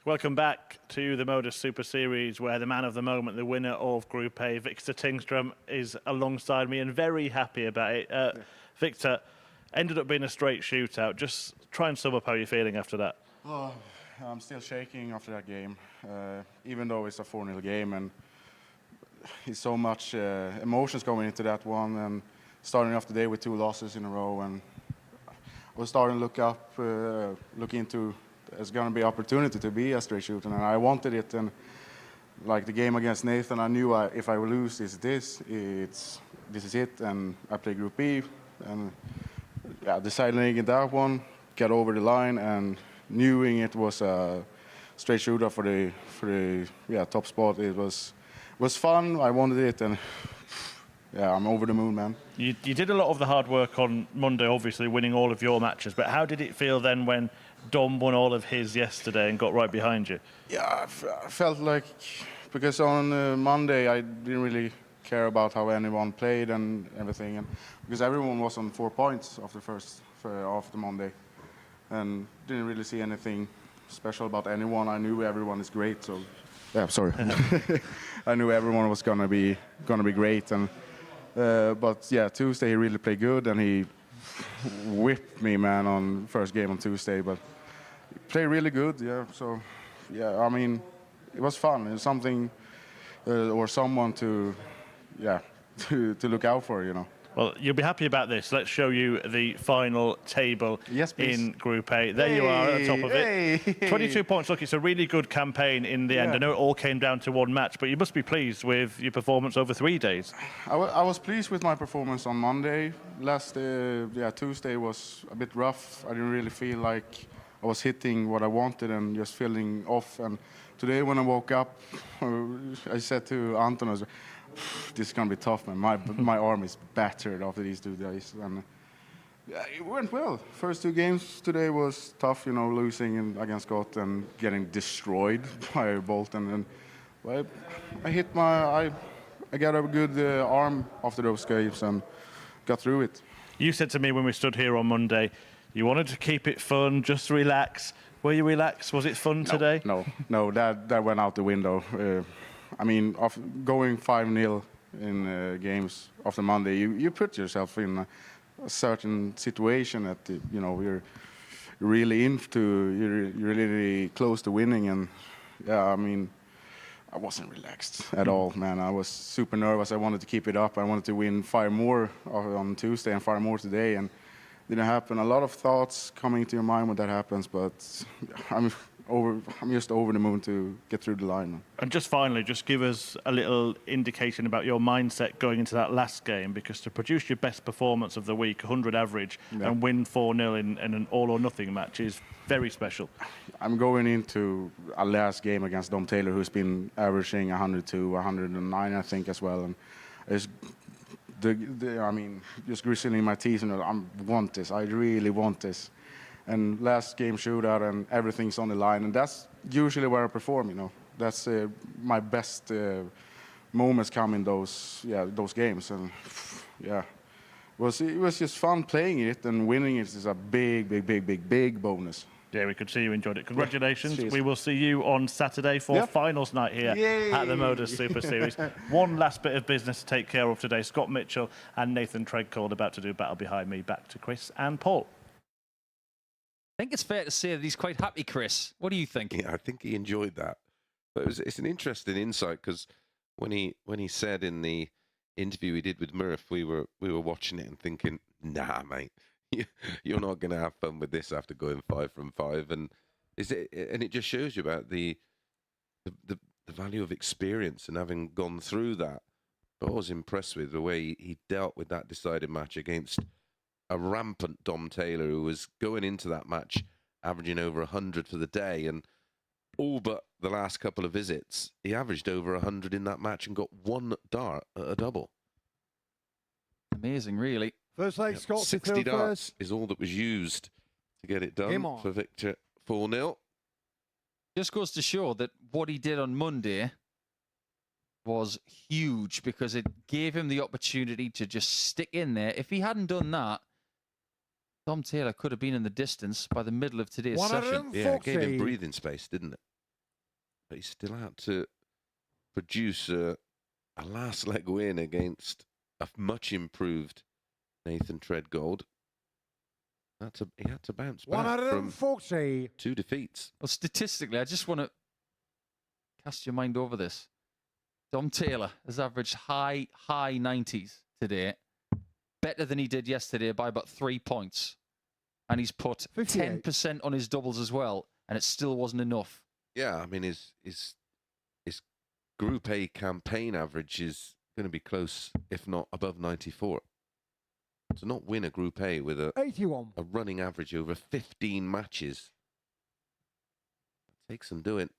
Welcome back to the MODUS Super Series, where the man of the moment, the winner of Group A, Victor Tingström, is alongside me and very happy about it. Victor, ended up being a straight shootout. Just try and sum up how you're feeling after that. Oh, I'm still shaking after that game, even though it's a 4-0 game, and it's so much emotions going into that one, and starting off the day with 2 losses in a row, and I was starting to look into there's going to be opportunity to be a straight shooter, and I wanted it. And like the game against Nathan, I knew if I would lose this is it, and I play Group B, and deciding in that one, get over the line, and knowing it was a straight shooter for the top spot. It was fun. I wanted it, and yeah, I'm over the moon, man. You did a lot of the hard work on Monday, obviously winning all of your matches, but how did it feel then when Dom won all of his yesterday and got right behind you? Yeah, I felt like, because on Monday I didn't really care about how anyone played and everything, and because everyone was on 4 points of the Monday, and didn't really see anything special about anyone. I knew everyone is great, so yeah, sorry. I knew everyone was gonna be great, and but yeah, Tuesday he really played good, and he whipped me, man, on first game on Tuesday, but he played really good, yeah. So yeah, I mean, it was fun. It was something or someone to look out for, you know. Well, you'll be happy about this. Let's show you the final table in Group A. There you are at the top of it. 22 points. Look, it's a really good campaign in the end. I know it all came down to one match, but you must be pleased with your performance over 3 days. I was pleased with my performance on Monday. Tuesday was a bit rough. I didn't really feel like I was hitting what I wanted and just feeling off. And today when I woke up, I said to Anton, this is gonna be tough, man. My arm is battered after these 2 days, and yeah, it went well. First 2 games today was tough, you know, losing against Scott and getting destroyed by Bolton. And well, I got a good arm after those games and got through it. You said to me when we stood here on Monday, you wanted to keep it fun, just relax. Were you relaxed? Was it fun today? No, that went out the window. I mean, going 5-0 in games after Monday, you put yourself in a certain situation that you're really you're really close to winning, and yeah, I mean, I wasn't relaxed at all, man. I was super nervous. I wanted to keep it up. I wanted to win 5 more on Tuesday and 5 more today, and it didn't happen. A lot of thoughts coming to your mind when that happens, but I'm just over the moon to get through the line. And just finally, just give us a little indication about your mindset going into that last game, because to produce your best performance of the week, 100 average, and win 4-0 in an all-or-nothing match is very special. I'm going into a last game against Dom Taylor, who's been averaging 102, 109, I think, as well. And it's I mean, just gritting my teeth, and I want this. I really want this. And last game shootout, and everything's on the line, and that's usually where I perform. You know, that's my best moments come in those games, and yeah, it was just fun playing it, and winning it is a big bonus. Yeah, we could see you enjoyed it. Congratulations. Cheers. We will see you on Saturday for finals night here at the MODUS Super Series. One last bit of business to take care of today. Scott Mitchell and Nathan Treadcold about to do battle behind me. Back to Chris and Paul. I think it's fair to say that he's quite happy, Chris. What do you think? Yeah, I think he enjoyed that. But it's an interesting insight, because when he said in the interview he did with Murph, we were watching it and thinking, nah, mate, you're not going to have fun with this after going 5 from 5. And it just shows you about the value of experience and having gone through that. But I was impressed with the way he dealt with that decided match against a rampant Dom Taylor, who was going into that match averaging over 100 for the day, and all but the last couple of visits, he averaged over 100 in that match and got 1 dart at a double. Amazing, really. First leg, Scott. 60 darts is all that was used to get it done for Victor 4-0. Just goes to show that what he did on Monday was huge, because it gave him the opportunity to just stick in there. If he hadn't done that, Dom Taylor could have been in the distance by the middle of today's session. Yeah, it gave him breathing space, didn't it? but he's still out to produce a last leg win against a much improved Nathan Treadgold. He had to bounce back from 140. 2 defeats. Well, statistically, I just want to cast your mind over this. Dom Taylor has averaged high 90s today, better than he did yesterday by about 3 points. And he's put 58. 10% on his doubles as well, and it still wasn't enough. Yeah, I mean, his Group A campaign average is going to be close, if not above 94. To not win a Group A with a 81. running average over 15 matches, that takes some doing.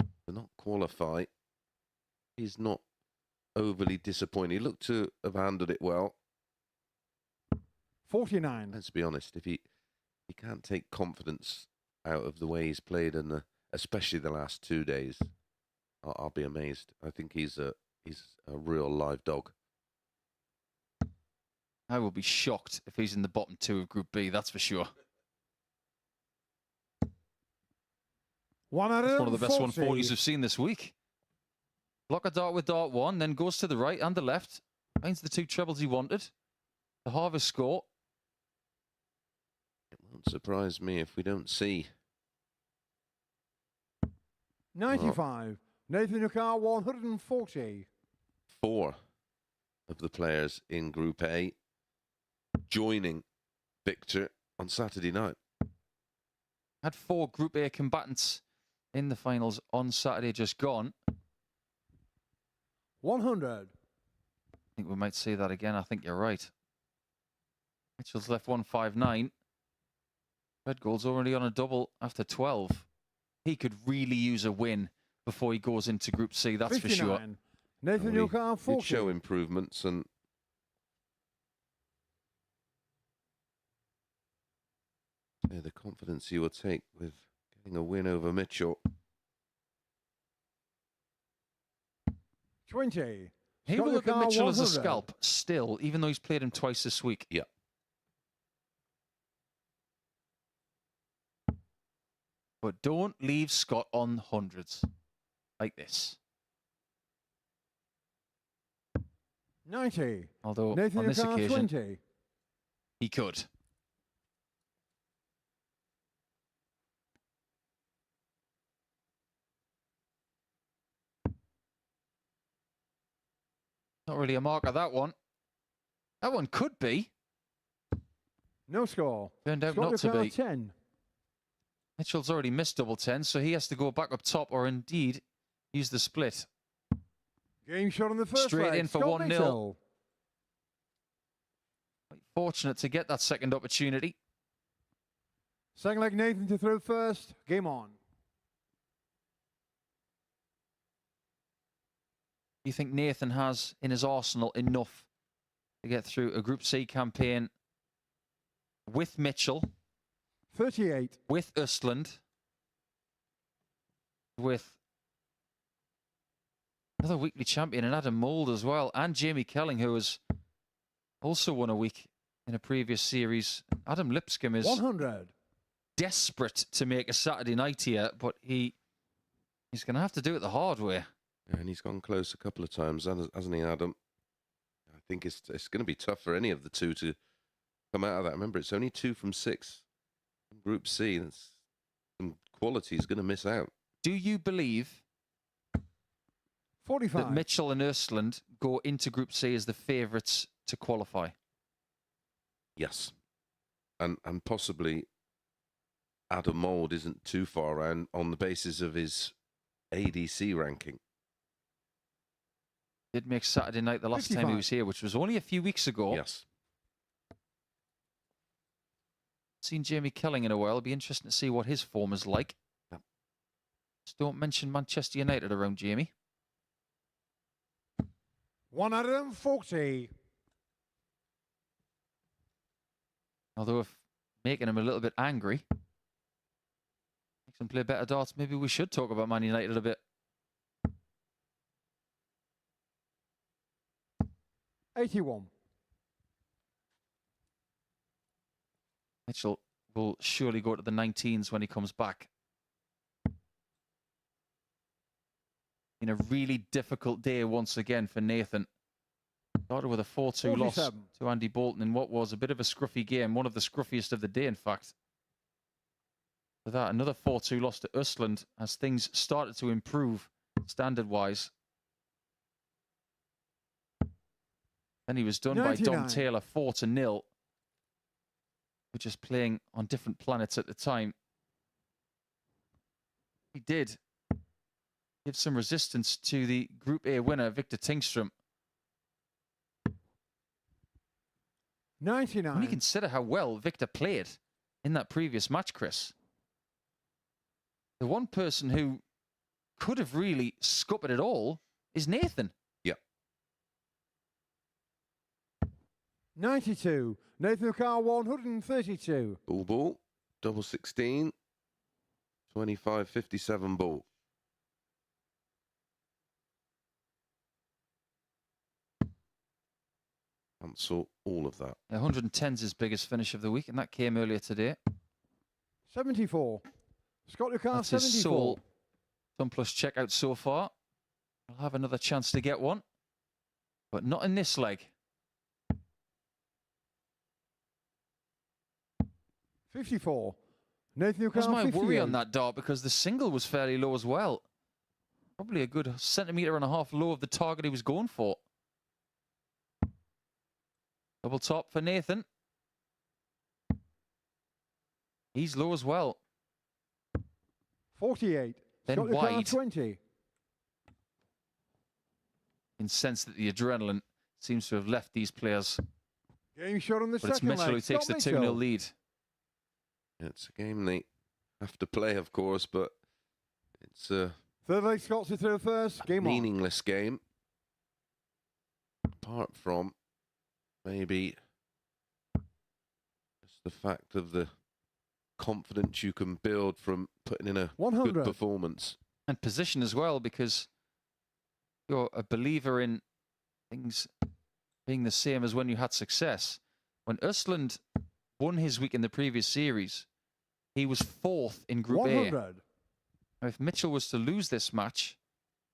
To not qualify, he's not overly disappointed. He looked to have handled it well. 49. Let's be honest, if he can't take confidence out of the way he's played, and especially the last 2 days, I'll be amazed. I think he's a real live dog. I will be shocked if he's in the bottom 2 of Group B, that's for sure. It's one of the best 140s we've seen this week. Block a dart with dart 1, then goes to the right and the left. Finds the 2 trebles he wanted. The harvest score. It won't surprise me if we don't see 95. Nathan Yukar, 140. 4 of the players in Group A joining Victor on Saturday night. Had 4 Group A combatants in the finals on Saturday just gone. 100. I think we might see that again. I think you're right. Mitchell's left 159. Treadgold's already on a double after 12. He could really use a win before he goes into Group C, that's 59. for sure. Nathan He Yukar, did 40. show improvements, and the confidence he will take with getting a win over Mitchell. 20. He Scott will look at Yukar, Mitchell as a 100. scalp still, even though he's played him twice this week. Yeah. But don't leave Scott on hundreds like this. 90. Although Nathan on this Yukar, occasion, 20. he could. Not really a marker, that one. That one could be. No score. Turned out Scott not to Yukar, be. 10. Mitchell's already missed double 10, so he has to go back up top or indeed use the split. Game shot on the first Straight leg. in for Scott 1-0. Mitchell. Quite fortunate to get that second opportunity. Second leg, Nathan to throw first. Game on. You think Nathan has in his arsenal enough to get through a Group C campaign with Mitchell, 38. with Östlund, with another weekly champion in Adam Mould as well, and Jamie Kelling, who has also won a week in a previous series. Adam Lipscomb is 100. desperate to make a Saturday night here, but he's going to have to do it the hard way. Yeah, and he's gone close a couple of times, hasn't he, Adam? I think it's going to be tough for any of the 2 to come out of that. Remember, it's only 2 from 6 in Group C. That's some quality he's going to miss out. Do you believe 45. that Mitchell and Östlund go into Group C as the favourites to qualify? Yes. And possibly Adam Mould isn't too far around on the basis of his ADC ranking. Did make Saturday night the last time 55. he was here, which was only a few weeks ago. Yes. Seen Jamie Kelling in a while. It'll be interesting to see what his form is like. Yep. Just don't mention Manchester United around Jamie. 140. Although if making him a little bit angry makes him play better darts, maybe we should talk about Man United a bit. 81. Mitchell will surely go to the 19s when he comes back. In a really difficult day once again for Nathan. Started with a 4-2 loss 47. to Andy Bolton in what was a bit of a scruffy game, one of the scruffiest of the day, in fact. For that, another 4-2 loss to Östlund as things started to improve standard-wise. Then he was done by Dom 99. Taylor 4-0. We're just playing on different planets at the time. He did give some resistance to the Group A winner, Victor Tingström. 99. When you consider how well Victor played in that previous match, Chris, the one person who could have really scuppered it all is Nathan. Yep. 92. Nathan Carr 132. Ball. Double 16. 25-57 ball. Cancel all of that. 110's his biggest finish of the week, and that came earlier today. 74. Scott Lucar That's his 74. sole Sun Plus checkout so far. He'll have another chance to get one, but not in this leg. 54. Nathan That's Lucar my 58. worry on that dart, because the single was fairly low as well. Probably a good 1.5 centimeters low of the target he was going for. Double top for Nathan. He's low as well. 48. Then Scott Lucar wide. 20. You can sense that the adrenaline seems to have left these players. Game shot on the But it's second Mitchell leg. who takes Scott the 2-0 Mitchell. lead. It's a game they have to play, of course, but it's a Third leg, Scott's to throw first. Game on. meaningless game. Apart from maybe just the fact of the confidence you can build from putting in a 100. good performance. And position as well, because you're a believer in things being the same as when you had success. When Östlund won his week in the previous series, he was 4th in Group A. 100. Now, if Mitchell was to lose this match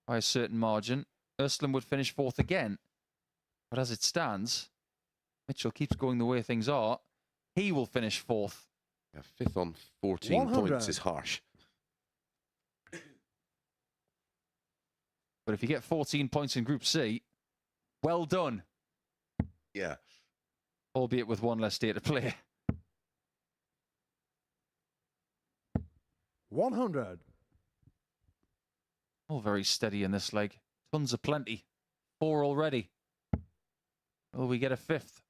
by a certain margin, Östlund would finish 4th again. But as it stands, Mitchell keeps going the way things are. He will finish 4th. Yeah, 5th on 14 100. points is harsh. But if you get 14 points in Group C, well done. Yeah. Albeit with one less day to play. 100. All very steady in this leg. Tons of plenty. 4 already. Will we get a 5th?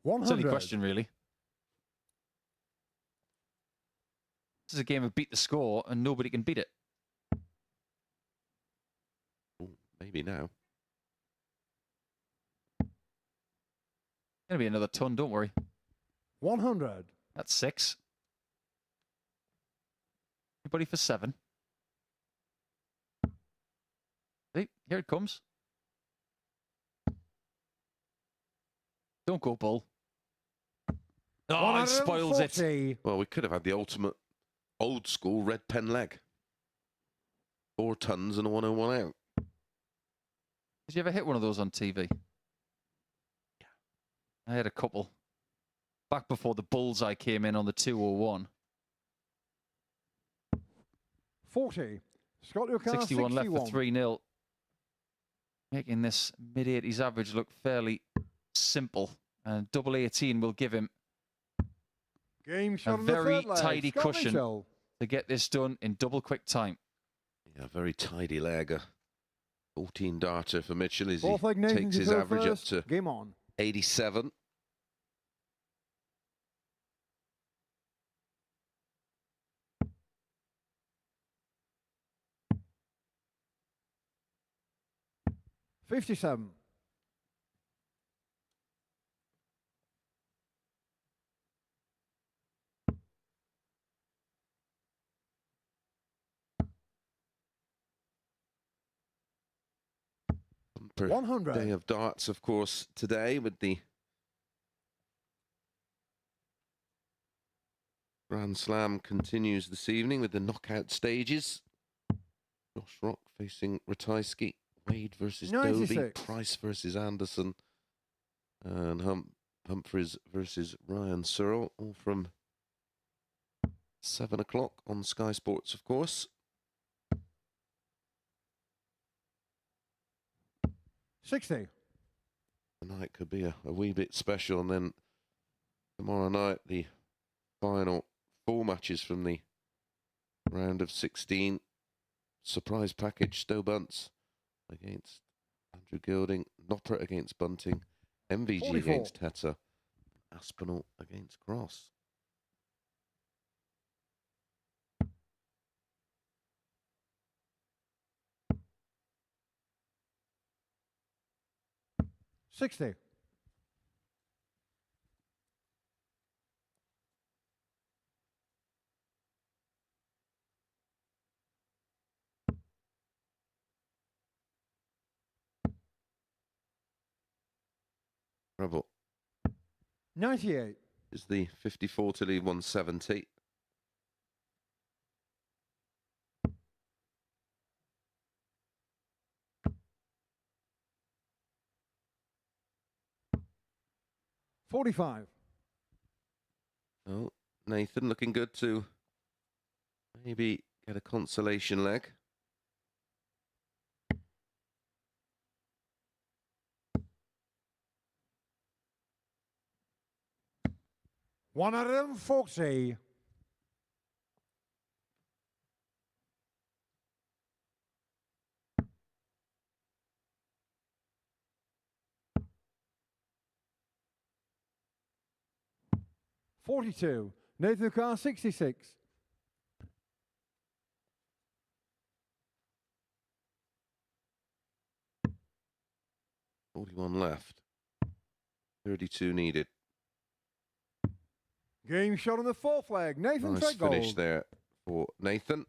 100. Silly question, really. This is a game of beat the score, and nobody can beat it. Ooh, maybe now. Gonna be another ton, don't worry. 100. That's 6. Anybody for 7? See, here it comes. Don't go, Bull. Oh, it spoils it. 140. Well, we could have had the ultimate old school red pen leg. 4 tons and a 101 out. Did you ever hit one of those on TV? Yeah. I had a couple. Back before the bullseye came in on the 201. 40. Scott Lucar 61 left for 61. 3-0. Making this mid-80s average look fairly simple. And double 18 will give him Game shot a on the very third leg. tidy Scott cushion Mitchell. to get this done in double quick time. Yeah, very tidy leg. A 14 darter for Mitchell as he Fourth leg, Nathan takes his to throw average first. up to Game on. 87. $57. Per 100. day of darts, of course, today with the Grand Slam continues this evening with the knockout stages. Josh Rock facing Ratajski, Wade versus Dobie, 96. Price versus Anderson, and Humphreys versus Ryan Searle, all from 7 o'clock on Sky Sports, of course. 60. Tonight could be a wee bit special, and then tomorrow night the final 4 matches from the round of 16. Surprise package: Stowe Bunce against Andrew Gilding, Noppert against Bunting, MVG 44. against Teta, Aspinall against Cross. $60. Rebel 98. is the 54 to lead 170. $45. Oh, Nathan looking good to maybe get a consolation leg. $140. $42. Nathan Carr, 66. 41 left. 32 needed. Game shot on the 4th leg. Nathan Nice finish Treadgold. there for Nathan.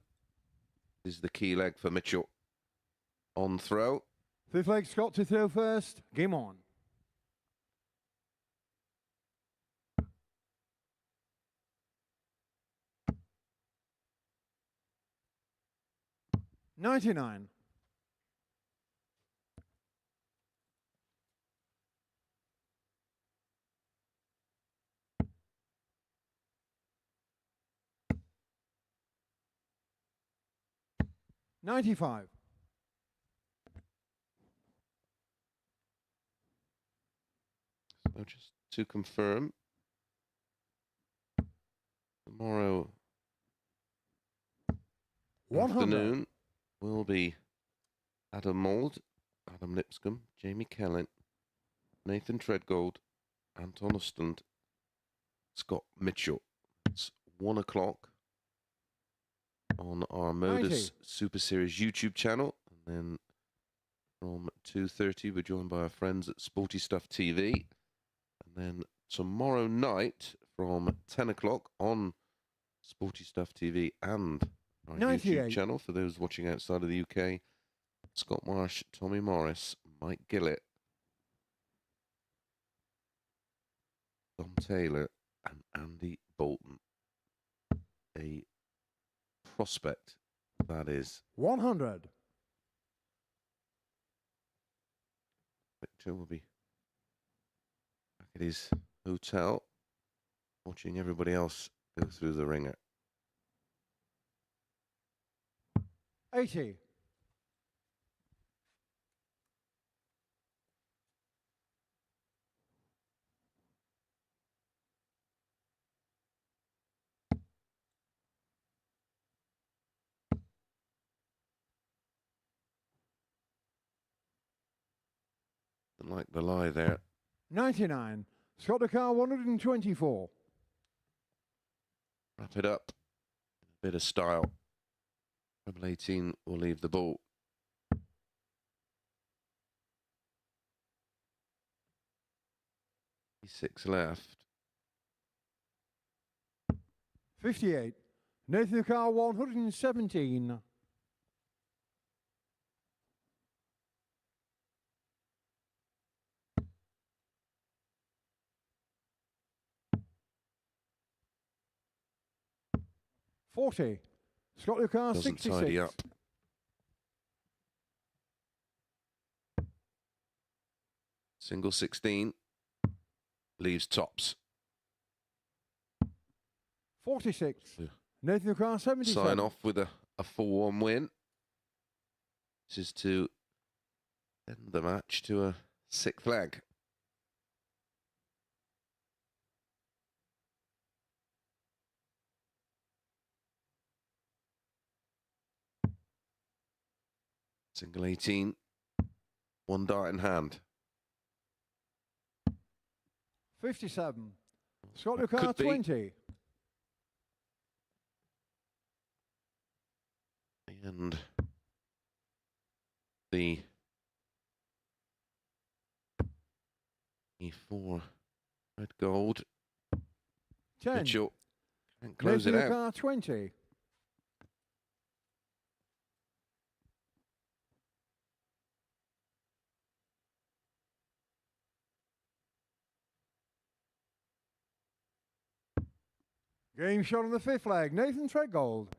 This is the key leg for Mitchell. On throw. 5th leg, Scott to throw first. Game on. $99. $95. So just to confirm, tomorrow 100. afternoon will be Adam Mould, Adam Lipscomb, Jamie Kellett, Nathan Treadgold, Anton Ostand, Scott Mitchell. It's 1 o'clock on our Modus 90. Super Series YouTube channel. And then from 2:30, we're joined by our friends at Sporty Stuff TV. And then tomorrow night from 10 o'clock on Sporty Stuff TV and our 98. YouTube channel for those watching outside of the UK, Scott Marsh, Tommy Morris, Mike Gillett, Dom Taylor, and Andy Bolton. A prospect, that is. 100. Victor will be back at his hotel, watching everybody else go through the ringer. 80. Didn't like the lie there. 99. Scott Dakar, 124. Wrap it up. A bit of style. Treble 18 will leave the ball. Six left. 58. Nathan Carr, 117. 40. Scott Lucar, Doesn't 66. tidy up. Single 16. Leaves tops. 46. Yeah. Nathan Lucar, 77. Sign off with a 4-1 win. This is to end the match to a 6th leg. Single 18. 1 dart in hand. 57. Scott That Lucar, could be. 20. And the E4 red gold. 10. Mitchell can close Nathan it out. Lucar, 20. Game shot on the 5th leg. Nathan Treadgold.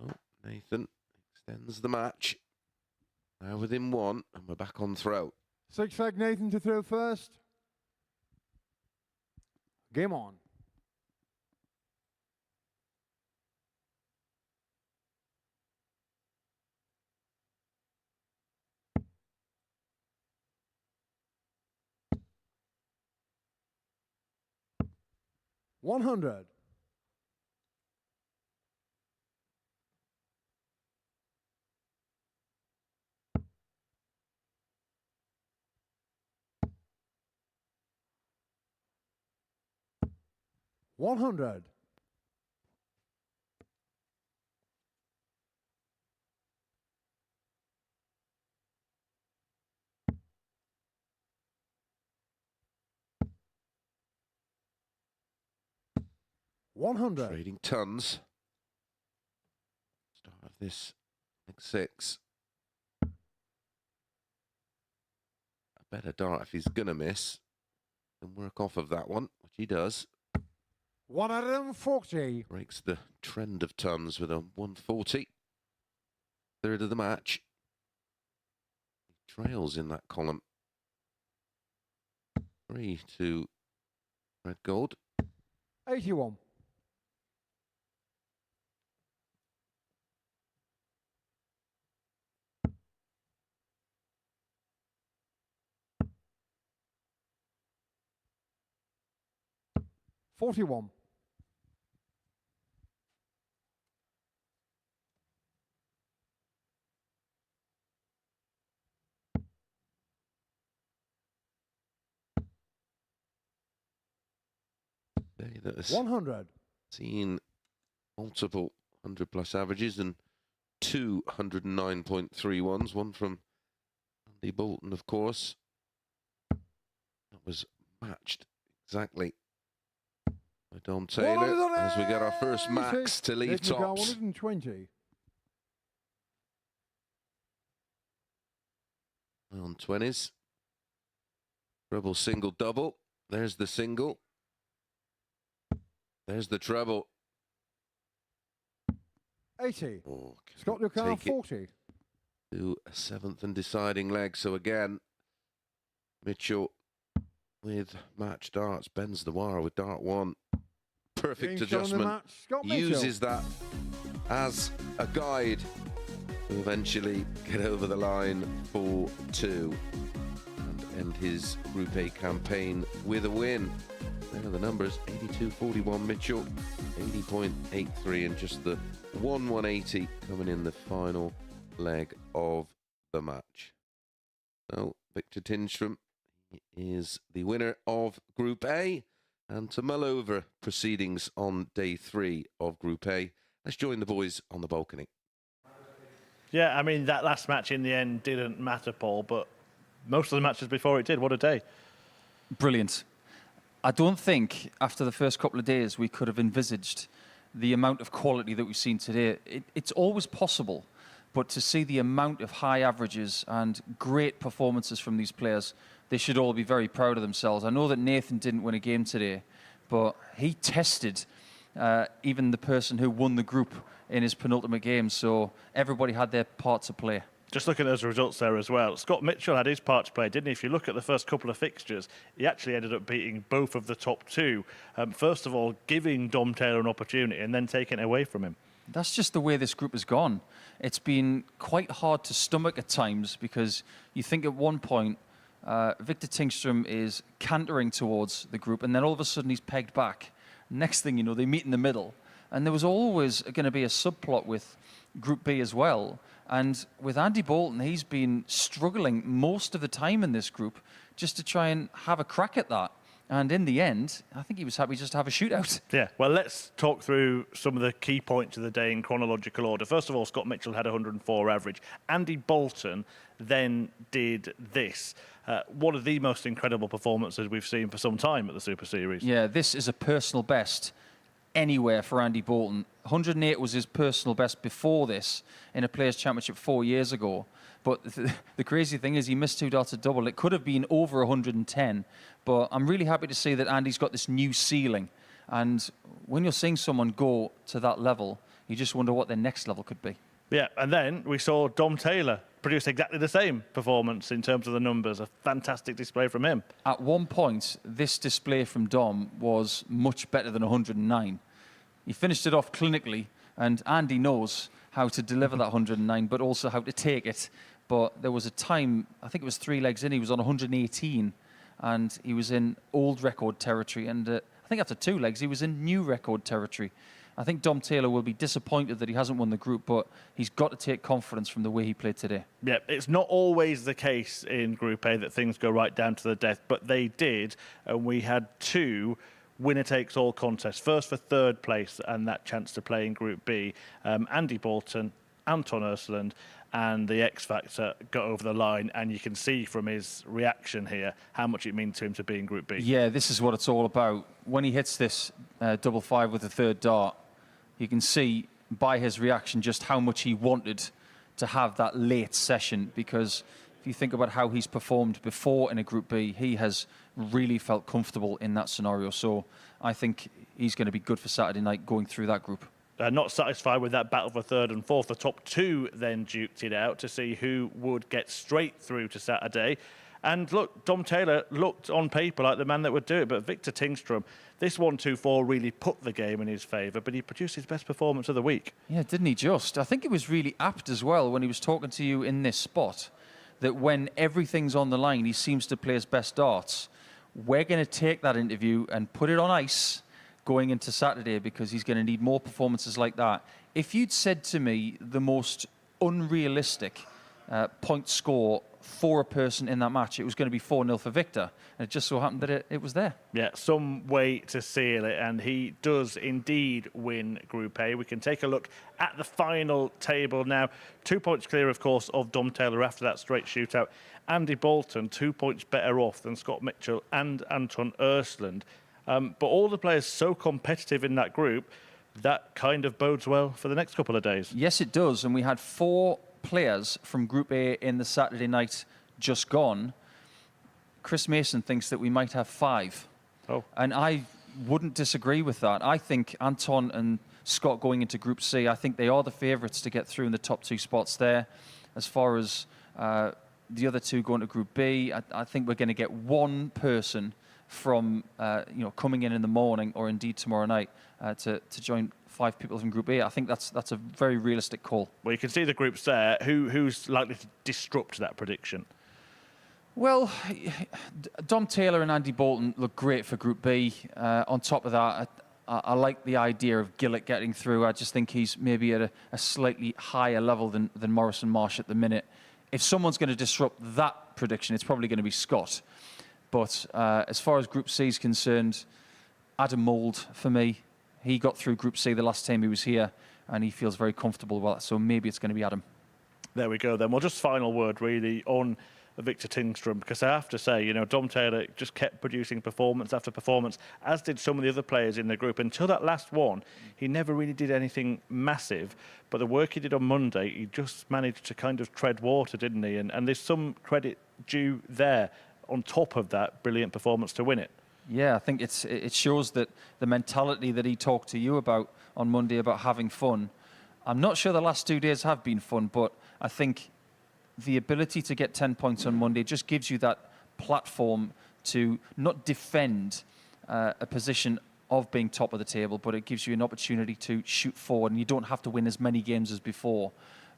Oh, Nathan extends the match. Now within 1, and we're back on throw. 6th leg, Nathan to throw first. Game on. $100. $100. $100. Trading tons. Start of this leg 6. A better dart if he's going to miss. And work off of that one, which he does. 140. Breaks the trend of tons with a 140. Third of the match. He trails in that column. 3 to red gold. 81. $41. Day that has 100. seen multiple 100+ averages and 2 109.31s. One from Andy Bolton, of course. That was matched exactly by Dom Taylor as we get our first max to leave Nathan Lucar, tops. 120. On 20s. Treble, single, double. There's the single. There's the treble. 80. Oh, Scott Lucar, take it 40. to a 7th and deciding leg. So again, Mitchell with match darts bends the wire with dart 1. Perfect Game shot on the adjustment. match, Scott Mitchell. Uses that as a guide to eventually get over the line for 2 and end his Group A campaign with a win. There are the numbers: 82.41 Mitchell, 80.83, and just the 180 coming in the final leg of the match. So Victor Tinstrom is the winner of Group A. And to mull over proceedings on day 3 of Group A, let's join the boys on the balcony. Yeah, I mean, that last match in the end didn't matter, Paul, but most of the matches before it did. What a day. Brilliant. I don't think after the first couple of days we could have envisaged the amount of quality that we've seen today. It's always possible, but to see the amount of high averages and great performances from these players, they should all be very proud of themselves. I know that Nathan didn't win a game today, but he tested even the person who won the group in his penultimate game. So everybody had their part to play. Just looking at those results there as well, Scott Mitchell had his part to play, didn't he? If you look at the first couple of fixtures, he actually ended up beating both of the top two. First of all, giving Dom Taylor an opportunity and then taking it away from him. That's just the way this group has gone. It's been quite hard to stomach at times, because you think at one point Victor Tingström is cantering towards the group, and then all of a sudden he's pegged back. Next thing you know, they meet in the middle. And there was always going to be a subplot with Group B as well. And with Andy Bolton, he's been struggling most of the time in this group just to try and have a crack at that. And in the end, I think he was happy just to have a shootout. Yeah, well, let's talk through some of the key points of the day in chronological order. First of all, Scott Mitchell had 104 average. Andy Bolton then did this. One of the most incredible performances we've seen for some time at the Super Series. Yeah, this is a personal best anywhere for Andy Bolton. 108 was his personal best before this in a Players' Championship 4 years ago. But the crazy thing is he missed 2 darts at double. It could have been over 110. But I'm really happy to see that Andy's got this new ceiling. And when you're seeing someone go to that level, you just wonder what their next level could be. Yeah, and then we saw Dom Taylor produce exactly the same performance in terms of the numbers. A fantastic display from him. At one point, this display from Dom was much better than 109. He finished it off clinically, and Andy knows how to deliver that 109, but also how to take it. But there was a time, I think it was 3 legs in, he was on 118, and he was in old record territory. And I think after 2 legs, he was in new record territory. I think Dom Taylor will be disappointed that he hasn't won the group, but he's got to take confidence from the way he played today. Yeah, it's not always the case in Group A that things go right down to the death, but they did, and we had 2 winner-takes-all contests. First for third place and that chance to play in Group B. Andy Bolton, Anton Östlund, and the X Factor got over the line, and you can see from his reaction here how much it means to him to be in Group B. Yeah, this is what it's all about. When he hits this double 5 with the third dart, you can see by his reaction just how much he wanted to have that late session, because if you think about how he's performed before in a Group B, he has really felt comfortable in that scenario. So I think he's going to be good for Saturday night going through that group. Not satisfied with that battle for third and fourth, the top 2 then duked it out to see who would get straight through to Saturday. And look, Dom Taylor looked on paper like the man that would do it, but Victor Tingström, this 1-2-4 really put the game in his favour, but he produced his best performance of the week. Yeah, didn't he just? I think it was really apt as well when he was talking to you in this spot, that when everything's on the line, he seems to play his best darts. We're going to take that interview and put it on ice going into Saturday, because he's going to need more performances like that. If you'd said to me the most unrealistic point score for a person in that match, it was going to be 4-0 for Victor, and it just so happened that it was there. Yeah, some way to seal it, and he does indeed win Group A. We can take a look at the final table now. 2 points clear, of course, of Dom Taylor after that straight shootout. Andy Bolton, 2 points better off than Scott Mitchell and Anton Östlund. But all the players so competitive in that group, that kind of bodes well for the next couple of days. Yes, it does. And we had 4 players from Group A in the Saturday night just gone. Chris Mason thinks that we might have 5. Oh. And I wouldn't disagree with that. I think Anton and Scott going into Group C, I think they are the favourites to get through in the top 2 spots there. As far as the other 2 going to Group B, I think we're going to get 1 person from coming in the morning, or indeed tomorrow night, to join 5 people from Group A. I think that's a very realistic call. Well, you can see the groups there. Who's likely to disrupt that prediction? Well, Dom Taylor and Andy Bolton look great for Group B. On top of that, I like the idea of Gillett getting through. I just think he's maybe at a slightly higher level than Morrison Marsh at the minute. If someone's going to disrupt that prediction, it's probably going to be Scott. But as far as Group C is concerned, Adam Mould, for me, he got through Group C the last time he was here, and he feels very comfortable with that. So maybe it's going to be Adam. There we go then. Well, just final word really on Victor Tingström, because I have to say, Dom Taylor just kept producing performance after performance, as did some of the other players in the group. Until that last one, he never really did anything massive. But the work he did on Monday, he just managed to kind of tread water, didn't he? And there's some credit due there on top of that brilliant performance to win it. Yeah, I think it shows that the mentality that he talked to you about on Monday about having fun. I'm not sure the last 2 days have been fun, but I think the ability to get 10 points on Monday just gives you that platform to not defend a position of being top of the table, but it gives you an opportunity to shoot forward, and you don't have to win as many games as before.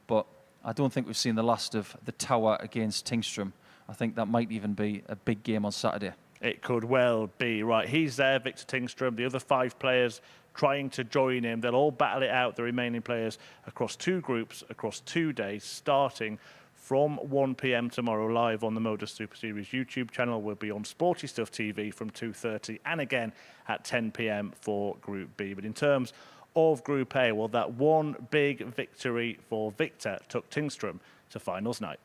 But I don't think we've seen the last of the Tower against Tingstrom. I think that might even be a big game on Saturday. It could well be. Right, he's there, Victor Tingstrom. The other 5 players trying to join him. They'll all battle it out, the remaining players, across 2 groups, across 2 days, starting from 1 p.m. tomorrow, live on the Modus Super Series YouTube channel. We'll be on Sporty Stuff TV from 2:30 and again at 10 p.m. for Group B. But in terms of Group A, well, that one big victory for Victor took Tingstrom to finals night.